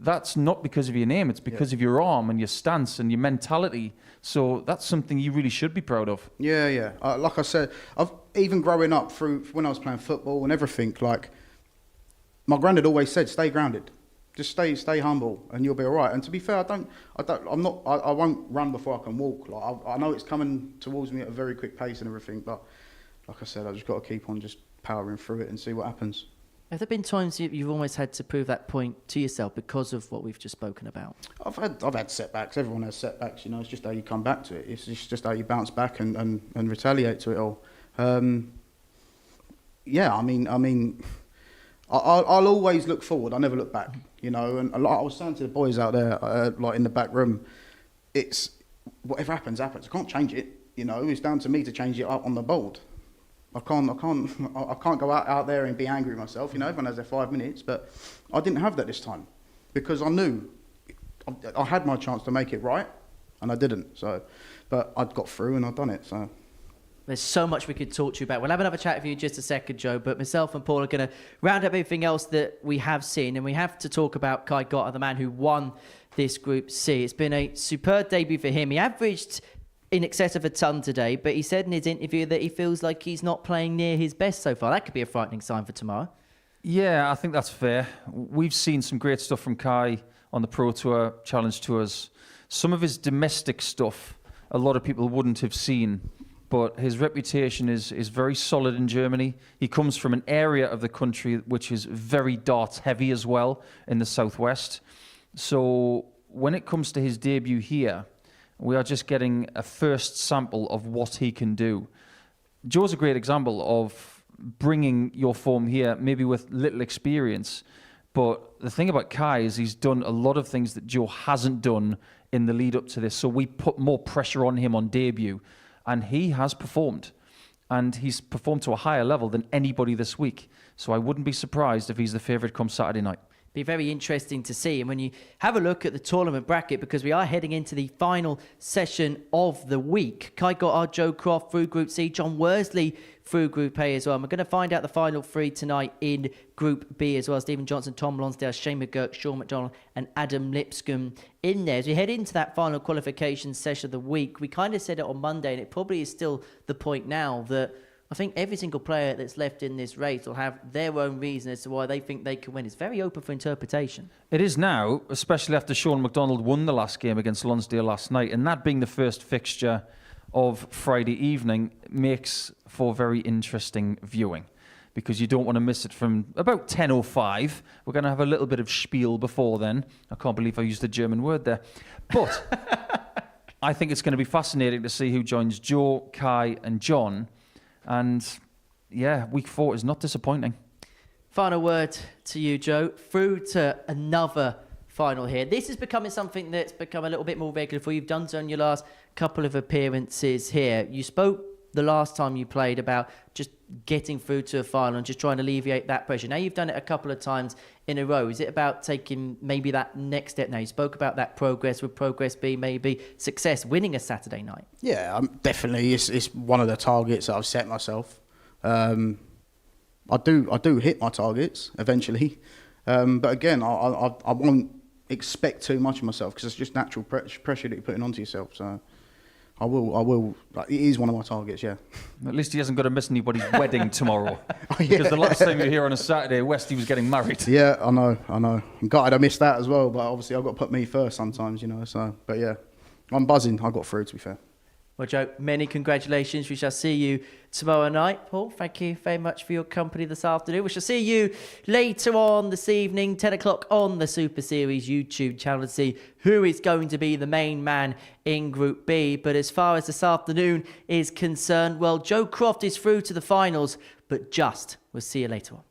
that's not because of your name, it's because of your arm and your stance and your mentality. So that's something you really should be proud of. Yeah. Like I said, even growing up through when I was playing football and everything, like my granddad always said, stay grounded. Just stay humble, and you'll be all right. And to be fair, I won't run before I can walk. Like I know it's coming towards me at a very quick pace and everything, but like I said, I just got to keep on just powering through it and see what happens. Have there been times you've almost had to prove that point to yourself because of what we've just spoken about? I've had setbacks. Everyone has setbacks. It's just how you come back to it. It's just how you bounce back and retaliate to it all. I'll always look forward. I never look back, And I was saying to the boys out there, like in the back room, it's whatever happens. I can't change it. It's down to me to change it up on the board. I can't go out there and be angry with myself. Everyone has their 5 minutes, but I didn't have that this time because I knew I had my chance to make it right, and I didn't. So, but I'd got through and I'd done it. So. There's so much we could talk to you about. We'll have another chat with you in just a second, Joe, but myself and Paul are going to round up everything else that we have seen, and we have to talk about Kai Gotthardt, the man who won this Group C. It's been a superb debut for him. He averaged in excess of a ton today, but he said in his interview that he feels like he's not playing near his best so far. That could be a frightening sign for tomorrow. Yeah, I think that's fair. We've seen some great stuff from Kai on the Pro Tour, Challenge Tours. Some of his domestic stuff, a lot of people wouldn't have seen, but his reputation is very solid in Germany. He comes from an area of the country which is very darts heavy as well, in the southwest. So when it comes to his debut here, we are just getting a first sample of what he can do. Joe's a great example of bringing your form here, maybe with little experience. But the thing about Kai is he's done a lot of things that Joe hasn't done in the lead up to this. So we put more pressure on him on debut. And he has performed. And he's performed to a higher level than anybody this week. So I wouldn't be surprised if he's the favourite come Saturday night. Be very interesting to see. And when you have a look at the tournament bracket, because we are heading into the final session of the week, Kai Gotthardt, Joe Croft through Group C, John Worsley through Group A as well. And we're going to find out the final three tonight in Group B as well. Stephen Johnson, Tom Lonsdale, Shane McGurk, Sean McDonald and Adam Lipscomb in there. As we head into that final qualification session of the week, we kind of said it on Monday, and it probably is still the point now, that I think every single player that's left in this race will have their own reason as to why they think they can win. It's very open for interpretation. It is now, especially after Sean McDonald won the last game against Lonsdale last night, and that being the first fixture of Friday evening makes for very interesting viewing, because you don't want to miss it from about 10:05. We're going to have a little bit of spiel before then. I can't believe I used a German word there. But I think it's going to be fascinating to see who joins Joe, Kai and John. And yeah, week 4 is not disappointing. Final word to you, Joe. Through to another final here. This is becoming something that's become a little bit more regular for you. You've done so in your last couple of appearances here. You spoke the last time you played about just getting through to a final and just trying to alleviate that pressure. Now you've done it a couple of times in a row. Is it about taking maybe that next step now? You spoke about that progress. Would progress be maybe success, winning a Saturday night? Yeah, definitely. It's one of the targets that I've set myself. I do hit my targets eventually, but again, I won't expect too much of myself, because it's just natural pressure that you're putting onto yourself. So I will. Like, it is one of my targets. Yeah. At least he hasn't got to miss anybody's wedding tomorrow. Because the last time you were here on a Saturday, Westy was getting married. Yeah, I know. I'm gutted I missed that as well, but obviously I've got to put me first sometimes, So, but yeah, I'm buzzing. I got through, to be fair. Well, Joe, many congratulations. We shall see you tomorrow night. Paul, thank you very much for your company this afternoon. We shall see you later on this evening, 10 o'clock on the Super Series YouTube channel, to see who is going to be the main man in Group B. But as far as this afternoon is concerned, well, Joe Croft is through to the finals, but just. We'll see you later on.